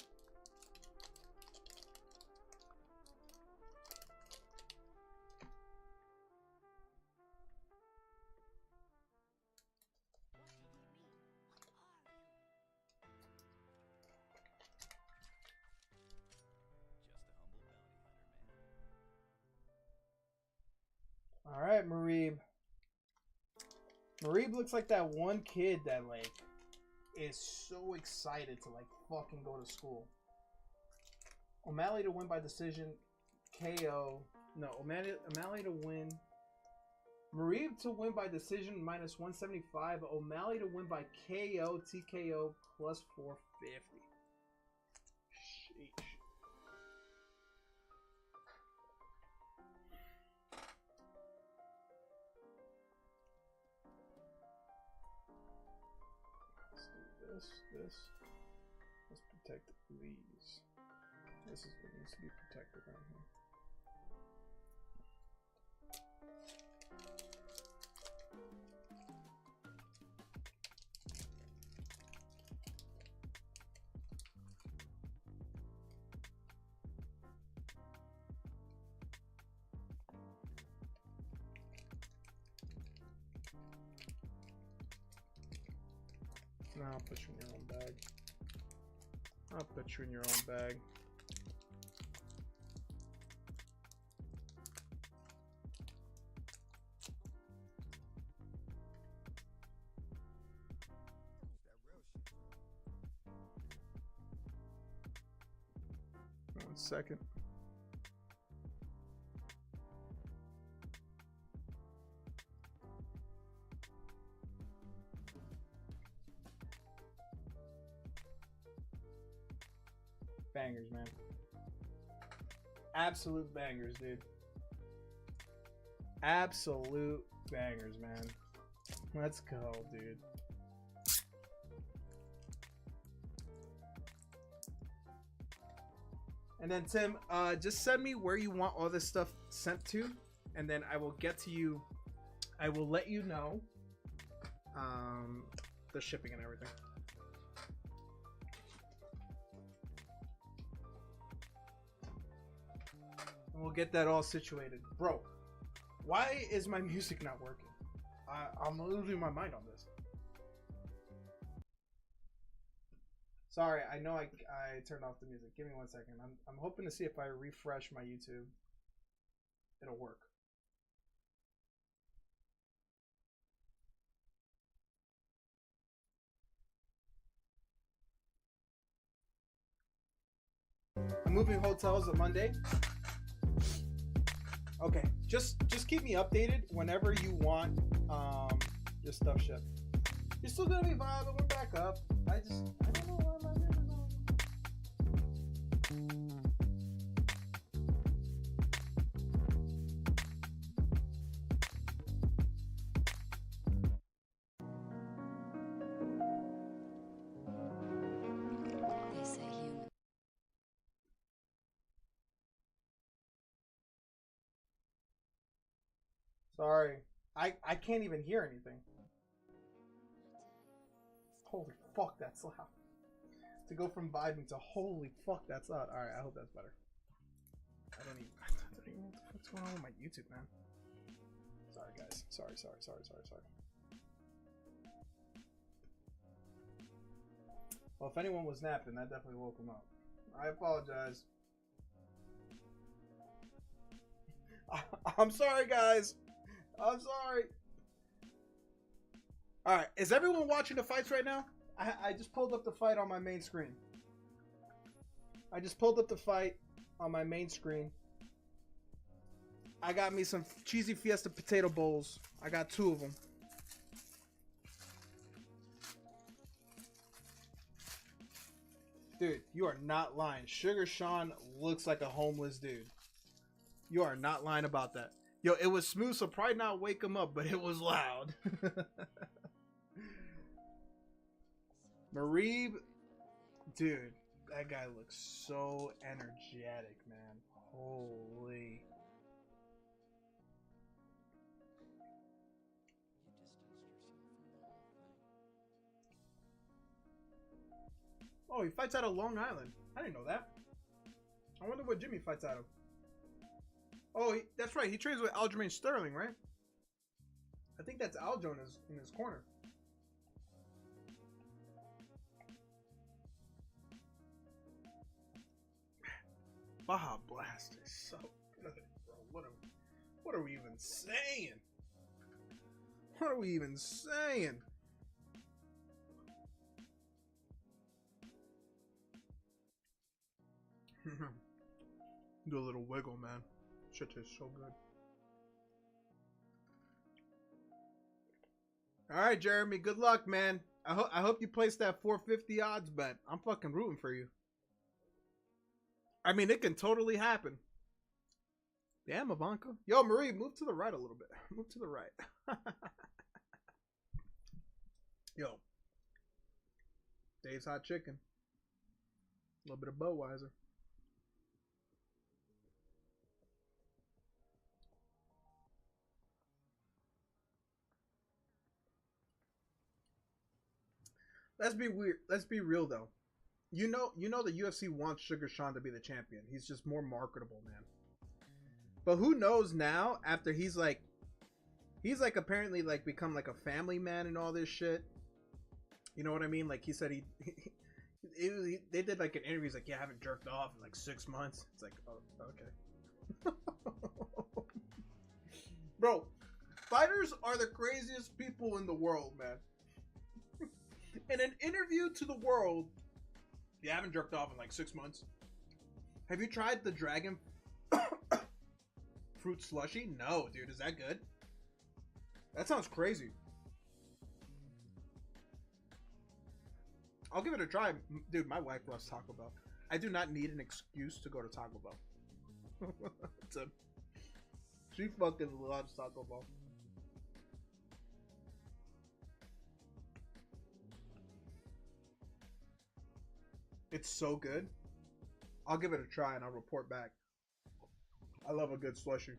Alright, Mareeb. Mareeb looks like that one kid that, like, is so excited to, like, fucking go to school. O'Malley to win by decision. KO. No, O'Malley to win. Marib to win by decision minus 175. O'Malley to win by KO, TKO plus 450. Sheesh. Let's do this. Let's protect these. This is what needs to be protected right here. Now I'll put you in your own bag. I'll put you in your own bag. One second. Bangers, man. Absolute bangers, dude. Absolute bangers, man. Let's go, dude. And then Tim, just send me where you want all this stuff sent to, and then I will get to you. I will let you know the shipping and everything. And we'll get that all situated. Bro, why is my music not working? I'm losing my mind on this. Sorry, I know I turned off the music. Give me 1 second. I'm hoping to see if I refresh my YouTube, it'll work. I'm moving hotels on Monday. Okay, just keep me updated whenever you want your stuff shipped. You're still gonna be vibing. We're back up. I don't know why I'm not here. They say human. Sorry, I can't even hear anything. Holy fuck, that's loud. To go from vibing to holy fuck, that's loud. Alright, I hope that's better. I don't even know what the fuck's going on with my YouTube, man. Sorry, guys. Sorry. Well, if anyone was napping, that definitely woke them up. I apologize. I'm sorry, guys. I'm sorry. Alright, is everyone watching the fights right now? I just pulled up the fight on my main screen. I got me some cheesy Fiesta potato bowls. I got 2 of them. Dude, you are not lying. Sugar Sean looks like a homeless dude. You are not lying about that. Yo, it was smooth, so probably not wake him up, but it was loud. Marib, dude, that guy looks so energetic, man. Holy. Oh, he fights out of Long Island. I didn't know that. I wonder what Jimmy fights out of. Oh, that's right. He trains with Aljamain Sterling, right? I think that's Aljo in his corner. Baja Blast is so good, bro. What are we even saying? What are we even saying? Do a little wiggle, man. Shit tastes so good. All right, Jeremy. Good luck, man. I hope you place that 450 odds bet. I'm fucking rooting for you. I mean, it can totally happen. Damn, Ivanka. Yo, Marie, move to the right a little bit. Move to the right. Yo. Dave's Hot Chicken. A little bit of Budweiser. Let's be weird. Let's be real though. You know the UFC wants Sugar Sean to be the champion. He's just more marketable, man. But who knows now after he's like apparently like become like a family man and all this shit. You know what I mean? Like he said they did like an interview. He's like, yeah, I haven't jerked off in like 6 months. It's like, oh, okay. Bro, fighters are the craziest people in the world, man. In an interview to the world, you haven't jerked off in like 6 months. Have you tried the dragon fruit slushy? No, dude. Is that good? That sounds crazy. I'll give it a try. Dude, my wife loves Taco Bell. I do not need an excuse to go to Taco Bell. She fucking loves Taco Bell. It's so good. I'll give it a try and I'll report back. I love a good slushie.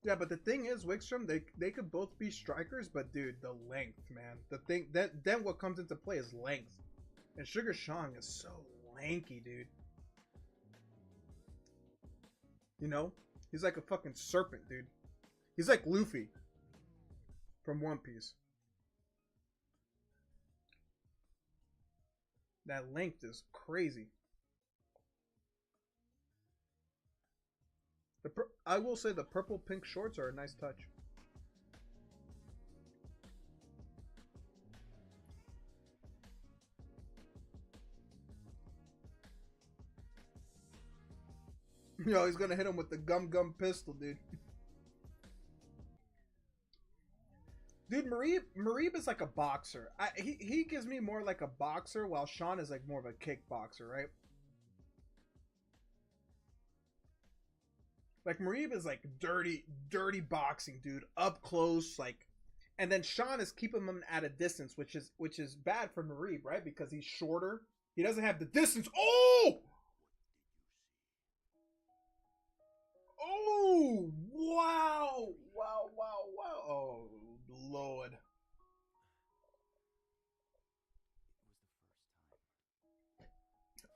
Yeah, but the thing is, Wickstrom, they could both be strikers, but dude, the length, man. The thing then what comes into play is length. And Sugar Sean is so lanky, dude. You know? He's like a fucking serpent, dude. He's like Luffy from One Piece. That length is crazy. I will say the purple pink shorts are a nice touch. Yo, he's gonna hit him with the gum pistol, dude. Dude, Marib is like a boxer. He gives me more like a boxer, while Sean is like more of a kickboxer, right? Like Marib is like dirty boxing, dude, up close, like, and then Sean is keeping him at a distance, which is bad for Marib, right? Because he's shorter. He doesn't have the distance. Oh! Oh! Wow! Wow! Wow! Wow! Oh, Lord.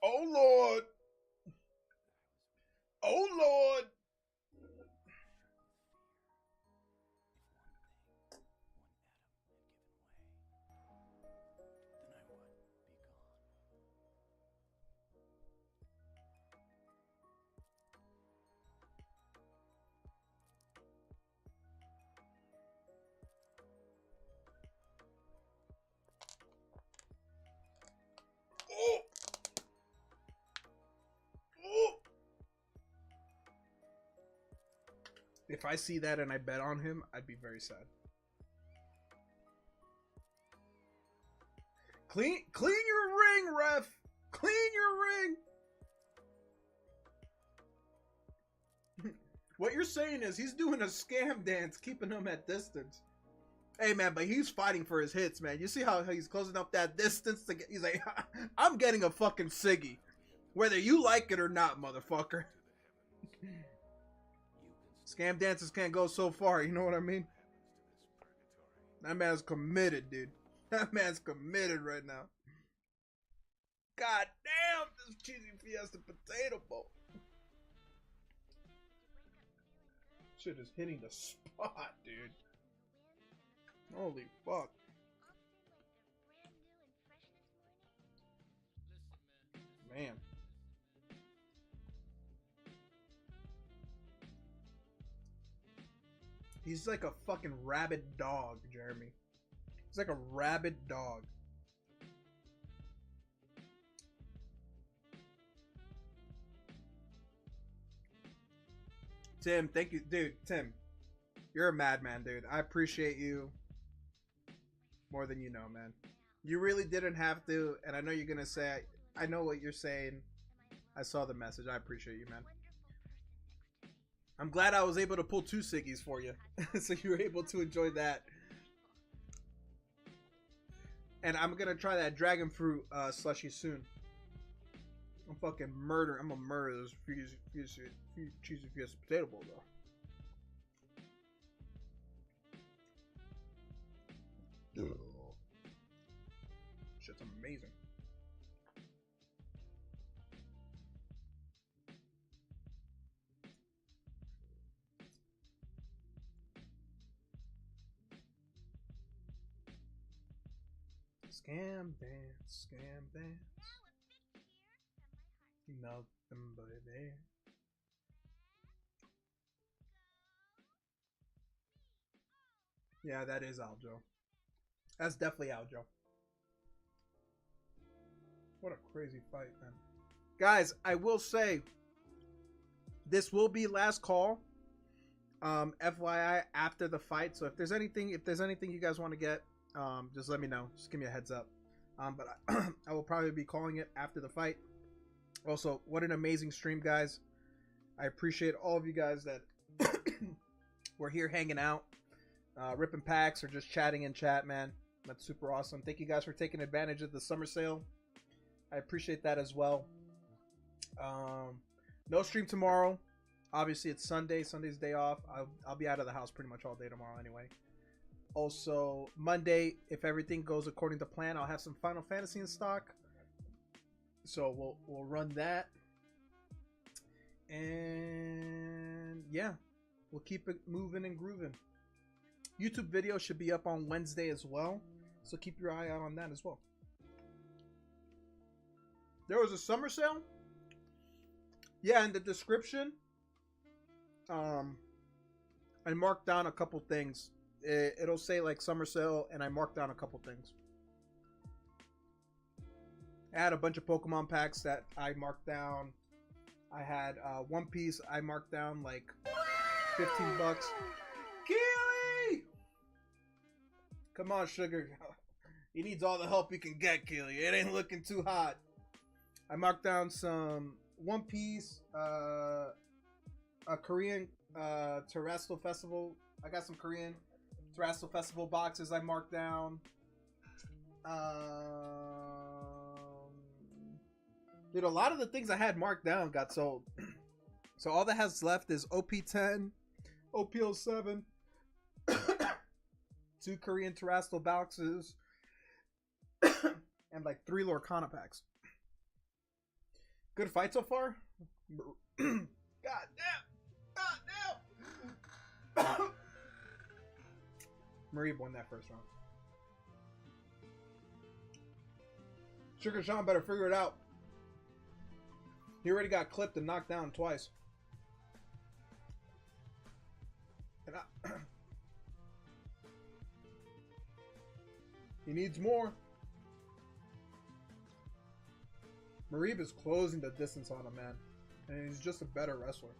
Oh, Lord. Oh, Lord. Oh. Oh. If I see that and I bet on him, I'd be very sad. Clean your ring, ref. Clean your ring. What you're saying is he's doing a scam dance, keeping him at distance. Hey, man, but he's fighting for his hits, man. You see how he's closing up that distance to get, he's like, I'm getting a fucking Siggy. Whether you like it or not, motherfucker. Scam dances can't go so far, you know what I mean? That man's committed, dude. That man's committed right now. God damn, this cheesy Fiesta potato bowl. Shit is hitting the spot, dude. Holy fuck. Man. He's like a fucking rabid dog, Jeremy. He's like a rabid dog. Tim, thank you. Dude, Tim, You're a madman, dude. I appreciate you more than you know, man. You really didn't have to, and I know you're gonna say, I know what you're saying. I saw the message. I appreciate you, man. I'm glad I was able to pull 2 Siggies for you, so you were able to enjoy that. And I'm gonna try that dragon fruit slushy soon. I'm fucking murder. I'm gonna murder this cheesy fiesta potato bowl though. Shit's amazing. Scam dance, scam dance. Nothing but air. Yeah, that is Aljo. That's definitely Aljo. What a crazy fight, man. Guys, I will say this will be last call. FYI after the fight. So if there's anything you guys want to get, just let me know. Just give me a heads up. But I will probably be calling it after the fight. Also, what an amazing stream, guys. I appreciate all of you guys that were here hanging out, ripping packs or just chatting in chat, man. That's super awesome. Thank you guys for taking advantage of the summer sale. I appreciate that as well. No stream tomorrow. Obviously, it's Sunday. Sunday's day off. I'll be out of the house pretty much all day tomorrow anyway. Also, Monday, if everything goes according to plan, I'll have some Final Fantasy in stock. So we'll run that. And yeah, we'll keep it moving and grooving. YouTube video should be up on Wednesday as well. So keep your eye out on that as well. There was a summer sale. Yeah, in the description, I marked down a couple things. It'll say like summer sale, and I marked down a couple things. I had a bunch of Pokemon packs that I marked down. I had One Piece. I marked down like $15. Keely! Come on, Sugar. He needs all the help he can get, Keely. It ain't looking too hot. I marked down some One Piece, a Korean Terrestrial Festival. I got some Korean Terrestrial Festival boxes I marked down. Dude, a lot of the things I had marked down got sold. So all that has left is OP10, OP07, 2 Korean Terrestrial boxes, and like 3 Lorcana packs. Good fight so far? God damn! God damn! Marie won that first round. Sugar Sean better figure it out. He already got clipped and knocked down twice. And he needs more. Marib is closing the distance on him, man. And he's just a better wrestler.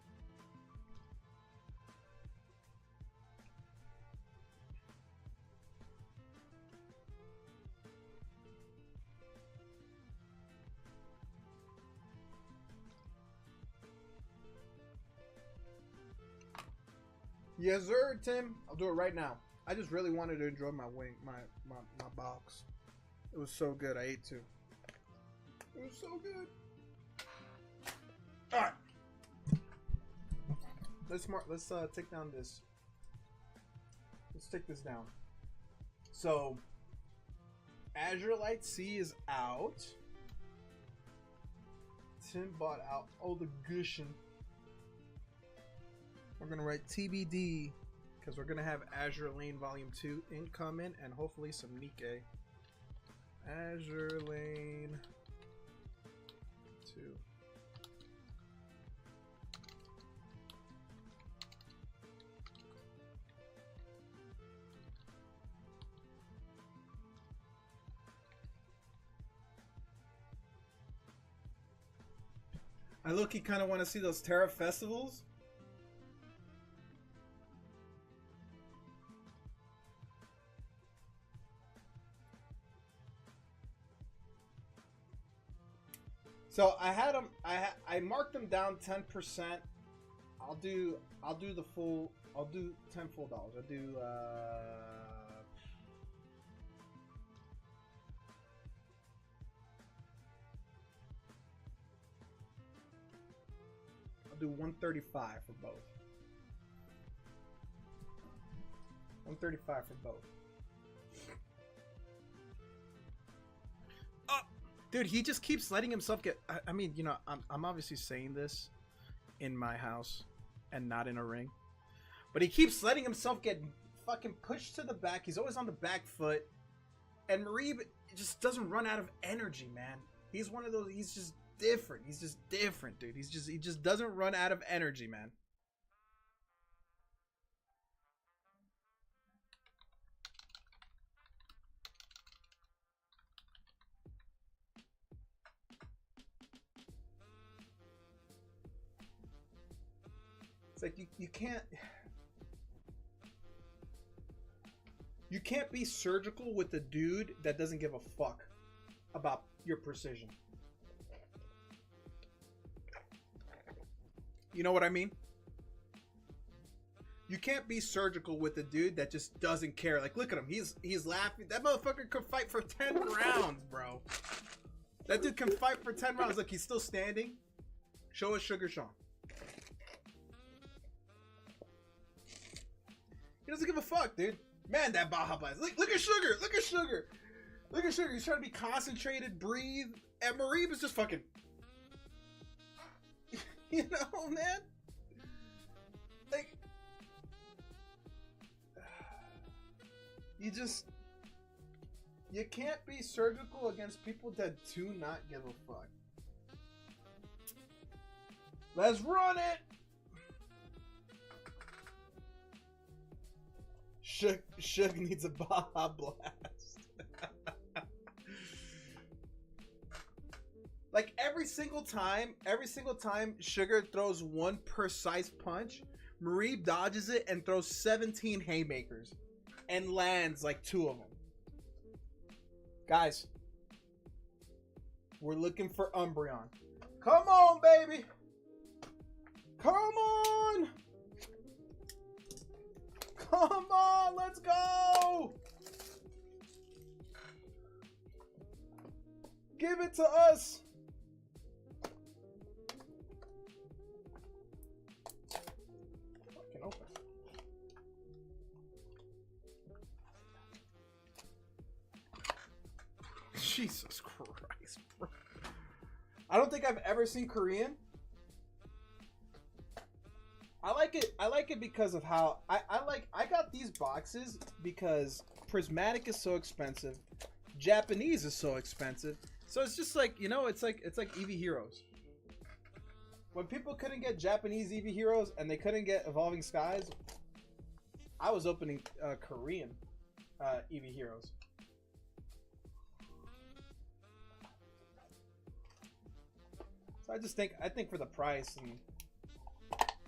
Yes, sir, Tim. I'll do it right now. I just really wanted to enjoy my box. It was so good. I ate 2. It was so good. All right. Let's take down this. Let's take this down. So, Azure Light C is out. Tim bought out all the gushing. We're gonna write TBD because we're gonna have Azure Lane Volume 2 incoming and hopefully some Nikkei. Azure Lane 2. I look, you kind of want to see those Terra festivals. So I had them. I marked them down 10%. I'll do the full. I'll do 10 full dollars. I'll do I'll do 135 for both. 135 for both. Oh, dude, he just keeps letting himself get. I mean, you know, I'm obviously saying this in my house and not in a ring, but he keeps letting himself get fucking pushed to the back. He's always on the back foot, and Marib just doesn't run out of energy, man. He's one of those. He's just different. He's just different, dude. He just doesn't run out of energy, man. It's like you can't be surgical with a dude that doesn't give a fuck about your precision. You know what I mean? You can't be surgical with a dude that just doesn't care. Like, look at him. He's laughing. That motherfucker could fight for 10 rounds, bro. That dude can fight for 10 rounds. Look, he's still standing. Show us Sugar Sean. He doesn't give a fuck, dude. Man, that Baja Blast. Look at Sugar. Look at Sugar. Look at Sugar. He's trying to be concentrated, breathe. And Marib is just fucking... You know, man? Like... You can't be surgical against people that do not give a fuck. Let's run it! Shug needs a Baja Blast. Like every single time Sugar throws one precise punch, Marib dodges it and throws 17 haymakers and lands like 2 of them. Guys, we're looking for Umbreon. Come on, baby. Come on. Come on, let's go! Give it to us! Fucking open. Jesus Christ, bro. I don't think I've ever seen Korean. I like it because of how I got these boxes because Prismatic is so expensive, Japanese is so expensive, so it's just like, you know, it's like Eevee Heroes. When people couldn't get Japanese Eevee Heroes and they couldn't get Evolving Skies, I was opening Korean Eevee Heroes. So I think for the price, and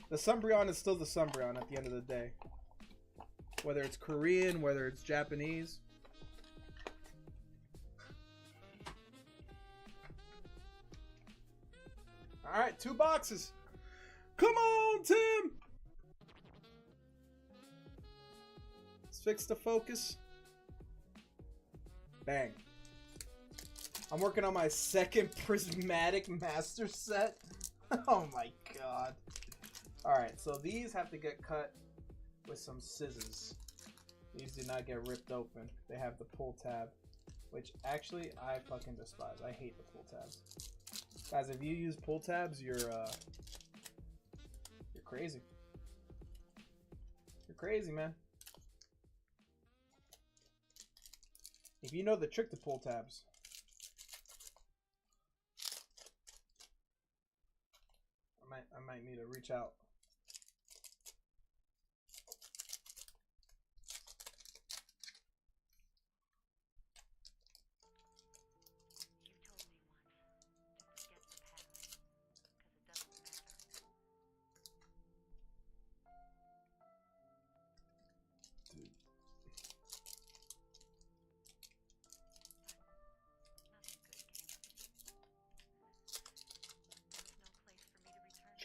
the Umbreon is still the Umbreon at the end of the day. Whether it's Korean, whether it's Japanese. Alright, 2 boxes. Come on, Tim! Let's fix the focus. Bang. I'm working on my second Prismatic Master set. Oh my god. Alright, so these have to get cut with some scissors. These do not get ripped open. They have the pull tab, which actually I fucking despise. I hate the pull tabs. Guys, if you use pull tabs, you're crazy. You're crazy, man. If you know the trick to pull tabs. I might need to reach out.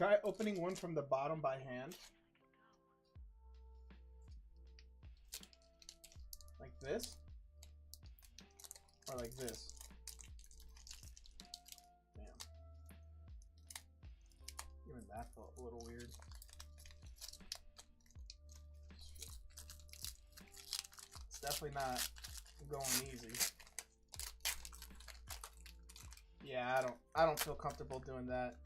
Try opening one from the bottom by hand. Like this. Or like this. Damn. Even that felt a little weird. It's definitely not going easy. Yeah, I don't feel comfortable doing that.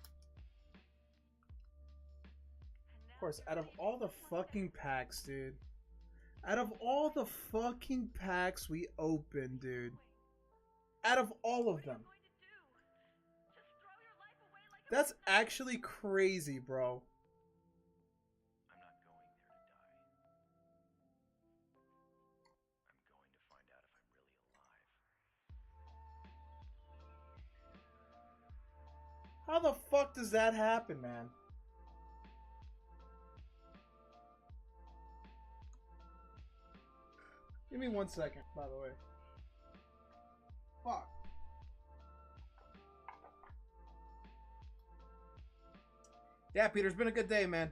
Of course, out of all the fucking packs, dude. Out of all the fucking packs we opened, dude. Out of all of them. That's actually crazy, bro. I'm not going there to die. I'm going to find out if I'm really alive. How the fuck does that happen, man? Give me 1 second, by the way. Fuck. Yeah, Peter, it's been a good day, man.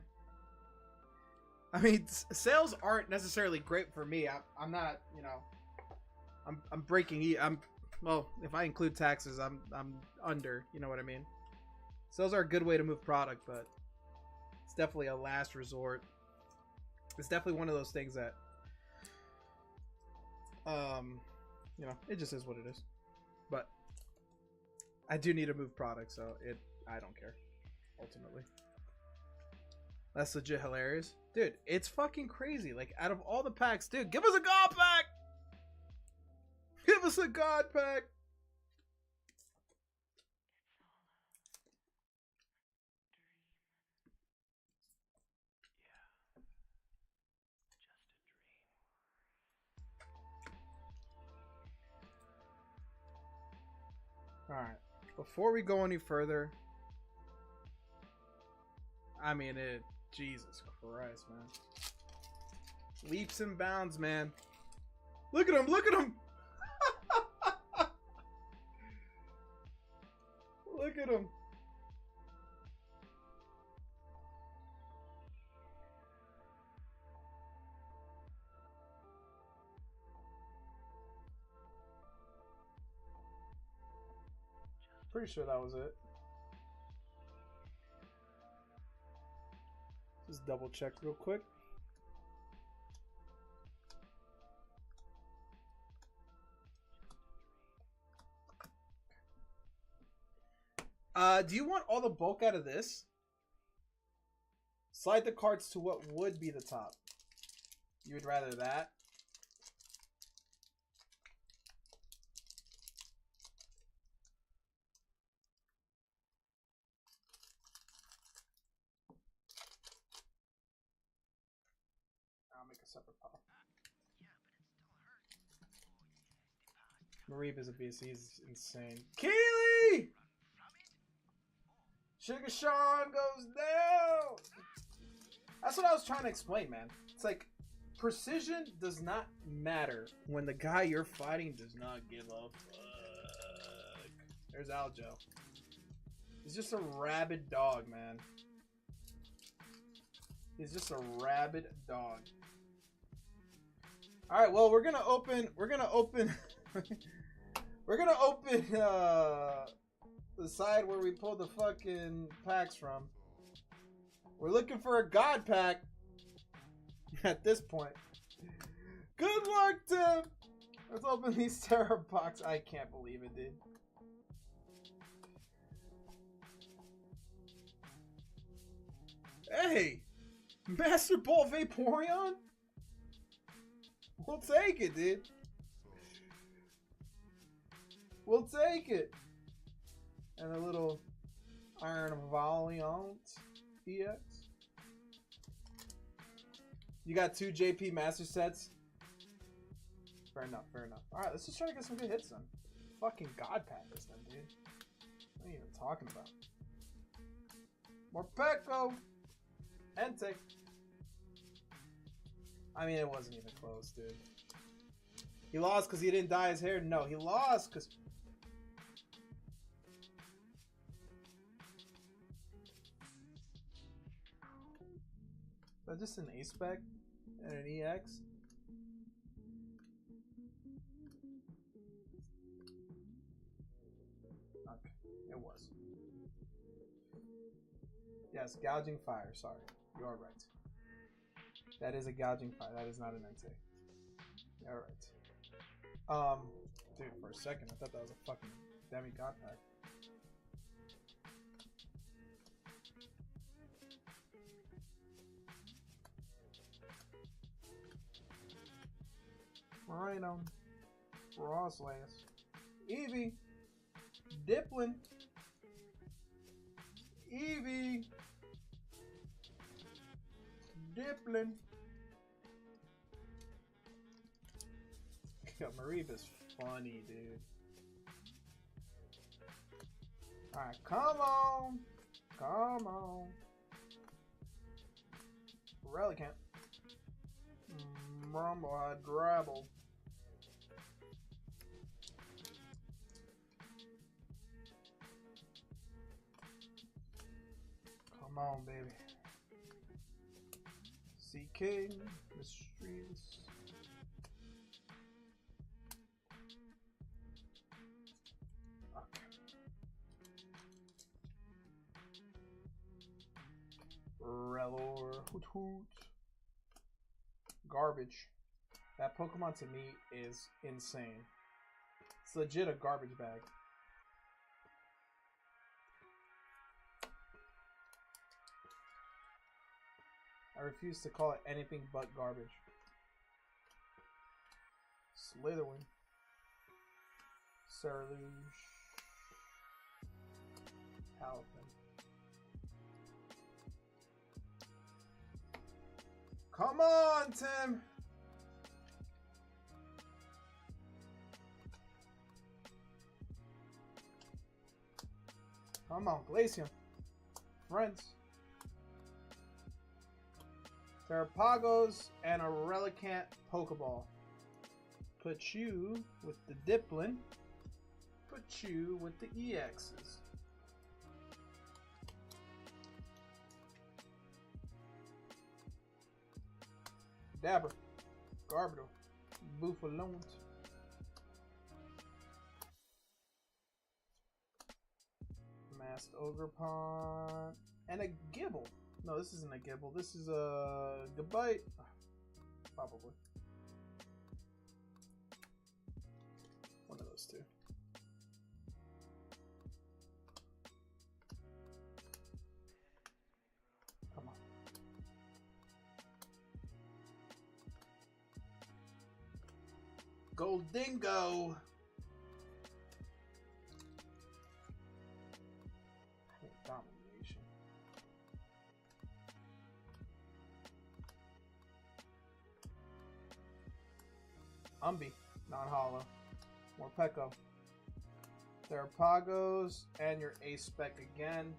I mean, sales aren't necessarily great for me. I'm not, you know, I'm breaking. Well, if I include taxes, I'm under. You know what I mean? Sales are a good way to move product, but it's definitely a last resort. It's definitely one of those things that, you know, it just is what it is. But I do need to move product, so I don't care. Ultimately, that's legit hilarious, dude. It's fucking crazy. Like, out of all the packs, dude, give us a god pack. Give us a god pack. Alright, before we go any further, I mean, Jesus Christ, man. Leaps and bounds, man. Look at him, look at him! Look at him. Pretty sure that was it. Just double check real quick. Do you want all the bulk out of this? Slide the cards to what would be the top. You would rather that? I'll make a separate pile. Marib is a beast. He's insane. Keely! Sugar Sean goes down! That's what I was trying to explain, man. It's like, precision does not matter when the guy you're fighting does not give a fuck. There's Aljo. He's just a rabid dog, man. He's just a rabid dog. Alright, well, we're gonna open the side where we pulled the fucking packs from. We're looking for a god pack at this point. Good luck, Tim! Let's open these terror box. I can't believe it, dude. Hey! Master Ball Vaporeon? We'll take it, dude. We'll take it. And a little Iron Valiant EX. You got 2 JP Master sets? Fair enough, fair enough. Alright, let's just try to get some good hits then. Fucking God pack this then, dude. What are you even talking about? More Pecco! Entei. I mean, it wasn't even close, dude. He lost because he didn't dye his hair? No, he lost because... Is that just an A spec and an EX? Okay, it was. Yes, gouging fire. Sorry, you are right. That is a gouging fire. That is not an NT. All right. Dude, for a second, I thought that was a fucking demigod pack. Rhino, Frostlass, Eevee, Diplin, Eevee, Diplin. Yo, Mariba's funny, dude. Alright, come on. Come on. Relicanth. Brumblehide Drabble. Come on, baby. Sea King, Mysteries. Okay. Relor, Hoot Hoot. Garbage. That Pokemon to me is insane. It's legit a garbage bag. I refuse to call it anything but garbage. Slitherwing. Cerulean. Palpin. Come on, Tim! Come on, Glaceon. Friends. Terrapagos and a Relicanth Pokeball. Put you with the Diplin. Put you with the EXs. Dabber. Garbodor. Bouffalant. Masked Ogerpon. And a Gibble. No, this isn't a Gibble. This is a Gabite. Probably. One of those two. Come on. Goldingo. Domination. Umbi, non-hollow. Morpeko. Terrapagos, and your A-Spec again.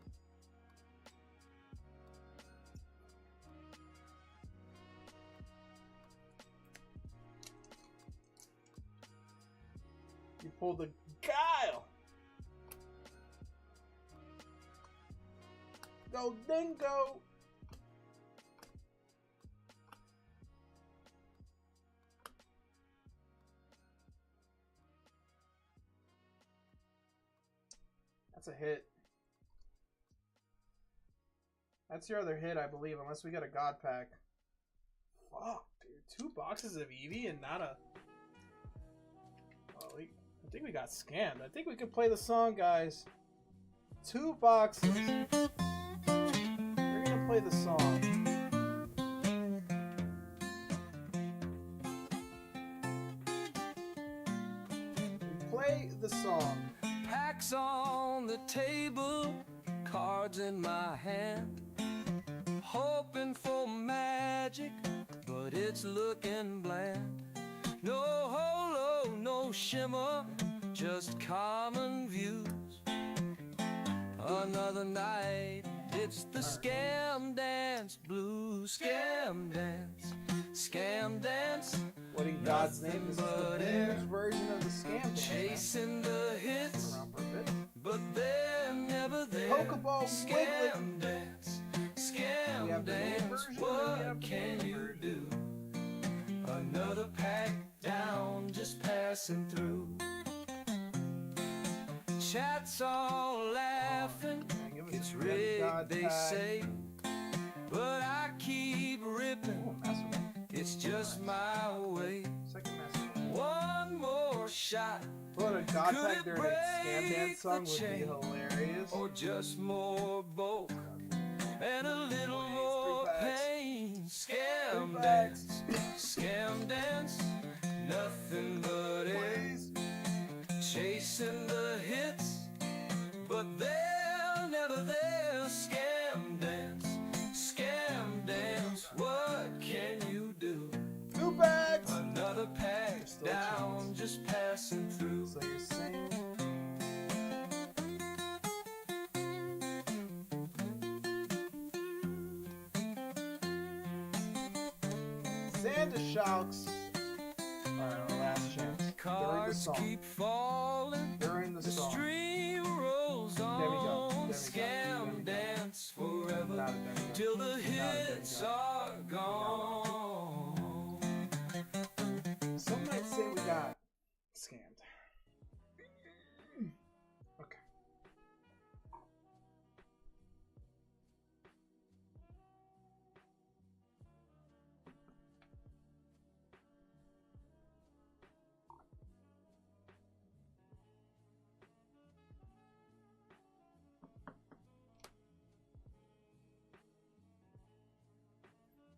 You pulled the Guile! Go Dingo! That's a hit. That's your other hit, I believe, unless we get a God Pack. Fuck, dude. 2 boxes of Eevee and not a... Oh, I think we got scammed. I think we could play the song, guys. 2 boxes. We're gonna play the song. We play the song. Packs on the table, cards in my hand, hoping for magic, but it's looking bland. No holo, no shimmer, just common views. Another night, it's the scam dance, blue scam dance, scam dance. What in God's name is the Bears version of the scam dance? Chasing the hits, Around for a bit. but they're never there. Pokeball Scam dance, We have scam the main dance. version, and we What have what can you do? Another pack down, just passing through. Chat's all laughing, it's rigged, they say, but I keep ripping, it's just my way. One more shot, Put a God could tag it during a Scam break Dance song the would be chain? hilarious. Or just more bulk and a little more pain. Scam dance, scam dance, nothing but ace. Chasing the hits, but they're never there. Scam dance, what can you do? 2 bags. Another pack down, just passing through. So you're saying Santa Shocks are our last chance. During the Cards song. keep falling, During the the song. stream rolls There we go. on. There we go. There we Scam go. dance forever Not a there we go. till the Not a there we hits go. are gone. Some might say we got scammed. Okay.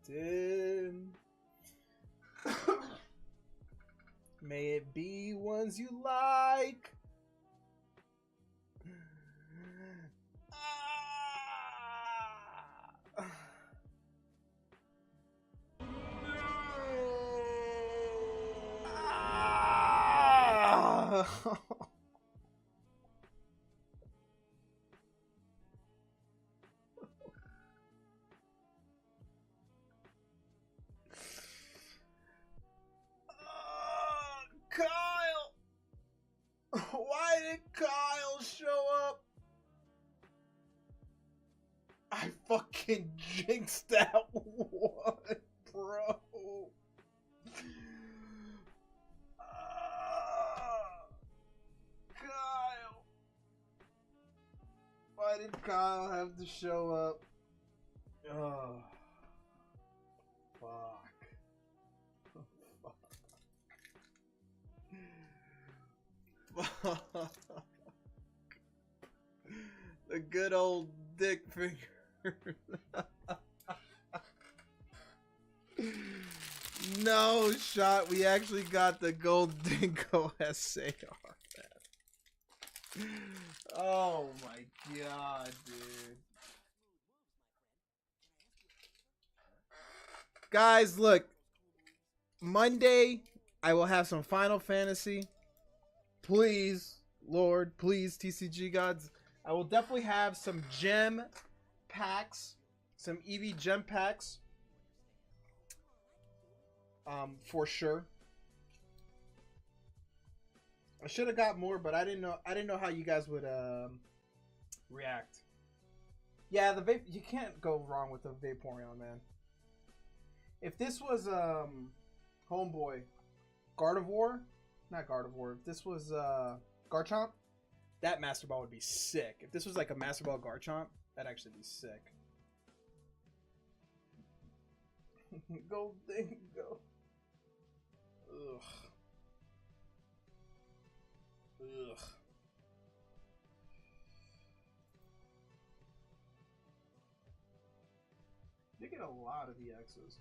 Tim. May it be ones you like. Kyle! Why did Kyle show up? I fucking jinxed that one, bro. Kyle. Why did Kyle have to show up? Oh. Fuck. The good old dick finger. No shot. We actually got the gold dingo SAR. Oh my god, dude. Guys, look. Monday, I will have some Final Fantasy. Please, Lord, please, TCG gods. I will definitely have some gem packs, some EV gem packs, for sure. I should have got more, but I didn't know how you guys would react. Yeah, the vape. You can't go wrong with the Vaporeon, man. If this was Homeboy, Gardevoir. Not Gardevoir. If this was Garchomp, that Master Ball would be sick. If this was like a Master Ball Garchomp, that'd actually be sick. Go dingo. Ugh. Ugh. They get a lot of EXs.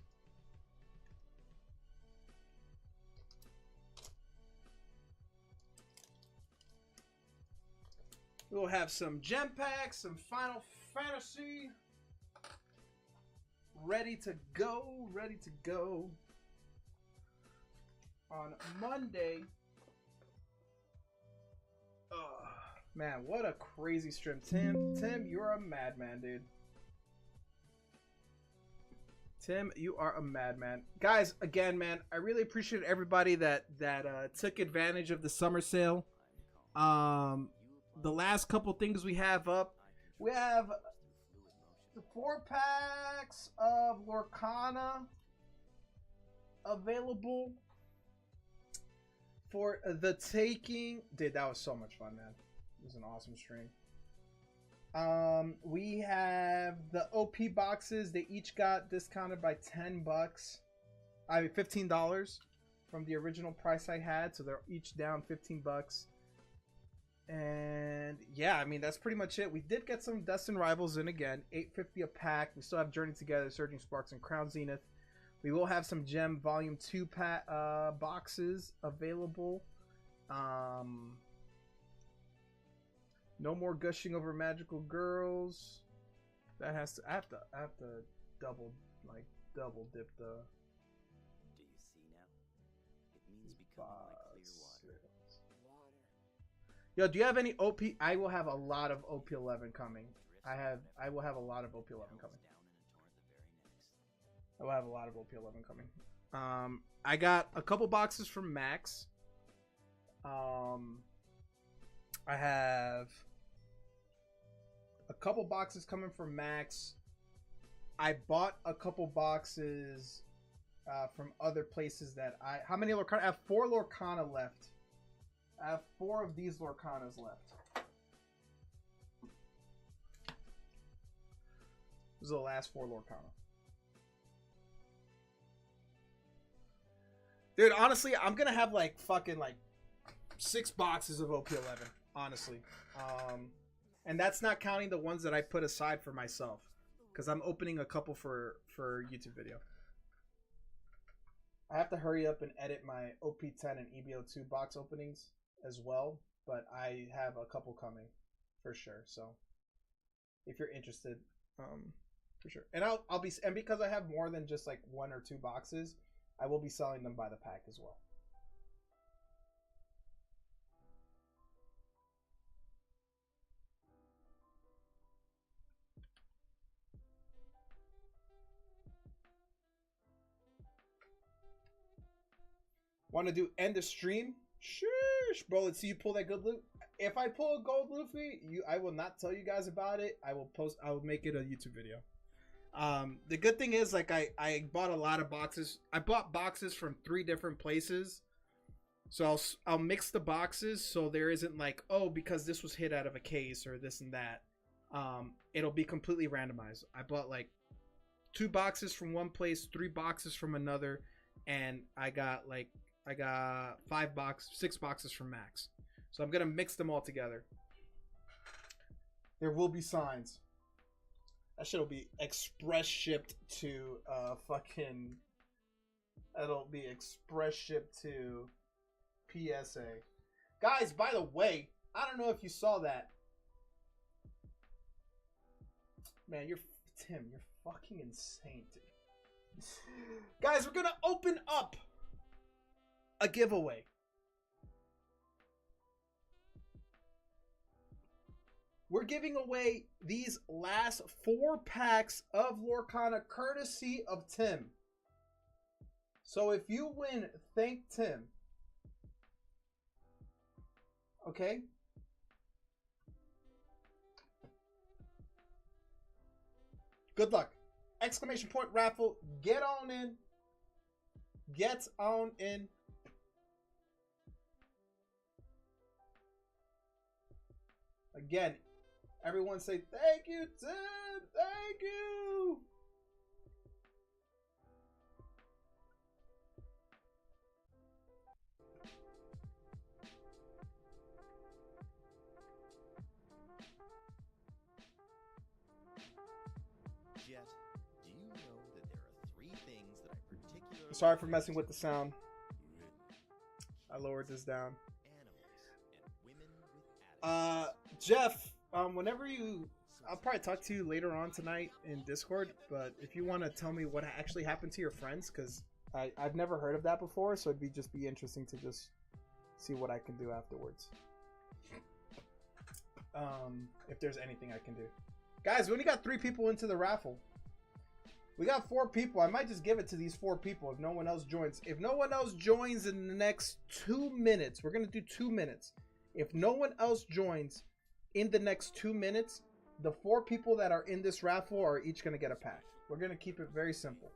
We'll have some gem packs, some Final Fantasy. Ready to go. On Monday. Ugh. Man, what a crazy stream. Tim, you're a madman, dude. Tim, you are a madman. Guys, again, man, I really appreciate everybody that took advantage of the summer sale. The last couple things we have up, we have 4 packs of Lorcana available for the taking. Dude, that was so much fun, man. It was an awesome stream. We have the OP boxes. They each got discounted by $10. I mean $15 from the original price I had, so they're each down $15. And yeah, I mean that's pretty much it. We did get some Destined Rivals in again, $8.50 a pack. We still have Journey Together, Surging Sparks, and Crown Zenith. We will have some Gem Volume 2 boxes available. No more gushing over Magical Girls. That has to. I have to double dip the. Do you see now? It means becoming like clear water. Yo, do you have any OP? I will have a lot of OP11 coming. I will have a lot of OP11 coming. I will have a lot of OP11 coming. I got a couple boxes from Max. I have a couple boxes coming from Max. I bought a couple boxes from other places that I... How many Lorcana? I have 4 Lorcana left. I have 4 of these Lorcanas left. This is the last 4 Lorcana. Dude, honestly, I'm gonna have like fucking like 6 boxes of OP11, honestly. And that's not counting the ones that I put aside for myself, because I'm opening a couple for YouTube video. I have to hurry up and edit my OP10 and EBO2 box openings as well, but I have a couple coming for sure. So if you're interested, for sure. And I'll be, and because I have more than just like 1 or 2 boxes, I will be selling them by the pack as well. Want to do end of stream? Shush, bro. Let's see you pull that good loot. If I pull a gold Luffy, I will not tell you guys about it. I will make it a YouTube video. The good thing is, like, I bought a lot of boxes. I bought boxes from 3 different places, so I'll mix the boxes so there isn't like, oh, because this was hit out of a case or this and that. It'll be completely randomized. I bought like 2 boxes from one place, 3 boxes from another, and I got 6 boxes from Max. So I'm gonna mix them all together. There will be signs. That shit will be express shipped to fucking... It'll be express shipped to PSA. Guys, by the way, I don't know if you saw that. Man, Tim, you're fucking insane, dude. Guys, we're gonna open up a giveaway. We're giving away these last 4 packs of Lorcana courtesy of Tim. So if you win, thank Tim. Okay? Good luck. Exclamation point raffle. Get on in. Get on in. Again, everyone say thank you, Tim. Thank you. Jet, do you know that there are 3 things that I particularly... Sorry for messing with the sound. I lowered this down. Jeff, whenever I'll probably talk to you later on tonight in Discord, but if you want to tell me what actually happened to your friends, because I've never heard of that before, so it'd just be interesting to just see what I can do afterwards. If there's anything I can do. Guys, we only got 3 people into the raffle. We got 4 people. I might just give it to these 4 people if no one else joins. If no one else joins in the next 2 minutes, we're going to do 2 minutes. If no one else joins in the next 2 minutes, The 4 people that are in this raffle are each going to get a pack. We're going to keep it very simple.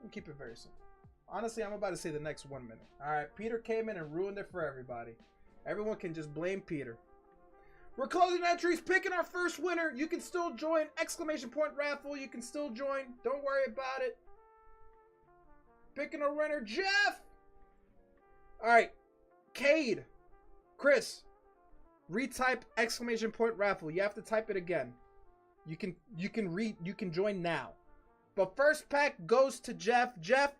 We'll keep it very simple. Honestly, I'm about to say the next 1 minute. All right, Peter came in and ruined it for everybody. Everyone can just blame Peter. We're closing entries, picking our first winner. You can still join exclamation point raffle. You can still join. Don't worry about it. Picking a winner, Jeff. All right, Cade, Chris, retype exclamation point raffle. You have to type it again. You can join now. But first pack goes to Jeff. Jeff,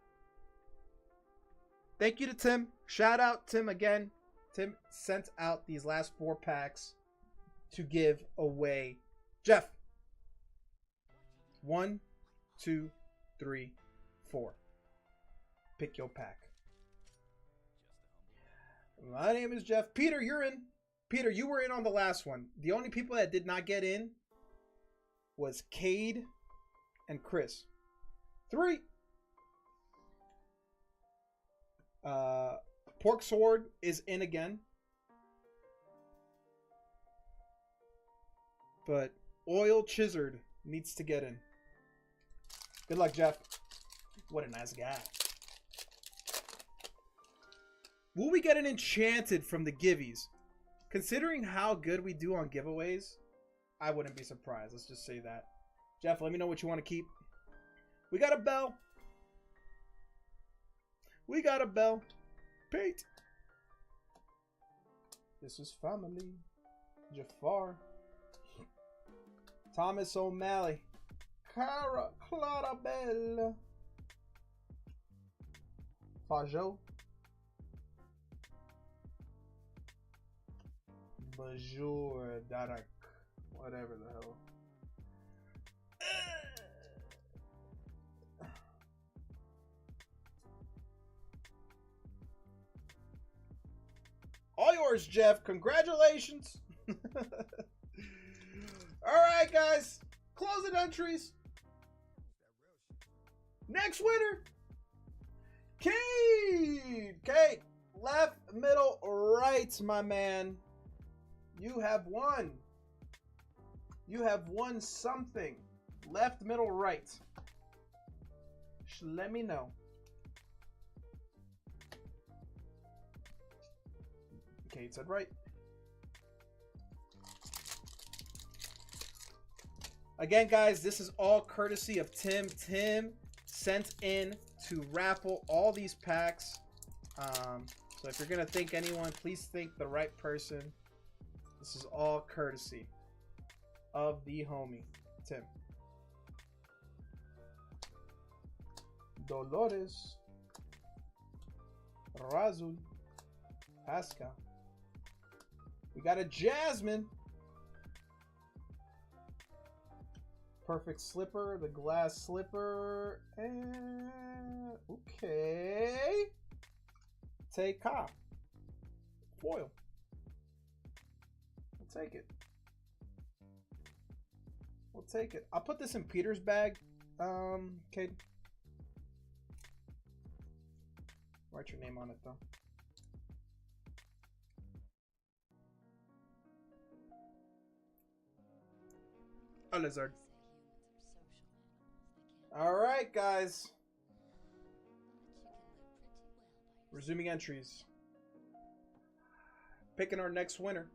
thank you to Tim. Shout out Tim again. Tim sent out these last 4 packs to give away. Jeff. 1, 2, 3, 4. Pick your pack. My name is Jeff. Peter, you're in. Peter, you were in on the last one. The only people that did not get in was Cade and Chris. 3. Pork Sword is in again. But Oil Chizzard needs to get in. Good luck, Jeff. What a nice guy. Will we get an Enchanted from the Givvies? Considering how good we do on giveaways, I wouldn't be surprised. Let's just say that. Jeff, let me know what you want to keep. We got a bell. We got a bell. Pete. This is family. Jafar. Thomas O'Malley. Cara Clarabelle. Fajot. Bonjour, Darak. Whatever the hell. All yours, Jeff. Congratulations. All right, guys. Closing entries. Next winner. Kate. Kate. Left, middle, right, my man. You have won. You have won something. Left, middle, right. Let me know. Kate said right. Again, guys, this is all courtesy of Tim. Tim sent in to raffle all these packs. So if you're going to thank anyone, please thank the right person. This is all courtesy of the homie, Tim. Dolores. Razul. Pascal. We got a Jasmine. Perfect slipper, the glass slipper, and okay. Take cop. Foil. We'll take it. We'll take it. I'll put this in Peter's bag. Kate. Write your name on it though. A lizard. All right, guys. Resuming entries. Picking our next winner.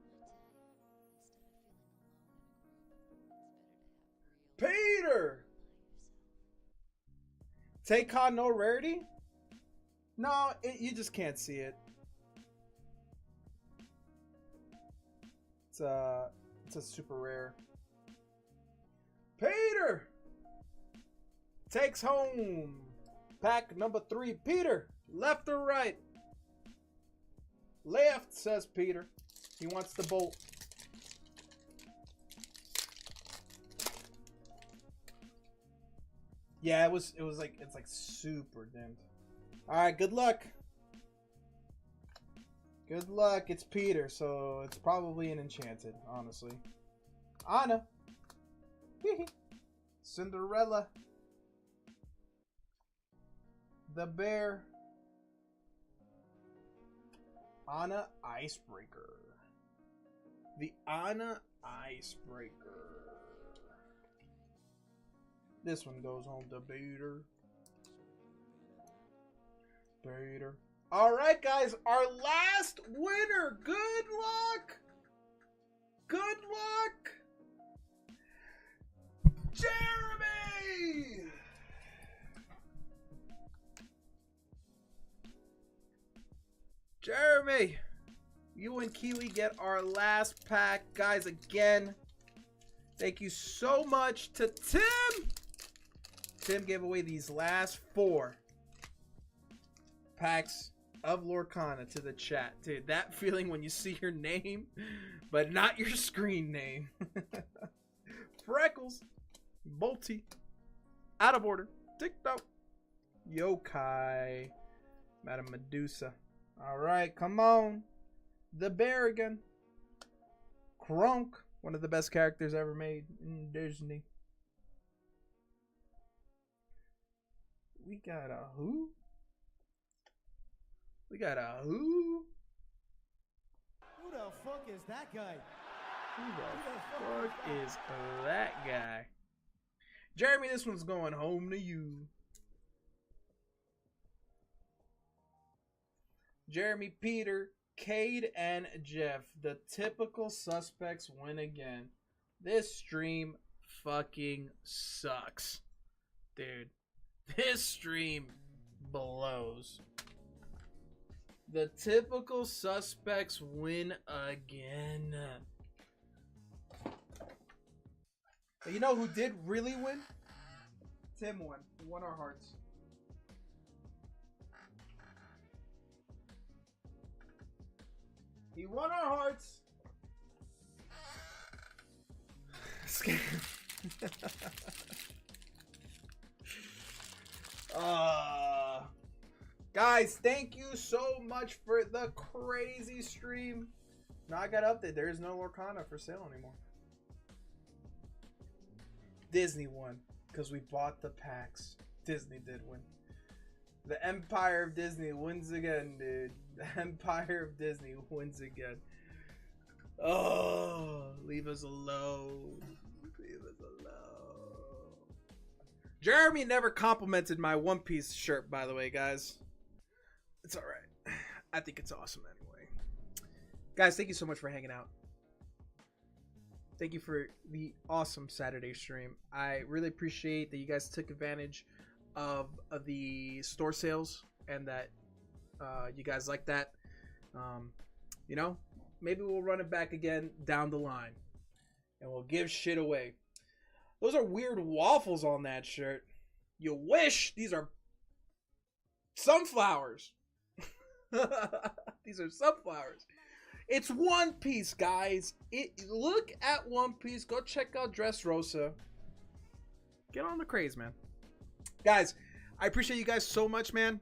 Peter! Take on no rarity? No, you just can't see it. It's a super rare. Peter takes home pack number 3. Peter, left or right? Left, says Peter. He wants the bolt. Yeah, it's like super dimmed. All right, good luck. Good luck. It's Peter, so it's probably an enchanted, honestly. Anna. Cinderella. The bear. Anna Icebreaker. The Anna Icebreaker. This one goes home to Beater. Beater. All right, guys, our last winner. Good luck. Good luck. Jeremy. Jeremy, you and Kiwi get our last pack. Guys, again, thank you so much to Tim. Tim gave away these last 4 packs of Lorcana to the chat. Dude, that feeling when you see your name, but not your screen name. Freckles, Bolty, out of order, TikTok, Yokai, Madam Medusa. All right, come on. The Bear again. Kronk, one of the best characters ever made in Disney. We got a who? We got a who? Who the fuck is that guy? Who the fuck is that guy? Jeremy, this one's going home to you. Jeremy, Peter, Cade, and Jeff. The typical suspects win again. This stream fucking sucks. Dude, this stream blows. The typical suspects win again. But you know who did really win? Tim won. He won our hearts. He won our hearts. Guys, thank you so much for the crazy stream. Now I got to update. There is no Lorcana for sale anymore. Disney won because we bought the packs. Disney did win. The Empire of Disney wins again, dude. The Empire of Disney wins again. Oh, leave us alone. Leave us alone. Jeremy never complimented my One Piece shirt, by the way, guys. It's all right. I think it's awesome anyway. Guys, thank you so much for hanging out. Thank you for the awesome Saturday stream. I really appreciate that you guys took advantage of the store sales and that you guys like that. You know, maybe we'll run it back again down the line and we'll give shit away. Those are weird waffles on that shirt. You wish. These are sunflowers. These are sunflowers. It's One Piece, guys. Look at One Piece. Go check out Dressrosa. Get on the craze, man. Guys, I appreciate you guys so much, man.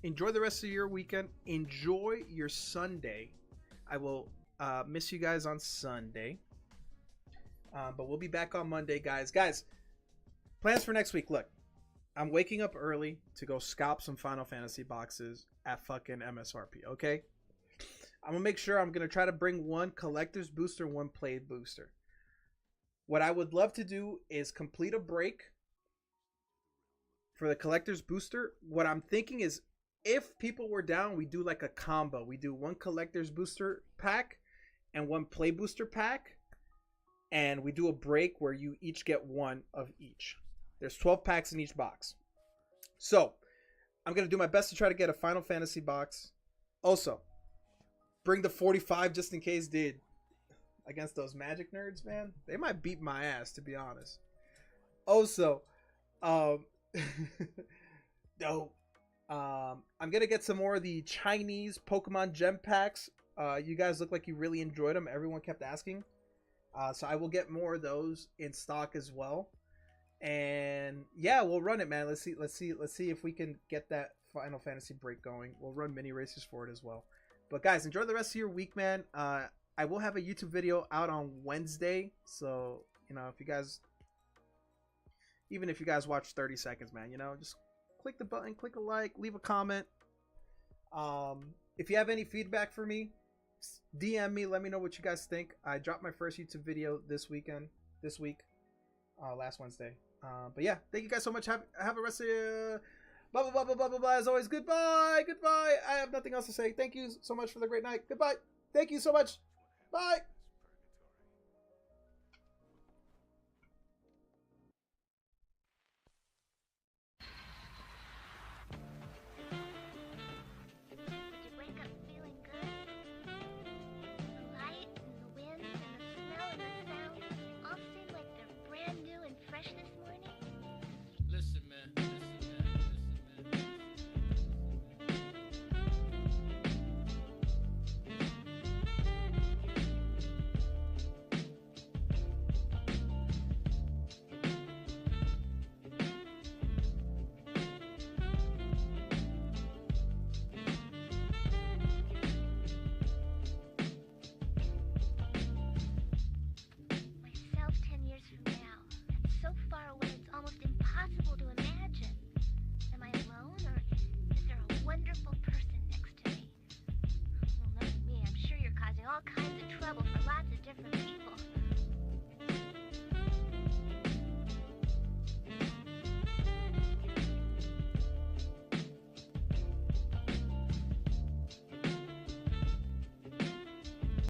Enjoy the rest of your weekend. Enjoy your Sunday. I will miss you guys on Sunday. But we'll be back on Monday, guys. Guys, plans for next week. Look, I'm waking up early to go scalp some Final Fantasy boxes at fucking MSRP, okay? I'm going to make sure I'm going to try to bring one collector's booster, one play booster. What I would love to do is complete a break for the collector's booster. What I'm thinking is if people were down, we do like a combo. We do one collector's booster pack and one play booster pack. And we do a break where you each get one of each. There's 12 packs in each box. So I'm going to do my best to try to get a Final Fantasy box. Also, bring the 45 just in case, dude. Against those Magic nerds, man. They might beat my ass, to be honest. Also, dope. I'm going to get some more of the Chinese Pokemon gem packs. You guys look like you really enjoyed them. Everyone kept asking. So I will get more of those in stock as well. And yeah, we'll run it, man. Let's see if we can get that Final Fantasy break going. We'll run mini races for it as well. But guys, enjoy the rest of your week, man. I will have a YouTube video out on Wednesday. So, you know, if you guys, even if you guys watch 30 seconds, man, you know, just click the button, click a like, leave a comment. If you have any feedback for me, DM me. Let me know what you guys think. I dropped my first YouTube video this week, last Wednesday. But yeah, thank you guys so much. Have a rest of your blah blah blah blah blah blah blah. As always, goodbye. I have nothing else to say. Thank you so much for the great night. Goodbye. Thank you so much. Bye. all kinds of trouble for lots of different people.